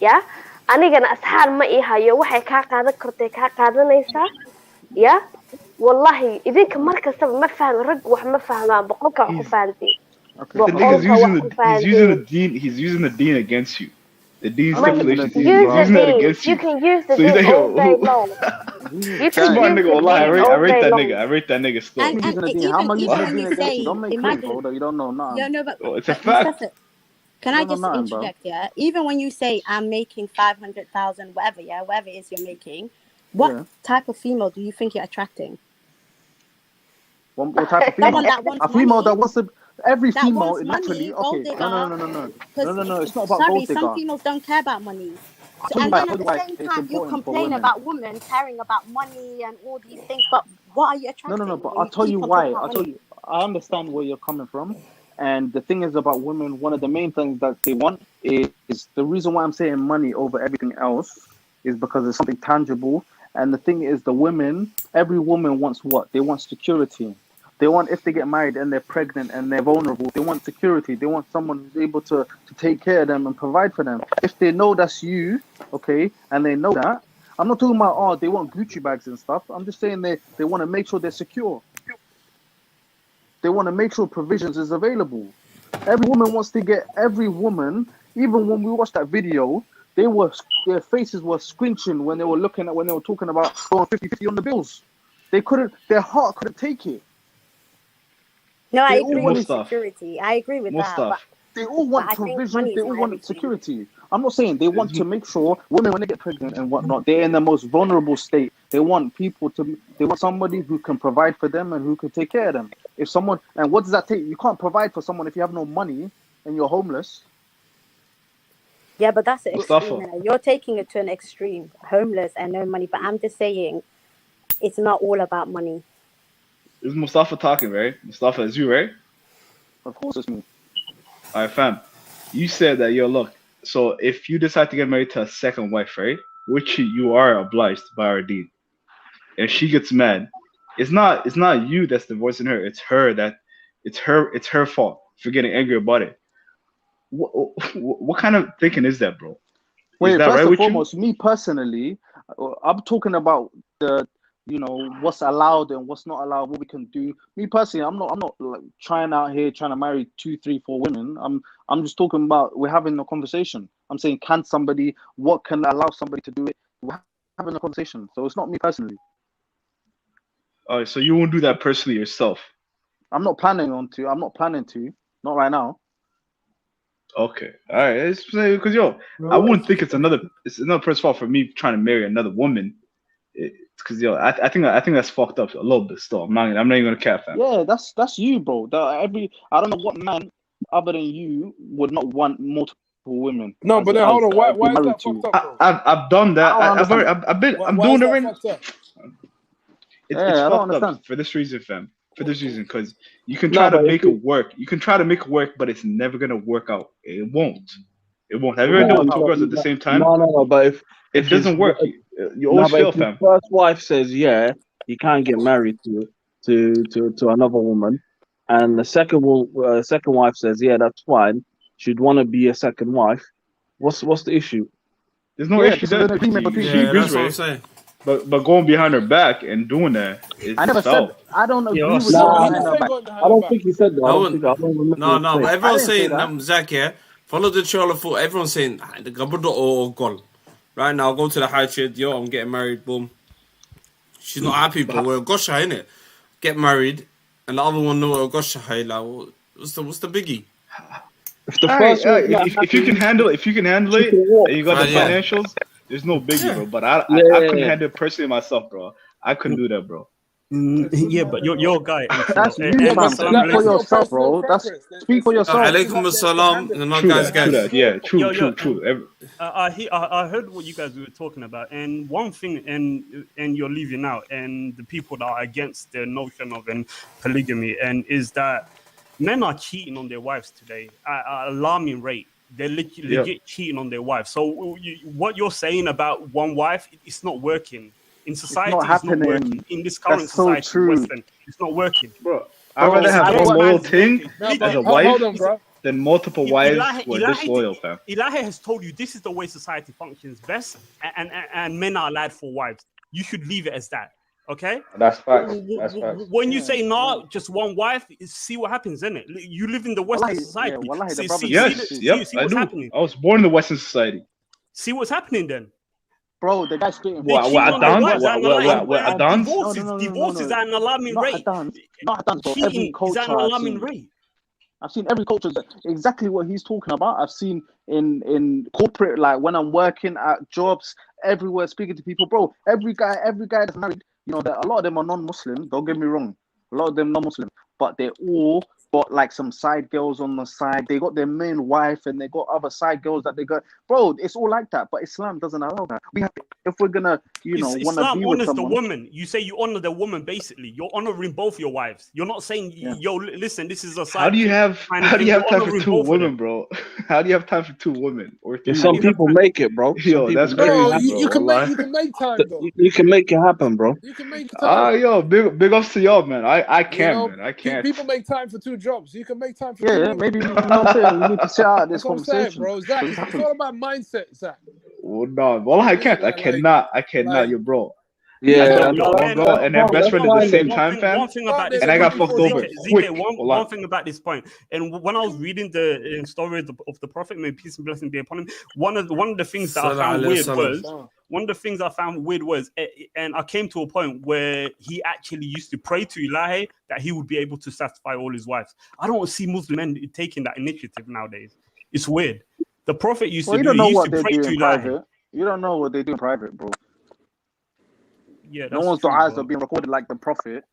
ya anigana asxaar ma ii hayo waxay kaa qaadan kartay kaa qaadanaysaa ya wallahi idinka mar kastaba ma fahmo rag wax ma fahmaan boqolka wax ku fahantiin he's using the deen against you. The deen stipulations. Use the deen. You can use the deen all day long. You can smart use nigga. the I rate that long. nigga. I rate that nigga still. How am I using the deen against you? Don't make claims, bro, that you don't know nothing. Yeah, no, but it's a fact. Can I just interject? Yeah, even when you say I'm making 500,000, whatever, whatever it is you're making, what type of female do you think you're attracting? What type of female? A female that wants to. Every female naturally. Okay. No. It's not about gold digger. Some females don't care about money. So, and then at the same time, you complain about women caring about money and all these things. But what are you attracting? No. But I'll tell you why. I understand where you're coming from. And the thing is about women, one of the main things that they want is the reason why I'm saying money over everything else is because it's something tangible. And the thing is, every woman wants what? They want security. They want, if they get married and they're pregnant and they're vulnerable, they want security. They want someone who's able to take care of them and provide for them. If they know that's you, okay, and they know that, I'm not talking about, they want Gucci bags and stuff. I'm just saying they want to make sure they're secure. They want to make sure provisions is available. Every woman wants to get, even when we watched that video, their faces were squinching when they were talking about going 50-50 on the bills. Their heart couldn't take it. No, I agree with security. I agree with that. But they all want provision. They all want security. I'm not saying they want to make sure women, when they get pregnant and whatnot, they're in the most vulnerable state. They want somebody who can provide for them and who can take care of them. And what does that take? You can't provide for someone if you have no money and you're homeless. Yeah, but that's an extreme. You're taking it to an extreme. Homeless and no money. But I'm just saying, it's not all about money. It's Mustafa talking, right? Mustafa, it's you, right? Of course it's me. All right, fam. You said that, look, so if you decide to get married to a second wife, right, which you are obliged by our deed, and she gets mad, it's not you that's divorcing her. It's her fault for getting angry about it. What kind of thinking is that, bro? Wait, first and foremost, me personally, I'm talking about the what's allowed and what's not allowed, what we can do. Me personally, I'm not like trying to marry 2, 3, 4 women. I'm just talking about, we're having a conversation. I'm saying, what can allow somebody to do it? We're having a conversation. So it's not me personally. All right, so you won't do that personally yourself? I'm not planning to. Not right now. Okay, all right. It's because I wouldn't think it's another person's fault for me trying to marry another woman. Because I think that's fucked up a little bit still. I'm not even gonna cap, fam. Yeah, that's you, bro. I don't know what man other than you would not want multiple women. No, but then hold on. Why is that fucked up, bro? I've done that. I'm doing it right now. It's fucked up for this reason, fam. For this reason, because you can try to make it work. You can try to make it work, but it's never gonna work out. It won't. It won't. Have you ever dealt with two girls at the same time? No. But if it doesn't work, you always fail, fam. If the first wife says yeah, he can't get married to another woman, and the second wife says yeah, that's fine. She'd want to be a second wife. What's the issue? There's no issue. There's an agreement between she agrees with it. But going behind her back and doing that is I never said I don't agree with that. I don't think he said that. I don't remember. No, but everyone's saying Zach, yeah, follow the trail of thought. Everyone's saying the gabudo or goal. Right now, go to the high trade. Yo, I'm getting married. Boom. She's not happy, but we're gosha, innit? Get married, and the other one know we're gosha. Like, what's the biggie? If you can handle it, and you got the financials, there's no biggie, bro. But I couldn't handle it personally myself, bro. I couldn't do that, bro. Yeah, but you're a guy. That's speak for yourself, bro. Speak for yourself. Alaikum assalam. Yeah, true. I heard what you guys were talking about, and one thing, and you're leaving out, and the people that are against the notion of polygamy, and is that men are cheating on their wives today at an alarming rate. They're legit cheating on their wives. So what you're saying about one wife, it's not working. In society, it's not working. In this current society, Western, it's not working. Bro, I'd rather have one loyal thing as a wife than multiple wives who are disloyal, fam. Elijah has told you this is the way society functions best, and men are allowed 4 wives. You should leave it as that. Okay? That's facts. When you say no, just one wife, see what happens, innit? You live in the Western society. See what's happening. I was born in the Western society. See what's happening then. Bro, the guy's spitting. What Divorce is at an alarming rate. Not done, bro. Every culture is at an alarming rate. I've seen every culture. Exactly what he's talking about. I've seen in corporate, like when I'm working at jobs, everywhere, speaking to people, bro. Every guy that's married, you know, a lot of them are non-Muslim. Don't get me wrong. A lot of them non-Muslim, but they're all got like some side girls on the side. They got their main wife and they got other side girls that they got. Bro, it's all like that. But Islam doesn't allow that. We have to, if we're gonna, want to be with someone. Islam honors the woman. You say you honor the woman. Basically, you're honoring both your wives. You're not saying, yo, listen, this is a side. How do you have time for 2 women, bro? How do you have time for 2 women or 3? Some people make it, bro. Yo, that's crazy. You can make time, though. You can make it happen, bro. You can make time. Yo, big ups to y'all, man. I can't, man. I can't. People make time for 2 jobs. You can make time for maybe you know what I'm saying. We need to sit out this conversation, bro. Zach, it's all about mindset, Zach. Well, no, well, I cannot, you bro. Yeah, and their best friend at the same time, fam. And I got fucked over. One thing about this point, and when I was reading the story of the Prophet, may peace and blessing be upon him, one of the things that I found weird was, and I came to a point where he actually used to pray to Ilahi that he would be able to satisfy all his wives. I don't see Muslim men taking that initiative nowadays. It's weird. The Prophet used to pray to Ilahi. You don't know what they do in private, bro. Yeah, no one's du'as are being recorded like the Prophet.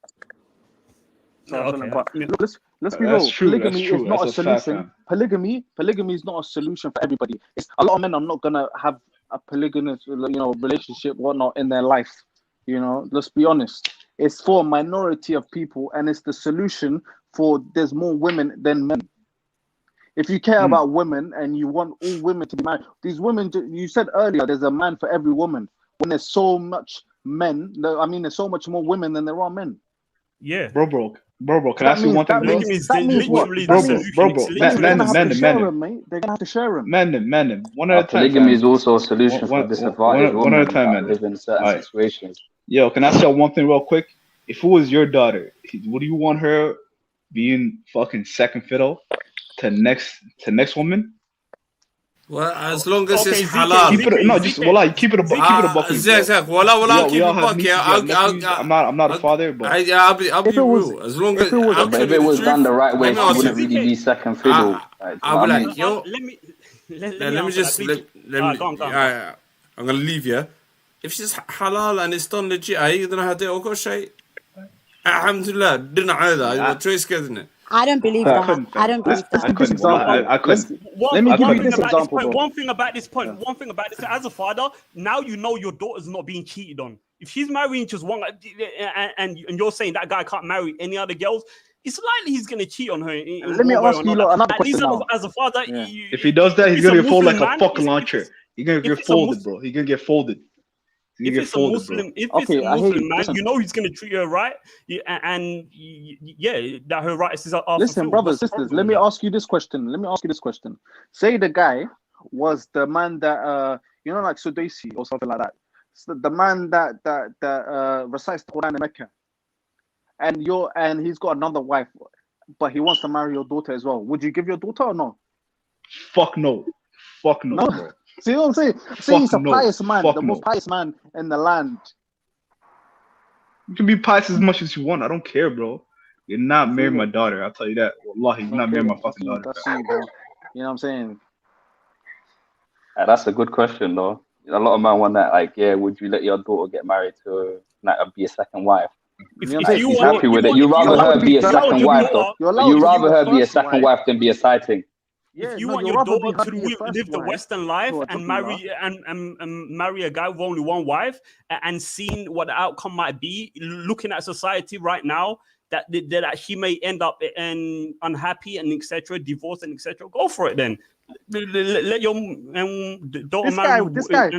But let's be real. Polygamy is not a solution. Polygamy is not a solution for everybody. It's a lot of men are not gonna have a polygamous, relationship, whatnot in their life. Let's be honest. It's for a minority of people, and it's the solution for there's more women than men. If you care about women and you want all women to be married, these women, you said earlier, there's a man for every woman. When there's so much men, there's so much more women than there are men. Yeah. Bro, can I ask you one thing? Men. They're gonna have to share them. Men. One at a time. Polygamy is also a solution for disadvantaged women at a time, man. Live in certain situations. Yo, can I say one thing real quick? If it was your daughter, would you want her being fucking second fiddle to next woman? Well, as long as it's halal. Keep it a buck. Zach, wallah, keep it a buck. Yeah, I'm not a father, but I'll be real. As long as if it was done the right way, she wouldn't really be second fiddle. I'll be like, yo, let me just I'm gonna leave you. If she's halal and it's done legit, I don't know how to do it. Alhamdulillah, didn't I? Choice isn't I don't believe that. I don't believe that. I couldn't. Let me give you this example. One thing about this, as a father, now you know your daughter's not being cheated on. If she's marrying just one, and you're saying that guy can't marry any other girls, it's likely he's gonna cheat on her. Let me ask you another question now. As a father, if he does that, he's gonna get folded like a fucking launcher. He's gonna get folded, bro. He's gonna get folded. If it's a Muslim, man, you know he's gonna treat her right, and that her rights are listen, brothers, sisters. Let me ask you this question. Say the guy was the man that you know, like Sudaisi or something like that. So the man that recites the Quran in Mecca, and he's got another wife, but he wants to marry your daughter as well. Would you give your daughter or no? Fuck no, bro. See what I'm saying? See, he's a pious man, the most pious man in the land. You can be pious as much as you want. I don't care, bro. You're not marrying my daughter. I'll tell you that. Wallahi, you're not marrying my fucking daughter. That's you, bro. You know what I'm saying? That's a good question, though. A lot of men want that. Like, would you let your daughter get married to be a second wife? If he's happy with it. You rather her be a second wife, though. You rather her be a second wife than be a side thing. If you want your daughter to live the Western life and marry a guy with only one wife and seeing what the outcome might be, looking at society right now, that she may end up unhappy and etc., divorced and etc., go for it then. Let your daughter marry.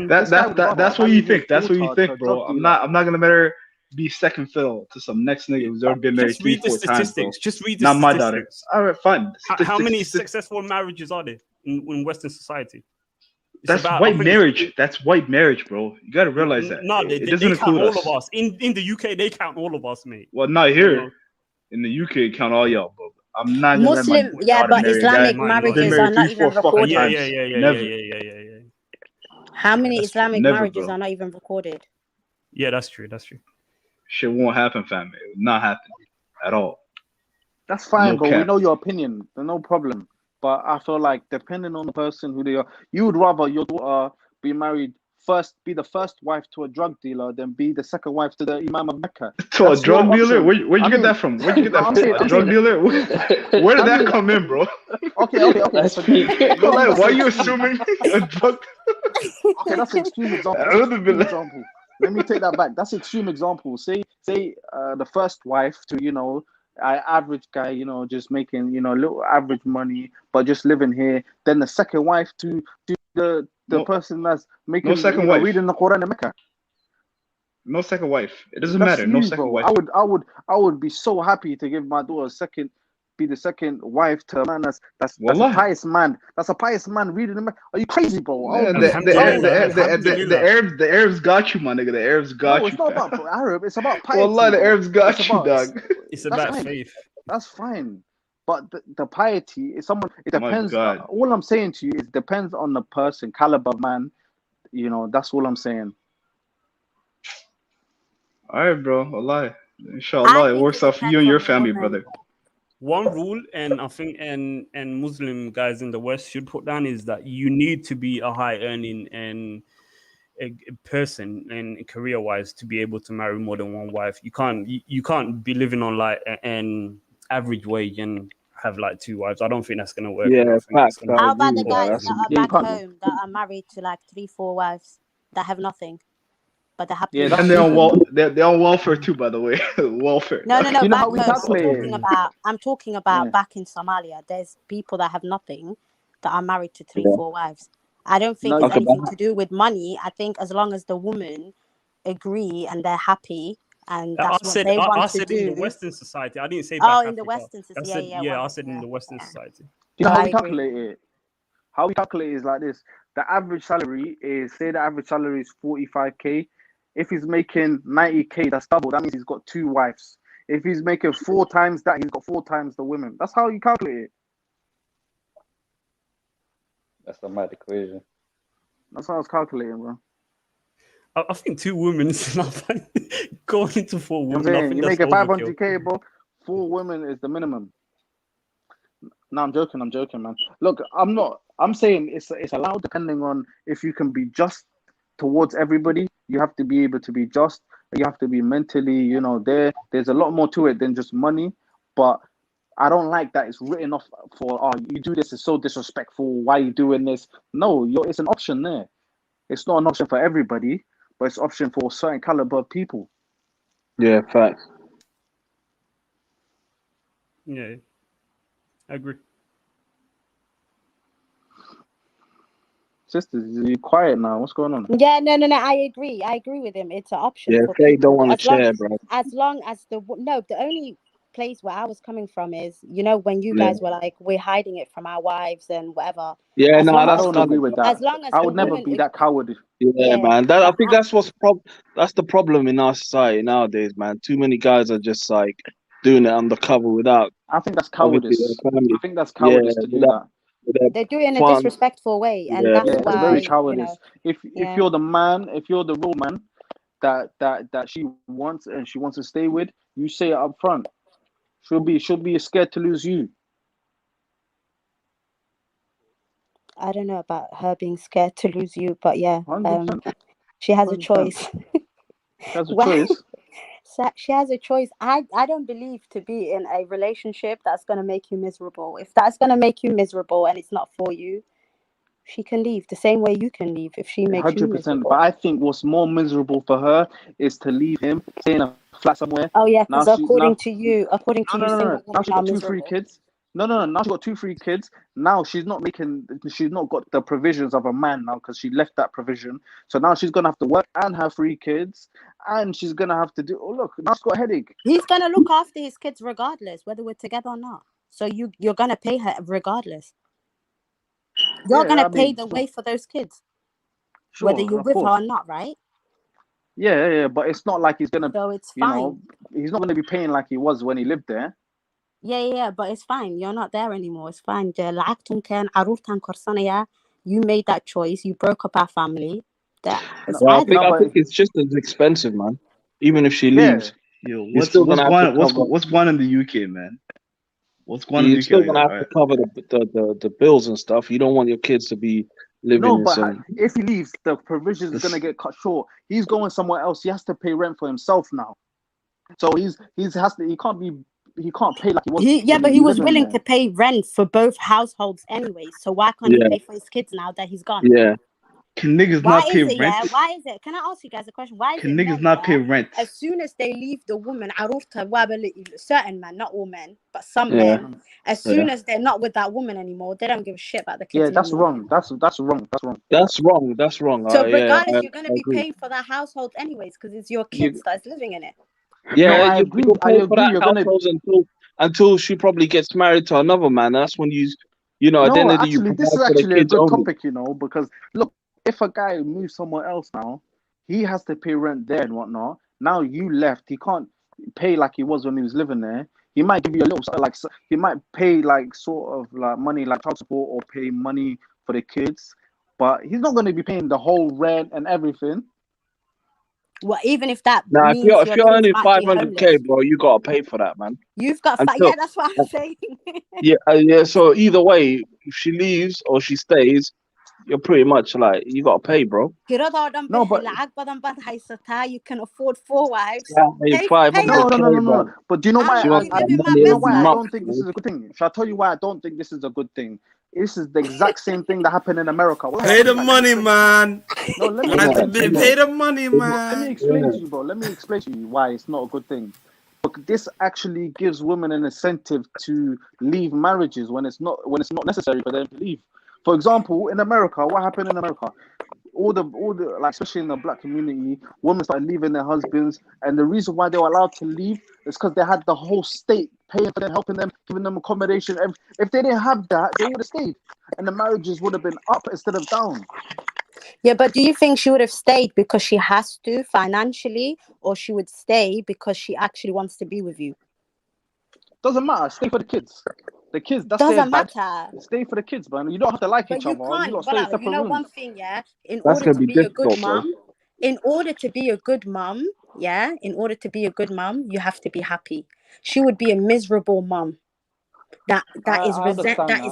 That's what you think. That's what you think, bro. I'm not gonna let her be second fiddle to some next nigga who's already been married 3-4 times, bro. Just read the not statistics. My daughter. All right, fine. How many successful marriages are there in Western society? That's white marriage. That's white marriage, bro. You gotta realize that. No, they count all of us. In the UK, they count all of us, mate. Well, not here. In the UK, count all y'all, bro. I'm not Muslim, but Islamic marriages are not even recorded. Yeah. How many Islamic marriages are not even recorded? Yeah, that's true. Shit won't happen, fam. It will not happen at all. That's fine, bro. We know your opinion. No problem. But I feel like depending on the person who they are, you would rather your daughter be the first wife to a drug dealer than be the second wife to the Imam of Mecca. To a drug dealer? Where'd you get that from? Where'd you get that from? A drug dealer? Where did that come in, bro? Okay. Why are you assuming a drug? Okay, that's an extreme example. Let me take that back. That's an extreme example. Say the first wife to, average guy, just making, little average money, but just living here. Then the second wife to the person that's making, reading the Quran in Mecca. No second wife. It doesn't matter. No second wife. I would be so happy to give my daughter be the second wife to a man that's a pious man. That's a pious man reading the Mecca. Are you crazy, bro? Yeah, the Arabs got you, my nigga. The Arabs got you. It's not about Arab. It's about piety. Wallah, the Arabs got you, dog. It's about faith. That's fine. But the piety is someone. It depends. All I'm saying to you is depends on the person, caliber man. That's all I'm saying. All right, bro. Wallahi. Inshallah, it works out for you and your family, brother. One rule, and I think and Muslim guys in the West should put down, is that you need to be a high earning and a person and career wise to be able to marry more than one wife. You can't be living on like an average wage and have like two wives. I don't think that's gonna work. Yeah, facts. How about the guys that are back home that are married to like 3-4 wives that have nothing, but they're happy? Yeah, and they're on welfare too, by the way. Welfare. No. Back home. I'm talking about back in Somalia. There's people that have nothing that are married to 3-4 wives. I don't think it's anything to do with money. I think as long as the women agree and they're happy. And that's what they want to do. I said in the Western society. I didn't say back in the Western society. I said in the Western society. You know how we calculate it? How we calculate it is like this. The average salary is 45k. If he's making 90k, that's double. That means he's got 2 wives. If he's making 4 times that, he's got 4 times the women. That's how you calculate it. That's a mad equation. That's how I was calculating, bro. I think 2 women is enough. Going into 4 women. You make a 500k, bro. 4 women is the minimum. No, I'm joking, man. Look, I'm saying it's allowed depending on if you can be just towards everybody. You have to be able to be just. You have to be mentally, there. There's a lot more to it than just money. But I don't like that it's written off for, you do this, it's so disrespectful. Why are you doing this? No, it's an option there. It's not an option for everybody, but it's an option for a certain caliber of people. Yeah, facts. Yeah, I agree. Sisters, you quiet now. What's going on? Yeah, no. I agree with him. It's an option Yeah, for Faye don't people want to share, bro. as long as the only place where I was coming from is, when you Yeah. guys were like, we're hiding it from our wives and whatever. Yeah, no, I don't agree with that. As long as I would never be that coward. Yeah, man. I think that's that's the problem in our society nowadays, man. Too many guys are just like doing it undercover without. I think that's Obviously, cowardice. their family. I think that's cowardice to do that. They do it in a disrespectful way, and that's it's why very cowardice. If yeah. you're the man, if you're the real man that she wants and she wants to stay with, you say it up front. She'll be scared to lose you. I don't know about her being scared to lose you, but yeah, 100%. she has a choice. She has a choice. She has a choice. I don't believe to be in a relationship that's going to make you miserable. If that's going to make you miserable and it's not for you, she can leave the same way you can leave if she makes you 100%. miserable. But I think what's more miserable for her is to leave him, stay in a flat somewhere. Oh yeah, because according to you, single women now she are got 2-3 miserable. kids. No. Now she got 2-3 kids. Now she's not got the provisions of a man now because she left that provision. So now she's gonna have to work and have 3 kids, and she's gonna have to do. Oh look, now she's got a headache. He's gonna look after his kids regardless, whether we're together or not. So you're gonna pay her regardless. You're gonna pay the way for those kids, whether you're with her or not, right? Yeah, but it's not like he's gonna. So it's fine. He's not gonna be paying like he was when he lived there. Yeah, but it's fine. You're not there anymore. It's fine. You made that choice. You broke up our family. I think it's just as expensive, man. Even if she leaves, yo, what's going on in the UK, man? What's going on in the UK? You're still gonna have to cover the bills and stuff. You don't want your kids to be living in some. If he leaves, the provisions are gonna get cut short. He's going somewhere else. He has to pay rent for himself now. So he can't pay like he was. But he was willing to pay rent for both households anyway. So why can't he pay for his kids now that he's gone? Yeah. Can niggas not pay rent? Yeah? Why is it? Can I ask you guys a question? Why is Can niggas not pay rent? As soon as they leave the woman, certain men, not all men, but some men, as soon as they're not with that woman anymore, they don't give a shit about the kids. Yeah, that's wrong. That's wrong. That's wrong. So regardless, you're gonna be paying for that household anyways, because it's your kids that's living in it. Yeah, you'll pay for that household until she probably gets married to another man. That's when you at the end of the day, this is actually a good topic, because look, if a guy moves somewhere else now, he has to pay rent there and whatnot. Now you left, he can't pay like he was when he was living there. He might give you a little, he might pay sort of money like child support or pay money for the kids, but he's not going to be paying the whole rent and everything. Well, even if that means if you're earning 500k, bro, you gotta pay for that, man. You've got that's what I'm saying. yeah. So either way, if she leaves or she stays, you're pretty much you gotta pay, bro. No, but you can afford 4 wives. No. But do you know why? I don't think this is a good thing. Shall I tell you why I don't think this is a good thing? This is the exact same thing that happened in America. Pay the money, man. No, pay the money, man. Let me explain to you, bro. Let me explain to you why it's not a good thing. But this actually gives women an incentive to leave marriages when it's not necessary for them to leave. For example, in America, what happened in America? All the especially in the black community, women started leaving their husbands, and the reason why they were allowed to leave is because they had the whole state paying for them, helping them, giving them accommodation. If they didn't have that, they would have stayed, and the marriages would have been up instead of down. Yeah, but do you think she would have stayed because she has to financially, or she would stay because she actually wants to be with you? Doesn't matter. Stay for the kids. The kids, that's doesn't matter. Stay for the kids, man. You don't have to like each other. You know one thing, yeah. In order to be a good mom, you have to be happy. She would be a miserable mom. That is bitter, that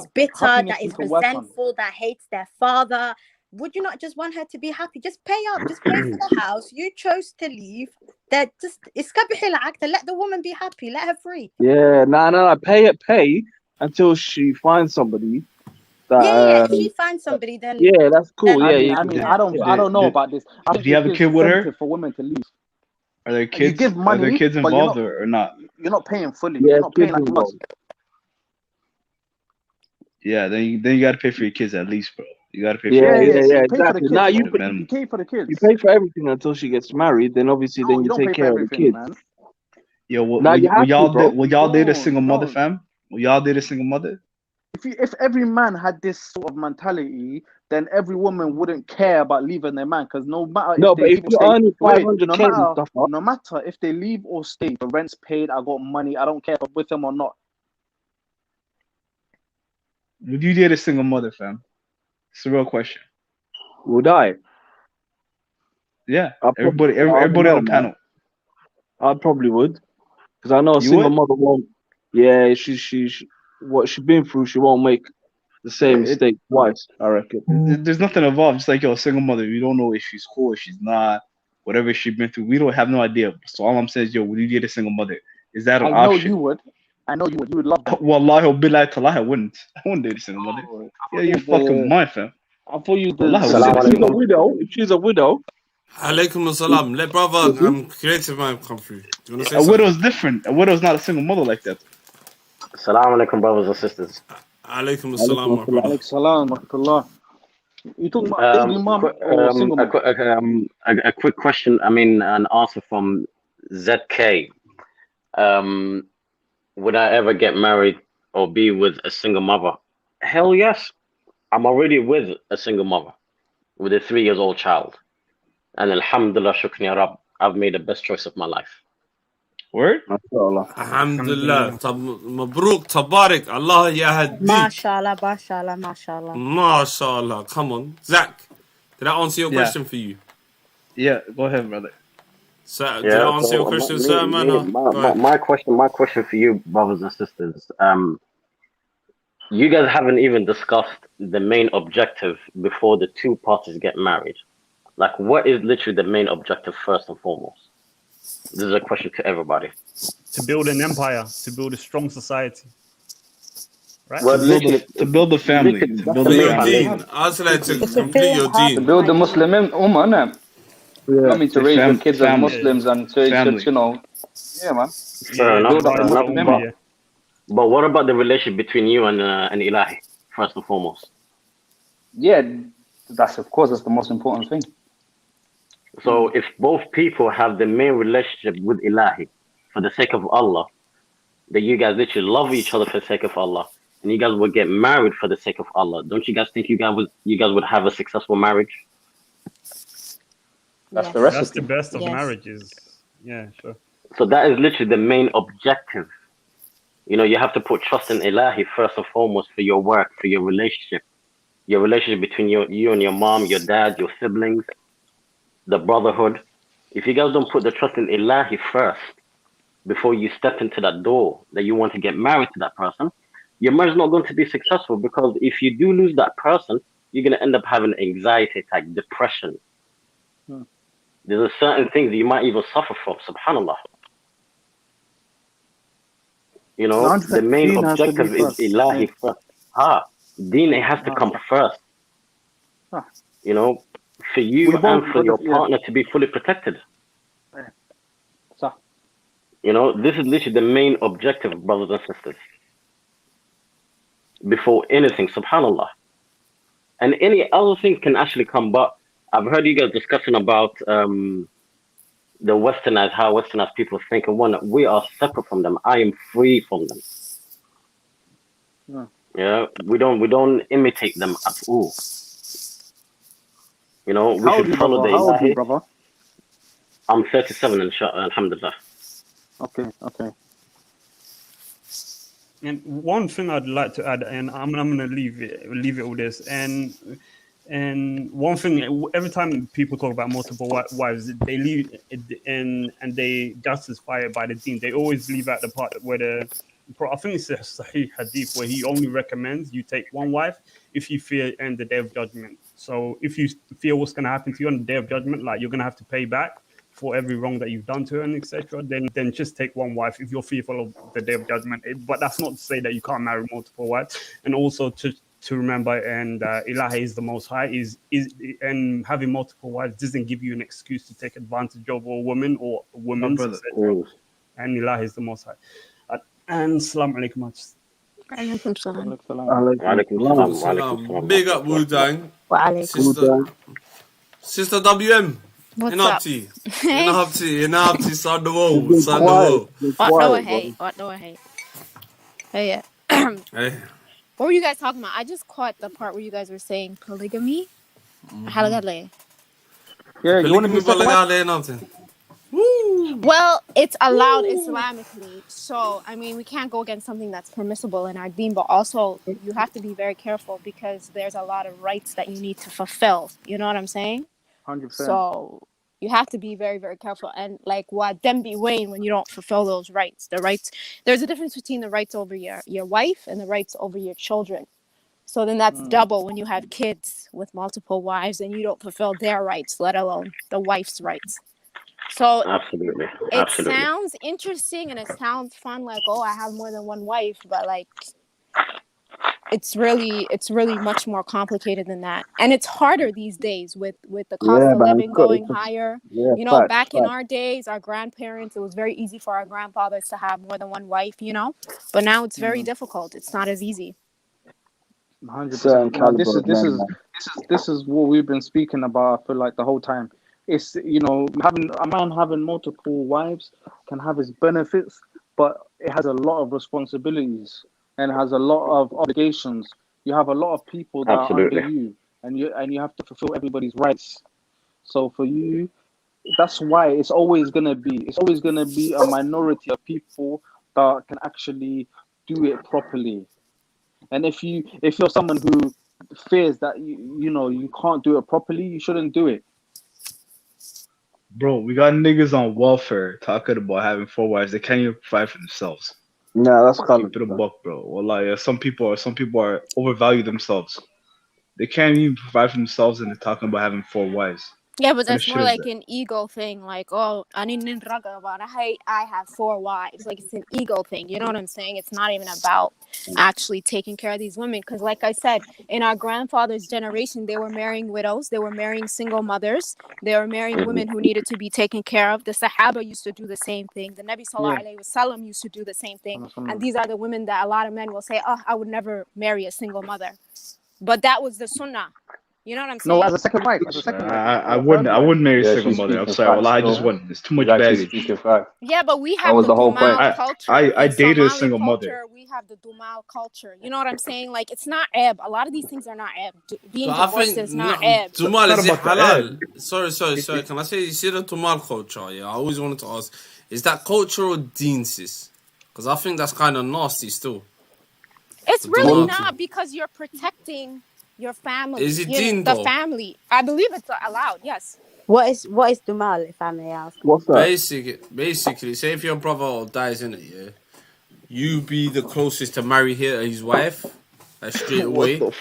is resentful, that hates their father. Would you not just want her to be happy? Just pay up, just pay for the house. You chose to leave. That just let the woman be happy. Let her free. Yeah, no. Pay until she finds somebody. If she finds somebody, then that's cool. I mean, I don't know about this. Do you have a kid with her? For women to leave. Are there kids? You give money, are there kids involved or not? You're not paying fully. You're not paying like you was. Yeah, then you gotta pay for your kids at least, bro. You gotta pay for Yeah, your kids. yeah, You pay for the exactly. kids, Now bro. Minimum. You pay for the kids. you pay for everything until she gets married. Then obviously, No, then you you don't take pay for care of the everything, kids. man. Yo, Now you have to, bro. will y'all date a No, single mother, no. fam? Will y'all date a single mother? If every man had this sort of mentality, then every woman wouldn't care about leaving their man, because no matter if No, they but if leave or you're stay, earning wait, 500K and stuff, no matter if they leave or stay, the rent's paid, I got money, I don't care if I'm with them or not. Would you date a single mother, fam? It's a real question. would I? Yeah, I everybody don't on know, the man. panel. I probably would, because I know a You single would? mother won't. Yeah, she what she's been through, she won't make the same mistake twice. I reckon. There's nothing involved. Just like yo, a single mother, you don't know if she's cool, if she's not, whatever she's been through. We don't have no idea. So all I'm saying is, yo, would you date a single mother? Is that an I know option? you would. I know you would. You would love them. Wallahi, billahi taala, I wouldn't. I wouldn't date a single mother. Yeah, you fucking mind, fam. I thought you Wallahi, I the wouldn't date a If she's single a mother. widow, if she's a widow, Alaikum assalam. Let brother creative man come through. Do you want to say A something? widow's different. A widow's not a single mother like that. Assalamu alaikum, brothers and sisters. Alaikum assalam, my brother. Alaikum salam, rahmatullah. You talking about baby mum or single mum? A quick question. I mean, an answer from ZK. Would I ever get married or be with a single mother? Hell yes. I'm already with a single mother with a 3-year-old child. And alhamdulillah, shukran ya Rab, I've made the best choice of my life. Word? Alhamdulillah. Mabruk, tabarik. Allah yahdik. Mashallah, mashallah, mashallah. MashaAllah. Come on. Zach, did I answer your question for you? Yeah, go ahead, brother. So, did I answer your question, sir, man? My question for you, brothers and sisters. You guys haven't even discussed the main objective before the two parties get married. Like, what is literally the main objective first and foremost? This is a question to everybody. To build an empire, to build a strong society. Right? Well, to build a family. To build your deen. Ask like to complete your deen. To build the Muslim ummah, innit? Yeah. I mean, to raise your kids as Muslims and to, you know, yeah, man. Fair enough. Build up the Muslim ummah. But what about the relationship between you and Ilahi, first and foremost? Yeah, that's of course that's the most important thing. So if both people have the main relationship with Ilahi for the sake of Allah, that you guys literally love each other for the sake of Allah, and you guys would get married for the sake of Allah, don't you guys think you guys would have a successful marriage? That's the recipe. That's the best of marriages. Yeah, sure. So that is literally the main objective. You know, you have to put trust in Ilahi first and foremost for your work, for your relationship between you and your mom, your dad, your siblings, the brotherhood. If you guys don't put the trust in Ilahi first before you step into that door that you want to get married to that person, your marriage is not going to be successful, because if you do lose that person, you're going to end up having anxiety attack, depression. There's certain things you might even suffer from, subhanAllah. You know, the main objective is Ilahi first. Deen, it has to come first. You know, for you and for your partner to be fully protected. You know, this is literally the main objective, brothers and sisters. Before anything, subhanAllah. And any other thing can actually come, but I've heard you guys discussing about the Westernized, how Westernized people think, and one, we are separate from them. I am free from them. Yeah, we don't imitate them at all. You know, we should follow the How old are you, brother? I'm 37, alhamdulillah. Okay. And one thing I'd like to add, and I'm gonna leave it with this, and one thing, every time people talk about multiple wives, they leave and they justify it by the deen. They always leave out the part where I think it's a Sahih hadith where he only recommends you take one wife if you fear in the day of judgment. So if you fear what's going to happen to you on the day of judgment, like you're going to have to pay back for every wrong that you've done to her and etc., then just take one wife if you're fearful of the day of judgment. But that's not to say that you can't marry multiple wives. And also to remember, and Ilahi is the Most High, and having multiple wives doesn't give you an excuse to take advantage of a woman or women, etc. And Ilahi is the Most High. And Assalamu alaikum. Alaikum salam. Walaikum salam. Big up Wu-Tang. Sister WM. What's up? Son the wall. What do I hate? Hey, yeah. Hey. What were you guys talking about? I just caught the part where you guys were saying polygamy. Yeah, you want to be second? Well, it's allowed Islamically, so I mean we can't go against something that's permissible in our deen, but also you have to be very careful because there's a lot of rights that you need to fulfill. You know what I'm saying? 100%. So you have to be very, very careful, and like what them be weighing when you don't fulfill those rights. The rights, there's a difference between the rights over your wife and the rights over your children. So then that's double when you have kids with multiple wives and you don't fulfill their rights, let alone the wife's rights. So absolutely. It sounds interesting and it sounds fun, like, oh, I have more than one wife, but like it's really much more complicated than that. And it's harder these days with the cost of living going higher. You know, back in our days, our grandparents, it was very easy for our grandfathers to have more than one wife, you know, but now it's very difficult. It's not as easy. 100%. No, this is what we've been speaking about for like the whole time. It's, you know, having a man having multiple wives can have its benefits, but it has a lot of responsibilities and has a lot of obligations. You have a lot of people that are under you, and you have to fulfill everybody's rights. So for you, that's why it's always gonna be a minority of people that can actually do it properly. And if you're someone who fears that you can't do it properly, you shouldn't do it. Bro, we got niggas on welfare talking about having 4 wives. They can't even provide for themselves. No, that's kind of a buck, bro. Well, some people are overvalue themselves. They can't even provide for themselves, and they're talking about having 4 wives. Yeah, but that's more like an ego thing. Like, oh, I have 4 wives. Like, it's an ego thing. You know what I'm saying? It's not even about actually taking care of these women. Because, like I said, in our grandfather's generation, they were marrying widows. They were marrying single mothers. They were marrying women who needed to be taken care of. The Sahaba used to do the same thing. The Nabi Sallallahu Alaihi Wasallam used to do the same thing. And these are the women that a lot of men will say, oh, I would never marry a single mother. But that was the sunnah. You know what I'm saying? No, as a second wife. I wouldn't marry a single mother. I'm sorry. Well, I just wouldn't. It's too much baggage. Yeah, but we have the Dumal culture. I dated a single mother. We have the Dumal culture. You know what I'm saying? Like, it's not ebb. A lot of these things are not ebb. Being divorced is not ebb. Dumal is it halal? Sorry. Can I say, you see the Dumal culture? Yeah, I always wanted to ask, is that culture or deen, sis? Because I think that's kind of nasty still. It's really not, because you're protecting your family. Is it deen, the family? I believe it's allowed. Yes. What is Dumal, if I may ask? What's that? Basically, say if your brother dies in it, yeah, you be the closest to marry his wife, straight away. Oh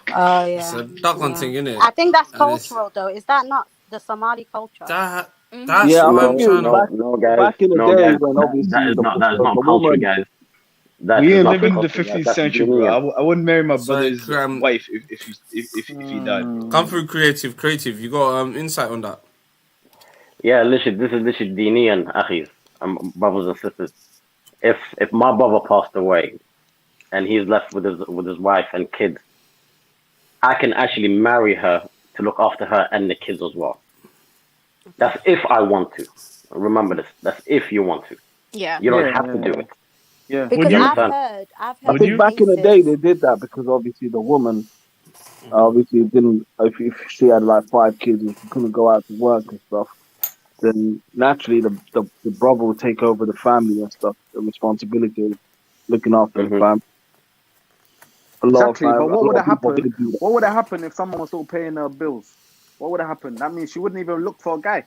yeah. It's a duck thing, innit? I think that's cultural, though. Is that not the Somali culture? That's what I'm trying to. No, guys. Back in the day, when obviously that is not culture, guys. We ain't living in the 15th century, bro. I wouldn't marry my brother's wife if he died. Come through creative. You got insight on that? Yeah, listen, this is Dinian Akhis, brothers and sisters. If my brother passed away and he's left with his wife and kids, I can actually marry her to look after her and the kids as well. That's if I want to. Remember this. That's if you want to. Yeah. You don't have to do it. Yeah, because I've heard. I think back in the day they did that because obviously the woman, obviously didn't. If she had like 5 kids and she couldn't go out to work and stuff, then naturally the brother would take over the family and stuff, the responsibility of looking after the family. Exactly, but what would have happened? What would have happened if someone was still paying her bills? What would have happened? That means she wouldn't even look for a guy.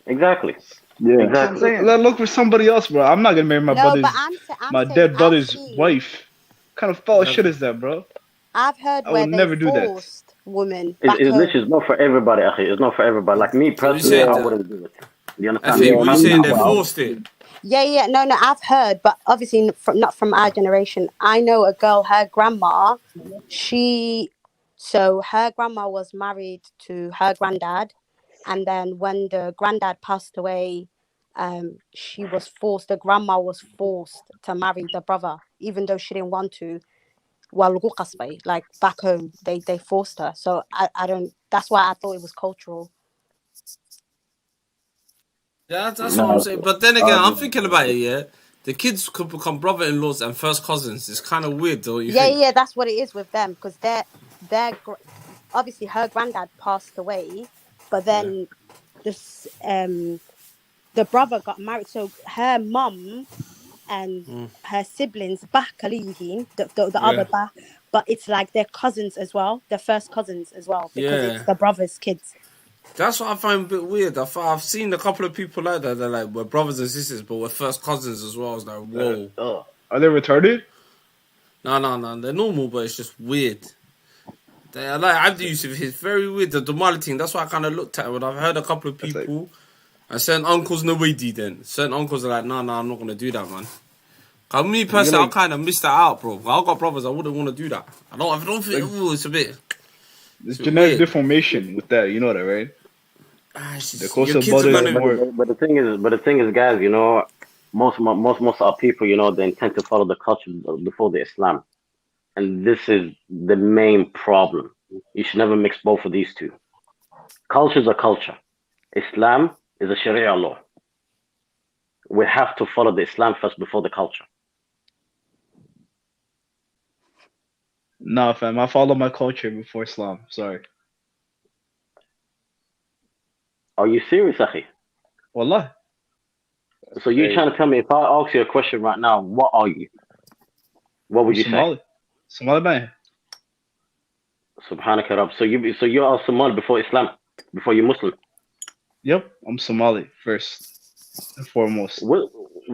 Exactly. Yeah, exactly. Look for somebody else, bro. I'm not gonna marry my dead brother's wife. What kind of foul shit is that, bro? I've heard where they forced women. It's not for everybody, actually. It's not for everybody. Like me personally, I wouldn't do it. You understand? You saying they forced it? Yeah. No, I've heard, but obviously not from our generation. I know a girl, her grandma. Her grandma was married to her granddad. And then when the granddad passed away, she was forced. The grandma was forced to marry the brother, even though she didn't want to. Well, like back home, they forced her. So I don't. That's why I thought it was cultural. Yeah, that's what I'm saying. But then again, I'm thinking about it. Yeah, the kids could become brother-in-laws and first cousins. It's kind of weird, don't you think? Yeah, that's what it is with them, because obviously her granddad passed away, but then this the brother got married, so her mum and her siblings back the other back, but it's like they're cousins as well, they're first cousins as well, because it's the brother's kids. That's what I find a bit weird. I've seen a couple of people like that. They're like, we're brothers and sisters, but we're first cousins as well. I was like, whoa. Are they retarded? No. They're normal, but it's just weird. They're like Abdi Yusuf. It's very weird. The Somali thing. That's why I kind of looked at it when I've heard a couple of people. And certain uncles no way then. Certain uncles are like, no, I'm not going to do that, man. Cause me personally, I kind of missed that out, bro. I got brothers, I wouldn't want to do that. I don't think it's a bit. There's genetic deformation with that, you know that, right? But the thing is, guys, you know, most of our people, you know, they intend to follow the culture before the Islam, and this is the main problem. You should never mix both of these two. Culture is a culture. Islam is a Sharia law. We have to follow the Islam first before the culture. No, fam, I follow my culture before Islam. Sorry. Are you serious, Akhi? Wallah. So you're trying to tell me, if I ask you a question right now, what are you? What would you say? Somali man. Subhanaka Rabb. So you are Somali before Islam, before you're Muslim? Yep, I'm Somali first and foremost. What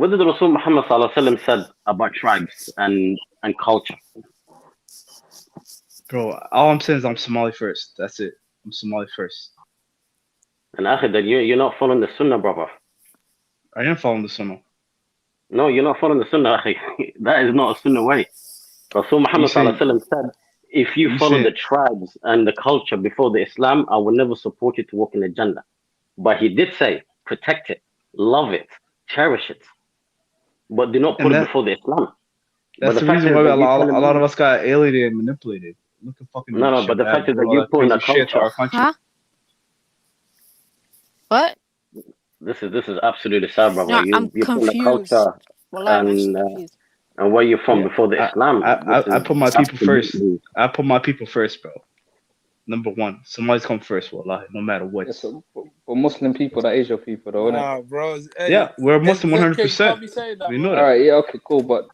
did Rasul Muhammad sallallahu alaihi wasallam said about tribes and culture? Bro, all I'm saying is I'm Somali first. That's it. I'm Somali first. And Akhi, that you're not following the Sunnah, brother. I am following the Sunnah. No, you're not following the Sunnah, Akhi. That is not a Sunnah way. Rasul Muhammad sallallahu alaihi wasallam said, if you follow the tribes and the culture before the Islam, I will never support you to walk in the Jannah. But he did say, protect it, love it, cherish it. But do not put it before the Islam. That's the reason why a lot of us got alienated and manipulated. Look at fucking no, but the fact is that you put in a culture. Huh? What? This is absolutely sad, brother. No, you I'm put in a confused. culture and where you're from before the Islam. I put my people first. I put my people first, bro. Number one, Somali's come first, wallah, no matter what. Yeah, so for Muslim people, that is your people, though, isn't it? Bro. Yeah, we're Muslim 100%. We know that. All right, yeah, okay, cool, but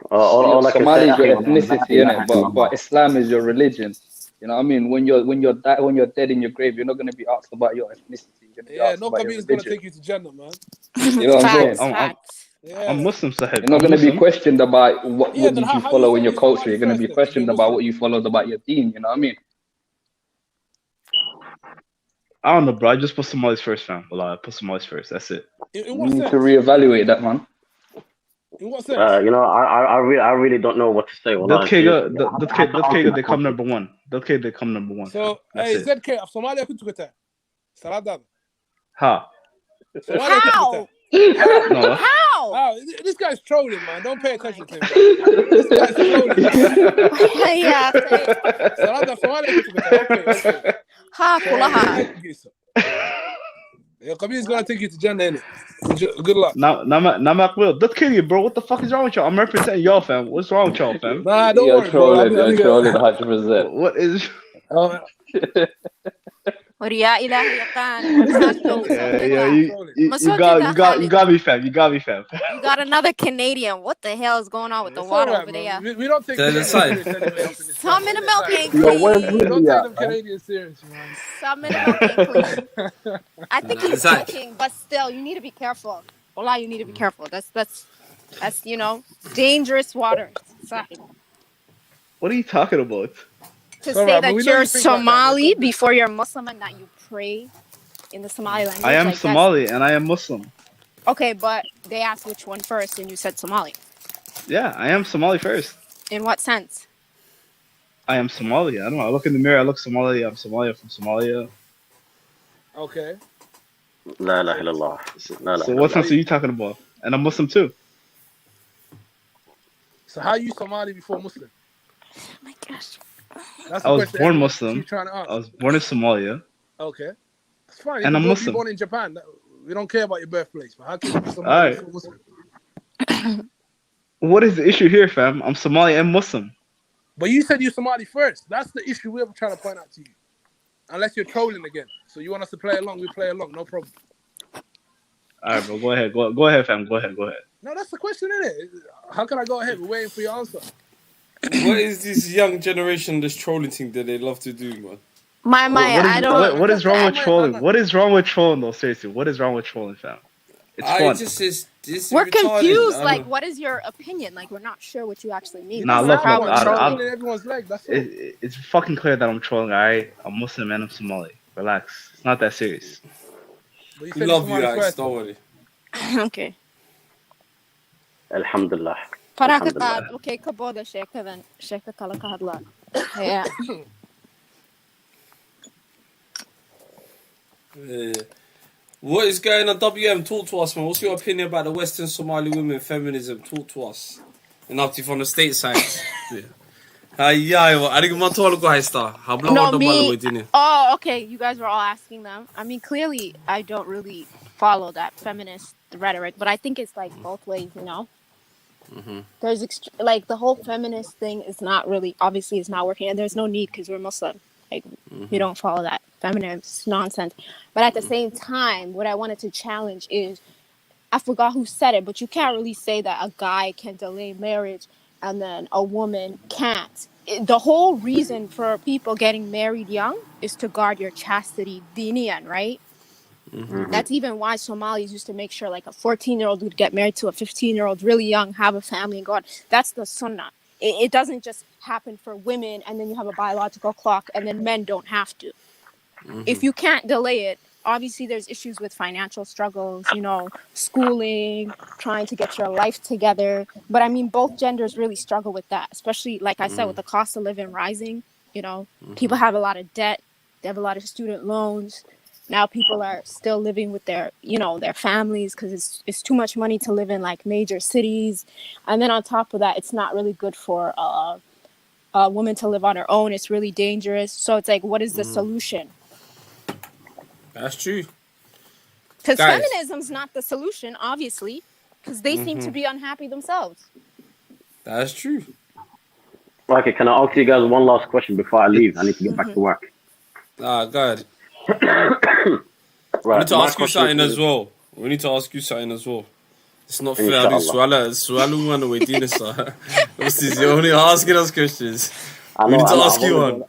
Somali is your ethnicity, innit? But Islam is your religion. You know what I mean? When you're dead in your grave, you're not going to be asked about your ethnicity. No Kabir is going to take you to Jannah, man. You know what I'm saying? I'm Muslim, Sahib. You're not going to be questioned about what did you follow in your culture. You're going to be questioned about what you followed about your deen. You know what I mean? I don't know, bro. I just put Somalis first, fam. Well, I put Somalis first. That's it. You need to reevaluate that, man. In what sense? You know, I really don't know what to say. That they come number one. They come number one. So, hey, ZK of Somalia كنت كنت. Salada. How? How? No. How? This guy's trolling, man. Don't pay attention to him. This guy's trolling. Yeah. Salada Somalia كنت كنت. Okay. Ha, kulaha. Kabir is gonna take you to Jannah, innit? Good luck. Now, Will. That's kidding, bro. What the fuck is wrong with y'all? I'm representing y'all, fam. What's wrong with y'all, fam? Nah, don't worry, trolling, bro. You're trolling 100%. What is? يا إلهي يقان. You got me, fam. You got me, fam. You got another Canadian. What the hell is going on with the water over there? We don't take some in the milk ain't clean. clean. We don't take them Canadians serious, man. Some in the milk ain't clean. I think he's joking, but still, you need to be careful. Wallah, you need to be careful. That's dangerous water. What are you talking about? To say that you're Somali before you're Muslim and that you pray in the Somali language. I am Somali and I am Muslim. Okay, but they asked which one first and you said Somali. Yeah, I am Somali first. In what sense? I am Somali. I don't know. I look in the mirror, I look Somali. I'm Somali. I'm from Somalia. Okay. La ilaha illallah. So what sense are you talking about? And I'm Muslim too. So how are you Somali before Muslim? Oh my gosh. That's I was born Muslim. Trying to ask. I was born in Somalia. Okay. That's fine. And I'm Be Muslim. born in Japan. We don't care about your birthplace. But how can you be Somali before Muslim? What is the issue here, fam? I'm Somali and Muslim. But you said you're Somali first. That's the issue we're trying to point out to you. Unless you're trolling again. So you want us to play along, we play along. No problem. All right, bro. Go ahead. Go ahead, fam. Go ahead. No, that's the question, isn't it? How can I go ahead? We're waiting for your answer. What is this young generation, this trolling thing that they love to do, man? I don't. What is wrong with trolling? What is wrong with trolling, though? Seriously, what is wrong with trolling, fam? It's fun. We're confused. Like, what is your opinion? Like, we're not sure what you actually mean. Nah, look, everyone's leg. That's it's fucking clear that I'm trolling. Alright, I'm Muslim and I'm Somali. Relax. It's not that serious. We love you guys. Don't worry. Okay. Alhamdulillah. Okay, kaboda sheka then sheka kala kahadla. Yeah. What is going on, WM? Talk to us, man. What's your opinion about the Western Somali women feminism? Talk to us. And up to from the state side. Oh, okay. You guys were all asking them. I mean, clearly, I don't really follow that feminist rhetoric, but I think it's like both ways, you know? Mm-hmm. There's like the whole feminist thing is not really, obviously, it's not working, and there's no need because we're Muslim. Like, we don't follow that feminist nonsense. But at the same time, what I wanted to challenge is, I forgot who said it, but you can't really say that a guy can delay marriage and then a woman can't. The whole reason for people getting married young is to guard your chastity, diniyan, right? Mm-hmm. That's even why Somalis used to make sure like a 14-year-old would get married to a 15-year-old really young, have a family and go on. That's the sunnah. It doesn't just happen for women and then you have a biological clock and then men don't have to. Mm-hmm. If you can't delay it, obviously there's issues with financial struggles, you know, schooling, trying to get your life together. But I mean, both genders really struggle with that, especially like I said, with the cost of living rising, you know, people have a lot of debt. They have a lot of student loans. Now people are still living with their, you know, their families because it's too much money to live in like major cities. And then on top of that, it's not really good for a woman to live on her own. It's really dangerous. So it's like, what is the solution? That's true. Because feminism's not the solution, obviously, because they seem to be unhappy themselves. That's true. Okay, can I ask you guys one last question before I leave? I need to get back to work. Go ahead. Right, we need to ask you something as well. It's not fair. Swallow one away, Dina. You're only asking us questions. We need to ask you one.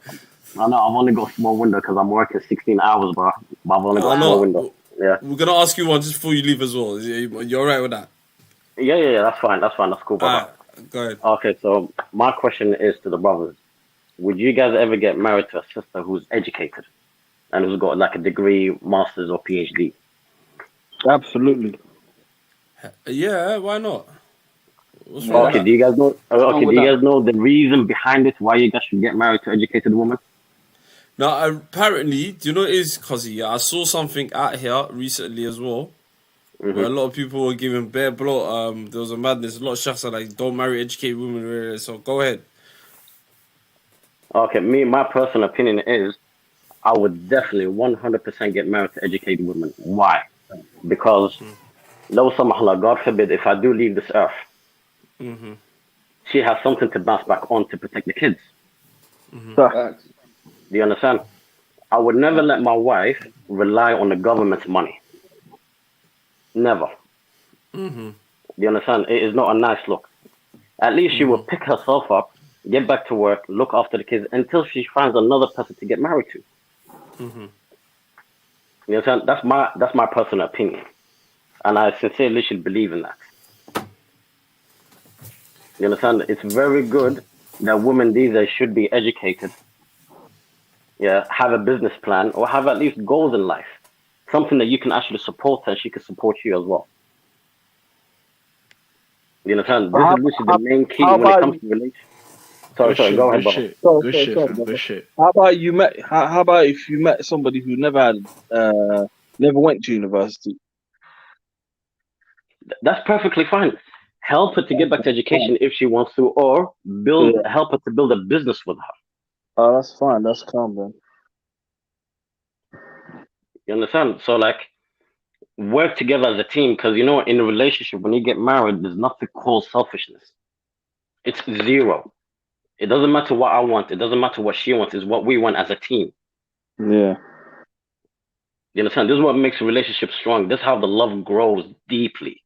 I know I've only got a small window because I'm working 16 hours, bro. But I've only got a small window. Yeah. We're gonna ask you one just before you leave as well. You're alright with that? Yeah. That's fine. That's cool, brother. Go ahead. Okay, so my question is to the brothers: would you guys ever get married to a sister who's educated and who's got like a degree, master's, or PhD? Absolutely. Yeah. Why not? Okay. Do you guys know? Do you guys know the reason behind it? Why you guys should get married to educated women? Now, apparently, do you know what it is, Kazi? I saw something out here recently as well, where a lot of people were giving bare blow. There was a madness. A lot of sheikhs are like, don't marry educated women. So go ahead. Okay, my personal opinion is, I would definitely 100% get married to educated women. Why? Because, God forbid, if I do leave this earth, she has something to bounce back on to protect the kids. Do you understand? I would never let my wife rely on the government's money. Never. Do you understand? It is not a nice look. At least she will pick herself up, get back to work, look after the kids until she finds another person to get married to. You understand? That's my personal opinion. And I sincerely should believe in that. You understand? It's very good that women these days should be educated. Yeah, have a business plan or have at least goals in life. Something that you can actually support her and she can support you as well. You understand? This is the main key when it comes to relationships. Sorry, go ahead, brother. Good shit. How about if you met somebody who never had Never went to university. That's perfectly fine. Help her to get back to education if she wants to, or help her to build a business with her. Oh, that's fine. That's calm then. You understand? So like, work together as a team, because in a relationship, when you get married, there's nothing called selfishness. It's zero. It doesn't matter what I want. It doesn't matter what she wants. It's what we want as a team. Yeah. You understand? This is what makes a relationship strong. This is how the love grows deeply.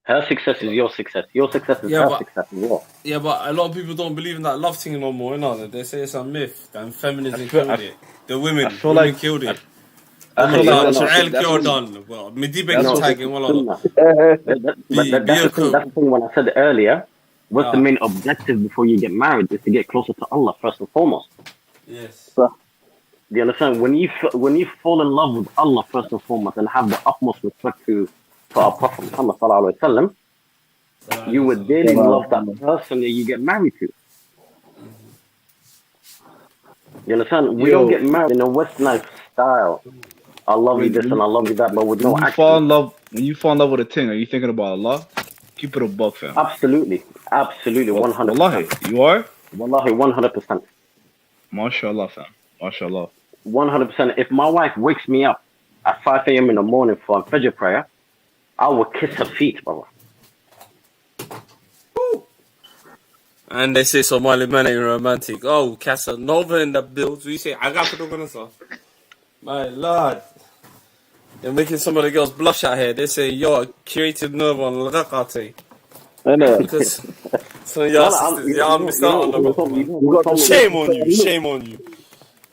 Her success is your success. Your success is her success as well. Yeah, but a lot of people don't believe in that love thing no more, They say it's a myth. And feminism killed it. The women killed it. That's the thing when I said earlier. What's the main objective before you get married is to get closer to Allah first and foremost. Yes. Do you understand? When you fall in love with Allah first and foremost and have the utmost respect to our Prophet Muhammad sallallahu alaihi wasallam, you would daily love that person that you get married to. You understand? We don't get married in a Westernized style. I love you this and I love you that, but with no action. When you fall in love with a thing, are you thinking about Allah? Keep it a buck, fam. Absolutely, 100%. Wallahi, you are? Wallahi, 100%. MashaAllah, fam. MashaAllah. 100%. If my wife wakes me up at 5 a.m. in the morning for a Fajr prayer, I will kiss her feet, brother. And they say Somali men ain't romantic. Oh, Casanova in the build. We say, I got to do. My lord. They're making some of the girls blush out here. They say, yo, creative nerve on Lagakati. I know. Because so y'all missed out on the Shame on you. Shame on you.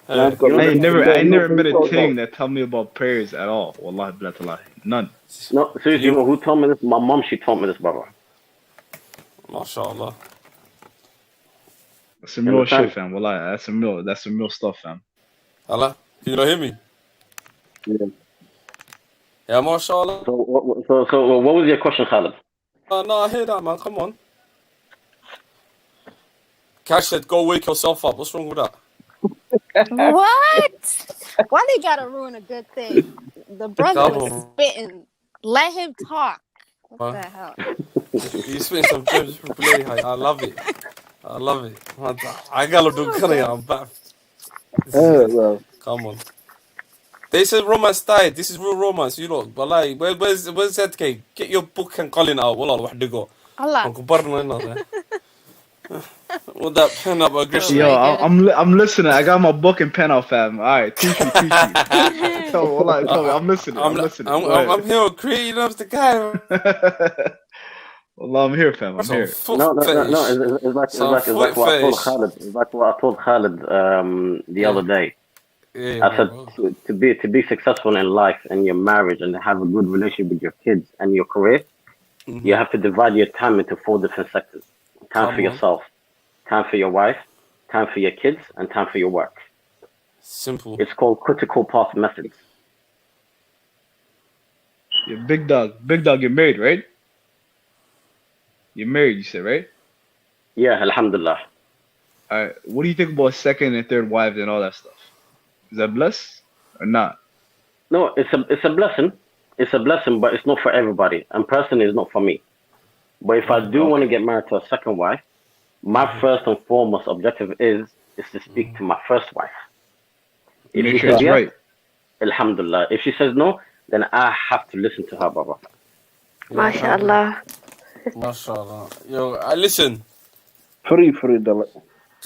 I ain't never met a thing that tell me about prayers at all. Wallahi, billahi. None. No, seriously, you know who told me this? My mom, she told me this, brother. MashaAllah. That's some real shit, fam. Wallahi, that's some real stuff, fam. Allah, can you not hear me? Yeah. Yeah, MashaAllah. So what was your question, Khalid? No, I hear that, man. Come on. Cash said, go wake yourself up. What's wrong with that? What? Why they gotta ruin a good thing? The brother was spitting. Let him talk. What the hell? You spitting some gems. I love it. I love it. I gotta do curry. I'm back. Come on. They said romance died. This is real romance, you know. But like, where's ZK? Get your book and Colin out. Wallah, what do you go? Allah. With that pen up aggression. Yo, I'm listening. I got my book and pen out, fam. All right, teach me. Tell me. I'm listening. I'm here. Create enough the guy. Well, I'm here, fam. I'm here. No. It's like what I told Khalid. It's like what I told Khalid the other day. Yeah, I said to be successful in life and your marriage and have a good relationship with your kids and your career, you have to divide your time into 4 different sectors. Time for yourself, time for your wife, time for your kids, and time for your work. Simple. It's called critical path methods. Yeah, big dog, you're married, right? You're married, you said, right? Yeah, alhamdulillah. All right, what do you think about second and third wives and all that stuff? Is that blessed or not? No, it's a blessing. It's a blessing, but it's not for everybody. And personally, it's not for me. But if I do want to get married to a second wife, my first and foremost objective is to speak to my first wife. If she says yes, right. Alhamdulillah. If she says no, then I have to listen to her, Baba. MashaAllah. MashaAllah. Yo, listen. Free dollar.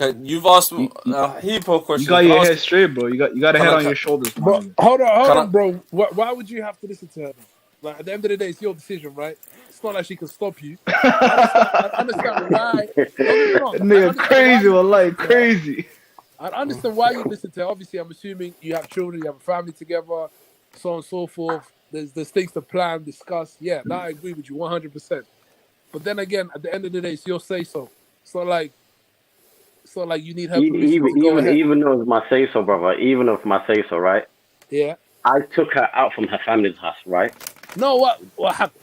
Okay, you've asked a heap of questions. You got your head straight, bro. You got a head on your shoulders. Bro, hold on, bro. Why would you have to listen to her? Like, at the end of the day, it's your decision, right? It's not like she can stop you. I understand why. Nigga, crazy, wallahi, crazy. I understand why you listen to her. Obviously, I'm assuming you have children, you have a family together, so on and so forth. There's things to plan, discuss. Yeah, that I agree with you 100%. But then again, at the end of the day, it's your say-so. It's not like you need her permission to go ahead. Even though it's my say-so, brother, even if my say-so, right? Yeah. I took her out from her family's house, right? No, what happened?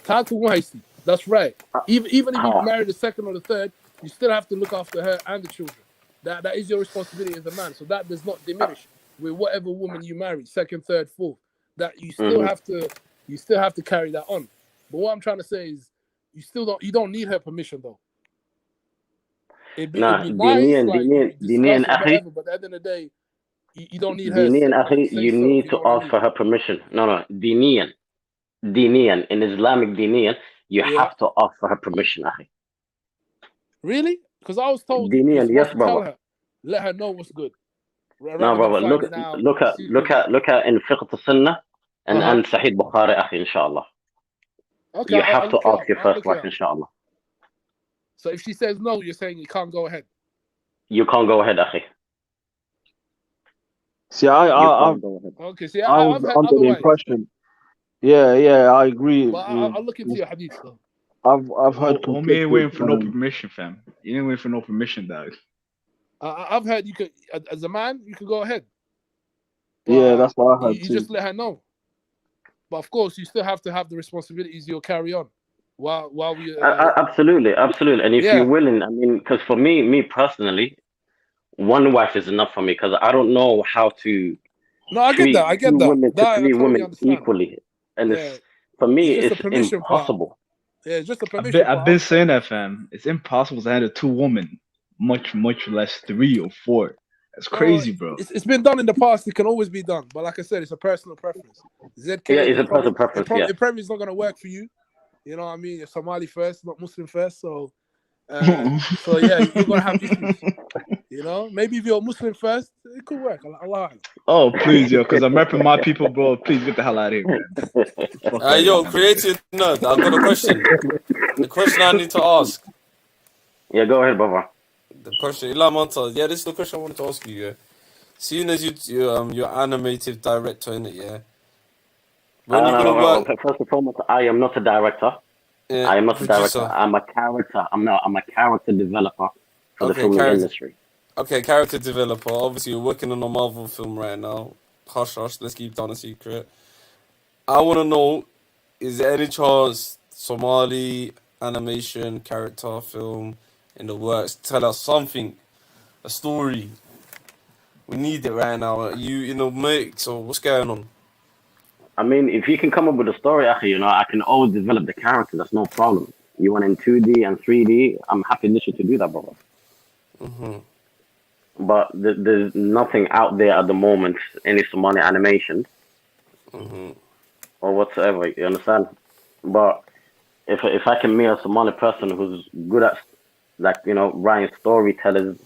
That's right. Even if you marry the second or the third, you still have to look after her and the children. That is your responsibility as a man. So that does not diminish with whatever woman you marry, second, third, fourth. that you still have to carry that on. But what I'm trying to say is, you don't need her permission though. It'd be nice, like you discuss or whatever, but at the end of the day, you don't need her. You need to ask for her permission. No, diniyan, in Islamic diniyan, you have to ask for her permission, akhi. Really? Because I was told yes, brother. Tell her, let her know what's good. No, brother. Look at in Fiqh al-Sunnah and Sahih Bukhari, akhi, inshallah. Okay, you have to ask your first wife, inshallah. So if she says no, you're saying you can't go ahead. You can't go ahead, akhi. See, I've under the impression. Yeah, I agree. But I'll look into your hadith though. I've heard. Homie ain't waiting for no permission, fam. You ain't waiting for no permission, dog. I've heard you could, as a man, you can go ahead. Yeah, that's what I heard you too. just let her know. But of course, you still have to have the responsibilities you'll carry on while we. Absolutely. And if you're willing, I mean, because for me personally, one wife is enough for me because I don't know how to. No, I get that. I get that. Women to treat women equally, and for me, it's impossible. Yeah, it's just a permission. I've been saying that, fam. It's impossible to handle 2 women, much less 3 or 4. That's crazy, bro. It's been done in the past. It can always be done, but like I said, it's a personal preference. ZK, it's a personal preference. It probably is not going to work for you. You know what I mean? You're Somali first, not Muslim first, so yeah, you're gonna have issues. You know, maybe if you're Muslim first, it could work. Allah. Oh please, yo, because I'm repping my people, bro. Please get the hell out of here, man. Yo, creative nerd. I've got a question. The question I need to ask. Yeah, go ahead, brother. The question, yeah, this is the question I wanted to ask you. Yeah, seeing as you're animative director in it, yeah. When you gonna work? First and foremost, I am not a director. Yeah, I am not a director. I'm a character. I'm a character developer for the film industry. Okay, character developer. Obviously, you're working on a Marvel film right now. Hush, let's keep down a secret. I want to know, is there any chance Somali animation character film in the works? Tell us something, a story. We need it right now. You know, mate. So what's going on? I mean, if you can come up with a story, you know, I can always develop the character. That's no problem. You want in 2D and 3D, I'm happy to do that, brother. Mm-hmm. But there's nothing out there at the moment, any Somali animation or whatsoever, you understand? But if I can meet a Somali person who's good at, like, you know, writing storytellers,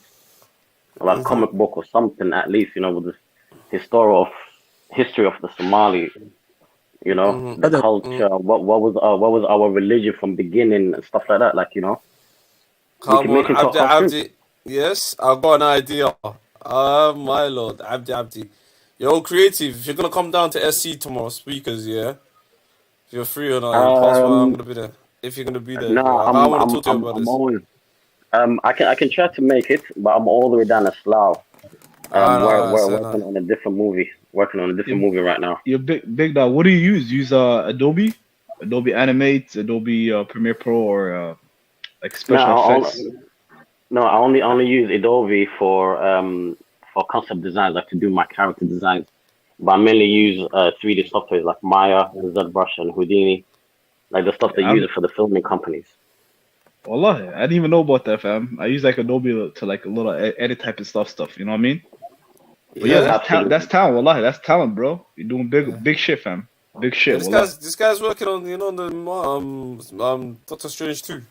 like comic book or something, at least, you know, with the history of the Somali, you know, the culture, what was our religion from beginning and stuff like that, like, you know. Come on, Abdi. Yes, I've got an idea. My lord, Abdi. Yo, creative. If you're gonna come down to SC tomorrow, speakers, yeah. If you're free or not, I'm gonna be there. If you're gonna be there, no, I want to talk to you about this. Always, I can try to make it, but I'm all the way down to Slough. We're working on a different movie. Working on a different movie right now. You're big dog. What do you use? Use Adobe Animate, Adobe Premiere Pro, or like special effects? No, I only use Adobe for concept designs, like to do my character designs. But I mainly use 3D software like Maya, ZBrush, and Houdini, like the stuff they use it for the filming companies. Wallah, I didn't even know about that, fam. I use like Adobe to like a little edit type of stuff. You know what I mean? But yeah, that's talent. Wallahi, that's talent, bro. You're doing big shit, fam. Big shit. Yeah, this guy's working on, you know, the Doctor Strange 2.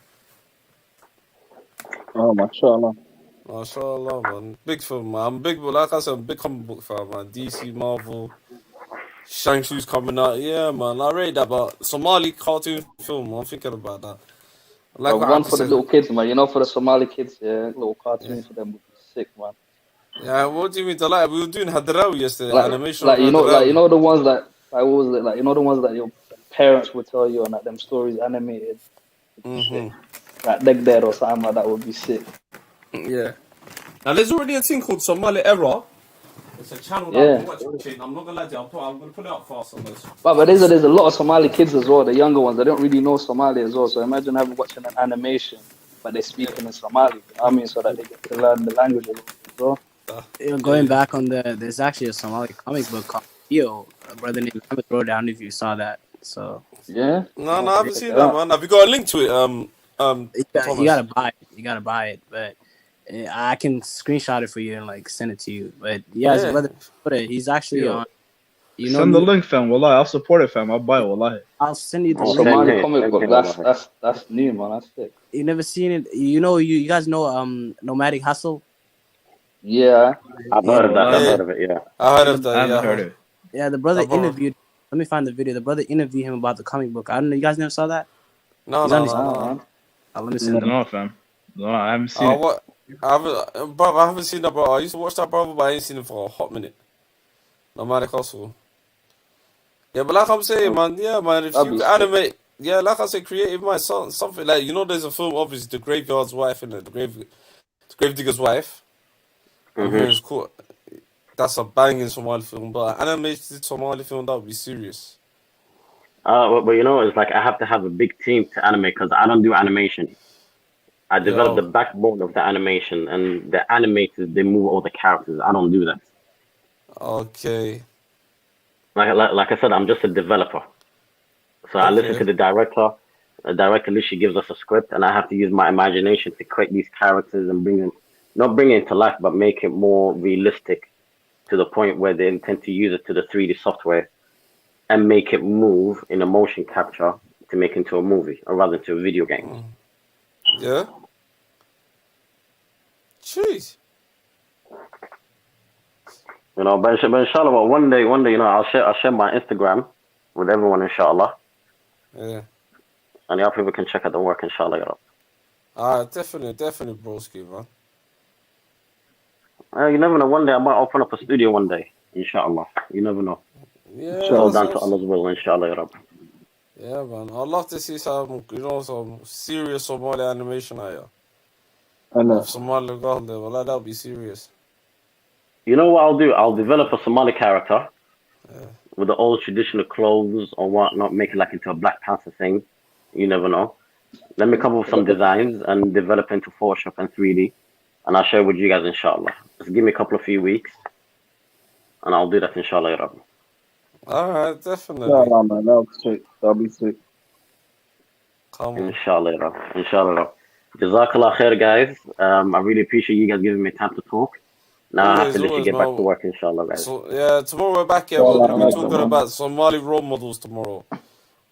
Oh, mashallah. Mashallah, man. Big film, man. Like I said, big comic book fan, man. DC, Marvel, Shang-Chi's coming out. Yeah, man. I rate that, but Somali cartoon film, I'm thinking about that. Like one for the little kids, man. You know, for the Somali kids, little cartoons for them would be sick, man. Yeah, what do you mean? Like, we were doing Hadrawi yesterday, animation. Like you know the ones that you know the ones that your parents would tell you, and like them stories animated. Like Degder or something like that would be sick. Yeah. Now there's already a thing called Somali Era. It's a channel that I'm watching. I'm not gonna lie to you. I'm gonna put it up fast on this. But there's a lot of Somali kids as well. The younger ones, they don't really know Somali as well. So imagine watching an animation, but they're speaking in Somali. I mean, so that they get to learn the language a little bit as well. Going back on there's actually a Somali comic book called Yo, a brother named Mohammed Throwdown. If you saw that, so yeah. No, I haven't seen that, man. Have you got a link to it? Thomas? You gotta buy it. You gotta buy it, but I can screenshot it for you and like send it to you. But yeah, his brother put it. He's actually on. You know, send the link, fam. Wallahi, I'll support it, fam. I'll buy it, wallahi. I'll send you the link. Somali comic book. That's new, man. That's sick. You never seen it? You know, you guys know Nomadic Hustle? Yeah, I've heard of that. I've heard of it. Yeah, I heard of that. I haven't heard it. Yeah, the brother interviewed. Let me find the video. The brother interviewed him about the comic book. I don't know. You guys never saw that? No. Let me send it. No, fam. No, I haven't seen it. What? I haven't seen that, bro. I used to watch that, brother, but I ain't seen it for a hot minute. Nomadic Hustle. Yeah, but like I'm saying, man, if you animate, like I said, creative mind, something like, you know, there's a film, obviously, The Graveyard's Wife, and the Gravedigger's Wife. It's cool. That's a banging Somali film, but an animated Somali film, that would be serious. But you know, it's like I have to have a big team to animate because I don't do animation. I develop the backbone of the animation, and the animators, they move all the characters. I don't do that. Okay. Like I said, I'm just a developer. So I listen to the director. The director literally gives us a script, and I have to use my imagination to create these characters and not bring it to life, but make it more realistic to the point where they intend to use it to the 3D software and make it move in a motion capture to make into a movie or rather into a video game. Yeah. Jeez. You know, but inshallah, one day, you know, I'll share my Instagram with everyone, inshallah. Yeah. And y'all people can check out the work, inshallah, ya Rab. Definitely, broski, man. You never know. One day I might open up a studio one day, inshallah. You never know. Yeah. All down to Allah's will, inshallah, ya Rab. Yeah, man. I'd love to see some serious Somali animation out here. I know. Somali God level, that would be serious. You know what I'll do? I'll develop a Somali character with the old traditional clothes or whatnot, make it like into a Black Panther thing. You never know. Let me come up with some designs and develop into Photoshop and 3D, and I'll share with you guys, inshallah. Just give me a few weeks, and I'll do that, inshallah, ya Rabbi. Alright, definitely. No, man, that'll be sick. Come on. Inshallah, ya Rabbi. Inshallah, ya Rabbi. Jazakallah khair, guys. I really appreciate you guys giving me time to talk. Now I have to literally get back to work, inshallah, guys. So, tomorrow we're back here. We'll be talking about Somali role models tomorrow.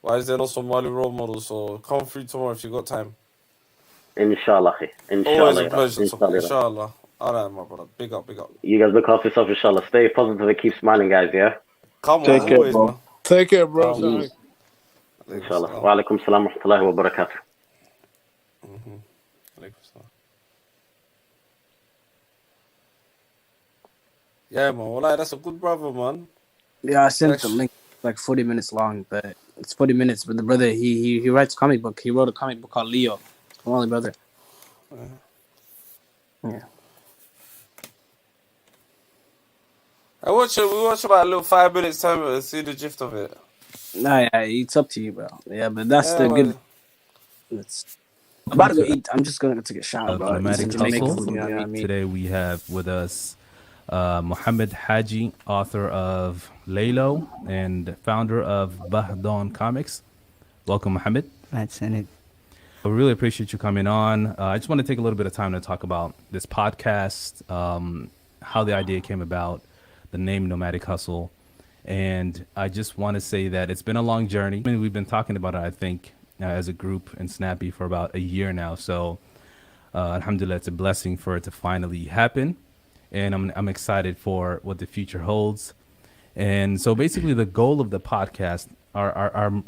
Why is there no Somali role models? So come through tomorrow if you got time. Inshallah. Always a pleasure. Inshallah. Alright, my brother. Big up. You guys look after yourself, inshallah. Stay positive and keep smiling, guys, yeah? Come on, always, man. Take care, bro. Inshallah. Wa alaikum salam wa rahmatullahi wa barakatuh. Yeah, man. Well, that's a good brother, man. Yeah, I sent the link. Like 40 minutes long, but it's 40 minutes. But the brother, he writes comic book. He wrote a comic book called Leo. Somali brother. Yeah. We watch about a little 5 minutes time to see the gist of it. Nah, yeah, it's up to you, bro. Yeah, but that's the good. I'm about to go eat. I'm just gonna take a shower, bro. Today we have with us Muhammad Haji, author of Laylo and founder of Bahdon Comics. Welcome, Muhammad. That's it. I really appreciate you coming on. I just want to take a little bit of time to talk about this podcast, how the idea came about, the name Nomadic Hustle. And I just want to say that it's been a long journey. I mean, we've been talking about it, I think, as a group in Snappy for about a year now. So, alhamdulillah, it's a blessing for it to finally happen. And I'm excited for what the future holds. And so basically the goal of the podcast, our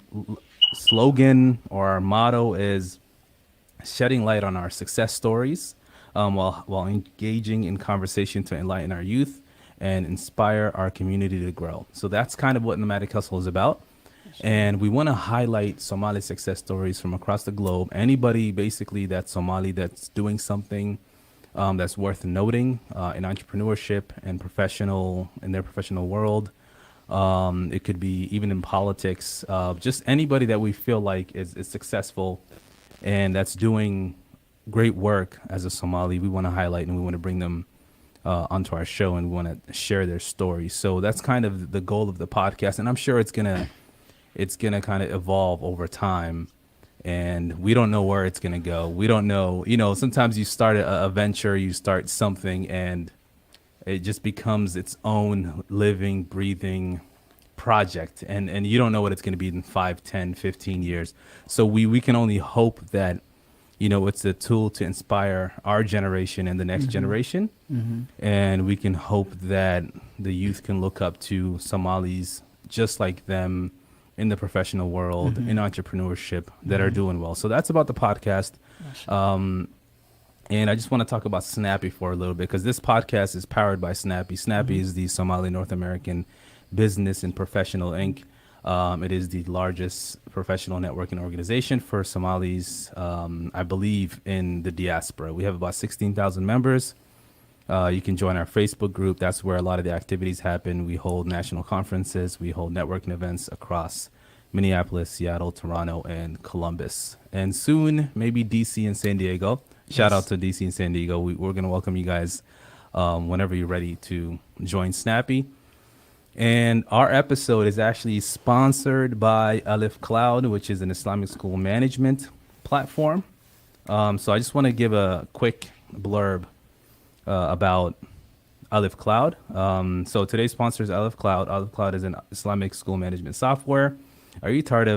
slogan or our motto is shedding light on our success stories while engaging in conversation to enlighten our youth and inspire our community to grow. So that's kind of what Nomadic Hustle is about. And we want to highlight Somali success stories from across the globe. Anybody basically that's Somali that's doing something that's worth noting in entrepreneurship and in their professional world. It could be even in politics, just anybody that we feel like is successful and that's doing great work as a Somali. We want to highlight and we want to bring them onto our show and want to share their stories. So that's kind of the goal of the podcast, and I'm sure it's gonna kind of evolve over time. And we don't know where it's gonna go. We don't know. Sometimes you start a venture, you start something, and it just becomes its own living, breathing project, and you don't know what it's going to be in 5, 10, 15 years. So we can only hope that it's a tool to inspire our generation and the next generation, and we can hope that the youth can look up to Somalis just like them in the professional world, in entrepreneurship, that are doing well. So that's about the podcast. And I just want to talk about Snappy for a little bit, because this podcast is powered by Snappy. Snappy is the Somali North American Business and Professional Inc. It is the largest professional networking organization for Somalis, I believe, in the diaspora. We have about 16,000 members. You can join our Facebook group. That's where a lot of the activities happen. We hold national conferences. We hold networking events across Minneapolis, Seattle, Toronto, and Columbus. And soon, maybe DC and San Diego. Shout out to DC and San Diego. We're going to welcome you guys whenever you're ready to join Snappy. And our episode is actually sponsored by Alif Cloud, which is an Islamic school management platform. So I just want to give a quick blurb about Alif Cloud. So today's sponsor is Alif Cloud. Alif Cloud is an Islamic school management software. Are you tired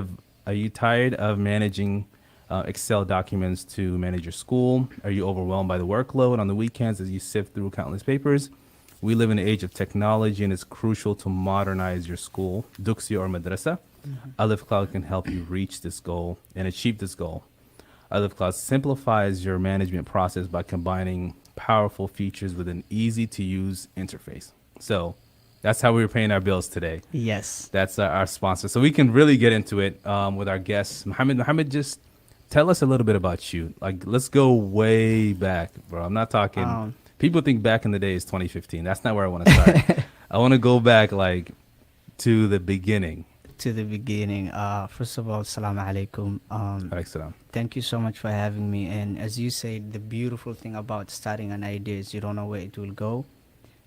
of managing Excel documents to manage your school? Are you overwhelmed by the workload on the weekends as you sift through countless papers? We live in an age of technology, and it's crucial to modernize your school, Duxi or Madrasa. Alif Cloud can help you reach this goal and achieve this goal. Alif Cloud simplifies your management process by combining powerful features with an easy-to-use interface. So that's how we were paying our bills today. Yes. That's our sponsor. So we can really get into it with our guests. Mohammed, just tell us a little bit about you. Like, let's go way back, bro. I'm not talking... People think back in the day is 2015. That's not where I want to start. I want to go back to the beginning. To the beginning. First of all, assalamu alaikum. Thank you so much for having me. And as you say, the beautiful thing about starting an idea is you don't know where it will go.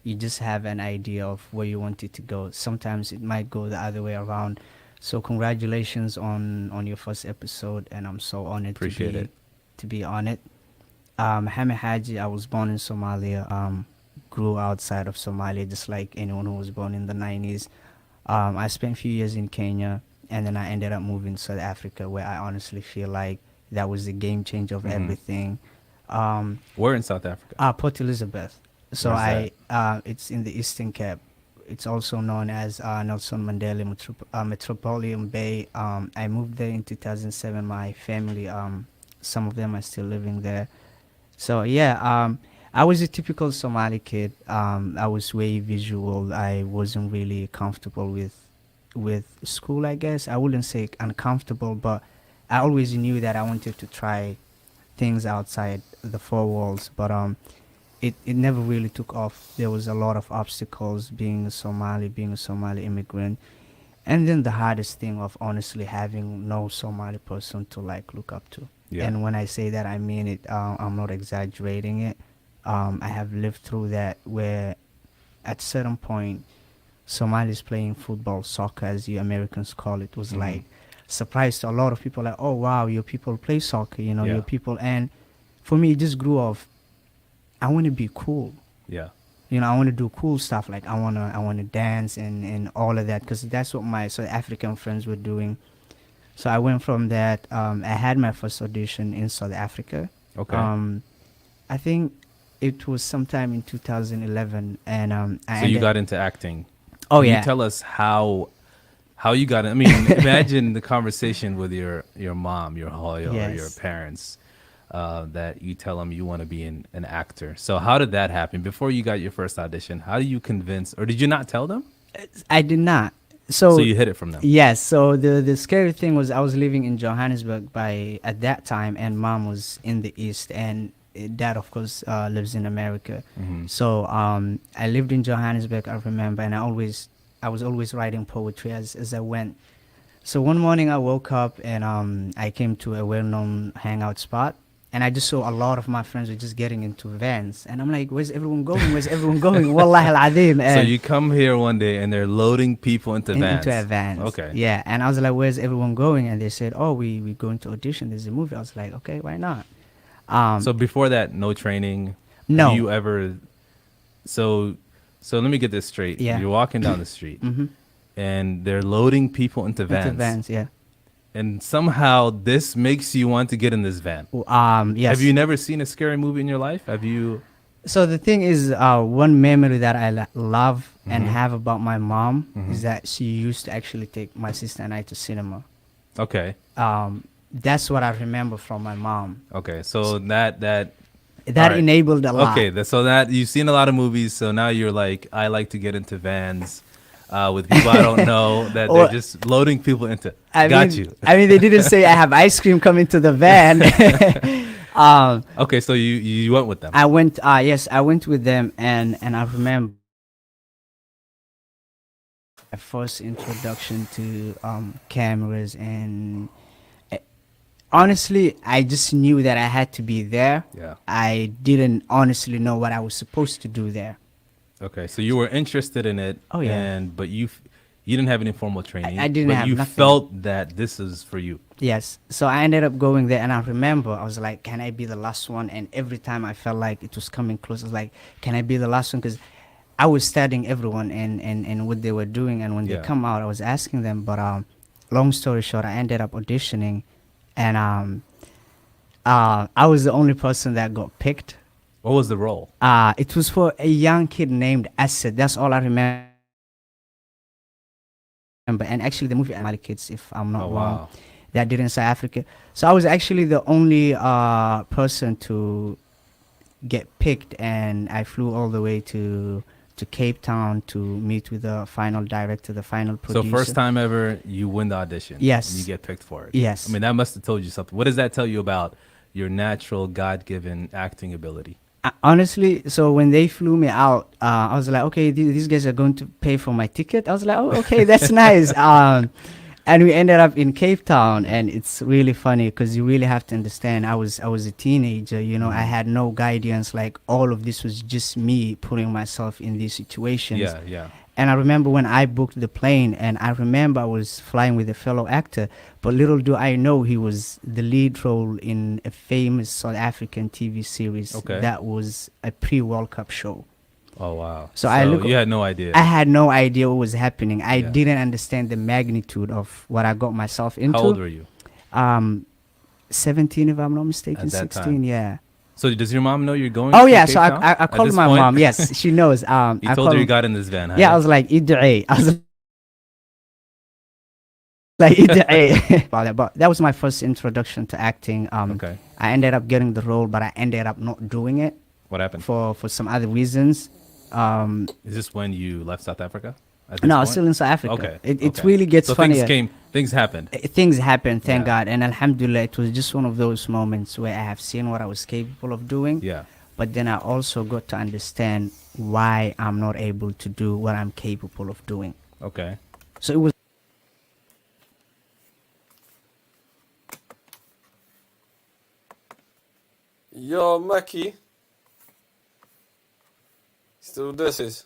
You just have an idea of where you want it to go. Sometimes it might go the other way around. So congratulations on your first episode, and I'm so honored to be on it. Mohammed Haji, I was born in Somalia, grew outside of Somalia just like anyone who was born in the 90s. I spent a few years in Kenya, and then I ended up moving to South Africa, where I honestly feel like that was the game changer of everything. Where in South Africa? Port Elizabeth. So it's in the Eastern Cape. It's also known as Nelson Mandela Metropolitan Bay. I moved there in 2007. My family, some of them are still living there. So yeah, I was a typical Somali kid. I was way visual. I wasn't really comfortable with school, I guess. I wouldn't say uncomfortable, but I always knew that I wanted to try things outside the four walls. But it never really took off. There was a lot of obstacles being a Somali immigrant. And then the hardest thing of honestly having no Somali person to look up to. Yeah. And when I say that, I mean it. I'm not exaggerating it. I have lived through that, where at certain point, Somalis playing football, soccer, as you Americans call it, was like surprise to a lot of people. Like, oh wow, your people play soccer, your people. And for me, it just grew off. I want to be cool. Yeah. I want to do cool stuff. Like I want to dance and all of that, because that's what my South African friends were doing. So I went from that. I had my first audition in South Africa. Okay. I think it was sometime in 2011, and so you got into acting. Oh, Can yeah. you tell us how you got it? I mean, imagine the conversation with your mom, your Yes. or your parents, that you tell them you want to be an actor. So how did that happen? Before you got your first audition, how do you convince, or did you not tell them? I did not. So you hid it from them? Yes. So the scary thing was I was living in Johannesburg at that time, and mom was in the East, and dad, of course, lives in America. So I lived in Johannesburg, I remember, and I was always writing poetry as I went. So one morning I woke up, and I came to a well-known hangout spot, and I just saw a lot of my friends were just getting into vans, and I'm like, where's everyone going? Where's everyone going? Wallahi al-azim. So you come here one day and they're loading people into vans. Into a vans. Okay. Yeah, and I was like, where's everyone going? And they said, oh, we're going to audition. There's a movie. I was like, okay, why not? So before that, no training. No. Have you ever? So let me get this straight. Yeah. You're walking down the street, and they're loading people into vans. Into vans, yeah. And somehow this makes you want to get in this van. Yes. Have you never seen a scary movie in your life? Have you? So the thing is, one memory that I love and have about my mom is that she used to actually take my sister and I to cinema. Okay. That's what I remember from my mom. Okay, so that right. Enabled a lot. Okay, so that you've seen a lot of movies, so now you're like, I like to get into vans with people I don't know that they're just loading people into. I mean, they didn't say I have ice cream coming to the van. Okay, so you went with them. I went. Yes, I went with them, and I remember my first introduction to cameras, and honestly, I just knew that I had to be there. Yeah. I didn't honestly know what I was supposed to do there. Okay, so you were interested in it. Oh yeah. But you didn't have any formal training. I didn't have you nothing. felt that this is for you. Yes. So I ended up going there, and I remember I was like, can I be the last one? And every time I felt like it was coming close, I was like, can I be the last one? Because I was studying everyone and what they were doing, and when they come out, I was asking them. But long story short, I ended up auditioning, and I was the only person that got picked. What was the role? It was for a young kid named Asad. That's all I remember. And actually, the movie Somali Kids, if I'm not wrong, that did in South Africa. So I was actually the only person to get picked, and I flew all the way to Cape Town to meet with the final director, the final producer. So first time ever, you win the audition. Yes. And you get picked for it. Yes. I mean, that must have told you something. What does that tell you about your natural God-given acting ability? Honestly, so when they flew me out, I was like, okay, these guys are going to pay for my ticket. I was like, oh, okay, that's nice. And we ended up in Cape Town, and it's really funny because you really have to understand. I was a teenager, you know. I had no guidance. Like, all of this was just me putting myself in these situations. Yeah. And I remember when I booked the plane, and I remember I was flying with a fellow actor, but little do I know he was the lead role in a famous South African TV series that was a pre-World Cup show. Oh, wow. So you had no idea. I had no idea what was happening. I didn't understand the magnitude of what I got myself into. How old were you? 17, if I'm not mistaken. At that 16, time. Yeah. So does your mom know you're going? Oh to yeah, Cape so Town I called my mom. Yes, she knows. You I told her you got in this van. Yeah, I was like, I was like, but that was my first introduction to acting. I ended up getting the role, but I ended up not doing it. What happened? For some other reasons. Is this when you left South Africa? No, I was still in South Africa. Okay. It really gets so funnier. Things happened. Things happened, thank God. And alhamdulillah, it was just one of those moments where I have seen what I was capable of doing. Yeah. But then I also got to understand why I'm not able to do what I'm capable of doing. Okay. So it was. Yo, Mackie. Still this is.